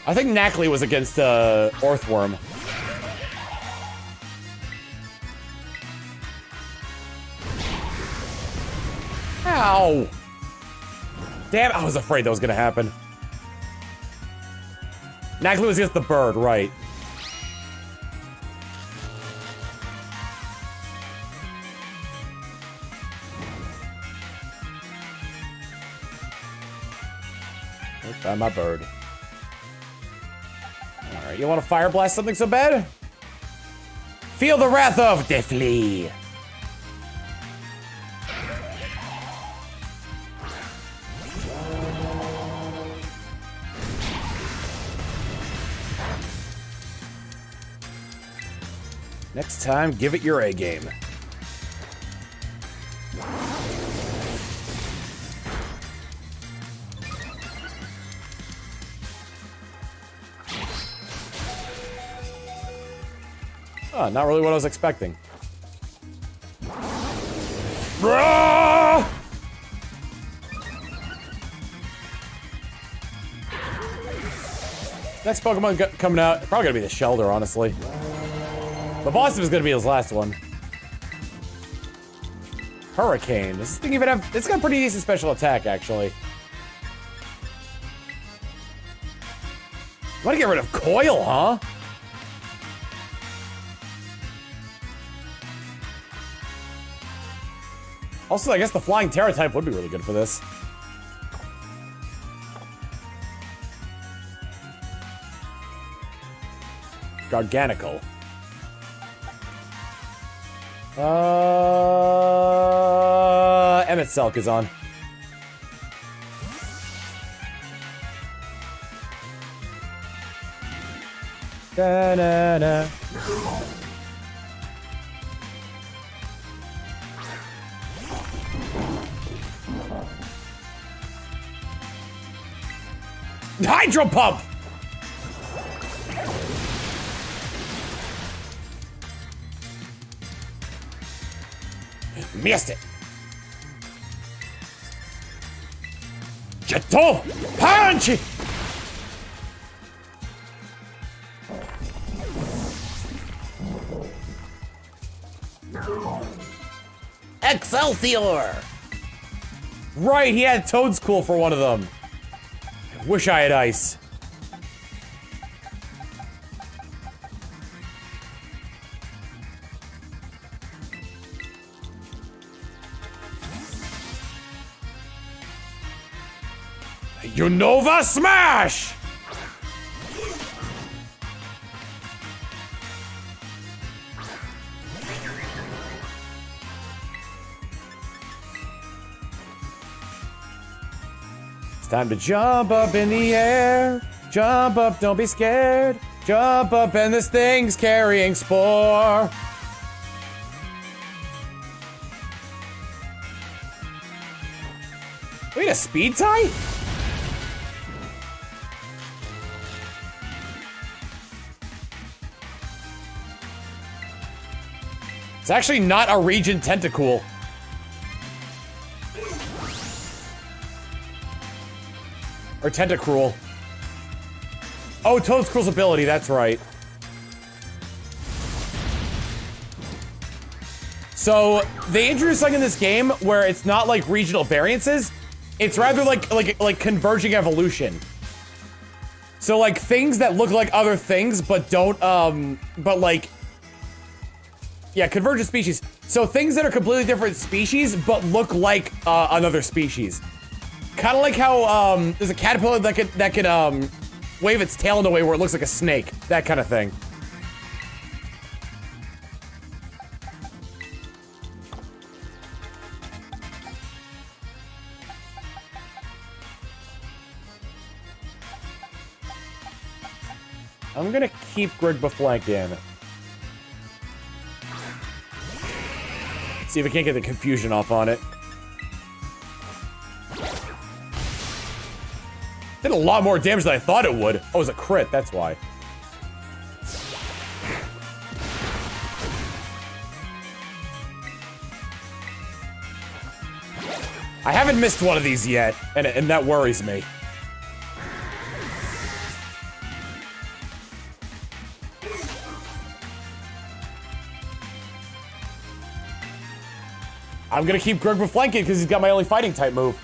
A: I think Knackley was against Orthworm. Ow! Damn, I was afraid that was gonna happen. Knackley was against the bird, right. Found my bird. Alright, you want to fire blast something so bad? Feel the wrath of the flea. Next time, give it your A game. Oh, not really what I was expecting. Next Pokemon coming out, probably gonna be the Shelder, honestly. The boss is gonna be his last one. Hurricane. Does this thing even have... It's got a pretty decent special attack, actually. Want to get rid of Coil, huh? Also, I guess the Flying Terra type would be really good for this. Garganical. Emmett Selk is on. Da-na-na. Hydro Pump! Missed it. Chateau Punch!
D: Excelsior!
A: Right, he had Toadstool for one of them. Wish I had ice. Unova Smash! It's time to jump up in the air. Jump up, don't be scared. Jump up and this thing's carrying Spore. Wait, a speed tie? It's actually not a Regent Tentacool. Or Tentacruel. Oh, Toadstool's ability, that's right. So, they introduced something in this game where it's not like regional variances. It's rather like converging evolution. So like things that look like other things but don't, but like... Yeah, convergent species. So things that are completely different species but look like another species. Kind of like how there's a caterpillar that can wave its tail in a way where it looks like a snake. That kind of thing. I'm gonna keep Grigba flanked in. See if I can't get the confusion off on it. Did a lot more damage than I thought it would. Oh, it was a crit, that's why. I haven't missed one of these yet, and that worries me. I'm gonna keep Grugma flanking because he's got my only fighting type move.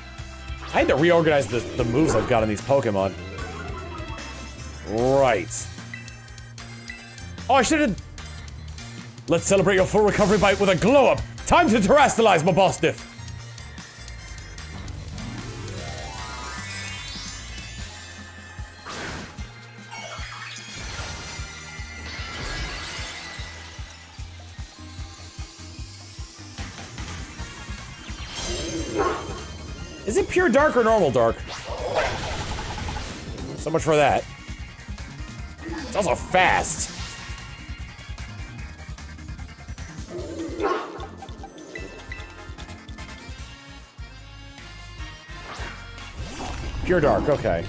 A: I had to reorganize the moves I've got on these Pokemon. Right. Oh, I should've... Let's celebrate your full recovery bite with a glow-up. Time to terrestrialize my boss diff. Is it pure dark or normal dark? So much for that. It's also fast. Pure dark, okay.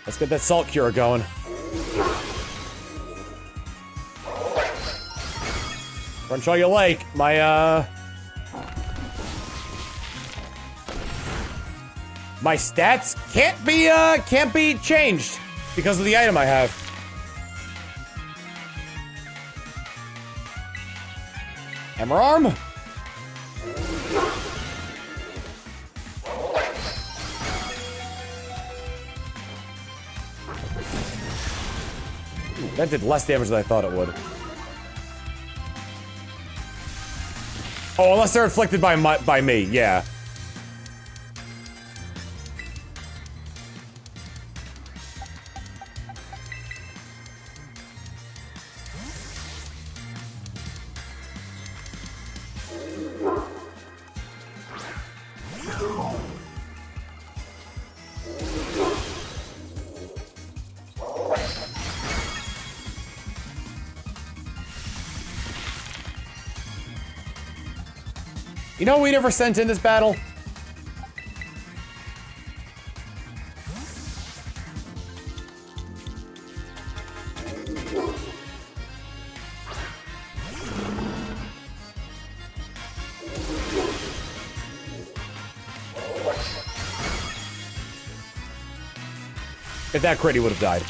A: Let's get that salt cure going. Crunch all you like. My stats can't be changed because of the item I have. Hammer arm. Ooh, that did less damage than I thought it would. Oh, unless they're inflicted by me, yeah. You know we never sent in this battle? If that crit, he would have died.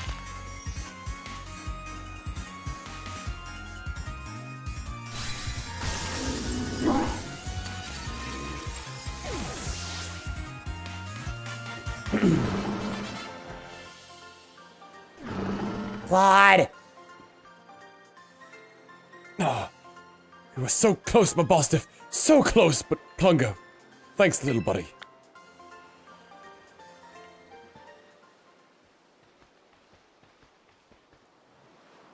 F: Claude!
A: Oh, you were so close, my Mabostiff. So close, but Plungo. Thanks, little buddy.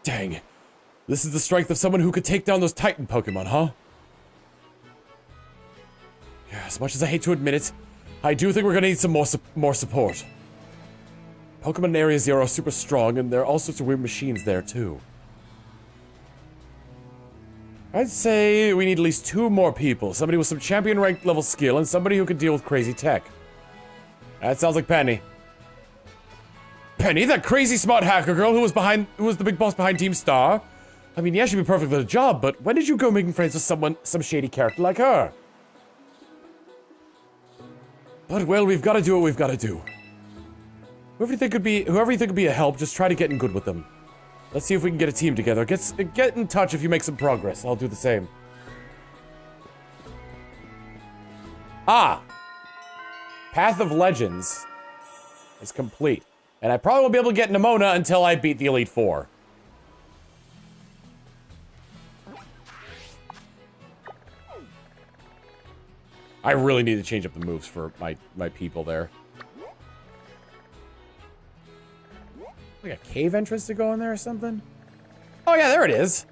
A: Dang. This is the strength of someone who could take down those Titan Pokemon, huh? Yeah, as much as I hate to admit it, I do think we're gonna need some more support. Pokemon in Area Zero are super strong, and there are all sorts of weird machines there, too. I'd say we need at least 2 more people. Somebody with some champion ranked level skill, and somebody who can deal with crazy tech. That sounds like Penny. Penny, that crazy smart hacker girl who was the big boss behind Team Star? I mean, yeah, she'd be perfect for the job, but when did you go making friends with some shady character like her? But, well, we've gotta do what we've gotta do. Whoever you think could be a help, just try to get in good with them. Let's see if we can get a team together. Get in touch if you make some progress. I'll do the same. Ah! Path of Legends is complete. And I probably won't be able to get Nimona until I beat the Elite Four. I really need to change up the moves for my people there. Like a cave entrance to go in there or something? Oh yeah, there it is.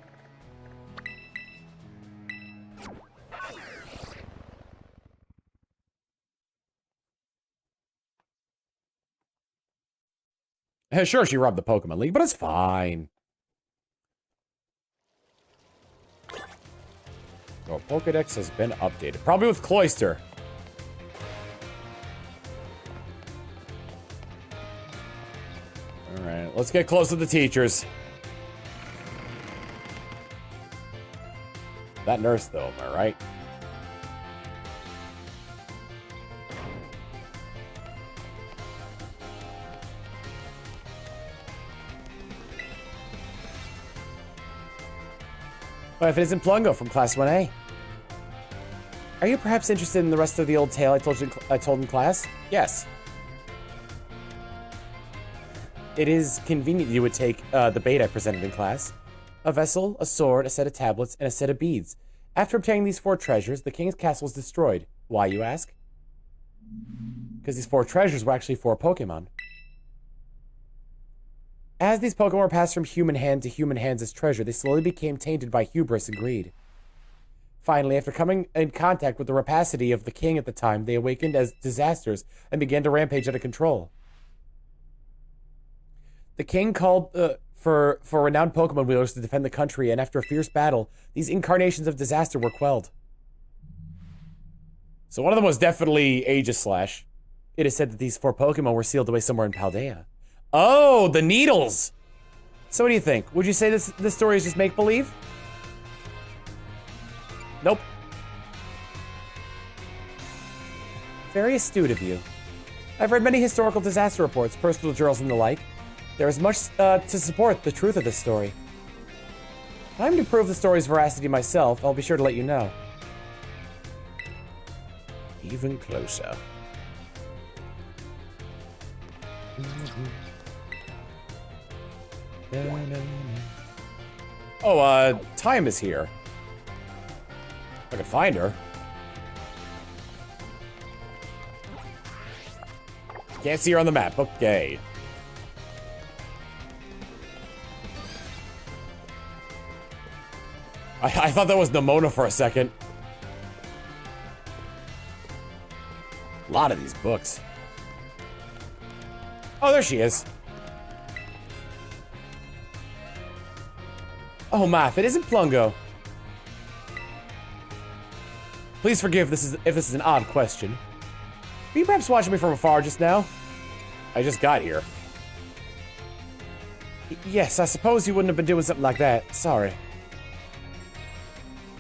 A: Sure, she robbed the Pokemon League, but it's fine. Oh, Pokedex has been updated. Probably with Cloyster. Alright, let's get close to the teachers. That nurse, though, am I right?
H: What if it isn't Plungo from Class 1A? Are you perhaps interested in the rest of the old tale I told in class?
A: Yes.
H: It is convenient you would take the bait I presented in class. A vessel, a sword, a set of tablets, and a set of beads. After obtaining these 4 treasures, the king's castle was destroyed. Why, you ask? Because these 4 treasures were actually 4 Pokemon. As these Pokemon were passed from human hand to human hands as treasure, they slowly became tainted by hubris and greed. Finally, after coming in contact with the rapacity of the king at the time, they awakened as disasters and began to rampage out of control. The king called for renowned Pokemon wheelers to defend the country, and after a fierce battle, these incarnations of disaster were quelled.
A: So one of them was definitely Aegislash.
H: It is said that these 4 Pokemon were sealed away somewhere in Paldea.
A: Oh, the needles!
H: So what do you think? Would you say this story is just make-believe?
A: Nope.
H: Very astute of you. I've read many historical disaster reports, personal journals, and the like. There is much to support the truth of this story. If I'm to prove the story's veracity myself, I'll be sure to let you know.
A: Even closer. Oh, Time is here. I can find her. Can't see her on the map. Okay. I thought that was Nimona for a second. A lot of these books. Oh, there she is.
H: Oh, Math, it isn't Plungo.
A: Please forgive if this is an odd question.
H: Were you perhaps watching me from afar just now?
A: I just got here.
H: Yes, I suppose you wouldn't have been doing something like that. Sorry.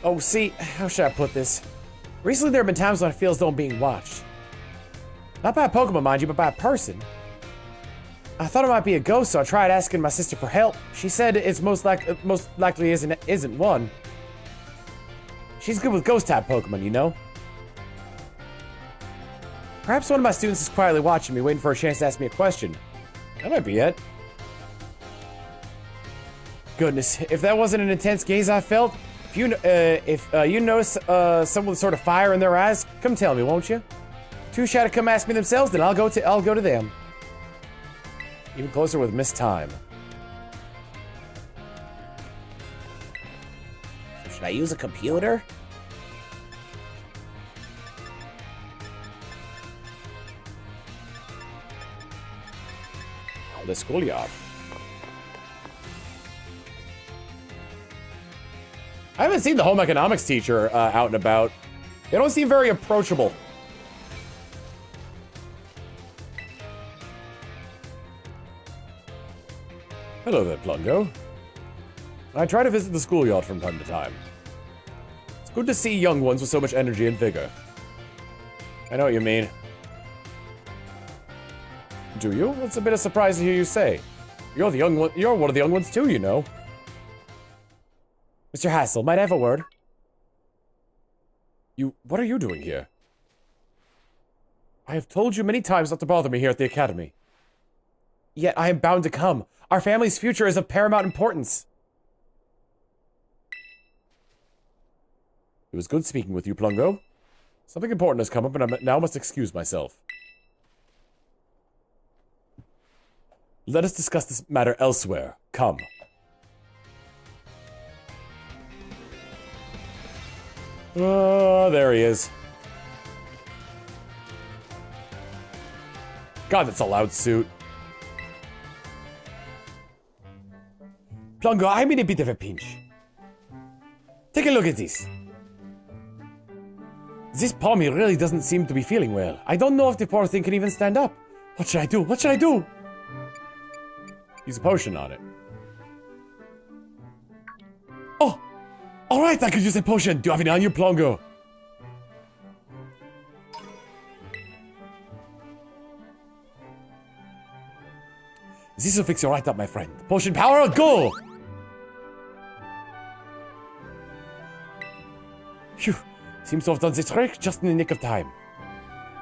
H: Oh, see, how should I put this? Recently, there have been times when I feel as though I'm being watched. Not by a Pokemon, mind you, but by a person. I thought it might be a ghost, so I tried asking my sister for help. She said it's most likely isn't one. She's good with ghost-type Pokemon, you know? Perhaps one of my students is quietly watching me, waiting for a chance to ask me a question.
A: That might be it.
H: Goodness, if that wasn't an intense gaze I felt, if you notice someone with sort of fire in their eyes, come tell me, won't you? Too shy to come ask me themselves, then I'll go to them.
A: Even closer with Miss Time.
F: Should I use a computer?
A: The schoolyard. I haven't seen the home economics teacher out and about. They don't seem very approachable. Hello there, Plungo. I try to visit the schoolyard from time to time. It's good to see young ones with so much energy and vigor. I know what you mean. Do you? It's a bit of surprise to hear you say. You're one of the young ones too, you know.
H: Mr. Hassel, might I have a word?
A: What are you doing here? I have told you many times not to bother me here at the academy.
H: Yet I am bound to come. Our family's future is of paramount importance.
A: It was good speaking with you, Plungo. Something important has come up and I now must excuse myself. Let us discuss this matter elsewhere. Come. Oh, there he is. God, that's a loud suit.
H: Plungo, I'm in a bit of a pinch. Take a look at this. This Pommy really doesn't seem to be feeling well. I don't know if the poor thing can even stand up. What should I do? What should I do?
A: Use a potion on it.
H: Alright, I could use a potion. Do you have any on you, Plongo? This will fix you right up, my friend. Potion power, go! Phew. Seems to have done the trick just in the nick of time.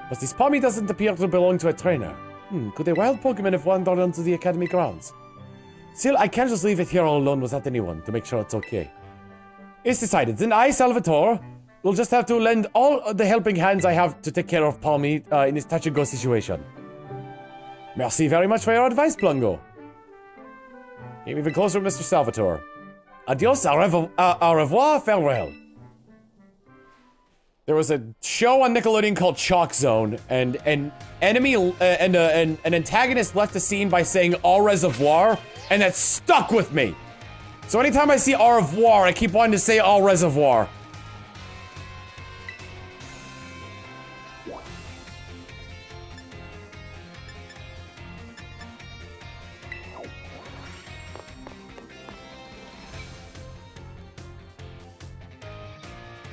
H: But this Pommy doesn't appear to belong to a trainer. Could a wild Pokemon have wandered onto the academy grounds? Still, I can't just leave it here all alone without anyone to make sure it's okay. It's decided. Then I, Salvatore, will just have to lend all the helping hands I have to take care of Palmy in this touch-and-go situation. Merci very much for your advice, Plungo. Came even closer with Mr. Salvatore. Adios, au revoir, farewell. There was a show on Nickelodeon called Chalk Zone, and an enemy and an antagonist left the scene by saying au reservoir, and that stuck with me. So anytime I see au revoir, I keep wanting to say au reservoir.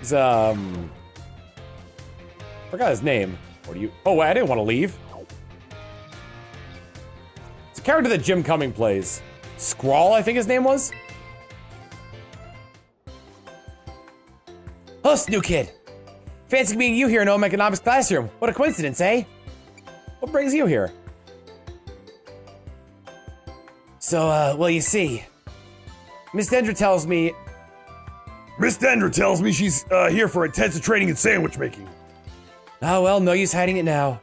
H: He's, forgot his name. What do you... Oh, wait, I didn't want to leave. It's a character that Jim Cumming plays. Squall, I think his name was?
F: Host, new kid. Fancy meeting you here in home economics classroom. What a coincidence, eh?
H: What brings you here?
F: So, well, you see, Miss Dendra tells me...
B: Miss Dendra tells me she's here for intensive training in sandwich making.
F: Oh, well, no use hiding it now.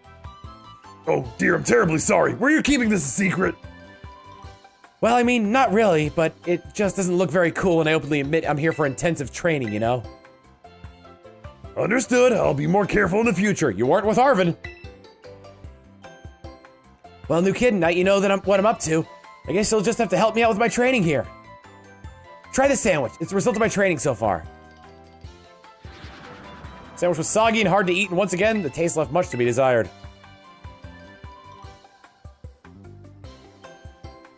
B: Oh dear, I'm terribly sorry. Were you keeping this a secret?
F: Well, I mean, not really, but it just doesn't look very cool when I openly admit I'm here for intensive training, you know?
B: Understood. I'll be more careful in the future.
H: You weren't with Arven.
F: Well, new kid, now you know that what I'm up to. I guess you'll just have to help me out with my training here. Try this sandwich. It's the result of my training so far.
H: Sandwich was soggy and hard to eat, and once again, the taste left much to be desired.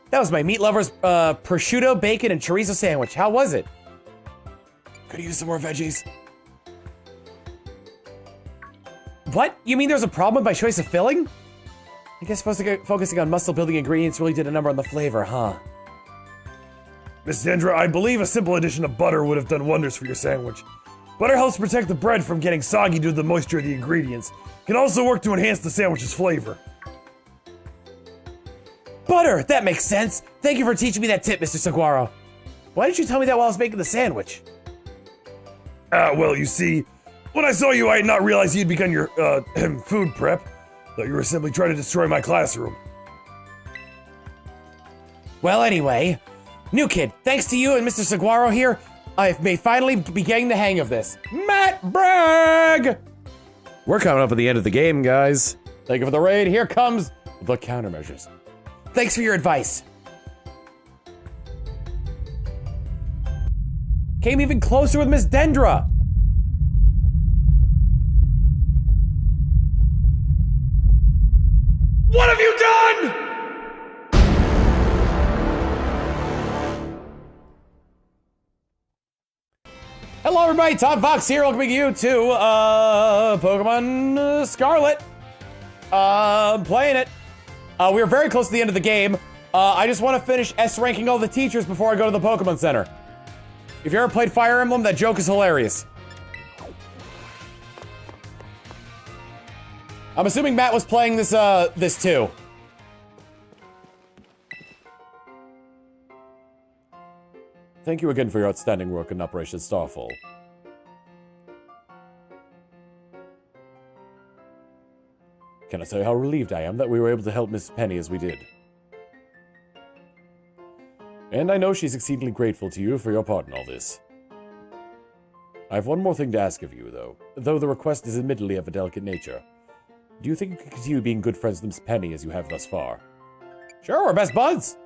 F: That was my meat lover's prosciutto, bacon, and chorizo sandwich. How was it?
H: Could use some more veggies.
F: What? You mean there's a problem with my choice of filling? I guess focusing on muscle-building ingredients really did a number on the flavor, huh?
B: Miss Dendra, I believe a simple addition of butter would have done wonders for your sandwich. Butter helps protect the bread from getting soggy due to the moisture of the ingredients. It can also work to enhance the sandwich's flavor.
F: Butter! That makes sense! Thank you for teaching me that tip, Mr. Saguaro. Why didn't you tell me that while I was making the sandwich?
B: Well, you see, when I saw you, I had not realized you'd begun your, food prep. Thought you were simply trying to destroy my classroom.
F: Well, anyway, new kid, thanks to you and Mr. Saguaro here, I may finally be getting the hang of this. Matt Bragg!
H: We're coming up at the end of the game, guys. Thank you for the raid. Here comes the countermeasures.
F: Thanks for your advice.
H: Came even closer with Miss Dendra.
B: What have you done?
H: Hello, everybody. Tom Fox here, welcoming you to Pokemon Scarlet. Playing it. We are very close to the end of the game. I just want to finish S-ranking all the teachers before I go to the Pokemon Center. If you ever played Fire Emblem, that joke is hilarious. I'm assuming Matt was playing this, this too. Thank you again for your outstanding work in Operation Starfall. Can I tell you how relieved I am that we were able to help Miss Penny as we did? And I know she's exceedingly grateful to you for your part in all this. I have one more thing to ask of you, though the request is admittedly of a delicate nature. Do you think you can continue being good friends with Miss Penny as you have thus far? Sure, we're best buds!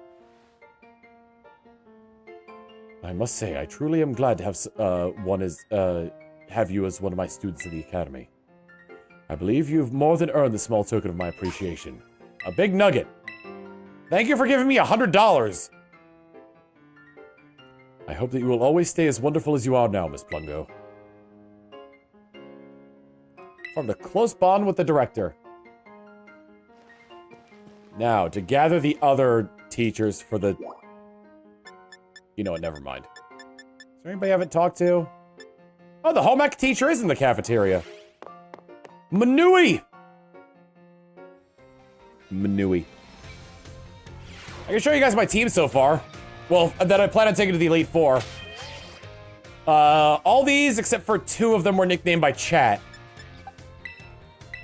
H: I must say, I truly am glad to have have you as one of my students at the Academy. I believe you've more than earned the small token of my appreciation. A big nugget. Thank you for giving me $100.
A: I hope that you will always stay as wonderful as you are now, Miss Plungo. Formed a close bond with the director. Now, to gather the other teachers for the... You know what, never mind. Is there anybody I haven't talked to? Oh, the home ec teacher is in the cafeteria. Manui! Manui. I can show you guys my team so far. Well, that I plan on taking to the Elite Four. All these, except for 2 of them, were nicknamed by chat.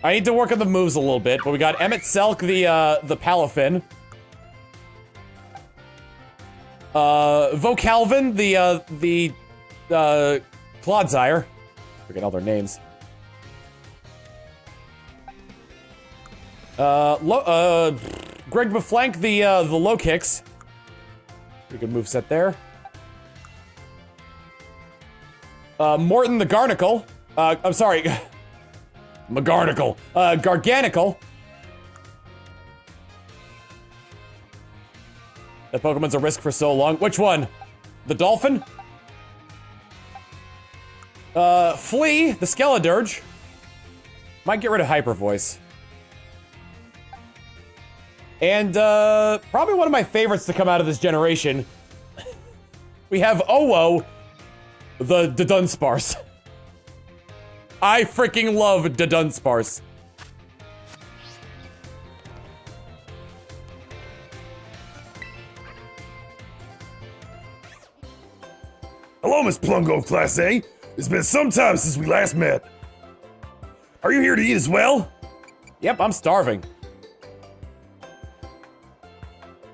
A: I need to work on the moves a little bit, but we got Emmett Selk, the Palafin. Vo Calvin, the Clodsire. Forget all their names. Greg Beflank, the low kicks. Pretty good moveset there. Morton the Garnacle. I'm sorry. McGarnacle. Garganicle. That Pokemon's a risk for so long. Which one? The Dolphin? Flea, the Skeledirge. Might get rid of Hyper Voice. And, probably one of my favorites to come out of this generation. We have Owo, the Dunsparce. I freaking love Dunsparce.
B: Hello, Miss Plungo, Class A. It's been some time since we last met. Are you here to eat as well?
A: Yep, I'm starving.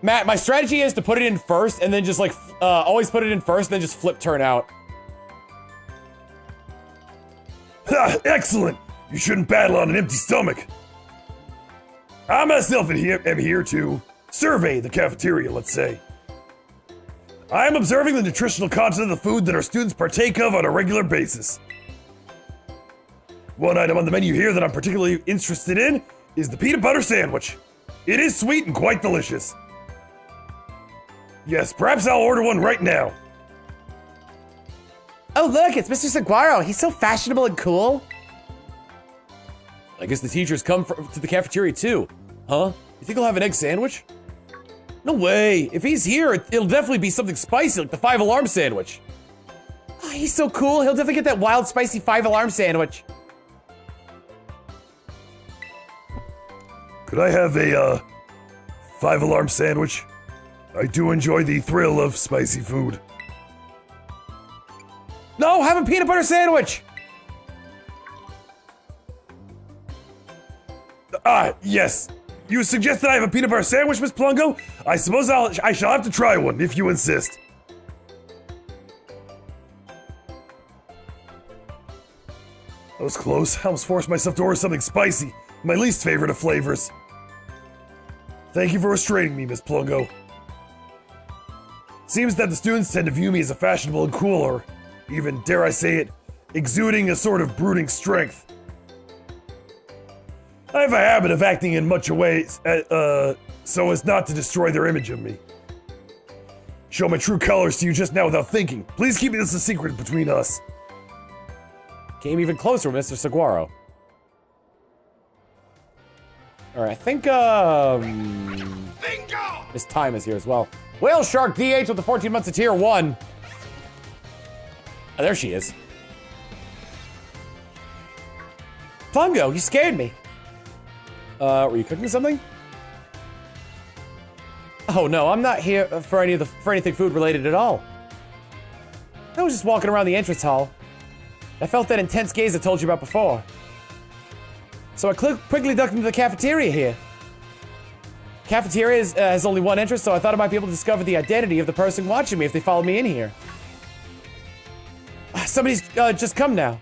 A: Matt, my strategy is to put it in first and then just like, always put it in first and then just flip turn out.
B: Ha! Excellent! You shouldn't battle on an empty stomach. I myself am here to survey the cafeteria, let's say. I am observing the nutritional content of the food that our students partake of on a regular basis. One item on the menu here that I'm particularly interested in is the peanut butter sandwich. It is sweet and quite delicious. Yes, perhaps I'll order one right now.
F: Oh, look, it's Mr. Saguaro. He's so fashionable and cool.
A: I guess the teachers come to the cafeteria too. Huh? You think he'll have an egg sandwich? No way. If he's here, it'll definitely be something spicy like the 5-alarm sandwich.
F: Oh, he's so cool. He'll definitely get that wild, spicy 5-alarm sandwich.
B: Could I have a, 5-alarm sandwich? I do enjoy the thrill of spicy food.
F: No, have a peanut butter sandwich.
B: Yes. You suggest that I have a peanut butter sandwich, Miss Plungo? I suppose I shall have to try one, if you insist. That was close. I almost forced myself to order something spicy. My least favorite of flavors. Thank you for restraining me, Miss Plungo. Seems that the students tend to view me as a fashionable and cool, or even, dare I say it, exuding a sort of brooding strength. I have a habit of acting in much a way so as not to destroy their image of me. Show my true colors to you just now without thinking. Please keep this a secret between us.
A: Came even closer, Mr. Saguaro. Alright, I think, Bingo! Miss Time is here as well. Whale Shark DH with the 14 months of tier 1. Oh, there she is.
F: Plungo, you scared me.
A: Were you cooking something?
F: Oh no, I'm not here for anything food related at all. I was just walking around the entrance hall. I felt that intense gaze I told you about before. So I quickly ducked into the cafeteria here. Cafeteria has only one entrance, so I thought I might be able to discover the identity of the person watching me if they followed me in here. Somebody's just come now.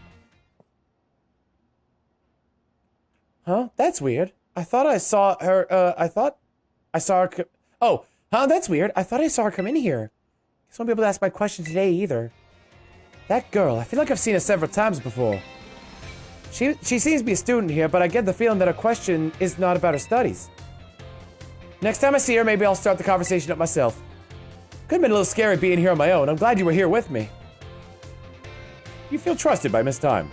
F: Huh? That's weird. I thought I saw her, oh, huh? That's weird. I thought I saw her come in here. Guess I won't be able to ask my question today either. That girl, I feel like I've seen her several times before. She seems to be a student here, but I get the feeling that her question is not about her studies. Next time I see her, maybe I'll start the conversation up myself.
H: Could have been a little scary being here on my own. I'm glad you were here with me. You feel trusted by Miss Time.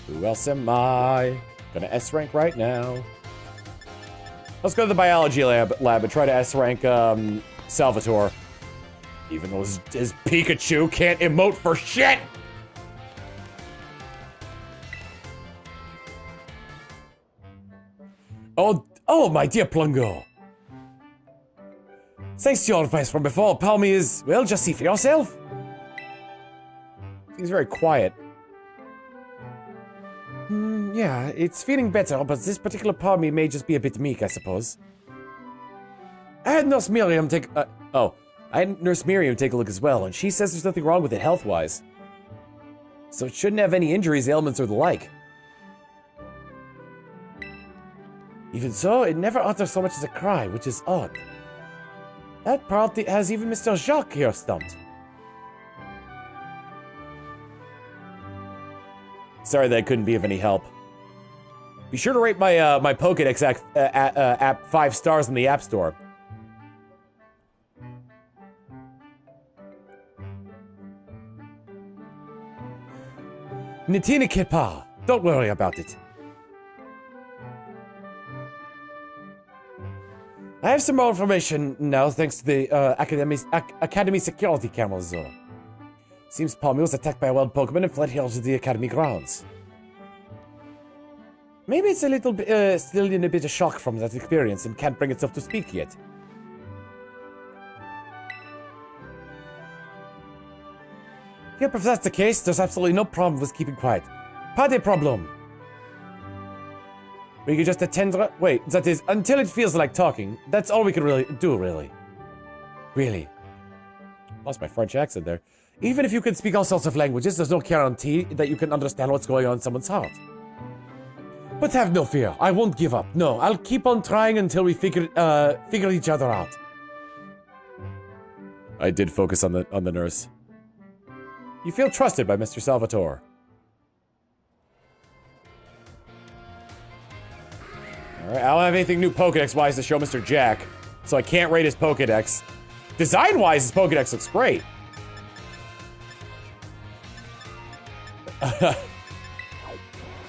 H: Who else am I? Gonna S rank right now. Let's go to the biology lab and try to S rank Salvatore. Even though his Pikachu can't emote for shit! Oh, my dear Plungo. Thanks to your advice from before, Palmy is, well, just see for yourself. He's very quiet. Yeah, it's feeling better, but this particular Palmy may just be a bit meek, I suppose. I had Nurse Miriam take a look as well, and she says there's nothing wrong with it health-wise. So it shouldn't have any injuries, ailments, or the like. Even so, it never utters so much as a cry, which is odd. That part has even Mr. Jacques here stumped. Sorry that I couldn't be of any help. Be sure to rate my my Pokédex app 5 stars in the App Store. Nitina Kipa, don't worry about it. I have some more information now, thanks to the Academy security cameras. Seems Palmy was attacked by a wild Pokemon and fled here to the Academy grounds. Maybe it's a little bit, still in a bit of shock from that experience and can't bring itself to speak yet. Yep, if that's the case, there's absolutely no problem with keeping quiet. Pas de problem. We could just attend. Wait, that is, until it feels like talking. That's all we can really do, really. Really. Lost my French accent there. Even if you can speak all sorts of languages, there's no guarantee that you can understand what's going on in someone's heart. But have no fear, I won't give up. No, I'll keep on trying until we figure each other out. I did focus on the nurse. You feel trusted by Mr. Salvatore. Alright, I don't have anything new Pokedex-wise to show Mr. Jack, so I can't rate his Pokedex. Design-wise, his Pokedex looks great.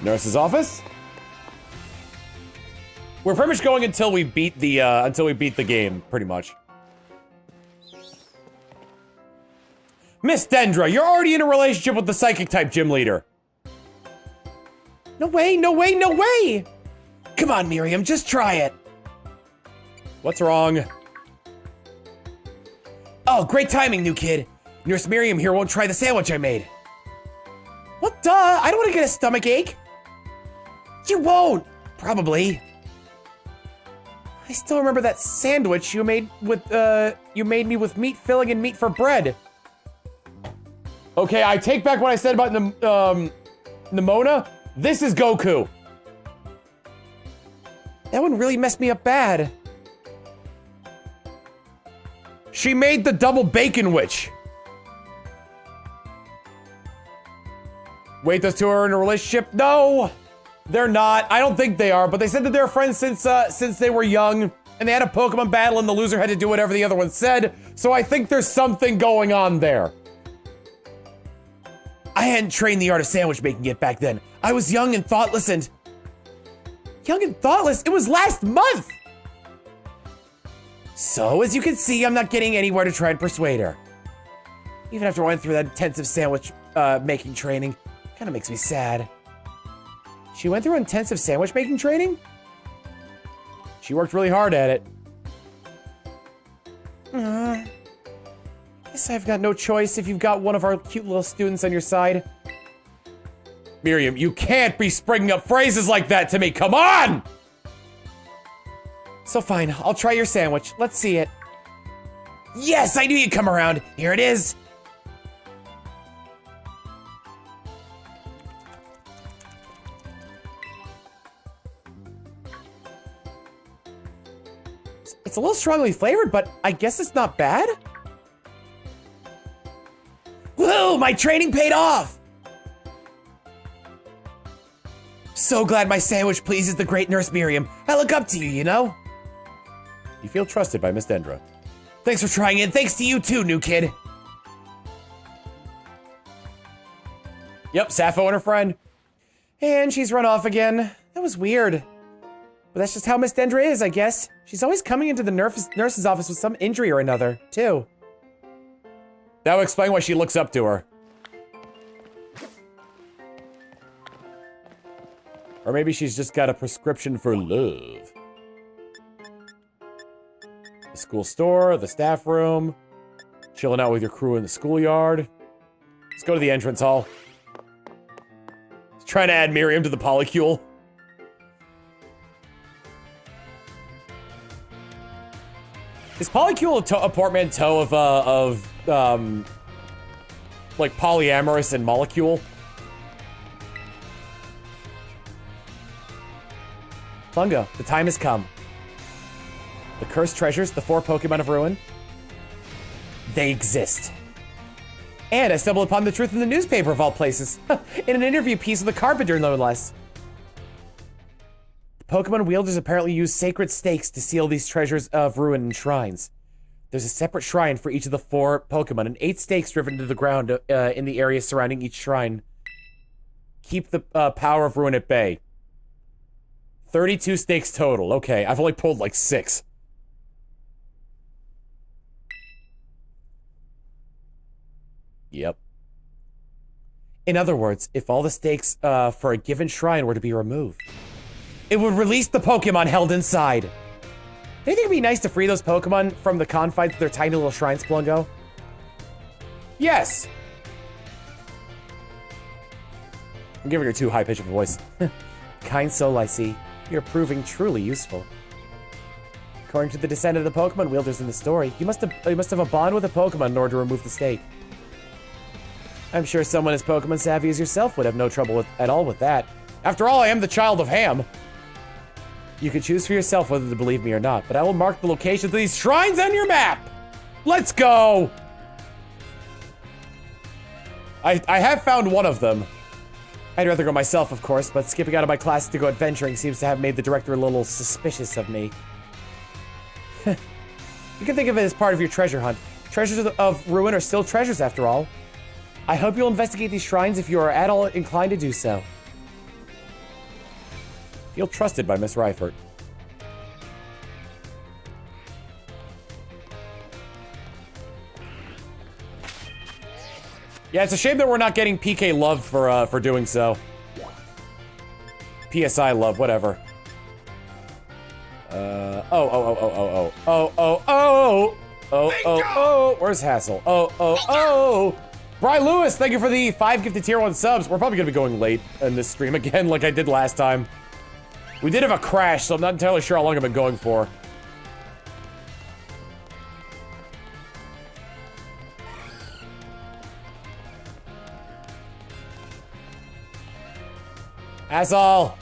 H: Nurse's office? We're pretty much going until we beat the game, pretty much. Miss Dendra, you're already in a relationship with the Psychic-type gym leader.
F: No way, no way, no way!
D: Come on, Miriam, just try it.
H: What's wrong?
D: Oh, great timing, new kid. Nurse Miriam here won't try the sandwich I made.
F: What, duh? I don't want to get a stomach ache.
D: You won't. Probably.
F: I still remember that sandwich you made me with meat filling and meat for bread.
A: Okay, I take back what I said about Nimona. This is Goku.
F: That one really messed me up bad.
A: She made the double bacon witch. Wait, those two are in a relationship? No, they're not. I don't think they are, but they said that they're friends since they were young, and they had a Pokemon battle, and the loser had to do whatever the other one said. So I think there's something going on there.
D: I hadn't trained the art of sandwich making yet back then. I was young and thoughtless and...
F: Young and thoughtless? It was last month!
D: So, as you can see, I'm not getting anywhere to try and persuade her.
F: Even after I went through that intensive sandwich making training, kind of makes me sad. She went through intensive sandwich making training?
A: She worked really hard at it.
F: Guess I've got no choice if you've got one of our cute little students on your side.
A: Miriam, you can't be springing up phrases like that to me, come on!
F: So fine, I'll try your sandwich. Let's see it.
D: Yes, I knew you'd come around. Here it is.
F: It's a little strongly flavored, but I guess it's not bad.
D: Whoa, my training paid off!
F: So glad my sandwich pleases the great Nurse Miriam. I look up to you, you know?
A: You feel trusted by Miss Dendra.
F: Thanks for trying it. Thanks to you too, new kid.
A: Yep, Sappho and her friend.
F: And she's run off again. That was weird. But that's just how Miss Dendra is, I guess. She's always coming into the nurse's office with some injury or another, too.
A: That would explain why she looks up to her. Or maybe she's just got a prescription for love. The school store, the staff room, chilling out with your crew in the schoolyard. Let's go to the entrance hall. Trying to add Miriam to the polycule. Is polycule a portmanteau of like polyamorous and molecule?
F: Plungo, the time has come.
A: The cursed treasures, the 4 Pokemon of Ruin,
F: They exist. And I stumbled upon the truth in the newspaper of all places. In an interview piece with a carpenter, no less. The Pokemon wielders apparently use sacred stakes to seal these treasures of ruin in shrines. There's a separate shrine for each of the 4 Pokemon, and 8 stakes driven into the ground in the area surrounding each shrine. Keep the power of ruin at bay. 32 stakes total. Okay, I've only pulled like 6. Yep. In other words, if all the stakes for a given shrine were to be removed, it would release the Pokemon held inside. Do you think it'd be nice to free those Pokemon from the confines of their tiny little shrines, Plungo?
A: Yes! I'm giving her too high-pitched of a voice.
F: Kind soul, I see. You're proving truly useful. According to the descendant of the Pokemon wielders in the story, you must have a bond with a Pokemon in order to remove the stake. I'm sure someone as Pokemon savvy as yourself would have no trouble at all with that.
A: After all, I am the child of Ham.
F: You can choose for yourself whether to believe me or not, but I will mark the locations of these shrines on your map!
A: Let's go! I have found one of them.
F: I'd rather go myself, of course, but skipping out of my class to go adventuring seems to have made the director a little suspicious of me. You can think of it as part of your treasure hunt. Treasures of Ruin are still treasures, after all. I hope you'll investigate these shrines if you are at all inclined to do so.
A: Feel trusted by Miss Reifert. Yeah, it's a shame that we're not getting PK love for doing so. PSI love, whatever. Where's Hassel? Bri Lewis, thank you for the 5 gifted tier 1 subs. We're probably gonna be going late in this stream again, like I did last time. We did have a crash, so I'm not entirely sure how long I've been going for. That's all.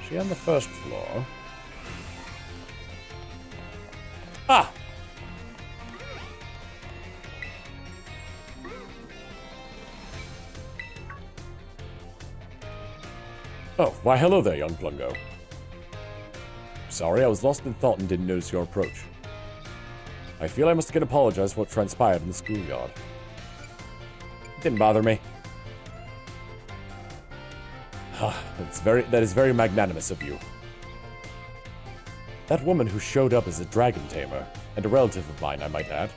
A: Is she on the first floor? Ah! Oh, why hello there, young Plungo. Sorry, I was lost in thought and didn't notice your approach. I feel I must again apologize for what transpired in the schoolyard. It didn't bother me. That is very magnanimous of you. That woman who showed up is a dragon tamer, and a relative of mine, I might add.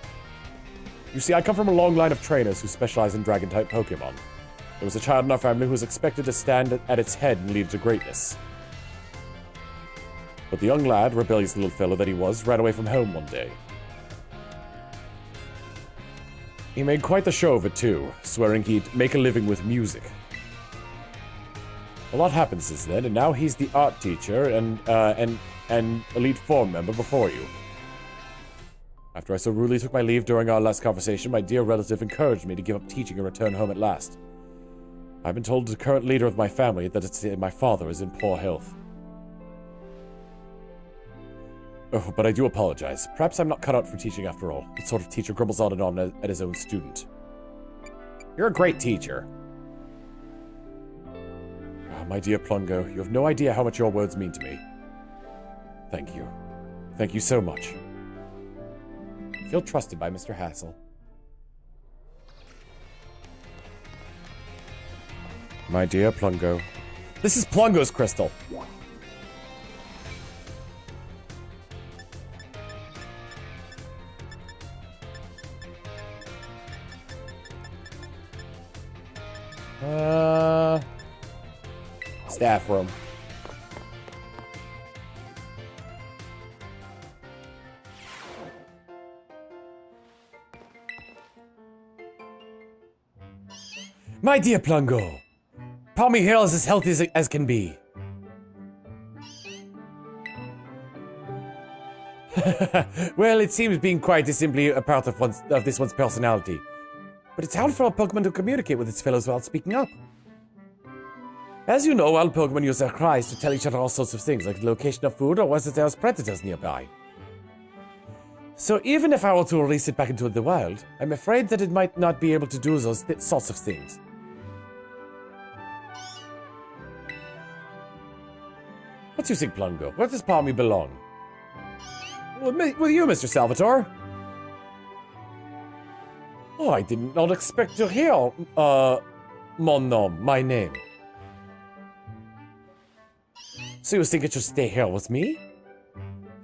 A: You see, I come from a long line of trainers who specialize in dragon-type Pokemon. There was a child in our family who was expected to stand at its head and lead to greatness. But the young lad, rebellious little fellow that he was, ran away from home one day. He made quite the show of it too, swearing he'd make a living with music. A lot happened since then, and now he's the art teacher and elite form member before you. After I so rudely took my leave during our last conversation, my dear relative encouraged me to give up teaching and return home at last. I've been told the current leader of my family that my father is in poor health.
H: Oh, but I do apologize. Perhaps I'm not cut out for teaching after all. What sort of teacher grumbles on and on at his own student?
A: You're a great teacher.
H: Ah, my dear Plungo, you have no idea how much your words mean to me. Thank you. Thank you so much.
A: Feel trusted by Mr. Hassel.
H: My dear Plungo.
A: This is Plungo's crystal. Staff room.
H: My dear Plungo. Palmy Hill is as healthy as can be. Well, it seems being quiet is simply a part of this one's personality. But it's hard for a Pokemon to communicate with its fellows without speaking up. As you know, all Pokemon use their cries to tell each other all sorts of things, like the location of food or whether there's predators nearby. So even if I were to release it back into the wild, I'm afraid that it might not be able to do those sorts of things. What do you think, Plungo? Where does Palmy belong? With you, Mr. Salvatore. Oh, I did not expect to hear, mon nom, my name. So you think it should stay here with me?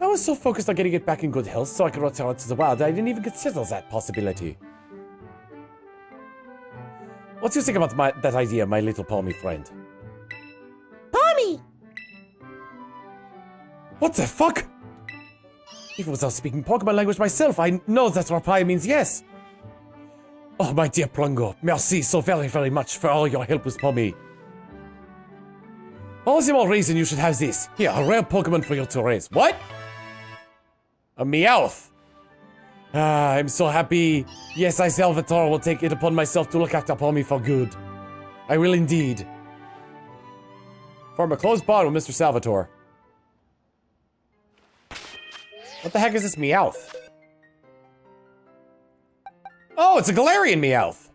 H: I was so focused on getting it back in good health so I could return it to the wild, I didn't even consider that possibility. What do you think about that idea, my little Palmy friend?
F: Palmy!
H: What the fuck? Even without speaking Pokemon language myself, I know that reply means yes. Oh, my dear Plungo, merci so very, very much for all your help with Palmy. All the more reason you should have this. Here, a rare Pokemon for you to raise. What? A Meowth. Ah, I'm so happy. Yes, I, Salvatore, will take it upon myself to look after Palmy for good. I will indeed.
A: Form a close bond with Mr. Salvatore. What the heck is this Meowth? Oh, it's a Galarian Meowth.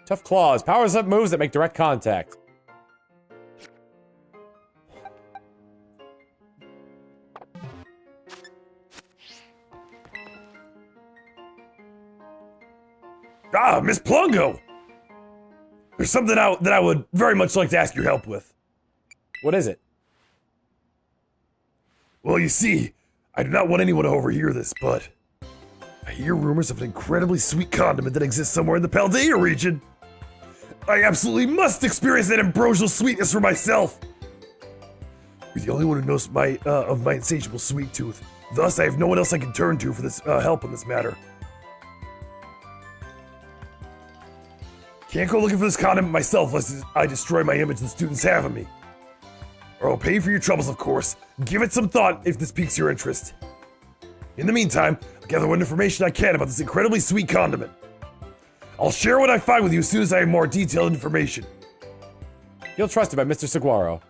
A: Tough claws. Powers up moves that make direct contact.
B: Ah, Miss Plungo! There's something that I would very much like to ask your help with.
A: What is it?
B: Well, you see, I do not want anyone to overhear this, but I hear rumors of an incredibly sweet condiment that exists somewhere in the Paldea region. I absolutely must experience that ambrosial sweetness for myself. You're the only one who knows of my insatiable sweet tooth. Thus, I have no one else I can turn to for this help in this matter. Can't go looking for this condiment myself lest I destroy my image the students have of me. Or I'll pay for your troubles, of course. Give it some thought if this piques your interest. In the meantime, I'll gather what information I can about this incredibly sweet condiment. I'll share what I find with you as soon as I have more detailed information.
A: Feel trusted by Mr. Saguaro.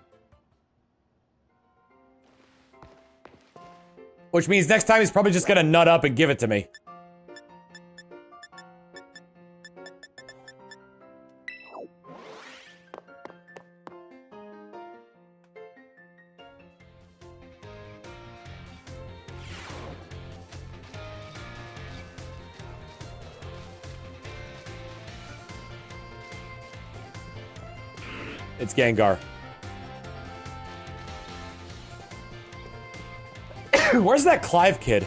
A: Which means next time he's probably just gonna nut up and give it to me. It's Gengar. Where's that Clive kid?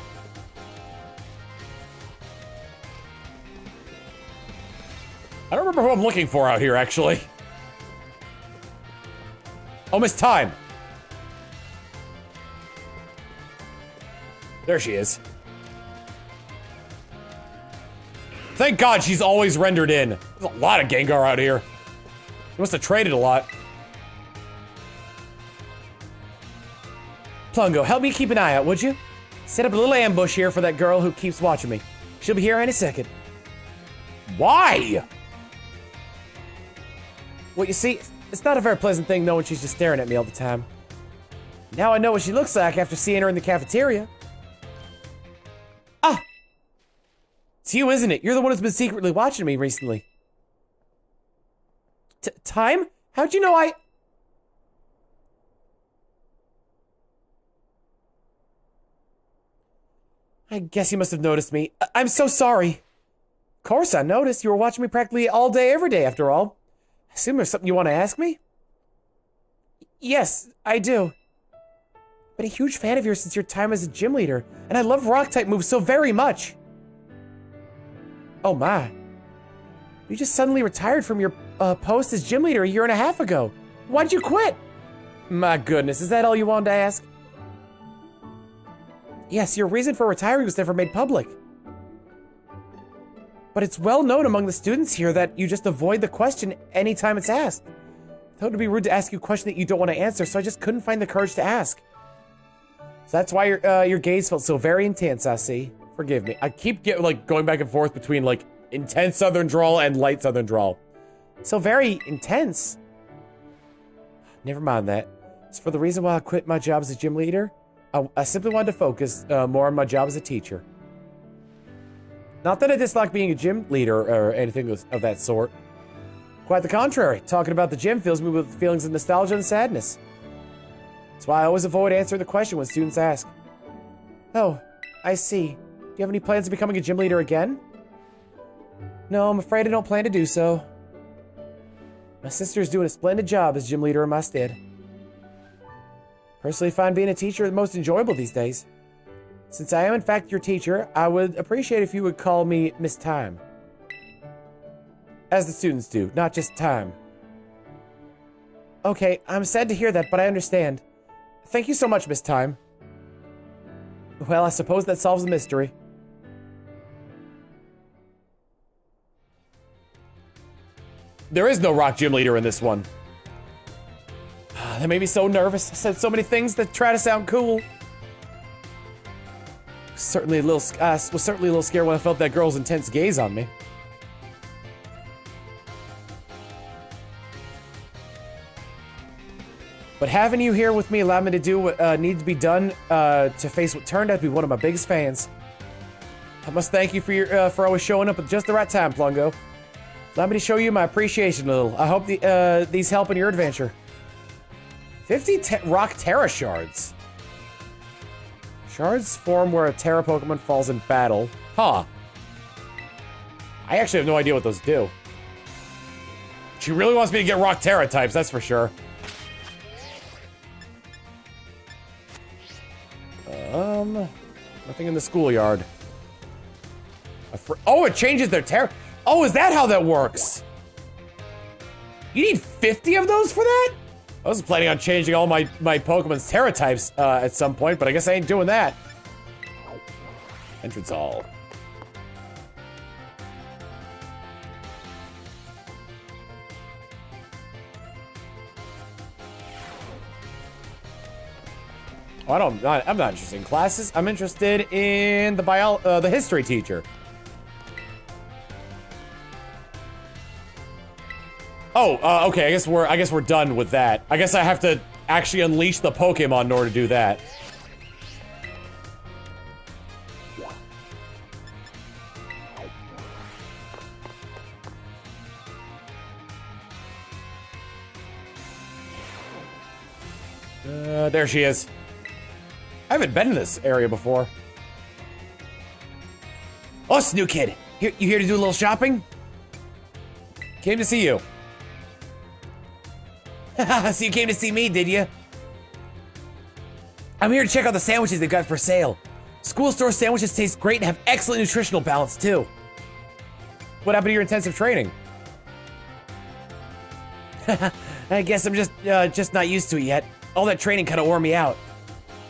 A: I don't remember who I'm looking for out here, actually. Oh, Miss Time. There she is. Thank God she's always rendered in. There's a lot of Gengar out here. He must have traded a lot.
F: Plungo, help me keep an eye out, would you? Set up a little ambush here for that girl who keeps watching me. She'll be here any second.
A: Why?
F: Well, you see,
H: It's not a very pleasant thing knowing she's just staring at me all the time. Now I know what she looks like after seeing her in the cafeteria. Ah! It's you, isn't it? You're the one who's been secretly watching me recently. Time? How'd you know I guess you must have noticed me. I'm so sorry. Of course I noticed. You were watching me practically all day, every day, after all. I assume there's something you want to ask me? Yes, I do. Been a huge fan of yours since your time as a gym leader, and I love rock-type moves so very much. Oh my. You just suddenly retired from your post as gym leader a year and a half ago. Why'd you quit? My goodness, is that all you wanted to ask? Yes, your reason for retiring was never made public. But it's well known among the students here that you just avoid the question anytime it's asked. I thought it'd be rude to ask you a question that you don't want to answer, so I just couldn't find the courage to ask. So that's why your gaze felt so very intense, I see. Forgive me. I keep going back and forth between like intense Southern drawl and light Southern drawl. So very intense. Never mind that. As for the reason why I quit my job as a gym leader, I simply wanted to focus more on my job as a teacher. Not that I dislike being a gym leader or anything of that sort. Quite the contrary. Talking about the gym fills me with feelings of nostalgia and sadness. That's why I always avoid answering the question when students ask. Oh, I see. Do you have any plans of becoming a gym leader again? No, I'm afraid I don't plan to do so. My sister's doing a splendid job as gym leader in my stead. Personally, I find being a teacher the most enjoyable these days. Since I am in fact your teacher, I would appreciate if you would call me Miss Time. As the students do, not just Time. Okay, I'm sad to hear that, but I understand. Thank you so much, Miss Time. Well, I suppose that solves the mystery.
A: There is no rock gym leader in this one. That made me so nervous. I said so many things that try to sound cool. Was certainly a little scared when I felt that girl's intense gaze on me. But having you here with me allowed me to do what needs to be done to face what turned out to be one of my biggest fans. I must thank you for always showing up at just the right time, Plungo. Allow me to show you my appreciation a little. I hope these help in your adventure. 50 rock Terra shards. Shards form where a Terra Pokemon falls in battle. Huh. I actually have no idea what those do. She really wants me to get rock Terra types, that's for sure. Nothing in the schoolyard. Oh, it changes their Terra. Oh, is that how that works? You need 50 of those for that? I was planning on changing all my Pokemon's Terra types at some point, but I guess I ain't doing that. Entrance hall. Oh, I'm not interested in classes. I'm interested in the history teacher. Oh, okay. I guess we're done with that. I guess I have to actually unleash the Pokemon in order to do that. There she is. I haven't been in this area before. Oh, Snoo Kid. You here to do a little shopping? Came to see you. So you came to see me, did you? I'm here to check out the sandwiches they got for sale. School store sandwiches taste great and have excellent nutritional balance, too. What happened to your intensive training? I guess I'm just not used to it yet. All that training kind of wore me out.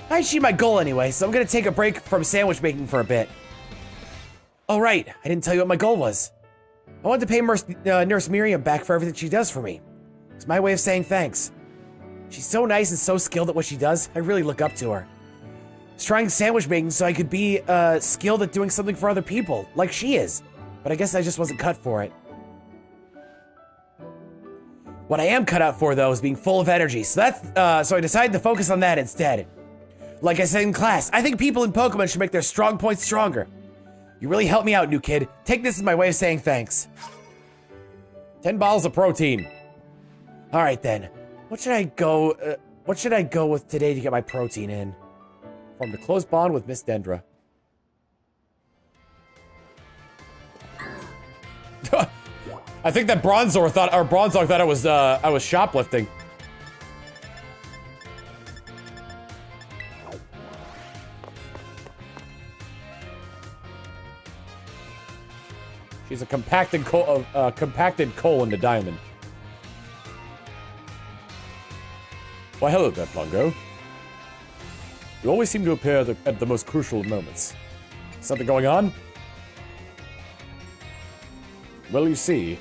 A: I achieved my goal anyway, so I'm gonna take a break from sandwich making for a bit. Oh right, I didn't tell you what my goal was. I wanted to pay Nurse Miriam back for everything she does for me. It's my way of saying thanks. She's so nice and so skilled at what she does, I really look up to her. I was trying sandwich making so I could be skilled at doing something for other people, like she is. But I guess I just wasn't cut for it.
H: What I am cut out for, though, is being full of energy. So I decided to focus on that instead. Like I said in class, I think people in Pokemon should make their strong points stronger. You really helped me out, new kid. Take this as my way of saying thanks.
A: 10 bottles of protein.
H: All right, then. What should I go with today to get my protein in?
A: Formed a close bond with Miss Dendra. I think that Bronzor thought I was shoplifting. She's a compacted coal into diamond. Why, hello there, Plungo. You always seem to appear at the most crucial of moments. Something going on? Well, you see.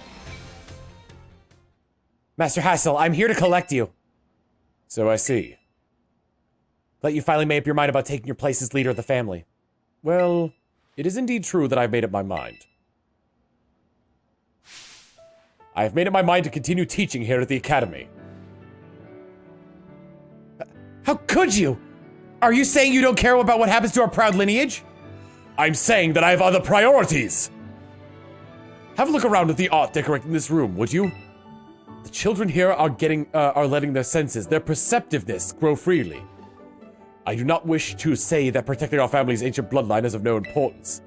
H: Master Hassel, I'm here to collect you.
A: So I see.
H: That you finally made up your mind about taking your place as leader of the family.
A: Well, it is indeed true that I've made up my mind. I have made up my mind to continue teaching here at the Academy.
H: How could you? Are you saying you don't care about what happens to our proud lineage?
A: I'm saying that I have other priorities. Have a look around at the art decorating this room, would you? The children here are letting their senses, their perceptiveness, grow freely. I do not wish to say that protecting our family's ancient bloodline is of no importance.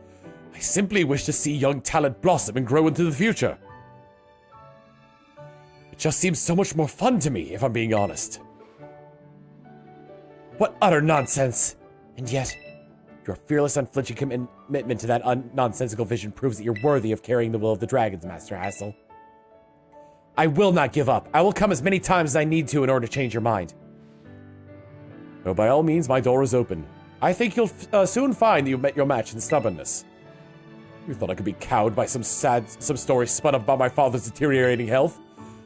A: I simply wish to see young talent blossom and grow into the future. It just seems so much more fun to me, if I'm being honest.
H: What utter nonsense! And yet, your fearless, unflinching commitment to that nonsensical vision proves that you're worthy of carrying the will of the dragons, Master Hassel. I will not give up. I will come as many times as I need to in order to change your mind.
A: Well, by all means, my door is open. I think you'll soon find that you've met your match in stubbornness. You thought I could be cowed by some story spun up about my father's deteriorating health?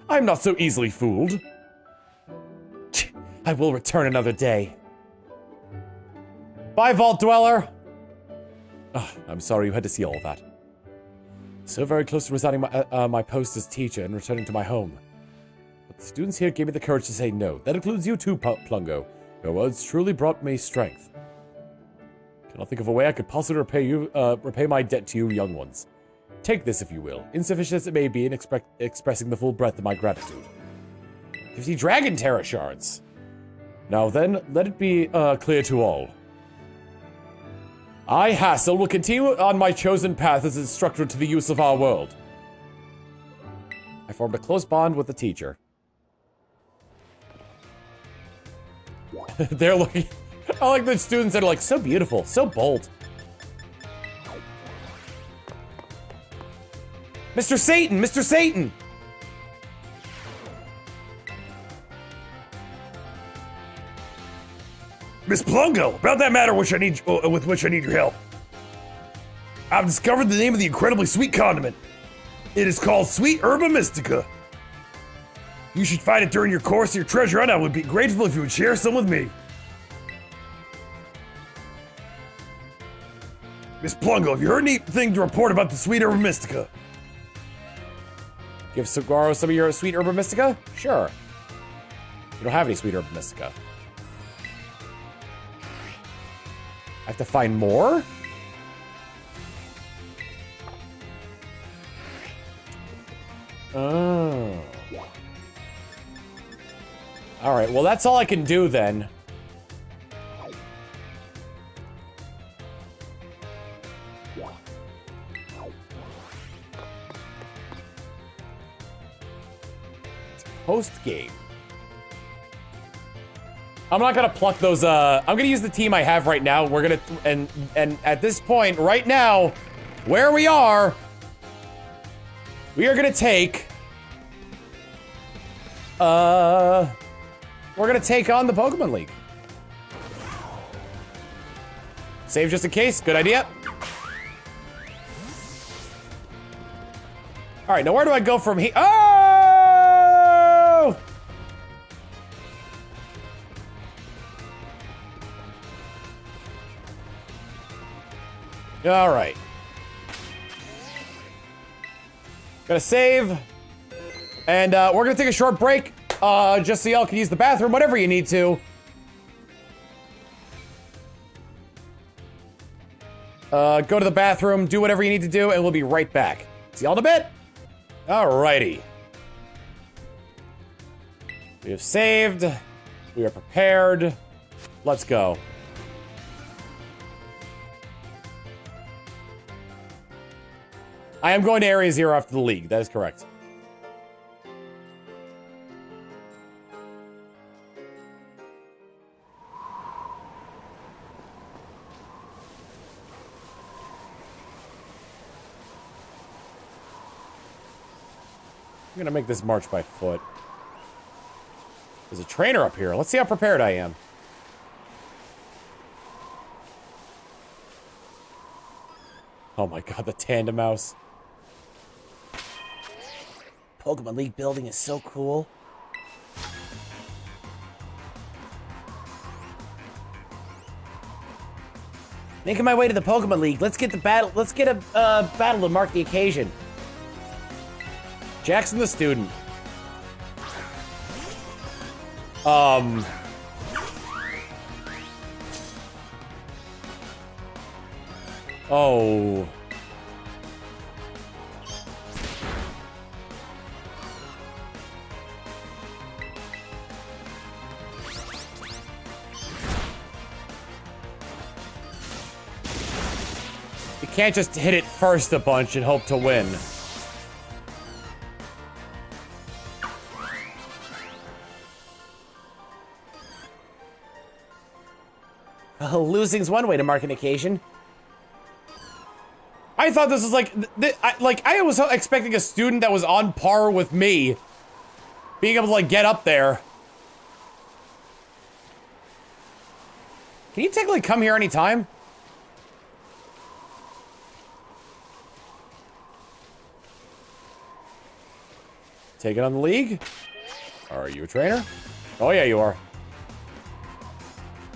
A: I'm not so easily fooled.
H: I will return another day.
A: Bye, Vault Dweller! I'm sorry you had to see all that. So very close to resigning my post as teacher and returning to my home. But the students here gave me the courage to say no. That includes you too, Plungo. Your words truly brought me strength. Cannot think of a way I could possibly repay my debt to you young ones. Take this if you will, insufficient as it may be in expressing the full breadth of my gratitude.
H: 50 Dragon Terra Shards.
A: Now then, let it be clear to all. I, Hassel, will continue on my chosen path as instructor to the use of our world. I formed a close bond with the teacher. They're looking... I like the students that are like, so beautiful, so bold.
H: Mr. Satan! Mr. Satan!
B: Miss Plungo, about that matter with which I need your help. I've discovered the name of the incredibly sweet condiment. It is called Sweet Herba Mystica. You should find it during your course of your treasure hunt. I would be grateful if you would share some with me. Miss Plungo, have you heard anything to report about the Sweet Herba Mystica?
A: Give Saguaro some of your Sweet Herba Mystica? Sure. You don't have any Sweet Herba Mystica. I have to find more? Oh. Alright, well that's all I can do then. It's post-game. I'm not gonna pluck those, I'm gonna use the team I have right now. We're gonna, and at this point, right now, where we are gonna take, we're gonna take on the Pokemon League. Save just in case, good idea. All right, now where do I go from here? Oh! All right. Gotta save. And we're gonna take a short break, just so y'all can use the bathroom, whatever you need to. Go to the bathroom, do whatever you need to do, and we'll be right back. See y'all in a bit. Alrighty. We have saved. We are prepared. Let's go. I am going to Area 0 after the league. That is correct. I'm gonna make this march by foot. There's a trainer up here. Let's see how prepared I am. Oh my god, the tandem mouse.
F: Pokemon League building is so cool. Making my way to the Pokemon League. Let's get the battle. Let's get a battle to mark the occasion.
A: Jackson the student. Oh. You can't just hit it first a bunch and hope to win.
F: Losing's one way to mark an occasion.
A: I thought this was like I was expecting a student that was on par with me being able to like get up there. Can you technically come here anytime? Take it on the league? Are you a trainer? Oh yeah, you are.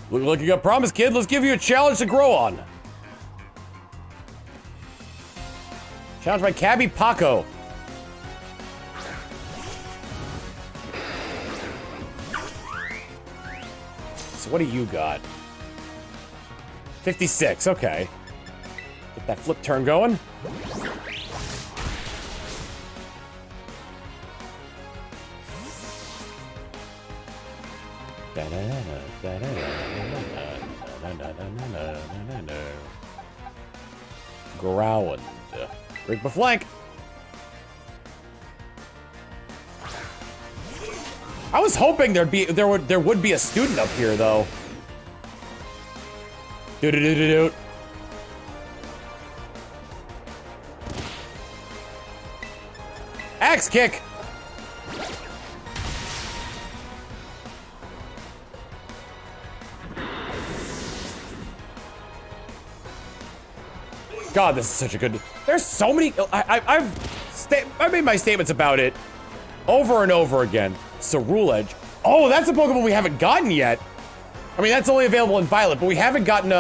A: Look like you got promise, kid. Let's give you a challenge to grow on. Challenge by Cabby Paco. So what do you got? 56, okay. Get that flip turn going. Growlin'. Break my flank. I was hoping there would be a student up here though. Do. Axe kick. God, this is such a good. There's so many. I've made my statements about it over and over again. Cerulege. Oh, that's a Pokemon we haven't gotten yet. I mean, that's only available in Violet, but we haven't gotten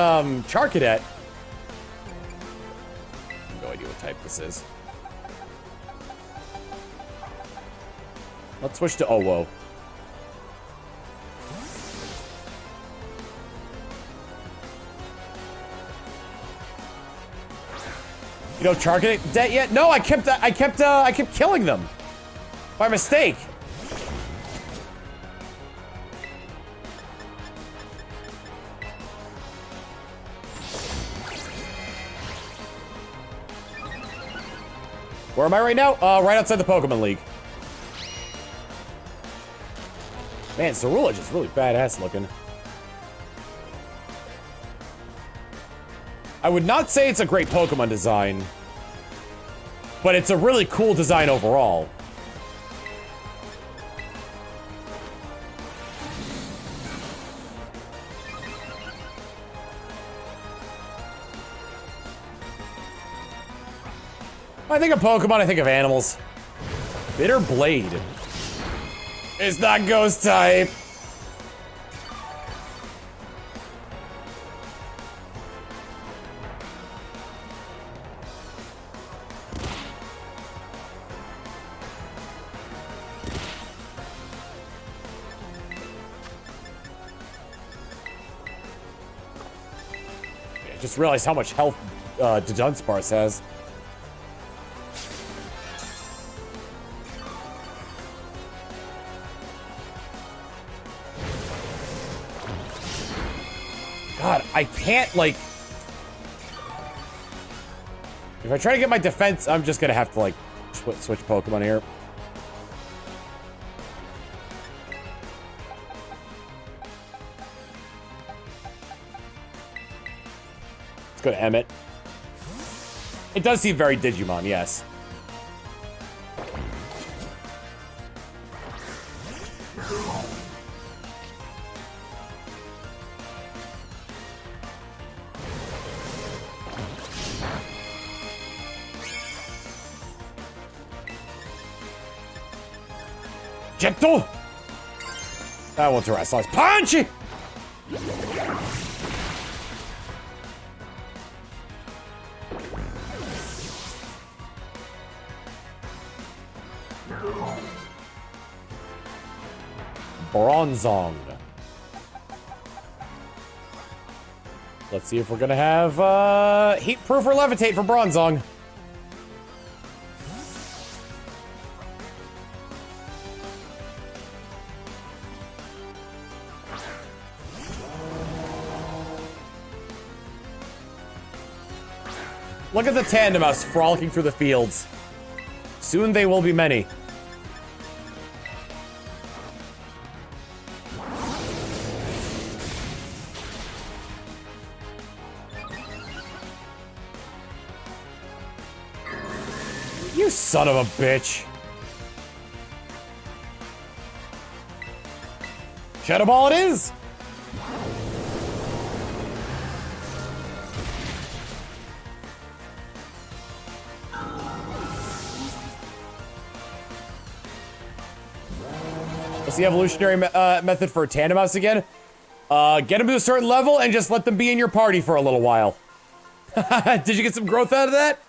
A: Charcadet. No idea what type this is. Let's switch to Owo. You know Charcadet yet? No, I kept killing them by mistake. Where am I right now? Right outside the Pokemon League. Man, Cerulege is really badass looking. I would not say it's a great Pokemon design, but it's a really cool design overall. I think of Pokemon, I think of animals. Bitter Blade. It's not ghost type. I just realized how much health Dunsparce has. God, I can't, like... If I try to get my defense, I'm just gonna have to, like, switch Pokemon here. Let's go to Emmett. It does seem very Digimon, yes. Gentle! That one's a slice. Punchy! Bronzong. Let's see if we're gonna have heat proof or levitate for Bronzong. Look at the tandem mouse frolicking through the fields. Soon they will be many. You son of a bitch. Shadow Ball it is! What's the evolutionary method for Tandem again? Get them to a certain level and just let them be in your party for a little while. Did you get some growth out of that?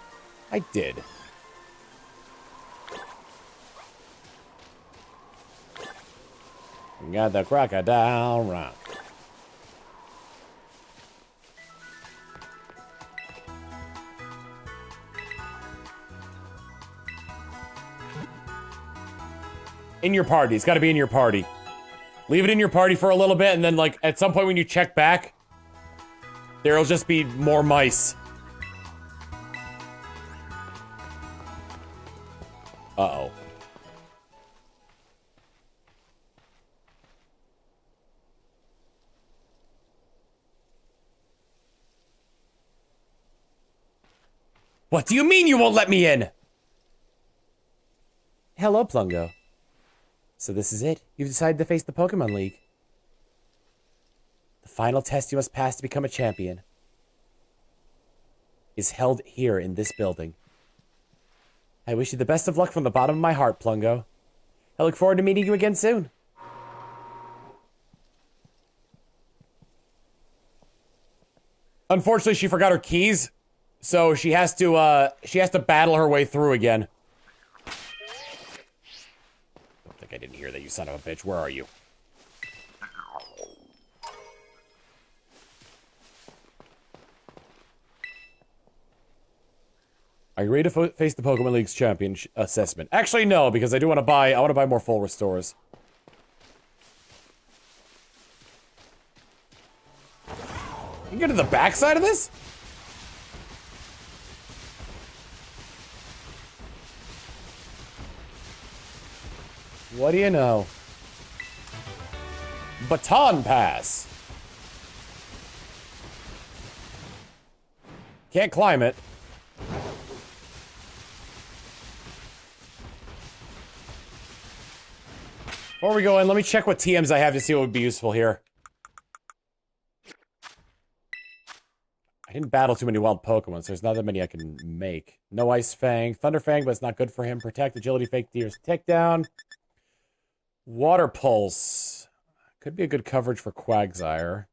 A: I did. We got the crocodile rock. In your party. It's got to be in your party. Leave it in your party for a little bit, and then, like, at some point when you check back, there'll just be more mice. Uh-oh. What do you mean you won't let me in?
F: Hello, Plungo. So this is it. You've decided to face the Pokemon League. The final test you must pass to become a champion is held here in this building. I wish you the best of luck from the bottom of my heart, Plungo. I look forward to meeting you again soon.
A: Unfortunately, she forgot her keys, so she has to battle her way through again. I didn't hear that, you son of a bitch. Where are you? Are you ready to face the Pokemon League's champion assessment? Actually, no, because I want to buy more full restores. You can get to the backside of this? What do you know? Baton Pass. Can't climb it. Before we go in, let me check what TMs I have to see what would be useful here. I didn't battle too many wild Pokemon, so there's not that many I can make. No Ice Fang. Thunder Fang, but it's not good for him. Protect, Agility, Fake Tears, Takedown. Water Pulse. Could be a good coverage for Quagsire.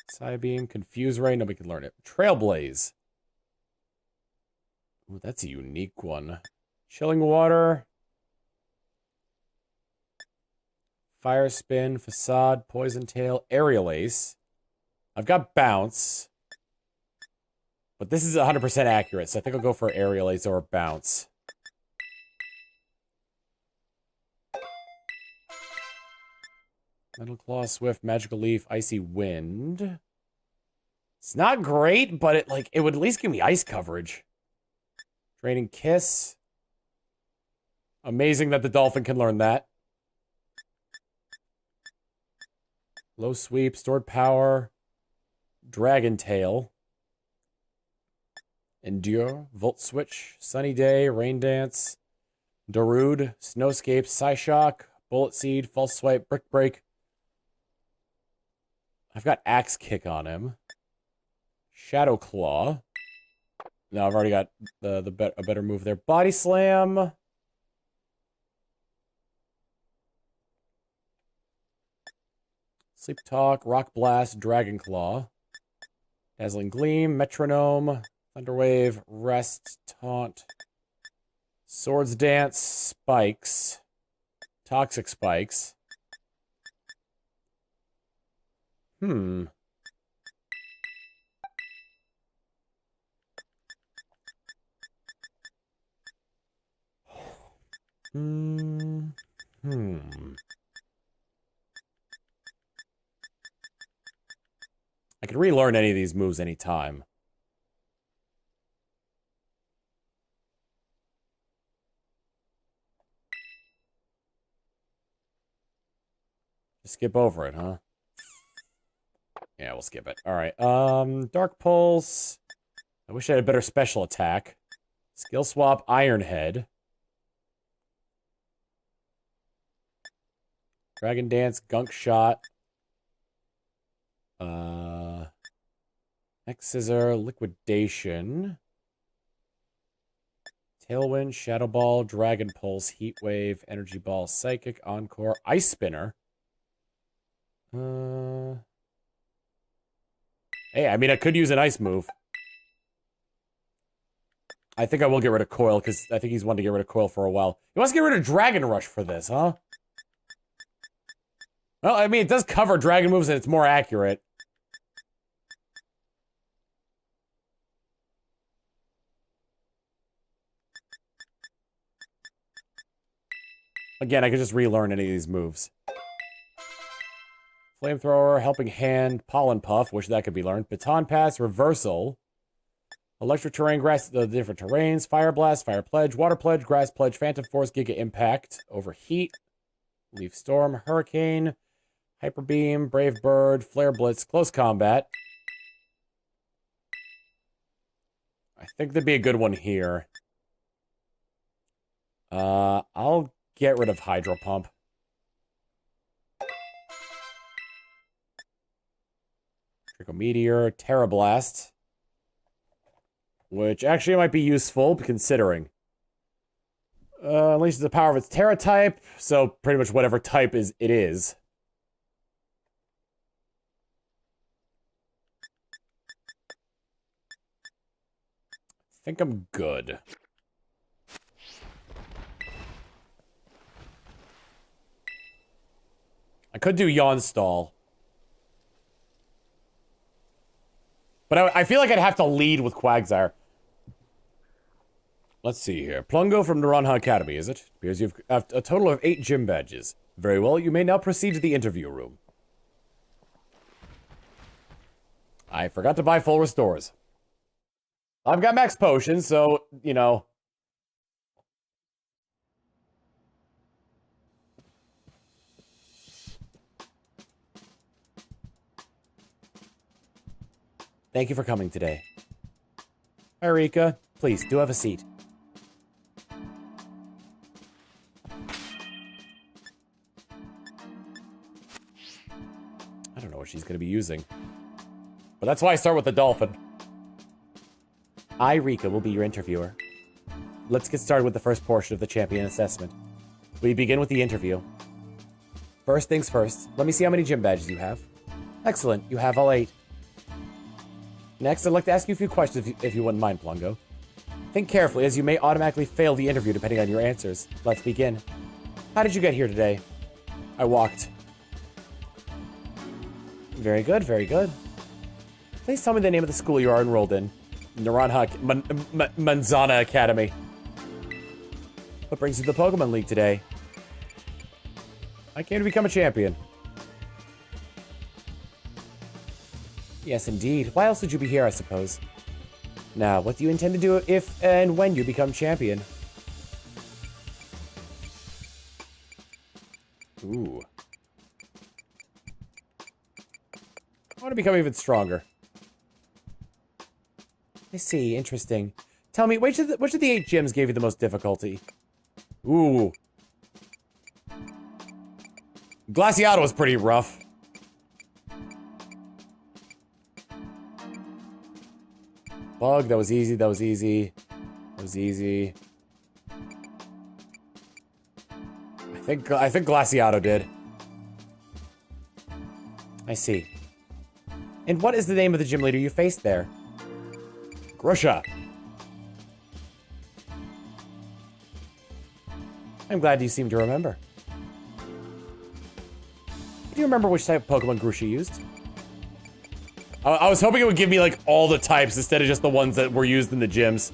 A: Psybeam, Confuse Ray, nobody can learn it. Trailblaze. Ooh, that's a unique one. Chilling Water. Fire Spin, Facade, Poison Tail, Aerial Ace. I've got Bounce. But this is 100% accurate, so I think I'll go for Aerial Ace or Bounce. Metal Claw, Swift, Magical Leaf, Icy Wind. It's not great, but it would at least give me ice coverage. Draining Kiss. Amazing that the Dolphin can learn that. Low Sweep, Stored Power, Dragon Tail. Endure, Volt Switch, Sunny Day, Rain Dance, Darude, Snowscape, Psyshock, Bullet Seed, False Swipe, Brick Break. I've got Axe Kick on him. Shadow Claw. No, I've already got a better move there. Body Slam. Sleep Talk, Rock Blast, Dragon Claw. Dazzling Gleam, Metronome, Thunderwave, Rest, Taunt. Swords Dance, Spikes. Toxic Spikes. Hmm. I could relearn any of these moves anytime. Just skip over it, huh? Yeah, we'll skip it. Alright, Dark Pulse. I wish I had a better special attack. Skill Swap, Iron Head. Dragon Dance, Gunk Shot. Next Scissor, Liquidation. Tailwind, Shadow Ball, Dragon Pulse, Heat Wave, Energy Ball, Psychic, Encore, Ice Spinner. Hey, I mean, I could use an ice move. I think I will get rid of Coil, because I think he's wanted to get rid of Coil for a while. He wants to get rid of Dragon Rush for this, huh? Well, I mean, it does cover dragon moves and it's more accurate. Again, I could just relearn any of these moves. Flamethrower, Helping Hand, Pollen Puff, wish that could be learned. Baton Pass, Reversal. Electric Terrain, Grass, the different terrains. Fire Blast, Fire Pledge, Water Pledge, Grass Pledge, Phantom Force, Giga Impact, Overheat, Leaf Storm, Hurricane, Hyper Beam, Brave Bird, Flare Blitz, Close Combat. I think that'd be a good one here. I'll get rid of Hydro Pump. Trickle Meteor, Terra Blast. Which actually might be useful, considering. Unleashes the power of its Terra type, so pretty much whatever type it is. I think I'm good. I could do Yawn Stall. But I feel like I'd have to lead with Quagsire. Let's see here. Plungo from Naranha Academy, is it? Because you've a total of 8 gym badges. Very well, you may now proceed to the interview room. I forgot to buy full restores. I've got max potions, so, you know. Thank you for coming today. Hi, Rika. Please, do have a seat. I don't know what she's going to be using. But that's why I start with the dolphin. I, Rika, will be your interviewer. Let's get started with the first portion of the champion assessment. We begin with the interview. First things first, let me see how many gym badges you have. Excellent, you have all 8. Next, I'd like to ask you a few questions if you wouldn't mind, Plungo. Think carefully, as you may automatically fail the interview depending on your answers. Let's begin. How did you get here today?
H: I walked. Very good, very good. Please tell me the name of the school you are enrolled in. Naranja Manzana Academy. What brings you to the Pokemon League today? I came to become a champion. Yes, indeed. Why else would you be here, I suppose? Now, what do you intend to do if and when you become champion? Ooh. I want to become even stronger. I see. Interesting. Tell me, which of the 8 gyms gave you the most difficulty? Ooh. Glaciato was pretty rough. Bug, that was easy, that was easy. That was easy. I think Glaciato did. I see. And what is the name of the gym leader you faced there? Grusha. I'm glad you seem to remember. Do you remember which type of Pokemon Grusha used? I was hoping it would give me, like, all the types instead of just the ones that were used in the gyms.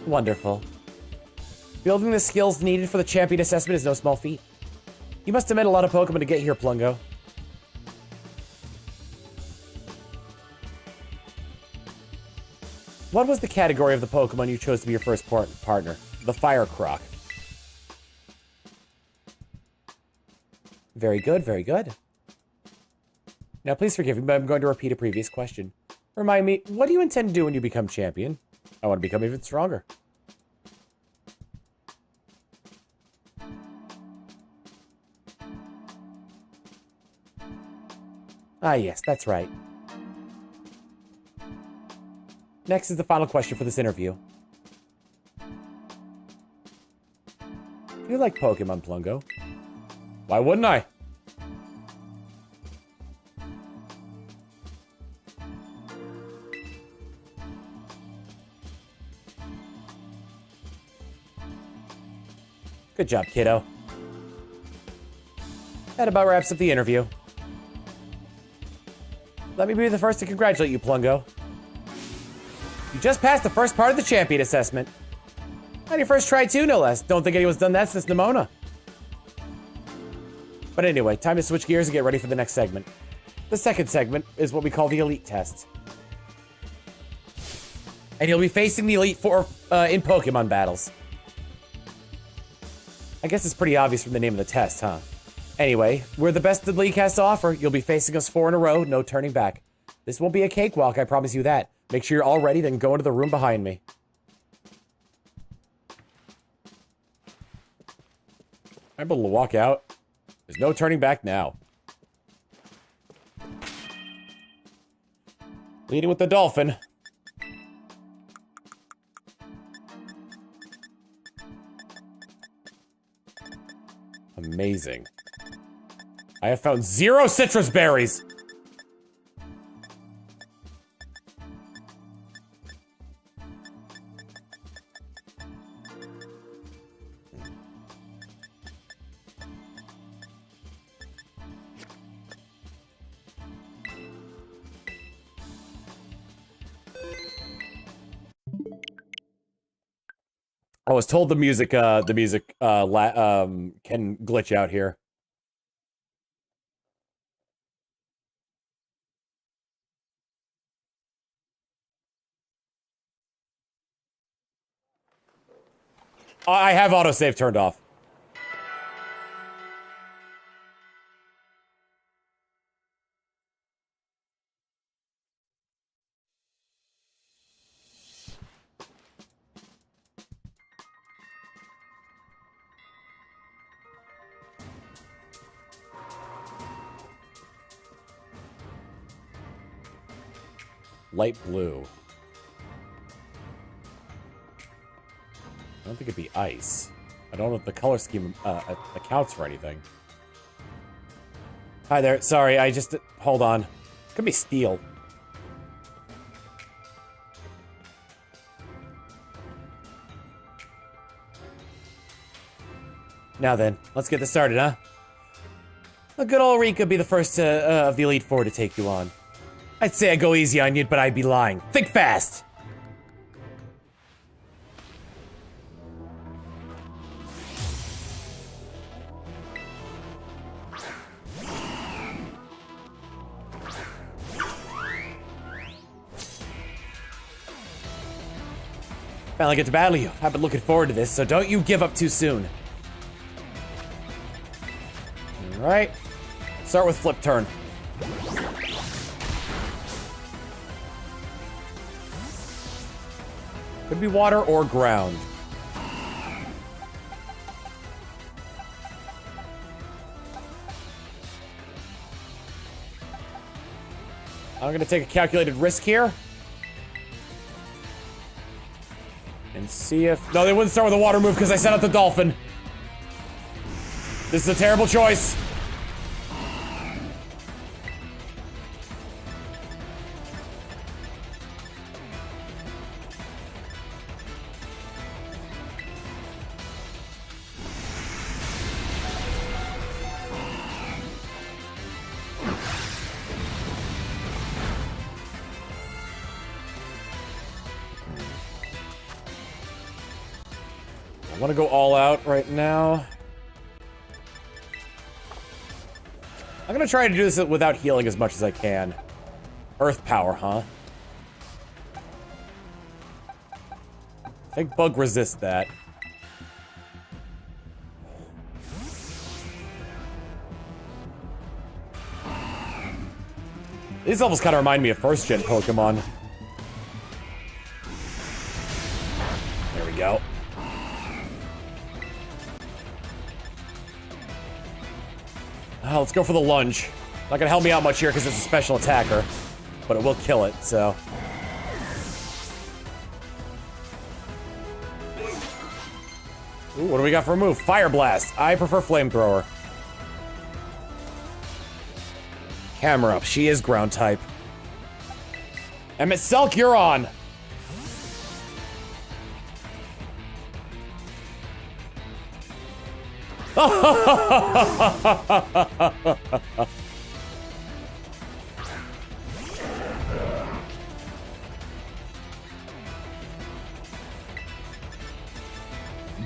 H: Wonderful. Building the skills needed for the champion assessment is no small feat. You must have met a lot of Pokemon to get here, Plungo. What was the category of the Pokemon you chose to be your first partner? The Fire Croc. Very good, very good. Now, please forgive me, but I'm going to repeat a previous question. Remind me, what do you intend to do when you become champion? I want to become even stronger. Ah, yes, that's right. Next is the final question for this interview. Do you like Pokemon, Plungo? Why wouldn't I? Good job, kiddo. That about wraps up the interview. Let me be the first to congratulate you, Plungo. You just passed the first part of the champion assessment. On your first try too, no less. Don't think anyone's done that since Nimona. But anyway, time to switch gears and get ready for the next segment. The second segment is what we call the Elite Test. And you'll be facing the Elite Four in Pokemon battles. I guess it's pretty obvious from the name of the test, huh? Anyway, we're the best the league has to offer. You'll be facing us 4 in a row, no turning back. This won't be a cakewalk, I promise you that. Make sure you're all ready, then go into the room behind me. I'm able to walk out. There's no turning back now. Leading with the Dolphin. Amazing. I have found 0 citrus berries! I was told the music can glitch out here. I have autosave turned off. Light blue. I don't think it'd be ice. I don't know if the color scheme accounts for anything. Hi there. Sorry, I just... Hold on. Could be steel. Now then, let's get this started, huh? A good old Rika be the first of the Elite Four to take you on. I'd say I go easy on you, but I'd be lying. Think fast! Finally get to battle you. I've been looking forward to this, so don't you give up too soon. Alright. Start with flip turn. Could be water or ground. I'm gonna take a calculated risk here. And see if... No, they wouldn't start with a water move because I set up the dolphin. This is a terrible choice. I want to go all out right now. I'm gonna try to do this without healing as much as I can. Earth power, huh? I think bug resists that. These levels kind of remind me of first-gen Pokemon. There we go. Let's go for the lunge. Not gonna help me out much here because it's a special attacker, but it will kill it, so. Ooh, what do we got for a move? Fire Blast. I prefer Flamethrower. Camera up. She is ground type. Emmett Selk, you're on.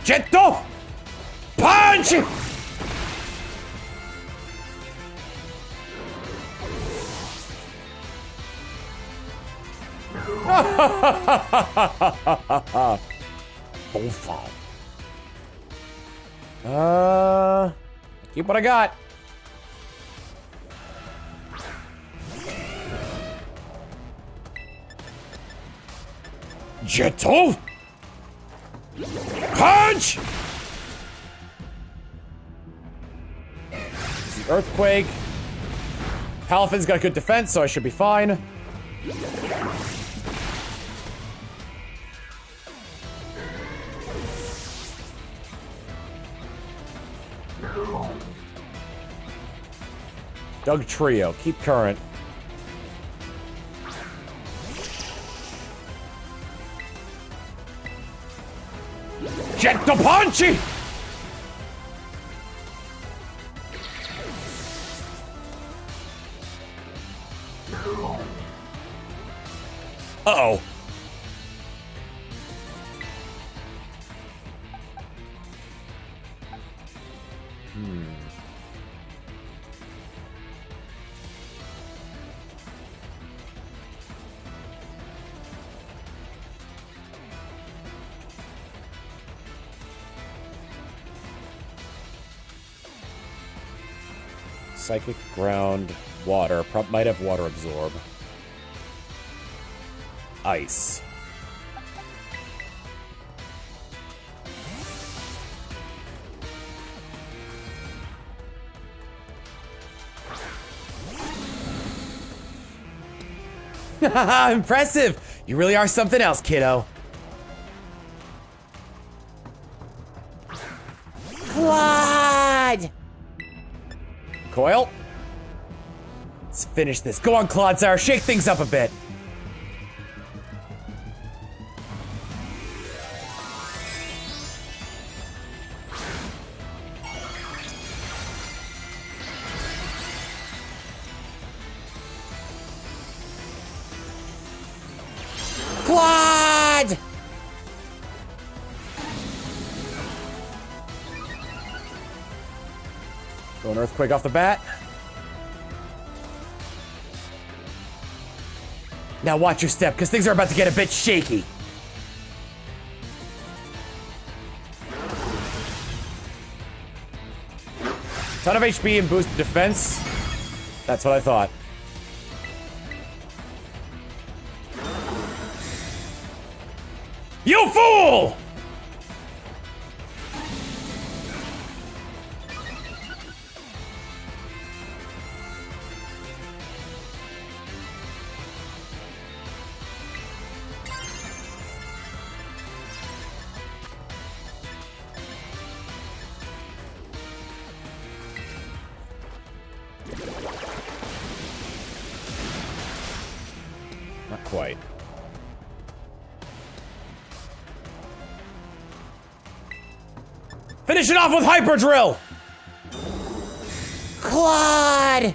H: Jetto! Punch! Bonfire. Keep what I got. Jetto! Punch! The Earthquake. Palafin's got good defense, so I should be fine. Doug Trio, keep current. Jetto Punchy! Uh-oh. Psychic, ground, water. Might have water absorb. Ice. Impressive! You really are something else, kiddo. Claude! Coil. Let's finish this. Go on, Clodsire. Shake things up a bit. One earthquake off the bat. Now watch your step, because things are about to get a bit shaky. Ton of HP and boosted defense. That's what I thought. You fool! Not quite. Finish it off with Hyper Drill!
F: Claude!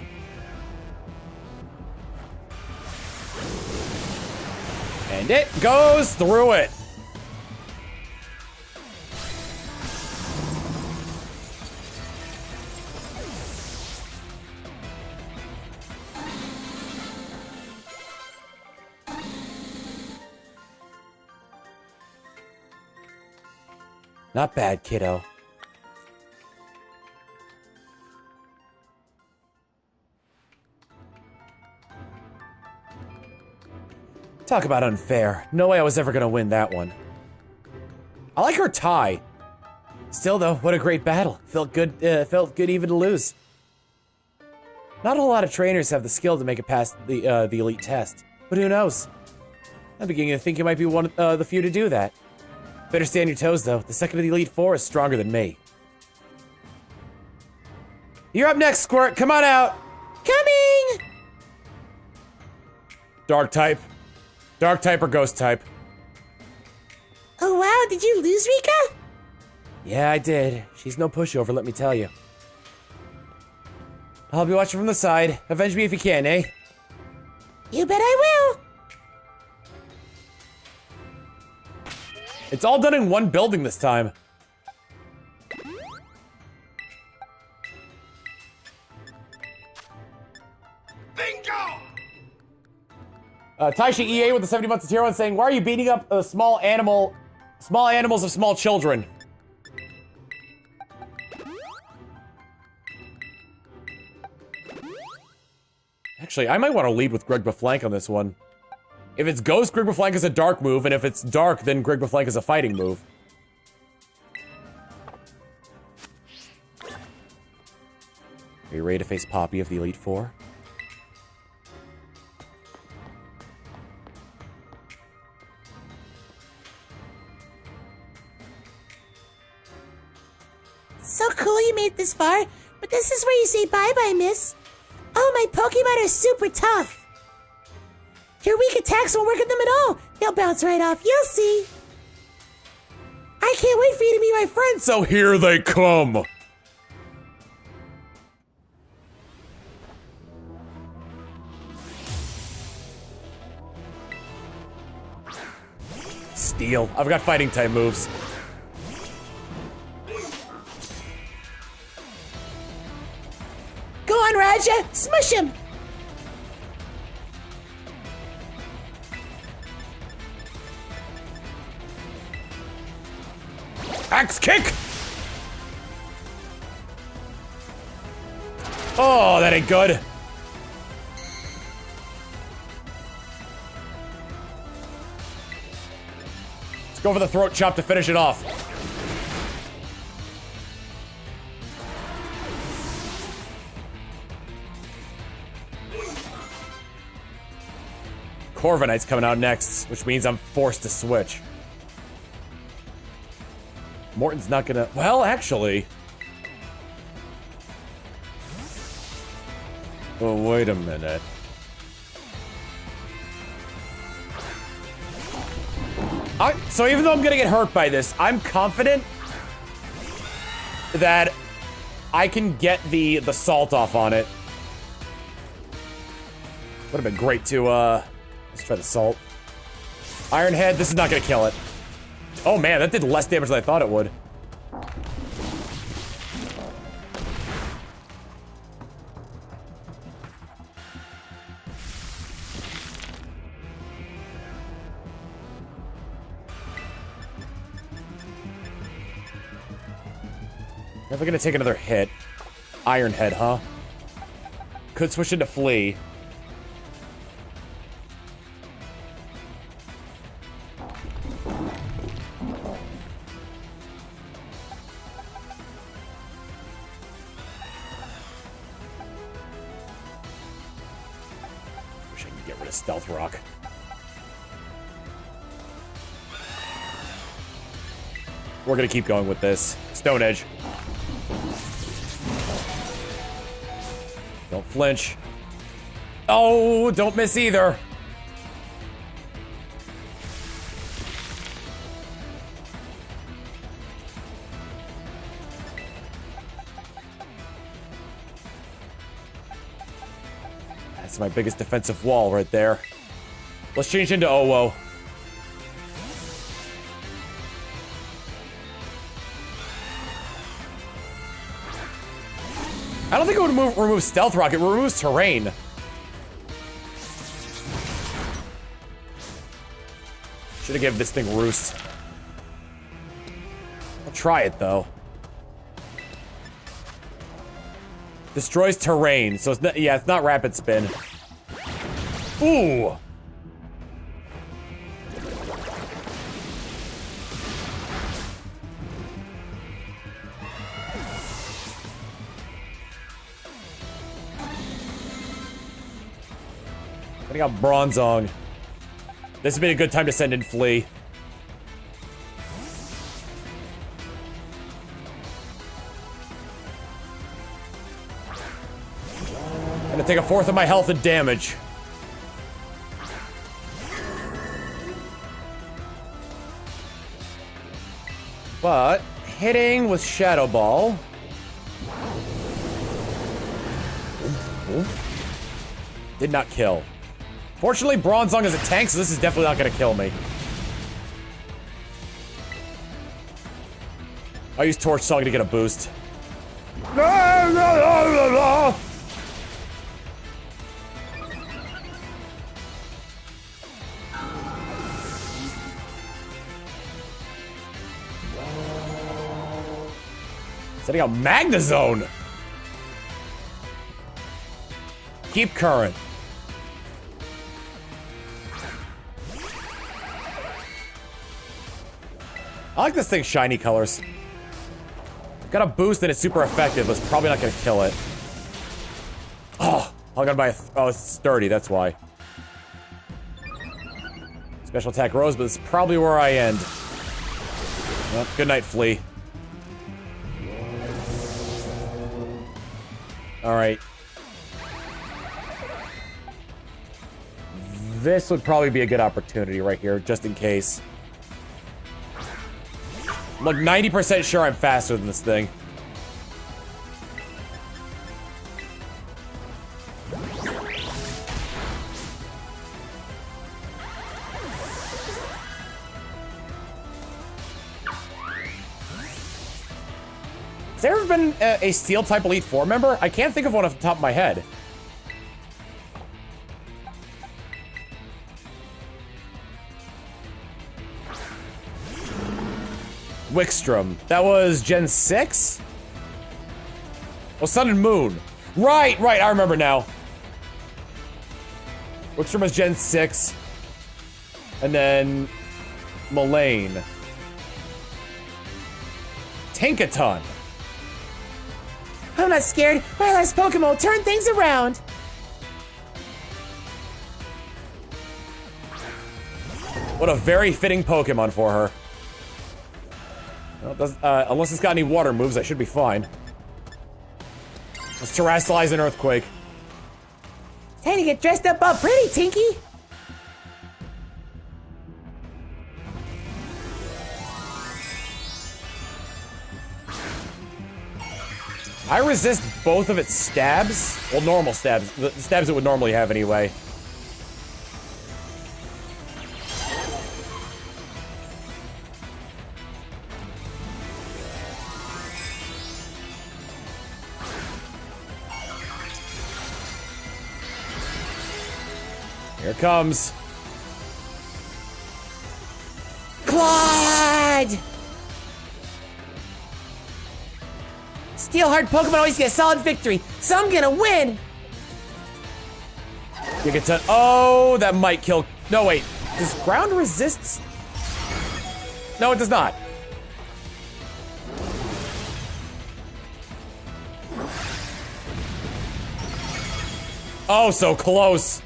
H: And it goes through it. Not bad, kiddo. Talk about unfair. No way I was ever gonna win that one. I like her tie. Still though, what a great battle. Felt good even to lose. Not a whole lot of trainers have the skill to make it past the elite test. But who knows? I'm beginning to think you might be one of the few to do that. Better stay on your toes though. The second of the Elite Four is stronger than me. You're up next, Squirt. Come on out.
F: Coming!
H: Dark type. Dark type or ghost type?
F: Oh wow, did you lose, Rika?
H: Yeah, I did. She's no pushover, let me tell you. I'll be watching from the side. Avenge me if you can, eh?
F: You bet I will.
H: It's all done in one building this time. Taisha EA with the 70 months of tier 1 saying, why are you beating up small animals of small children? Actually, I might want to lead with Greg Beflank on this one. If it's Ghost, Greg Beflank is a dark move, and if it's dark, then Greg Beflank is a fighting move. Are you ready to face Poppy of the Elite Four?
F: So cool you made it this far, but this is where you say bye-bye, miss. Oh, my Pokemon are super tough. Your weak attacks won't work on them at all. They'll bounce right off, you'll see. I can't wait for you to be my friend.
H: So here they come. Steel. I've got fighting type moves.
F: Go on, Raja, smush him.
H: Axe kick! Oh, that ain't good. Let's go for the throat chop to finish it off. Corviknight's coming out next, which means I'm forced to switch. Morton's not gonna... Well, actually... Oh, wait a minute. So even though I'm gonna get hurt by this, I'm confident that I can get the salt off on it. Would have been great to, let's try the salt. Iron Head, this is not gonna kill it. Oh man, that did less damage than I thought it would.
A: Never gonna take another hit. Iron Head, huh? Could switch into Flea. Wish I could get rid of Stealth Rock. We're gonna keep going with this. Stone Edge. Don't flinch. Oh, don't miss either. That's my biggest defensive wall right there. Let's change into Owo. I don't think it would remove Stealth Rock. It removes terrain. Should have given this thing Roost. I'll try it, though. Destroys terrain, so it's not, yeah, it's not Rapid Spin. Ooh! I got Bronzong. This would be a good time to send in Flea. Gonna take a fourth of my health and damage. But hitting with Shadow Ball. Did not kill. Fortunately, Bronzong is a tank, so this is definitely not gonna kill me. I'll use Torch Song to get a boost. Setting out Magnezone! Keep current. I like this thing's shiny colors. Got a boost and it's super effective, but it's probably not gonna kill it. Oh, hung on by a oh, it's sturdy, that's why. Special attack Rose, but it's probably where I end. Well, good night, Flea. Alright. This would probably be a good opportunity right here, just in case. I'm like 90% sure I'm faster than this thing. Has there ever been a Steel-type Elite Four member? I can't think of one off the top of my head. Wickstrom. That was Gen 6? Oh, Sun and Moon. Right, I remember now. Wickstrom was Gen 6. And then... Mullane. Tankaton.
F: I'm not scared. My last Pokemon will turn things around.
A: What a very fitting Pokemon for her. Well, unless it's got any water moves, I should be fine. Let's Terrasilize an Earthquake.
F: Time to get dressed up all pretty, Tinky.
A: I resist both of its stabs. Well, normal stabs. The stabs it would normally have anyway. Here it comes.
F: Claude! Steel-hard Pokemon always get a solid victory, so I'm gonna win!
H: Gigaton. Oh, that might kill. No, wait. Does ground resist? No, it does not. Oh, so close.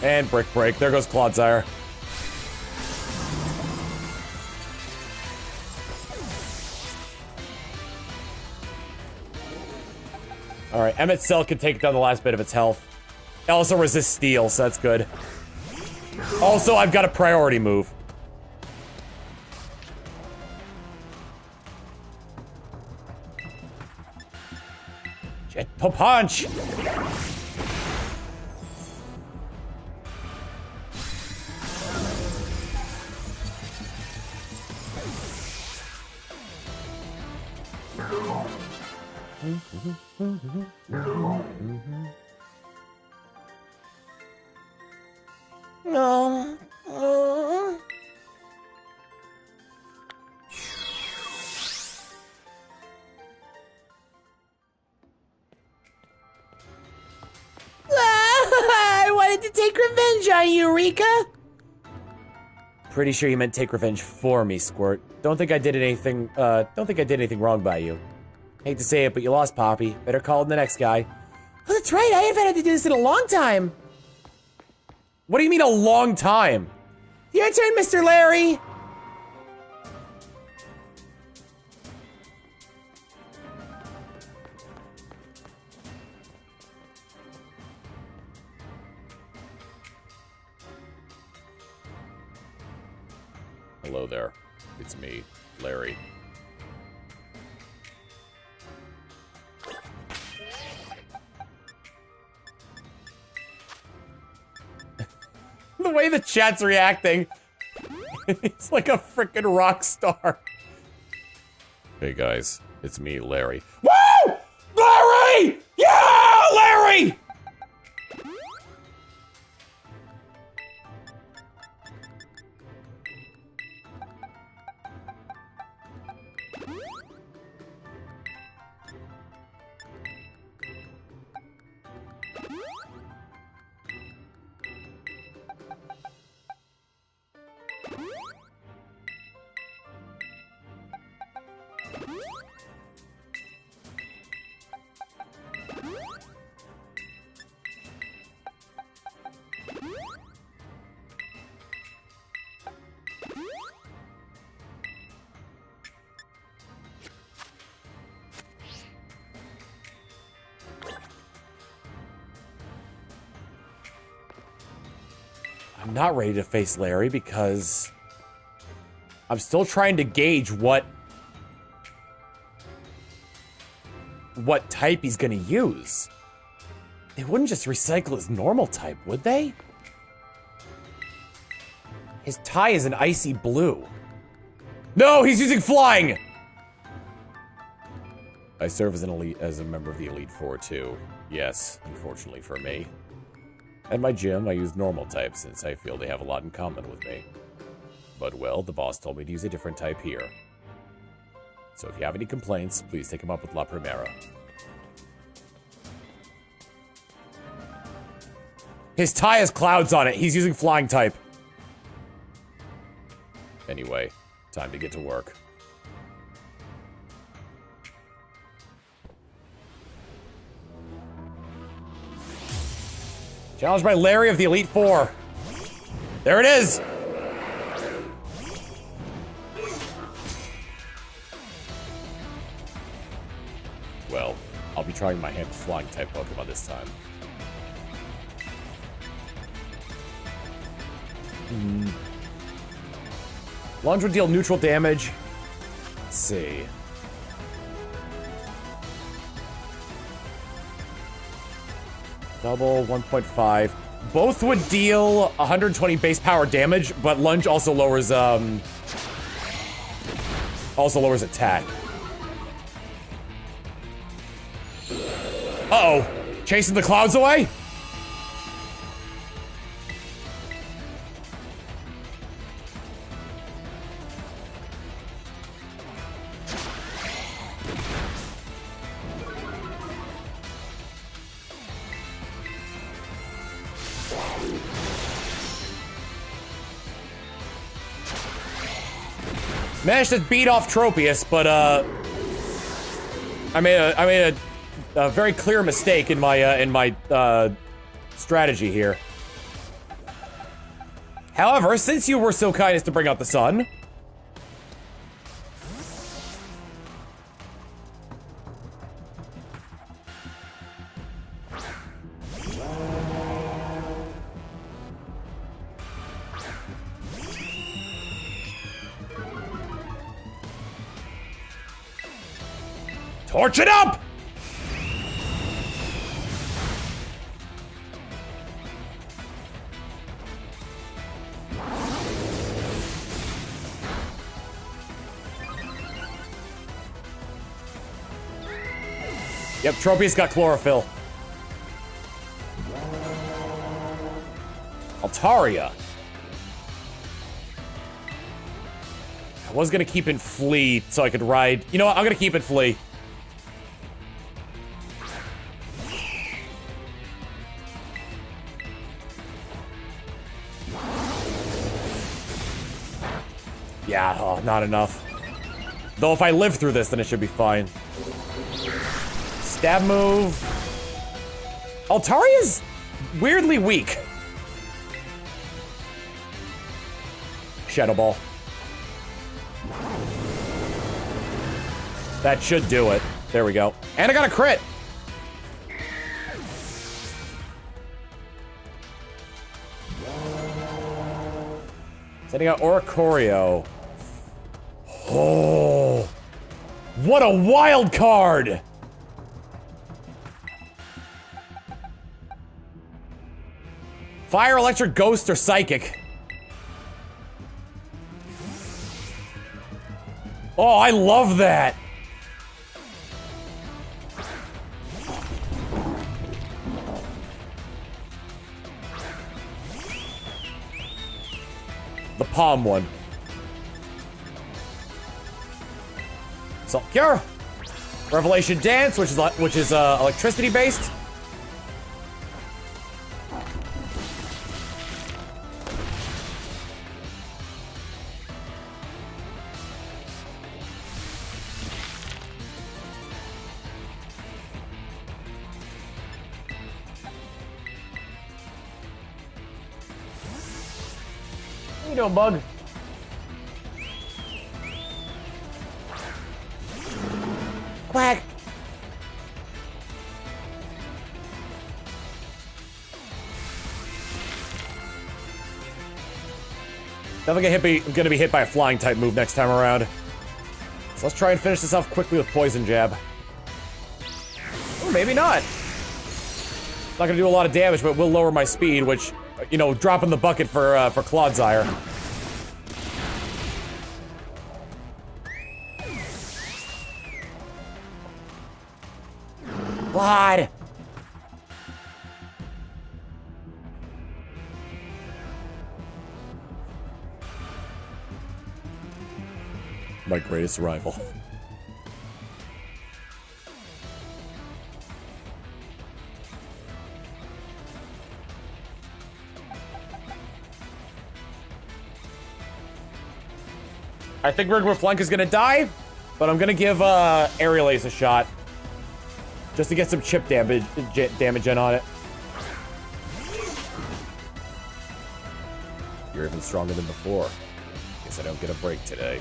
H: And Brick Break. There goes Clodsire. Alright, Emmett Cell can take down the last bit of its health. It also resists steel, so that's good. Also, I've got a priority move. Jet Punch!
F: No. I wanted to take revenge on you, Rika.
H: Pretty sure you meant take revenge for me, Squirt. Don't think I did anything wrong by you. Hate to say it, but you lost, Poppy. Better call in the next guy.
F: Oh, that's right, I haven't had to do this in a long time.
H: What do you mean a long time?
F: Your turn, Mr. Larry.
H: Hello there. It's me, Larry. The way the chat's reacting. It's like a freaking rock star. Hey guys, it's me, Larry. Woo! Larry! Yeah, Larry! I'm not ready to face Larry because I'm still trying to gauge what type he's gonna use. They wouldn't just recycle his normal type, would they? His tie is an icy blue. No, he's using flying! I serve as a member of the Elite Four too. Yes, unfortunately for me. At my gym, I use normal types since I feel they have a lot in common with me. But well, the boss told me to use a different type here. So if you have any complaints, please take them up with La Primera. His tie has clouds on it. He's using flying type. Anyway, time to get to work. Challenged by Larry of the Elite Four. There it is! Well, I'll be trying my hand with flying type Pokemon this time. Lunge would deal neutral damage. Let's see. Double 1.5. Both would deal 120 base power damage, but Lunge also lowers attack. Uh-oh. Chasing the clouds away?
A: Managed to beat off Tropius, but I made a very clear mistake in my strategy here. However, since you were so kind as to bring out the sun, torch it up! Yep, Tropius got chlorophyll. Altaria. I was gonna keep in Flea so I could ride. You know what? I'm gonna keep in Flea. Yeah, oh, not enough. Though if I live through this, then it should be fine. Stab move. Altaria's weirdly weak. Shadow Ball. That should do it. There we go. And I got a crit. Sending out Oricorio. Oh, what a wild card! Fire, electric, ghost, or psychic? Oh, I love that! The palm one. Salt Cure. Revelation Dance, which is electricity based. How you doing, bug? Quack. Definitely gonna be hit by a flying type move next time around. So let's try and finish this off quickly with Poison Jab. Or maybe not. Not gonna do a lot of damage, but it will lower my speed, which, you know, dropping the bucket for Clodsire. Blood! My greatest rival. I think Rigma Flunk is gonna die, but I'm gonna give Aerial Ace a shot. Just to get some chip damage in on it. You're even stronger than before. Guess I don't get a break today.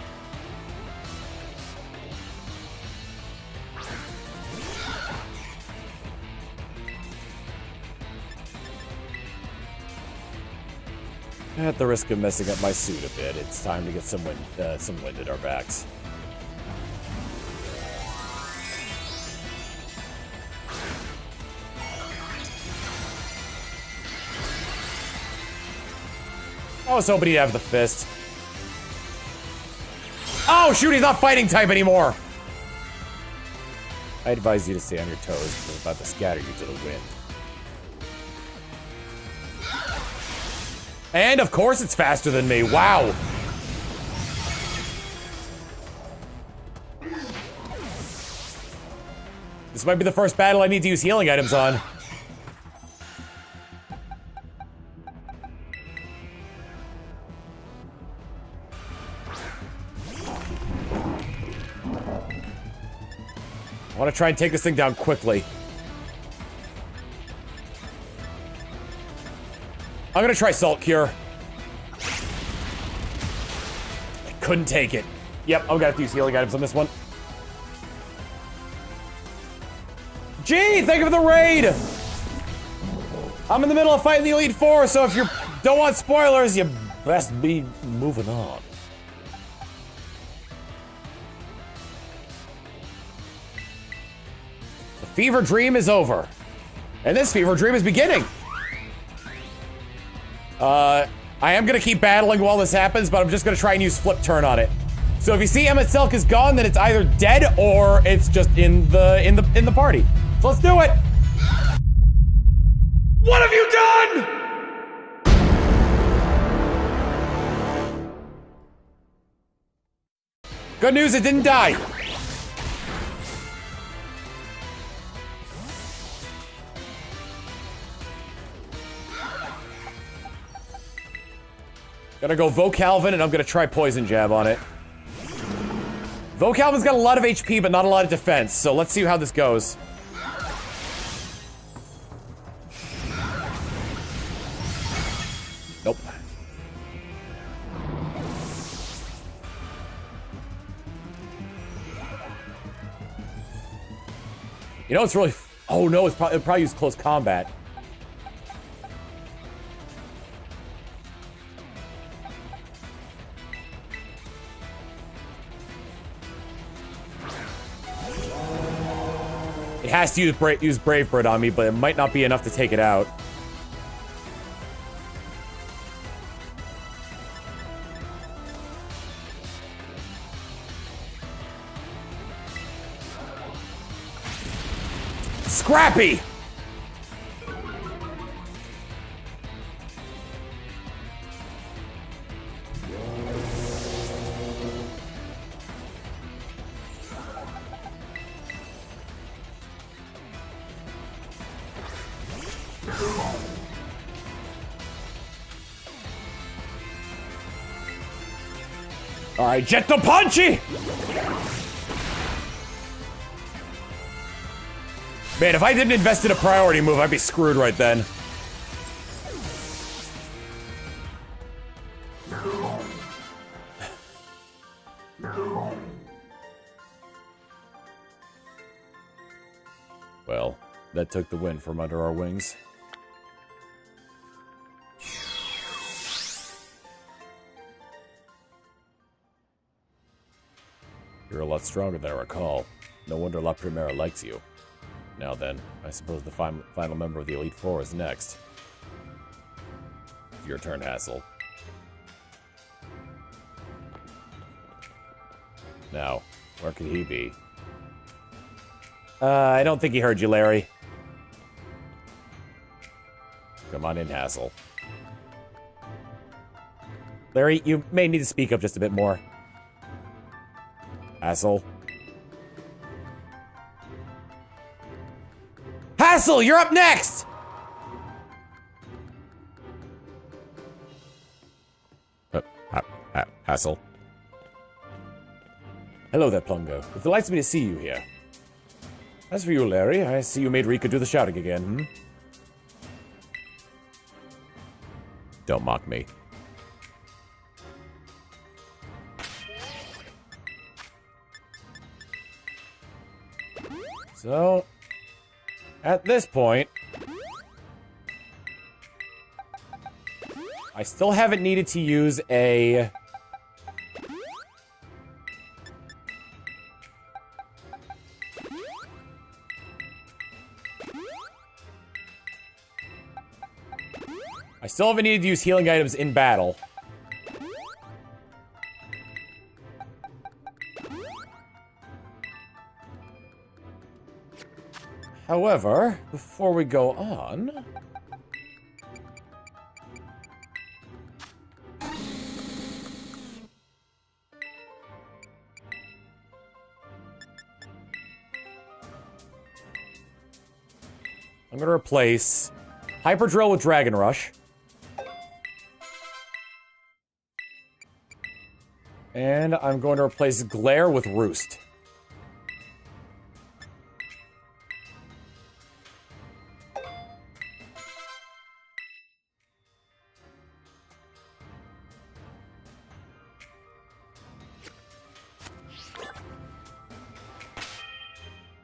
A: At the risk of messing up my suit a bit, it's time to get some wind at our backs. I was hoping he'd have the fist. Oh, shoot, he's not fighting type anymore! I advise you to stay on your toes, because I'm about to scatter you to the wind. And, of course, it's faster than me. Wow! This might be the first battle I need to use healing items on. I want to try and take this thing down quickly. I'm gonna try Salt Cure. I couldn't take it. Yep, I'm gonna have to use healing items on this one. Gee, thank you for the raid! I'm in the middle of fighting the Elite Four, so if you don't want spoilers, you best be moving on. The fever dream is over. And this fever dream is beginning. I am gonna keep battling while this happens, but I'm just gonna try and use flip turn on it. So if you see Emmett Selk is gone, then it's either dead or it's just in the party. So let's do it. What have you done? Good news, it didn't die. Gonna go Vocalvin, and I'm gonna try Poison Jab on it. Vocalvin's got a lot of HP, but not a lot of defense, so let's see how this goes. Nope. You know, it's really... Oh no, it'll probably use close combat. It has to use Brave Bird on me, but it might not be enough to take it out. Scrappy! Alright, Jet the Punchy! Man, if I didn't invest in a priority move, I'd be screwed right then. Well, that took the wind from under our wings. You're a lot stronger than I recall. No wonder La Primera likes you. Now then, I suppose the final member of the Elite Four is next. It's your turn, Hassel. Now, where could he be? I don't think he heard you, Larry. Come on in, Hassel. Larry, you may need to speak up just a bit more. Hassel. Hassel, you're up next! Hassel. Hello there, Plungo. It delights me to see you here. As for you, Larry, I see you made Rika do the shouting again, hmm? Don't mock me. So, at this point, I still haven't needed to use a... I still haven't needed to use healing items in battle. However, before we go on... I'm gonna replace Hyper Drill with Dragon Rush. And I'm going to replace Glare with Roost.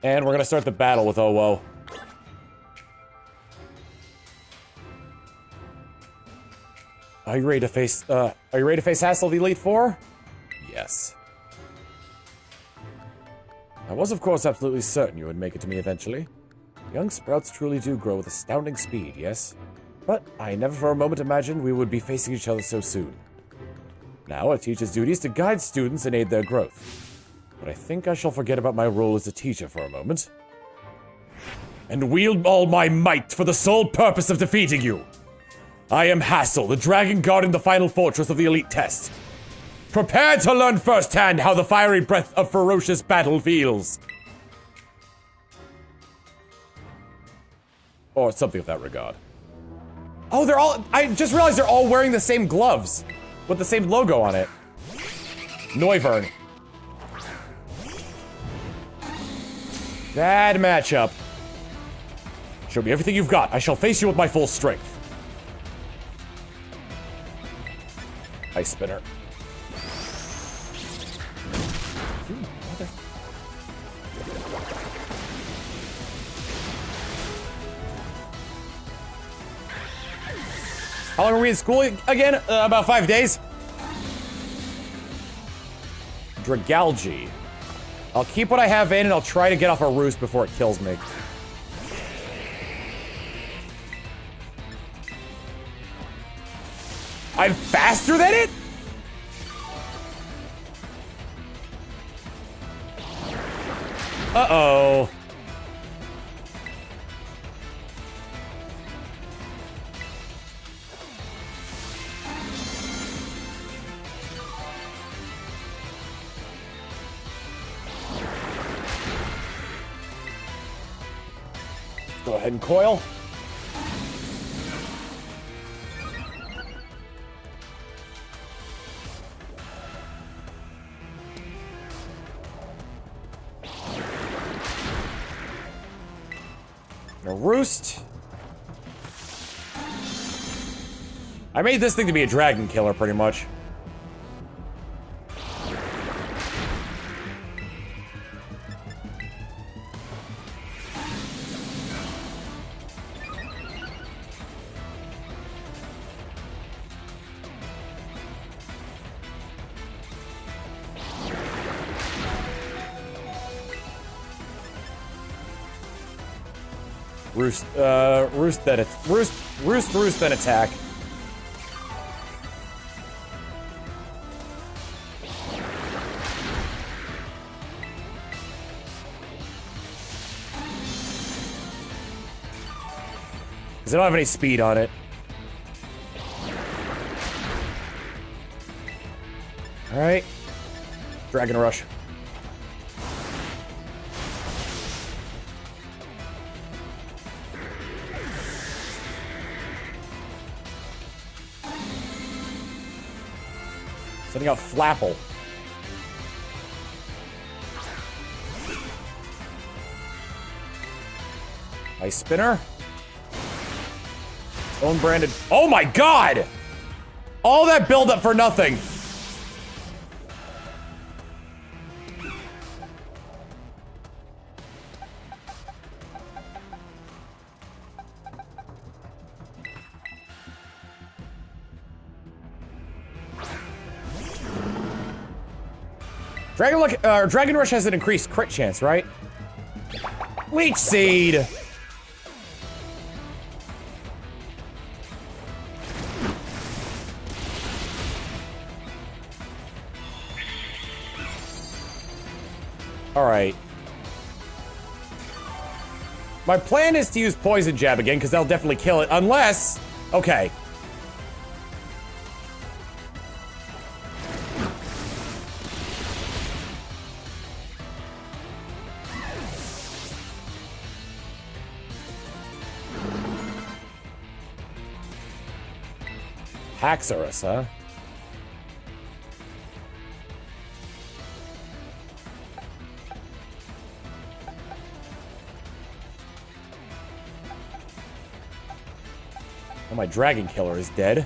A: And we're gonna start the battle with Owo. Are you ready to face Hassel the Elite Four? Yes. I was, of course, absolutely certain you would make it to me eventually. Young sprouts truly do grow with astounding speed, yes? But I never for a moment imagined we would be facing each other so soon. Now a teacher's duty is to guide students and aid their growth. But I think I shall forget about my role as a teacher for a moment. And wield all my might for the sole purpose of defeating you. I am Hassel, the Dragon Guard in the final fortress of the Elite Test. Prepare to learn firsthand how the fiery breath of ferocious battle feels. Or something of that regard.
H: Oh, they're all. I just realized they're all wearing the same gloves with the same logo on it.
A: Noivern. Bad matchup. Show me everything you've got. I shall face you with my full strength. Ice Spinner.
H: How long are we in school again? About 5 days.
A: Dragalge. I'll keep what I have in and I'll try to get off a roost before it kills me.
H: I'm faster than it?
A: Uh-oh. Go ahead and coil. A roost. I made this thing to be a dragon killer, pretty much. Roost, then attack. Because I don't have any speed on it. Alright. Dragon Rush. Sending out Flapple. Ice Spinner. Own branded. Oh my god! All that buildup for nothing. Dragon Rush has an increased crit chance, right? Leech Seed! Alright. My plan is to use Poison Jab again, because that'll definitely kill it, unless... Okay. Haxorus, huh? Oh, my Dragon Killer is dead.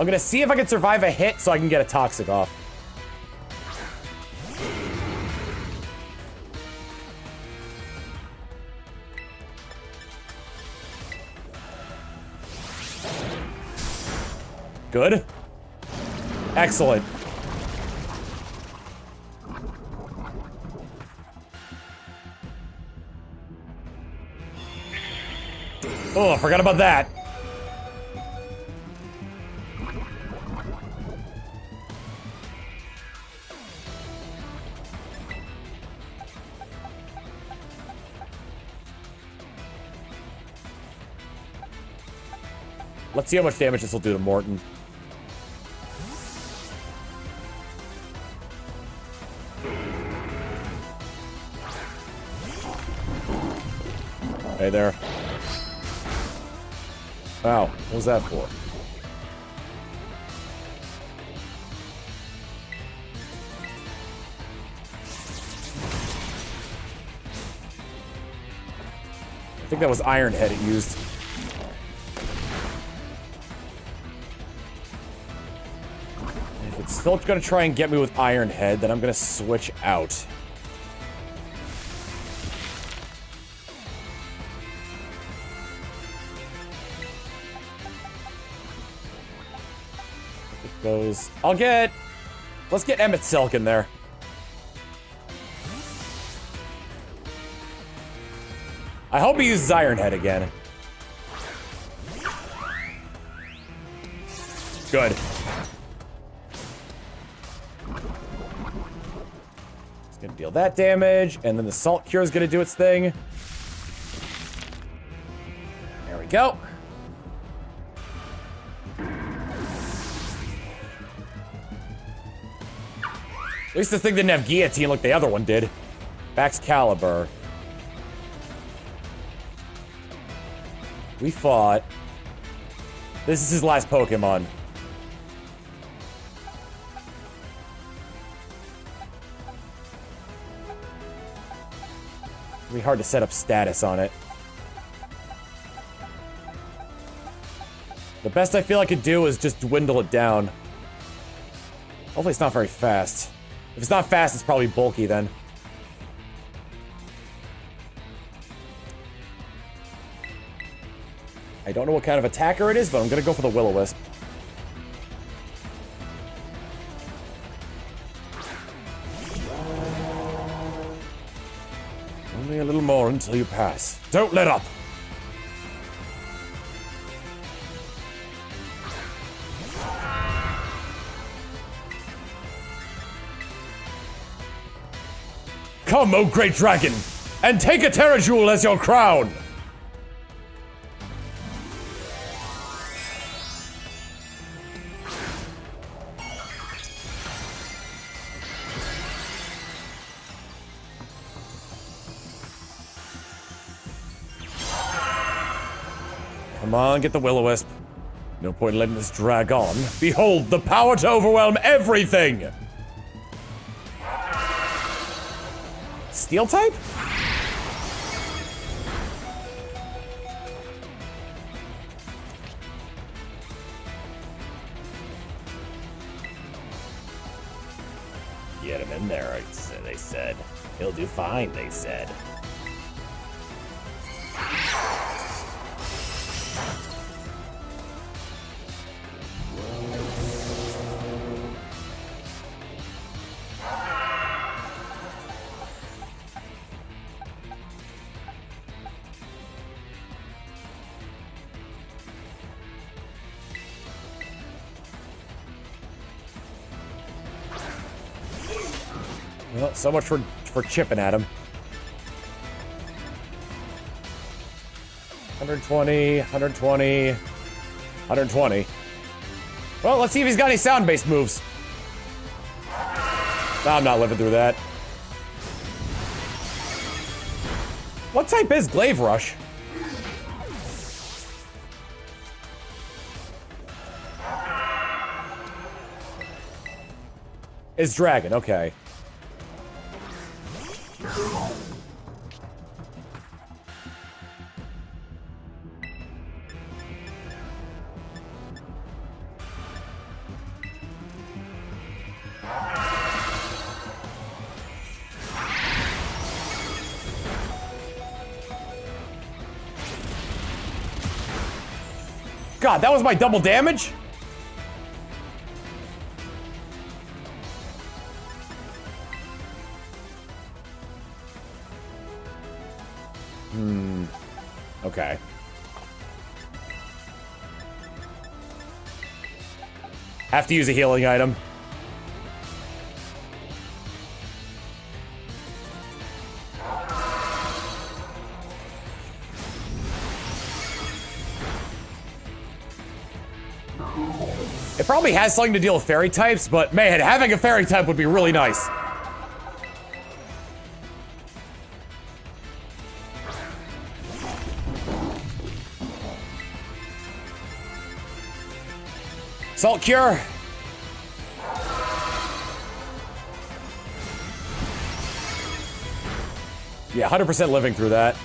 A: I'm gonna see if I can survive a hit so I can get a toxic off. Good. Excellent. Oh, I forgot about that. Let's see how much damage this will do to Morton. Hey there. Wow, what was that for? I think that was Iron Head it used. If it's still gonna try and get me with Iron Head, then I'm gonna switch out. Goes. Let's get Emmett Silk in there. I hope he uses Iron Head again. Good. It's gonna deal that damage, and then the Salt Cure is gonna do its thing. There we go. At least this thing didn't have Guillotine like the other one did. Excalibur. We fought. This is his last Pokemon. It'll be hard to set up status on it. The best I feel I could do is just dwindle it down. Hopefully it's not very fast. If it's not fast, it's probably bulky then. I don't know what kind of attacker it is, but I'm gonna go for the Will-O-Wisp. Only a little more until you pass. Don't let up! Come, O great dragon, and take a Terra Jewel as your crown! Come on, get the Will-O-Wisp. No point in letting this drag on. Behold the power to overwhelm everything! Steel type? Get him in there, they said. He'll do fine, they said. Well, so much for chipping at him. 120, 120, 120. Well, let's see if he's got any sound-based moves. No, I'm not living through that. What type is Glaive Rush? Is Dragon, okay. God, that was my double damage? Okay. Have to use a healing item. It probably has something to deal with fairy types, but man, having a fairy type would be really nice. Salt cure. Yeah, 100% living through that.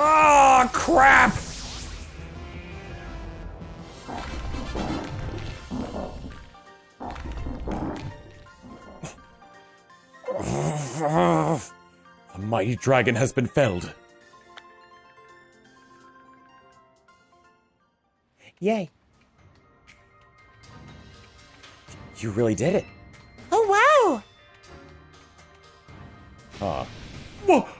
A: Oh, crap! The mighty dragon has been felled.
F: Yay.
A: You really did it.
F: Oh, wow!
A: Huh.
B: Wonderful!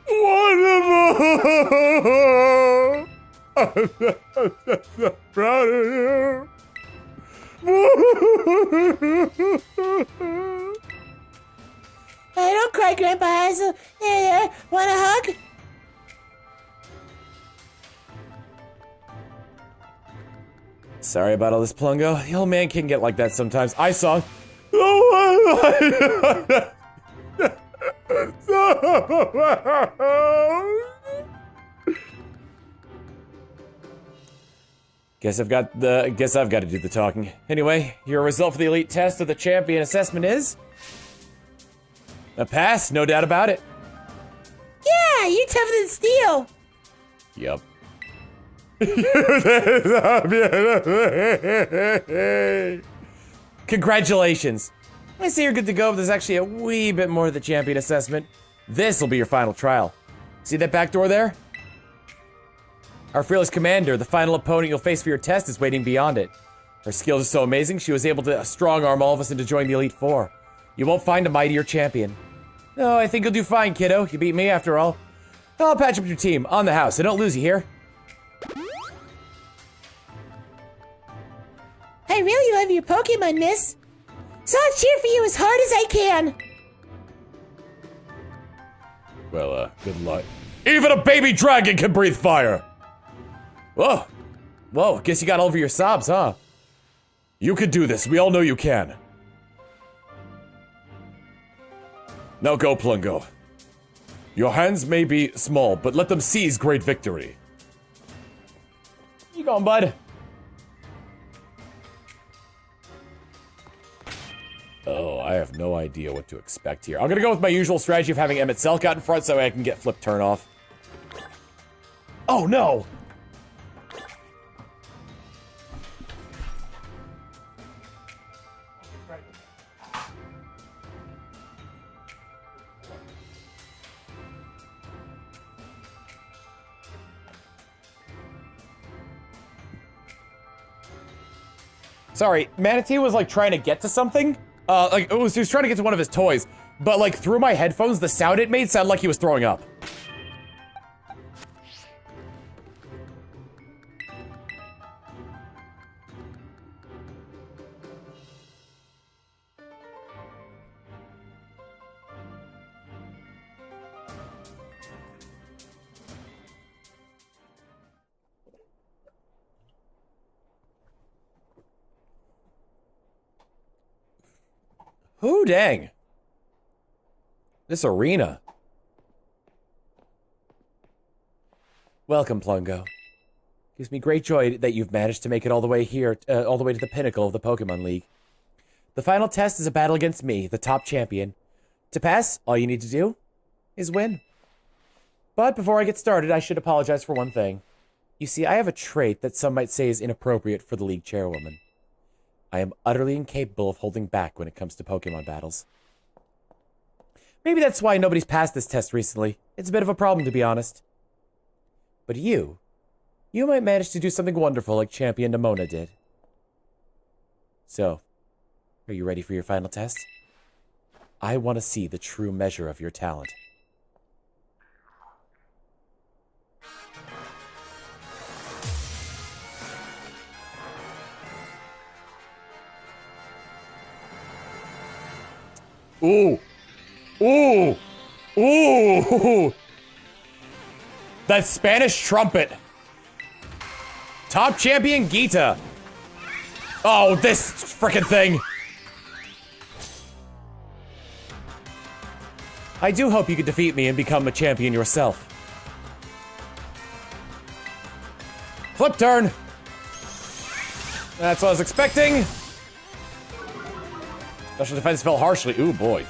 B: I'm so proud of you.
F: Hey, don't cry, Grandpa Hazel. Here, want a hug?
A: Sorry about all this, Plungo. The old man can get like that sometimes. I saw. Guess I've got to do the talking. Anyway, your result for the elite test of the champion assessment is a pass, no doubt about it.
F: Yeah, you tougher than steel.
A: Yup. Congratulations. I say you're good to go, but there's actually a wee bit more to the champion assessment. This will be your final trial. See that back door there? Our fearless commander, the final opponent you'll face for your test, is waiting beyond it. Her skills are so amazing, she was able to strong-arm all of us into joining the Elite Four. You won't find a mightier champion. No, I think you'll do fine, kiddo. You beat me, after all. I'll patch up your team, on the house, so don't lose, you hear?
F: I really love your Pokemon, miss. So I'll cheer for you as hard as I can.
A: Well, good luck. Even a baby dragon can breathe fire! Whoa. Whoa, guess you got all over your sobs, huh? You can do this, we all know you can. Now go, Plungo. Your hands may be small, but let them seize great victory. You going, bud? Oh, I have no idea what to expect here. I'm gonna go with my usual strategy of having Emmett Selk out in front so I can get flip turn off. Oh no! Sorry, Manatee was like trying to get to something. He was trying to get to one of his toys, but like through my headphones, the sound it made sounded like he was throwing up. Ooh, dang. This arena. Welcome, Plungo. Gives me great joy that you've managed to make it all the way here, all the way to the pinnacle of the Pokemon League. The final test is a battle against me, the top champion. To pass, all you need to do is win. But before I get started, I should apologize for one thing.
H: You see, I have a trait that some might say is inappropriate for the league chairwoman. I am utterly incapable of holding back when it comes to Pokemon battles. Maybe that's why nobody's passed this test recently. It's a bit of a problem, to be honest. But you might manage to do something wonderful like Champion Nimona did. So, are you ready for your final test? I want to see the true measure of your talent.
A: Ooh. Ooh. Ooh. That Spanish trumpet.
H: Top champion Gita.
A: Oh, this frickin' thing.
H: I do hope you could defeat me and become a champion yourself.
A: Flip turn. That's what I was expecting. Special defense fell harshly. Ooh, boy.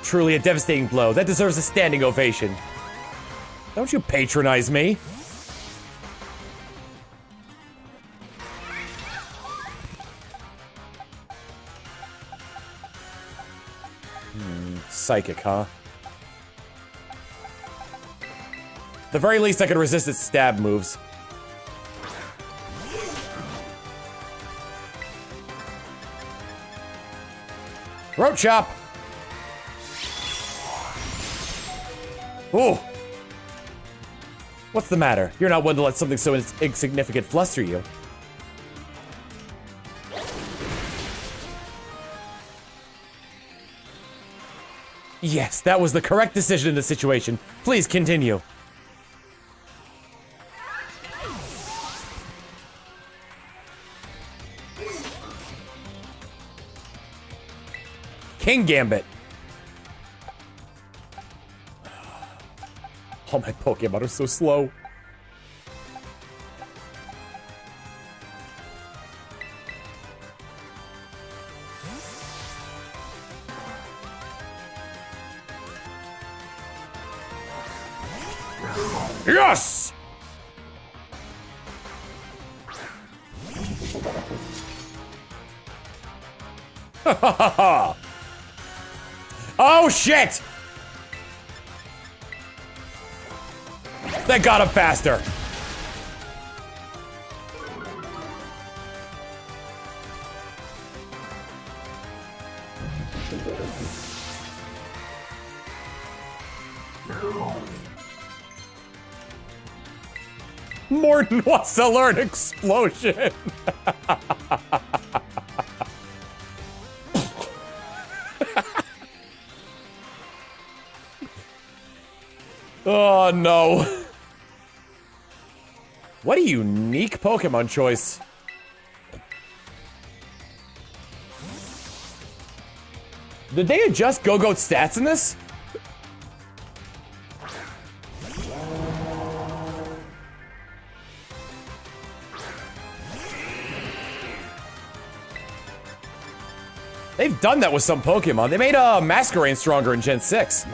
H: Truly a devastating blow. That deserves a standing ovation.
A: Don't you patronize me.
H: Psychic, huh?
A: At the very least, I could resist its stab moves. Throat chop. Ooh.
H: What's the matter? You're not one to let something so insignificant fluster you. Yes, that was the correct decision in this situation. Please continue. King Gambit.
A: All my Pokemon are so slow. Yes! Oh shit! That got him faster. Morton wants to learn explosion. Oh no. What a unique Pokemon choice. Did they adjust Go-Goat's stats in this? They've done that with some Pokemon. They made Masquerain stronger in Gen 6.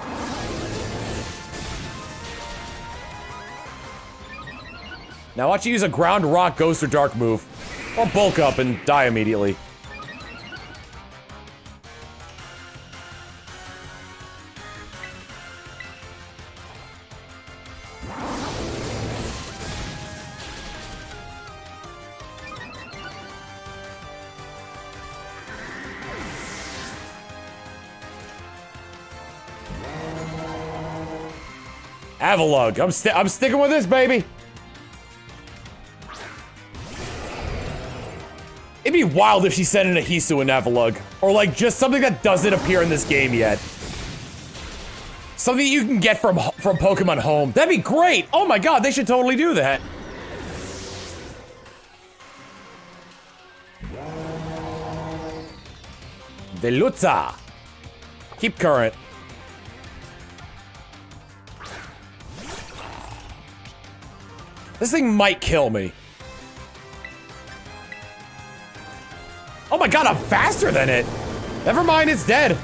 A: Now watch you use a Ground, Rock, Ghost, or Dark move. Or bulk up and die immediately. Avalugg. I'm sticking with this, baby. It'd be wild if she sent in a Hisu and Avalugg. Or like just something that doesn't appear in this game yet. Something you can get from Pokemon Home. That'd be great. Oh my god, they should totally do that. Veluza. Keep current. This thing might kill me. Oh my god, I'm faster than it. Never mind, it's dead.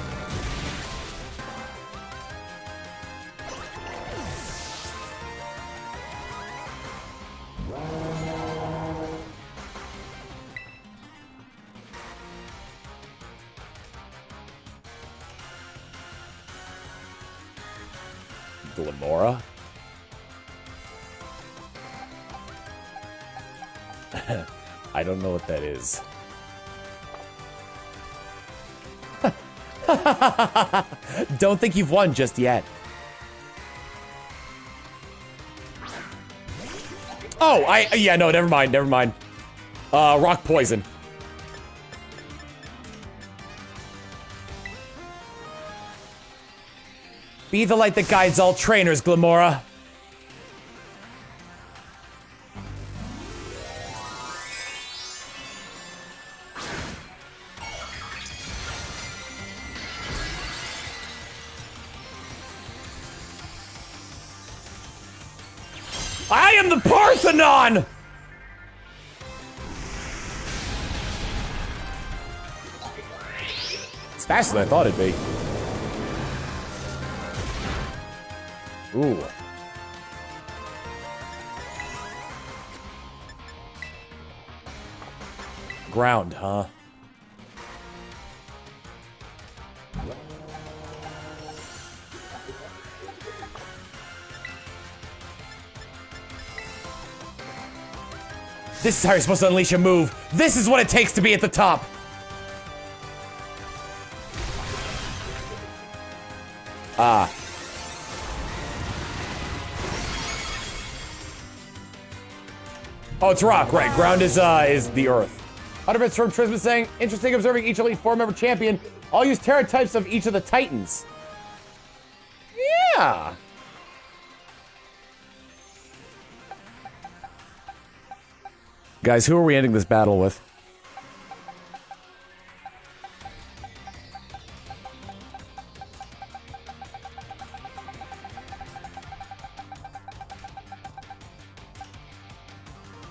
A: Glamora? I don't know what that is.
H: Don't think you've won just yet.
A: Oh, yeah, no, never mind. Rock poison.
H: Be the light that guides all trainers, Glamora.
A: I am the Parthenon! It's faster than I thought it'd be. Ooh. Ground, huh?
H: This is how you're supposed to unleash a move. This is what it takes to be at the top.
A: Ah. Oh, it's rock, right. Ground is the earth.
H: Arven from Trisman saying, interesting observing each Elite Four member champion. All use terra types of each of the Titans.
A: Yeah. Guys, who are we ending this battle with?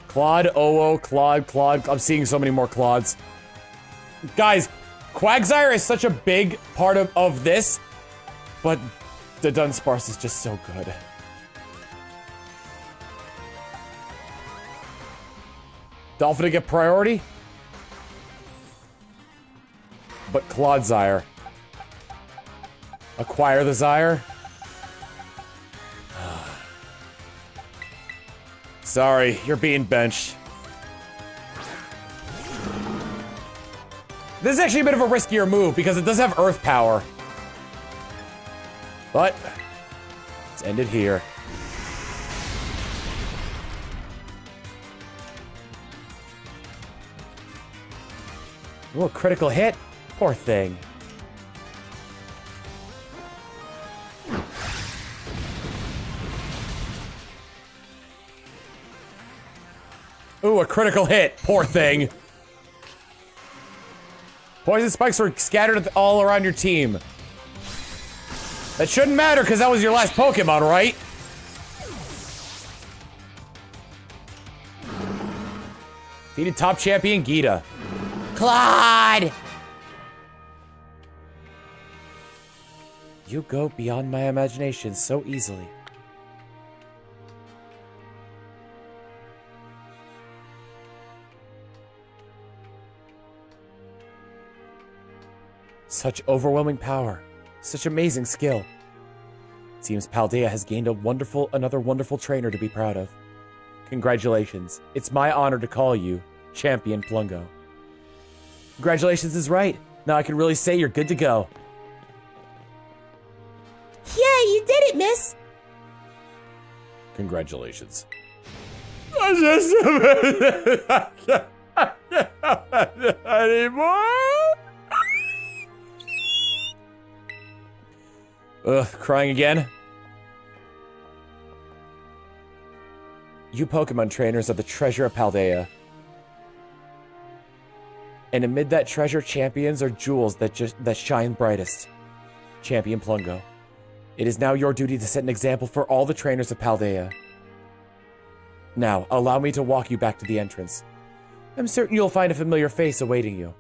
A: Claude, Oo, Claude. I'm seeing so many more Claudes. Guys, Quagsire is such a big part of this, but the Dunsparce is just so good. Dolphin to get priority? But Clodsire. Acquire the Zyre? Sorry, you're being benched. This is actually a bit of a riskier move because it does have Earth power. But, let's end it here.
H: Ooh, a critical hit. Poor thing.
A: Ooh, a critical hit. Poor thing. Poison spikes were scattered all around your team. That shouldn't matter because that was your last Pokemon, right? Defeated top champion Gita.
F: Claude!
H: You go beyond my imagination so easily. Such overwhelming power. Such amazing skill. It seems Paldea has gained another wonderful trainer to be proud of. Congratulations. It's my honor to call you Champion Plungo. Congratulations is right. Now I can really say you're good to go.
F: Yeah, you did it, miss!
A: Congratulations. Anymore? Ugh, crying again?
H: You Pokemon trainers are the treasure of Paldea. And amid that treasure, champions are jewels that shine brightest. Champion Plungo. It is now your duty to set an example for all the trainers of Paldea. Now, allow me to walk you back to the entrance. I'm certain you'll find a familiar face awaiting you.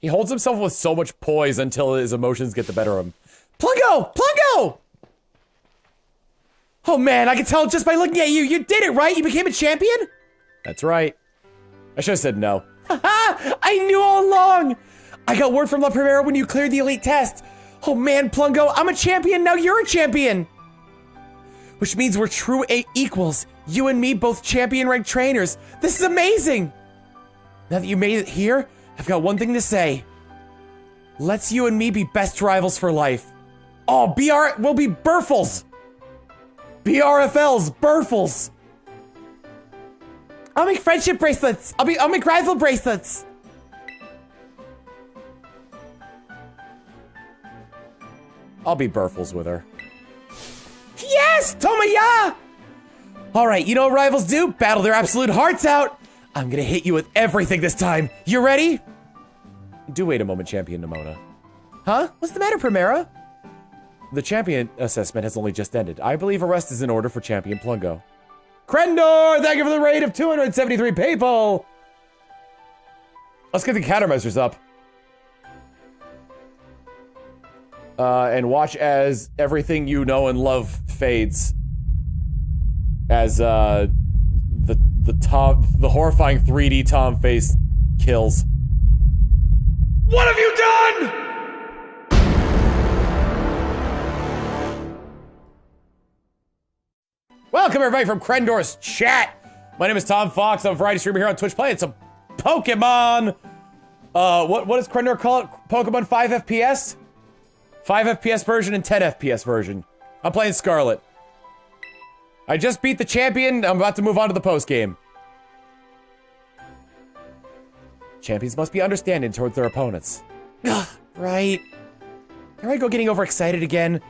A: He holds himself with so much poise until his emotions get the better of him. Plungo! Plungo!
H: Oh man, I can tell just by looking at you. You did it, right? You became a champion?
A: That's right. I should have said no.
F: Haha! I knew all along! I got word from La Primera when you cleared the elite test. Oh man, Plungo, I'm a champion, now you're a champion! Which means we're true equals. You and me, both champion-ranked trainers. This is amazing! Now that you made it here, I've got one thing to say. Let's you and me be best rivals for life. Oh, we'll be Burfles! BRFLs, Burfles! I'll make friendship bracelets! I'll make rival bracelets!
A: I'll be Burfles with her.
F: Yes! Tomaya! Alright, you know what rivals do? Battle their absolute hearts out! I'm gonna hit you with everything this time. You ready?
A: Do wait a moment, Champion Nimona.
F: Huh? What's the matter, Primera?
A: The champion assessment has only just ended. I believe arrest is in order for Champion Plungo. Krendor, thank you for the raid of 273 people! Let's get the countermeasures up. And watch as everything you know and love fades. As, the horrifying 3D Tom face kills.
B: What have you done?
A: Welcome everybody from Krendor's chat. My name is Tom Fox. I'm a variety streamer here on Twitch playing some Pokemon. What does Krendor call it? Pokemon 5 FPS? 5 FPS version and 10 FPS version. I'm playing Scarlet. I just beat the champion. I'm about to move on to the post game. Champions must be understanding towards their opponents.
F: Ugh, right. Here I go getting overexcited again.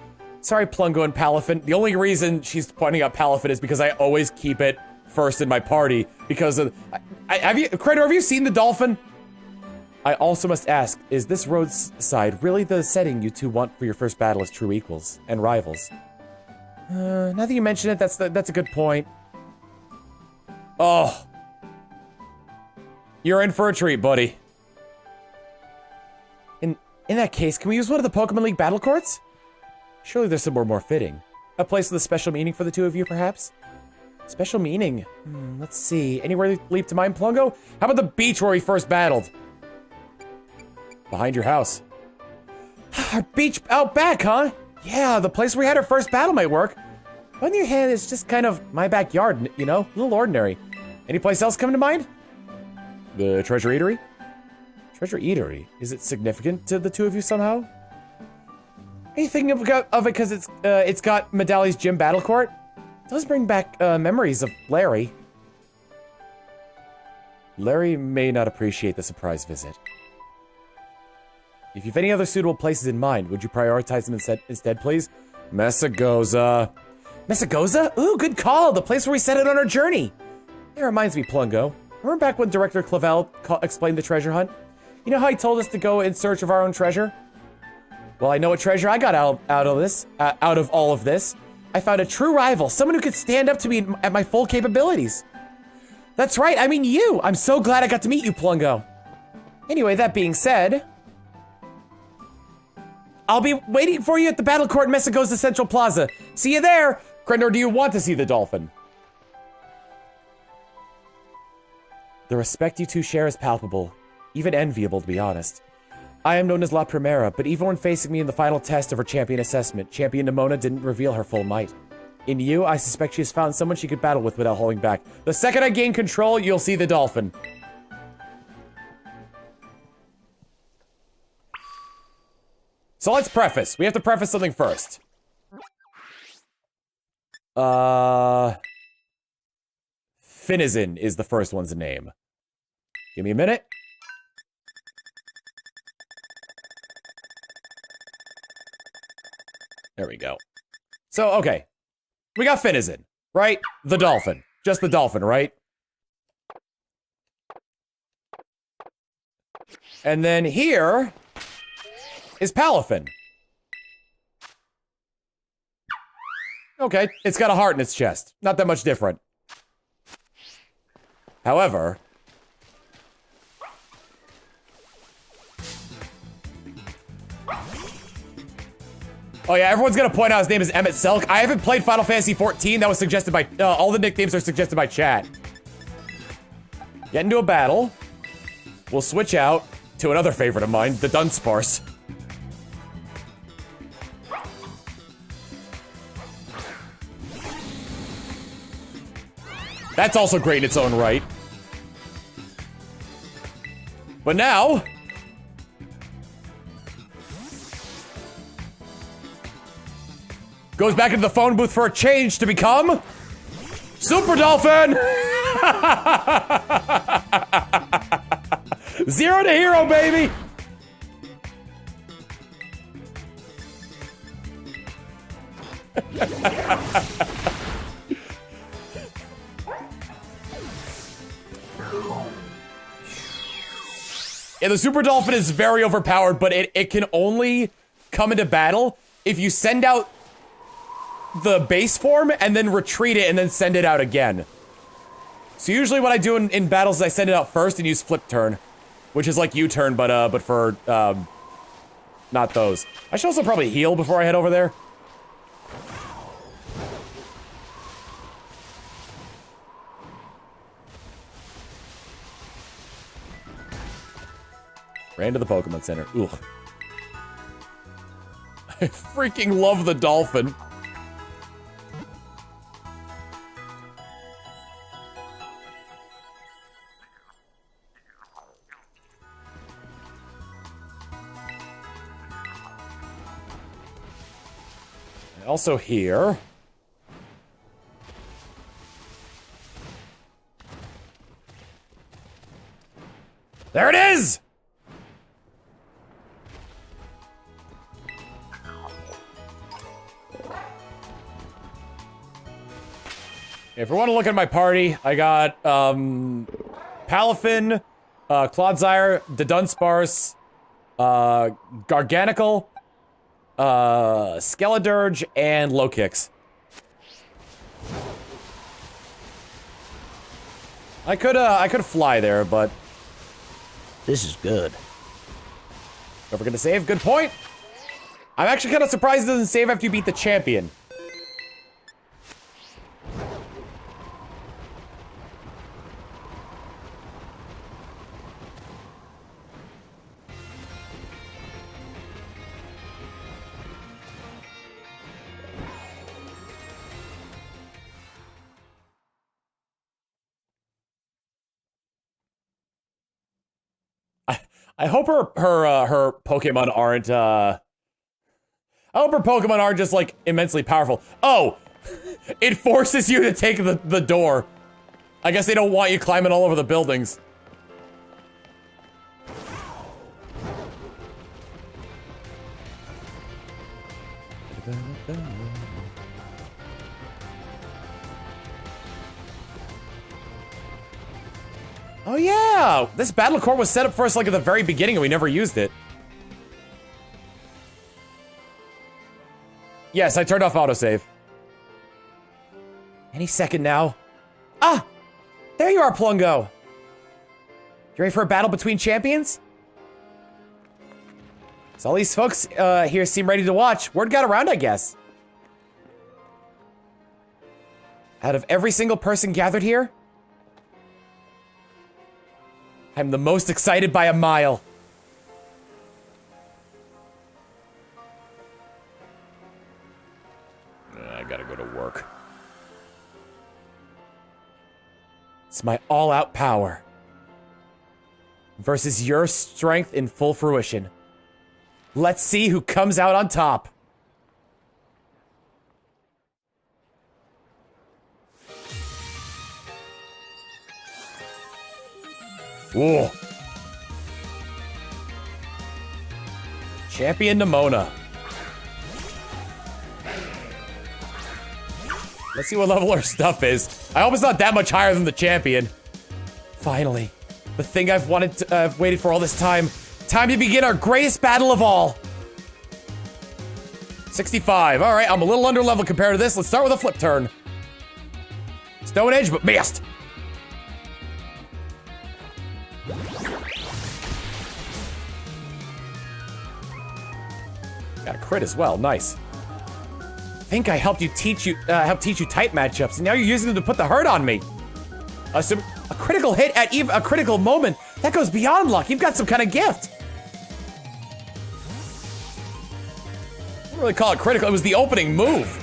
A: Sorry, Plungo and Palafin. The only reason she's pointing out Palafin is because I always keep it first in my party. Because of... Krendor, have you seen the dolphin? I also must ask, is this roadside really the setting you two want for your first battle as true equals and rivals?
F: Now that you mention it, that's a good point.
A: Oh. You're in for a treat, buddy.
F: In that case, can we use one of the Pokemon League battle courts?
A: Surely there's somewhere more fitting.
F: A place with a special meaning for the two of you, perhaps? Special meaning? Let's see. Anywhere leap to mind, Plungo?
A: How about the beach where we first battled? Behind your house.
F: Our beach out back, huh? Yeah, the place where we had our first battle might work. On the other hand, it's just kind of my backyard, you know? A little ordinary. Any place else come to mind?
A: The Treasure Eatery?
F: Treasure Eatery? Is it significant to the two of you somehow? Are you thinking of it because it's got Medali's gym battle court? It does bring back memories of Larry.
A: Larry may not appreciate the surprise visit.
F: If you've any other suitable places in mind, would you prioritize them instead, please?
A: Messagoza.
F: Messagoza? Ooh, good call. The place where we set out on our journey. That reminds me, Plungo. Remember back when Director Clavel explained the treasure hunt? You know how he told us to go in search of our own treasure? Well, I know what treasure I got out of all of this. I found a true rival, someone who could stand up to me at my full capabilities. That's right, I mean you. I'm so glad I got to meet you, Plungo. Anyway, that being said, I'll be waiting for you at the battle court in Messagoza Central Plaza. See you there.
A: Krendor, do you want to see the dolphin?
F: The respect you two share is palpable, even enviable to be honest. I am known as La Primera, but even when facing me in the final test of her champion assessment, Champion Nimona didn't reveal her full might. In you, I suspect she has found someone she could battle with without holding back.
A: The second I gain control, you'll see the dolphin. So let's preface. We have to preface something first. Finizen is the first one's name. Give me a minute. There we go. So, okay. We got Finizen, right? The dolphin. Just the dolphin, right? And then here is Palafin. Okay, it's got a heart in its chest. Not that much different. However... Oh yeah, everyone's gonna point out his name is Emmett Selk. I haven't played Final Fantasy XIV. That was suggested by... all the nicknames are suggested by chat. Get into a battle. we'll switch out to another favorite of mine, the Dunsparce. That's also great in its own right. But now... goes back into the phone booth for a change to become... Super Dolphin! 0 to hero, baby! Yeah, the Super Dolphin is very overpowered, but it can only come into battle if you send out the base form and then retreat it and then send it out again. So usually what I do in battles is I send it out first and use flip turn, which is like U-turn, but for not those. I should also probably heal before I head over there. Ran to the Pokemon Center. Ugh. I freaking love the dolphin. Also here. There it is! If you want to look at my party, I got, Palafin, Clodsire, the Dunsparce, Garganical, Skeledirge, and Low-Kicks. I could fly there, but...
E: This is good.
A: Never gonna save, good point! I'm actually kind of surprised it doesn't save after you beat the champion. I hope her Pokemon aren't, I hope her Pokemon aren't just, like, immensely powerful. Oh! It forces you to take the door. I guess they don't want you climbing all over the buildings. Oh yeah! This battle core was set up for us like at the very beginning and we never used it. Yes, I turned off autosave. Any second now. Ah! There you are, Plungo! You ready for a battle between champions? So all these folks here seem ready to watch. Word got around, I guess. Out of every single person gathered here, I'm the most excited by a mile. I gotta go to work. It's my all-out power versus your strength in full fruition. Let's see who comes out on top. Whoa. Champion Nimona. Let's see what level her stuff is. I hope it's not that much higher than the champion. Finally, the thing I've waited for all this time. Time to begin our greatest battle of all. 65. All right, I'm a little under level compared to this. Let's start with a flip turn. Stone Edge, but missed. Got a crit as well. Nice. I think I helped teach you type matchups, and now you're using them to put the hurt on me. A critical hit at a critical moment.
H: That goes beyond luck. You've got some kind of gift. I wouldn't really call it critical. It was the opening move.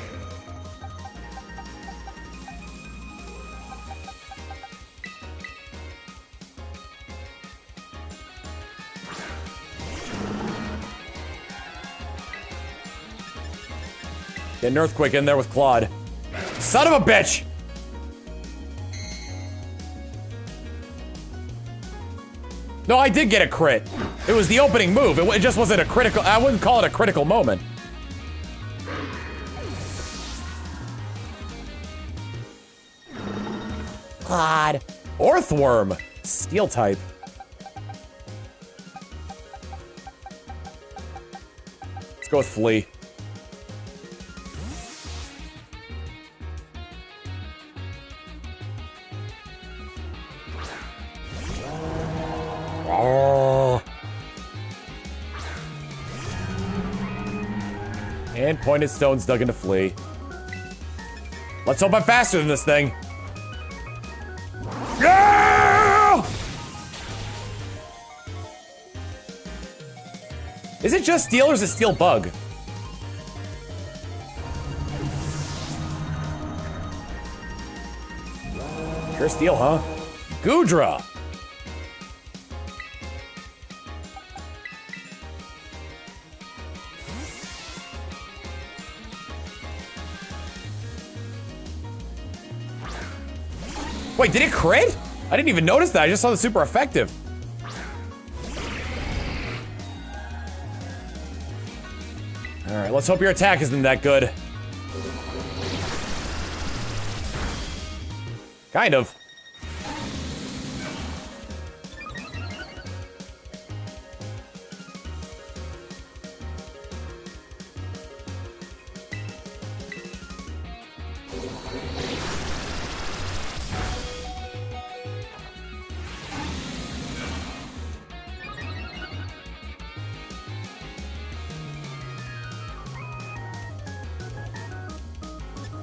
H: Get an earthquake in there with Claude. Son of a bitch! No, I did get a crit. It was the opening move. It just wasn't a critical. I wouldn't call it a critical moment.
F: Claude.
H: Orthworm. Steel type. Let's go with Flea. Oh. And pointed stones dug into Flea. Let's hope I'm faster than this thing. Yeah! Is it just steel or is it steel bug? Sure steel, huh? Goodra! Wait, did it crit? I didn't even notice that. I just saw the super effective. All right, let's hope your attack isn't that good. Kind of.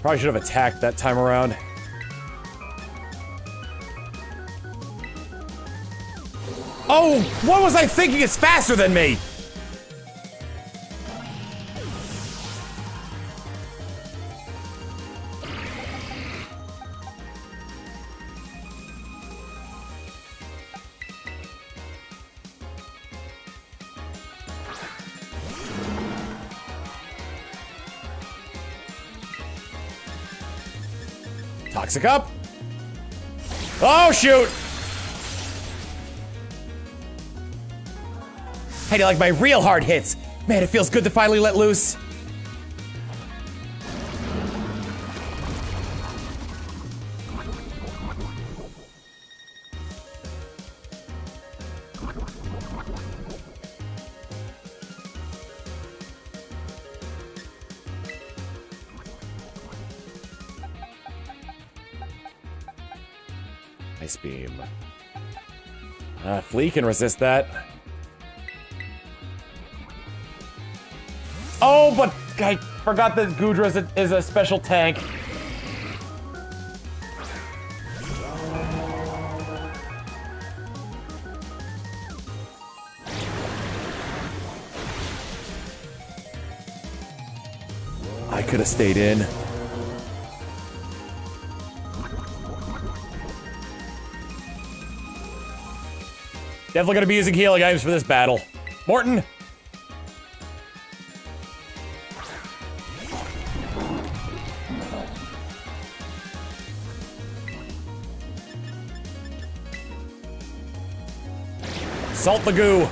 H: Probably should have attacked that time around. Oh, what was I thinking? It's faster than me. Toxic up. Oh, shoot. How do you like my real hard hits? Man, it feels good to finally let loose. Ice beam. Flea can resist that. Oh, but I forgot that Goodra is a special tank. I could have stayed in. Definitely gonna be using healing items for this battle. Morton! Salt the goo!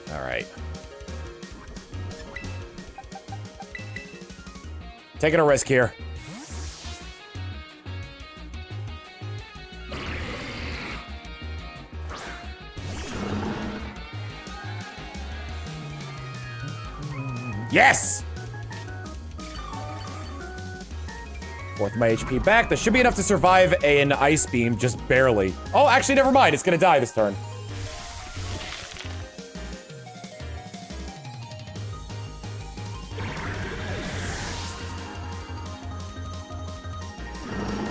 H: Alright. Taking a risk here. Yes! Fourth my HP back. That should be enough to survive an ice beam, just barely. Oh, actually, never mind. It's gonna die this turn.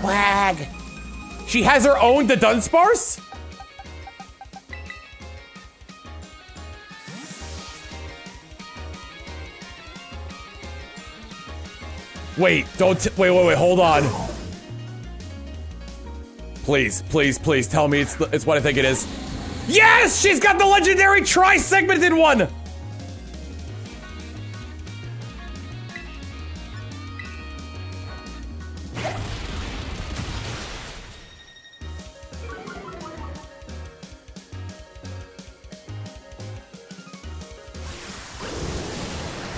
F: Wag.
H: She has her own the Dunsparce? Wait, wait, hold on. Please, please, please tell me it's what I think it is. Yes! She's got the legendary tri-segmented one!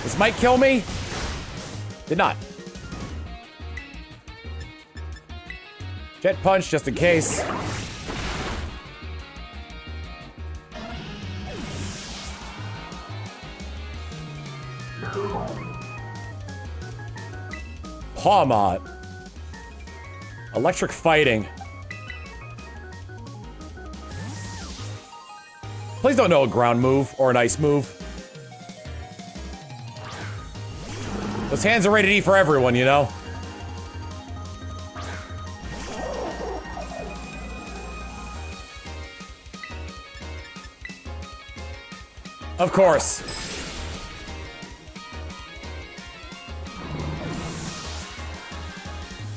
H: This might kill me. Did not. Jet punch, just in case. Pawmot. Electric fighting. Please don't know a ground move or an ice move. Those hands are rated E for everyone, you know? Of course.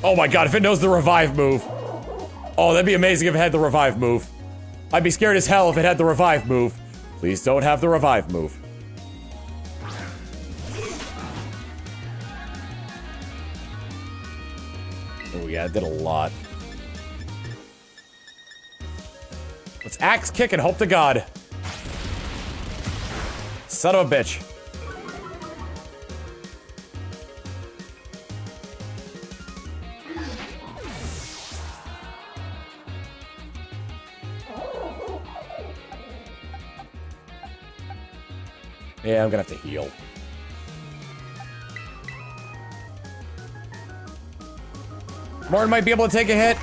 H: Oh my god, if it knows the revive move. Oh, that'd be amazing if it had the revive move. I'd be scared as hell if it had the revive move. Please don't have the revive move. Oh yeah, it did a lot. Let's axe kick and hope to God. Son of a bitch. Yeah, I'm gonna have to heal. Morton might be able to take a hit.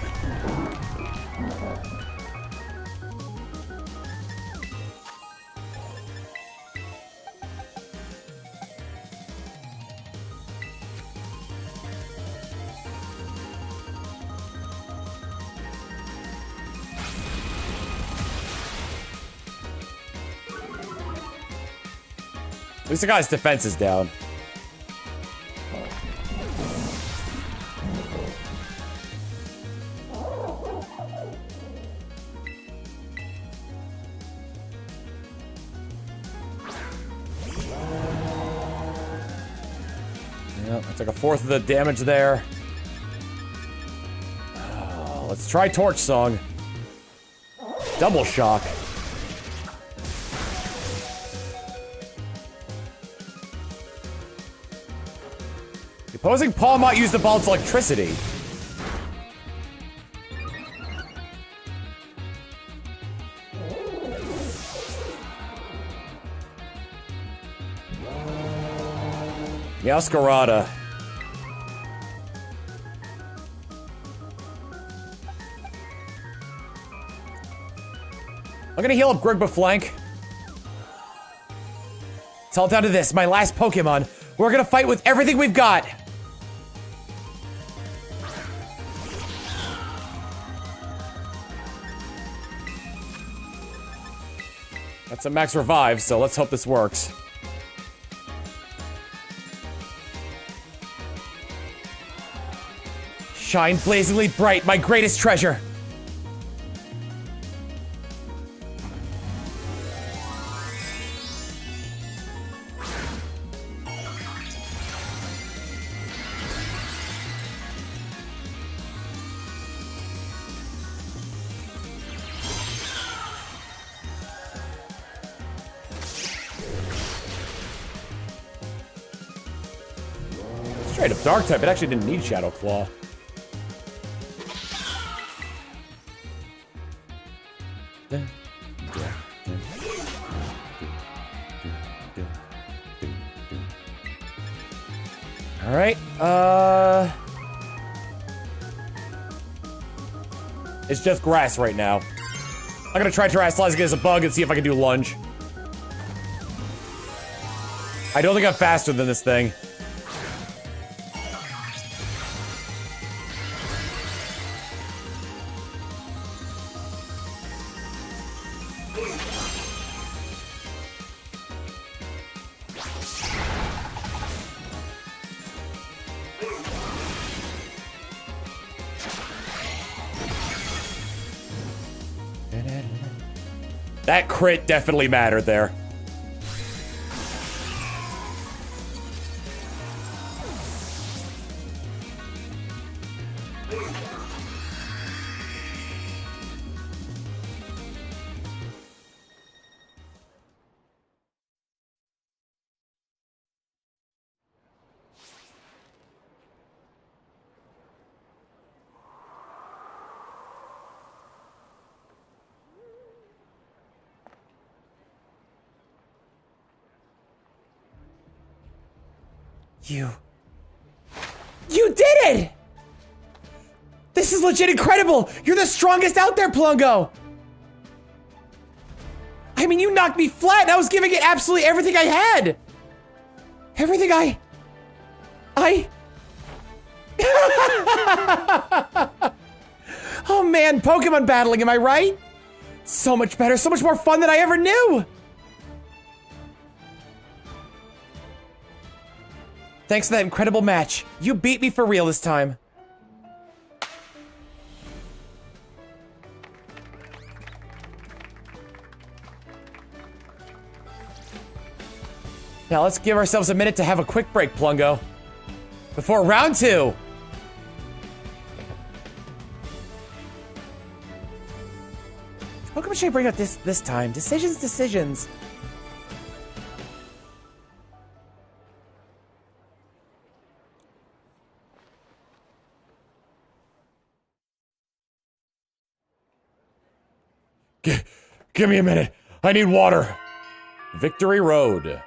H: At least the guy's defense is down. Yep, I took a fourth of the damage there. Oh, let's try Torch Song. Double shock. The opposing pawn might use the ball's electricity. Yaskarada. I'm gonna heal up Grigba Flank. It's all down to this, my last Pokemon. We're gonna fight with everything we've got. That's a max revive, so let's hope this works. Shine blazingly bright, my greatest treasure. Straight up Dark type, it actually didn't need Shadow Claw. Alright,
A: It's just grass right now. I'm gonna try terrestrializing it as a bug and see if I can do lunge. I don't think I'm faster than this thing. That crit definitely mattered there.
F: You did it! This is legit incredible! You're the strongest out there, Plungo! I mean, you knocked me flat and I was giving it absolutely everything I had! Everything Oh man, Pokemon battling, am I right? So much better, so much more fun than I ever knew! Thanks for that incredible match. You beat me for real this time. Now let's give ourselves a minute to have a quick break, Plungo. Before round 2. Which Pokemon should I bring out this time? Decisions.
A: Give me a minute. I need water. Victory Road.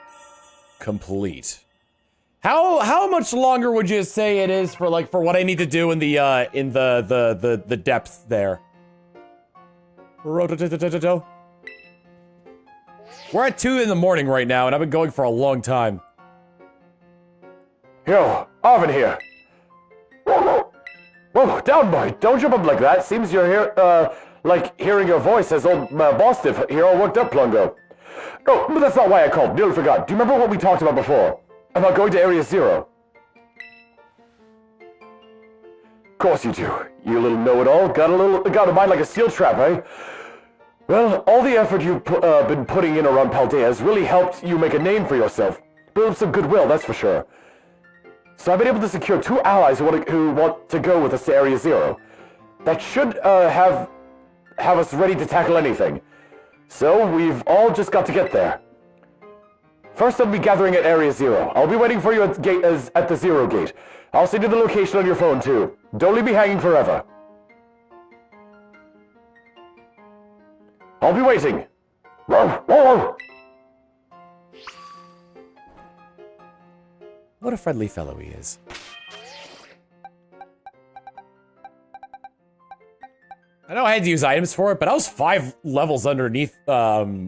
A: Complete. How much longer would you say it is for what I need to do in the depths there? We're at 2 in the morning right now, and I've been going for a long time.
G: Yo, Arven here. Whoa, down boy, don't jump up like that. Seems you're here, like hearing your voice as old boss did here all worked up, Plungo. Oh, but that's not why I called. Nearly forgot. Do you remember what we talked about before? About going to Area 0? Of course you do. You little know-it-all. Got a mind like a steel trap, eh? Well, all the effort you've been putting in around Paldea has really helped you make a name for yourself. Build up some goodwill, that's for sure. So I've been able to secure 2 allies who want to go with us to Area 0. That should have us ready to tackle anything. So we've all just got to get there. First, I'll be gathering at Area 0. I'll be waiting for you at the 0 gate. I'll send you the location on your phone too. Don't leave me hanging forever. I'll be waiting. Whoa, whoa.
A: What a friendly fellow he is. I know I had to use items for it, but I was 5 levels underneath her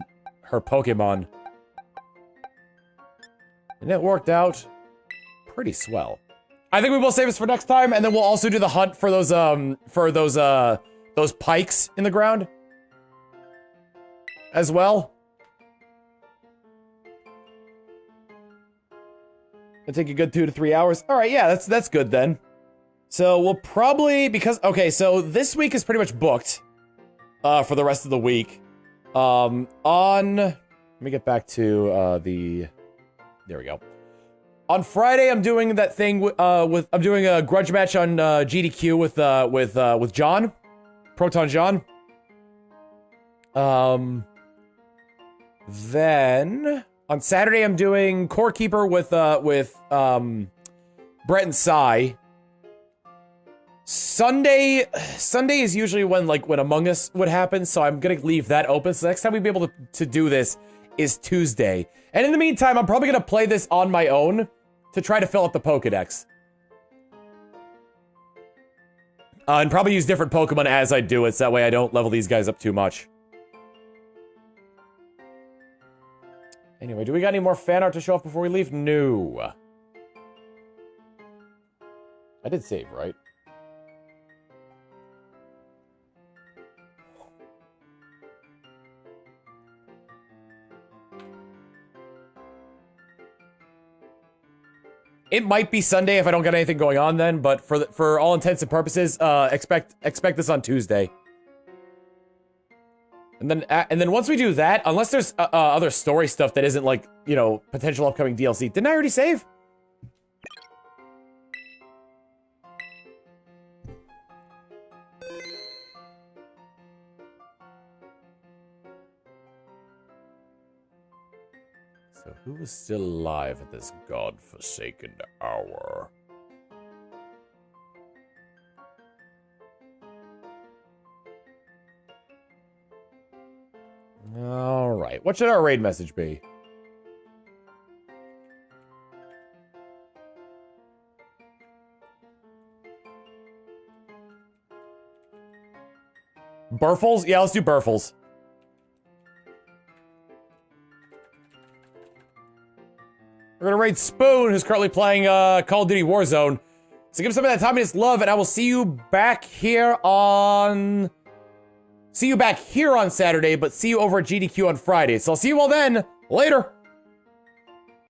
A: Pokemon. And it worked out pretty swell. I think we will save this for next time, and then we'll also do the hunt for those pikes in the ground as well. It'll take a good 2 to 3 hours. All right, yeah, that's good then. So we'll probably, okay, so this week is pretty much booked for the rest of the week. Let me get back to there we go. On Friday, I'm doing that thing I'm doing a grudge match on GDQ with John, Proton John. Then on Saturday, I'm doing Core Keeper with Brett and Sai. Sunday is usually when Among Us would happen, so I'm gonna leave that open. So next time we'd be able to do this is Tuesday. And in the meantime, I'm probably gonna play this on my own to try to fill up the Pokedex. And probably use different Pokemon as I do it, so that way I don't level these guys up too much. Anyway, do we got any more fan art to show off before we leave? No. I did save, right? It might be Sunday if I don't get anything going on then, but for all intents and purposes, expect this on Tuesday. And then once we do that, unless there's other story stuff that isn't like, you know, potential upcoming DLC. Didn't I already save? So who is still alive at this godforsaken hour? Alright, what should our raid message be? Burfles? Yeah, let's do Burfles. We're gonna raid Spoon, who's currently playing Call of Duty Warzone. So give him some of that Tommy's love, and I will see you back here on... See you back here on Saturday, but see you over at GDQ on Friday. So I'll see you all then. Later!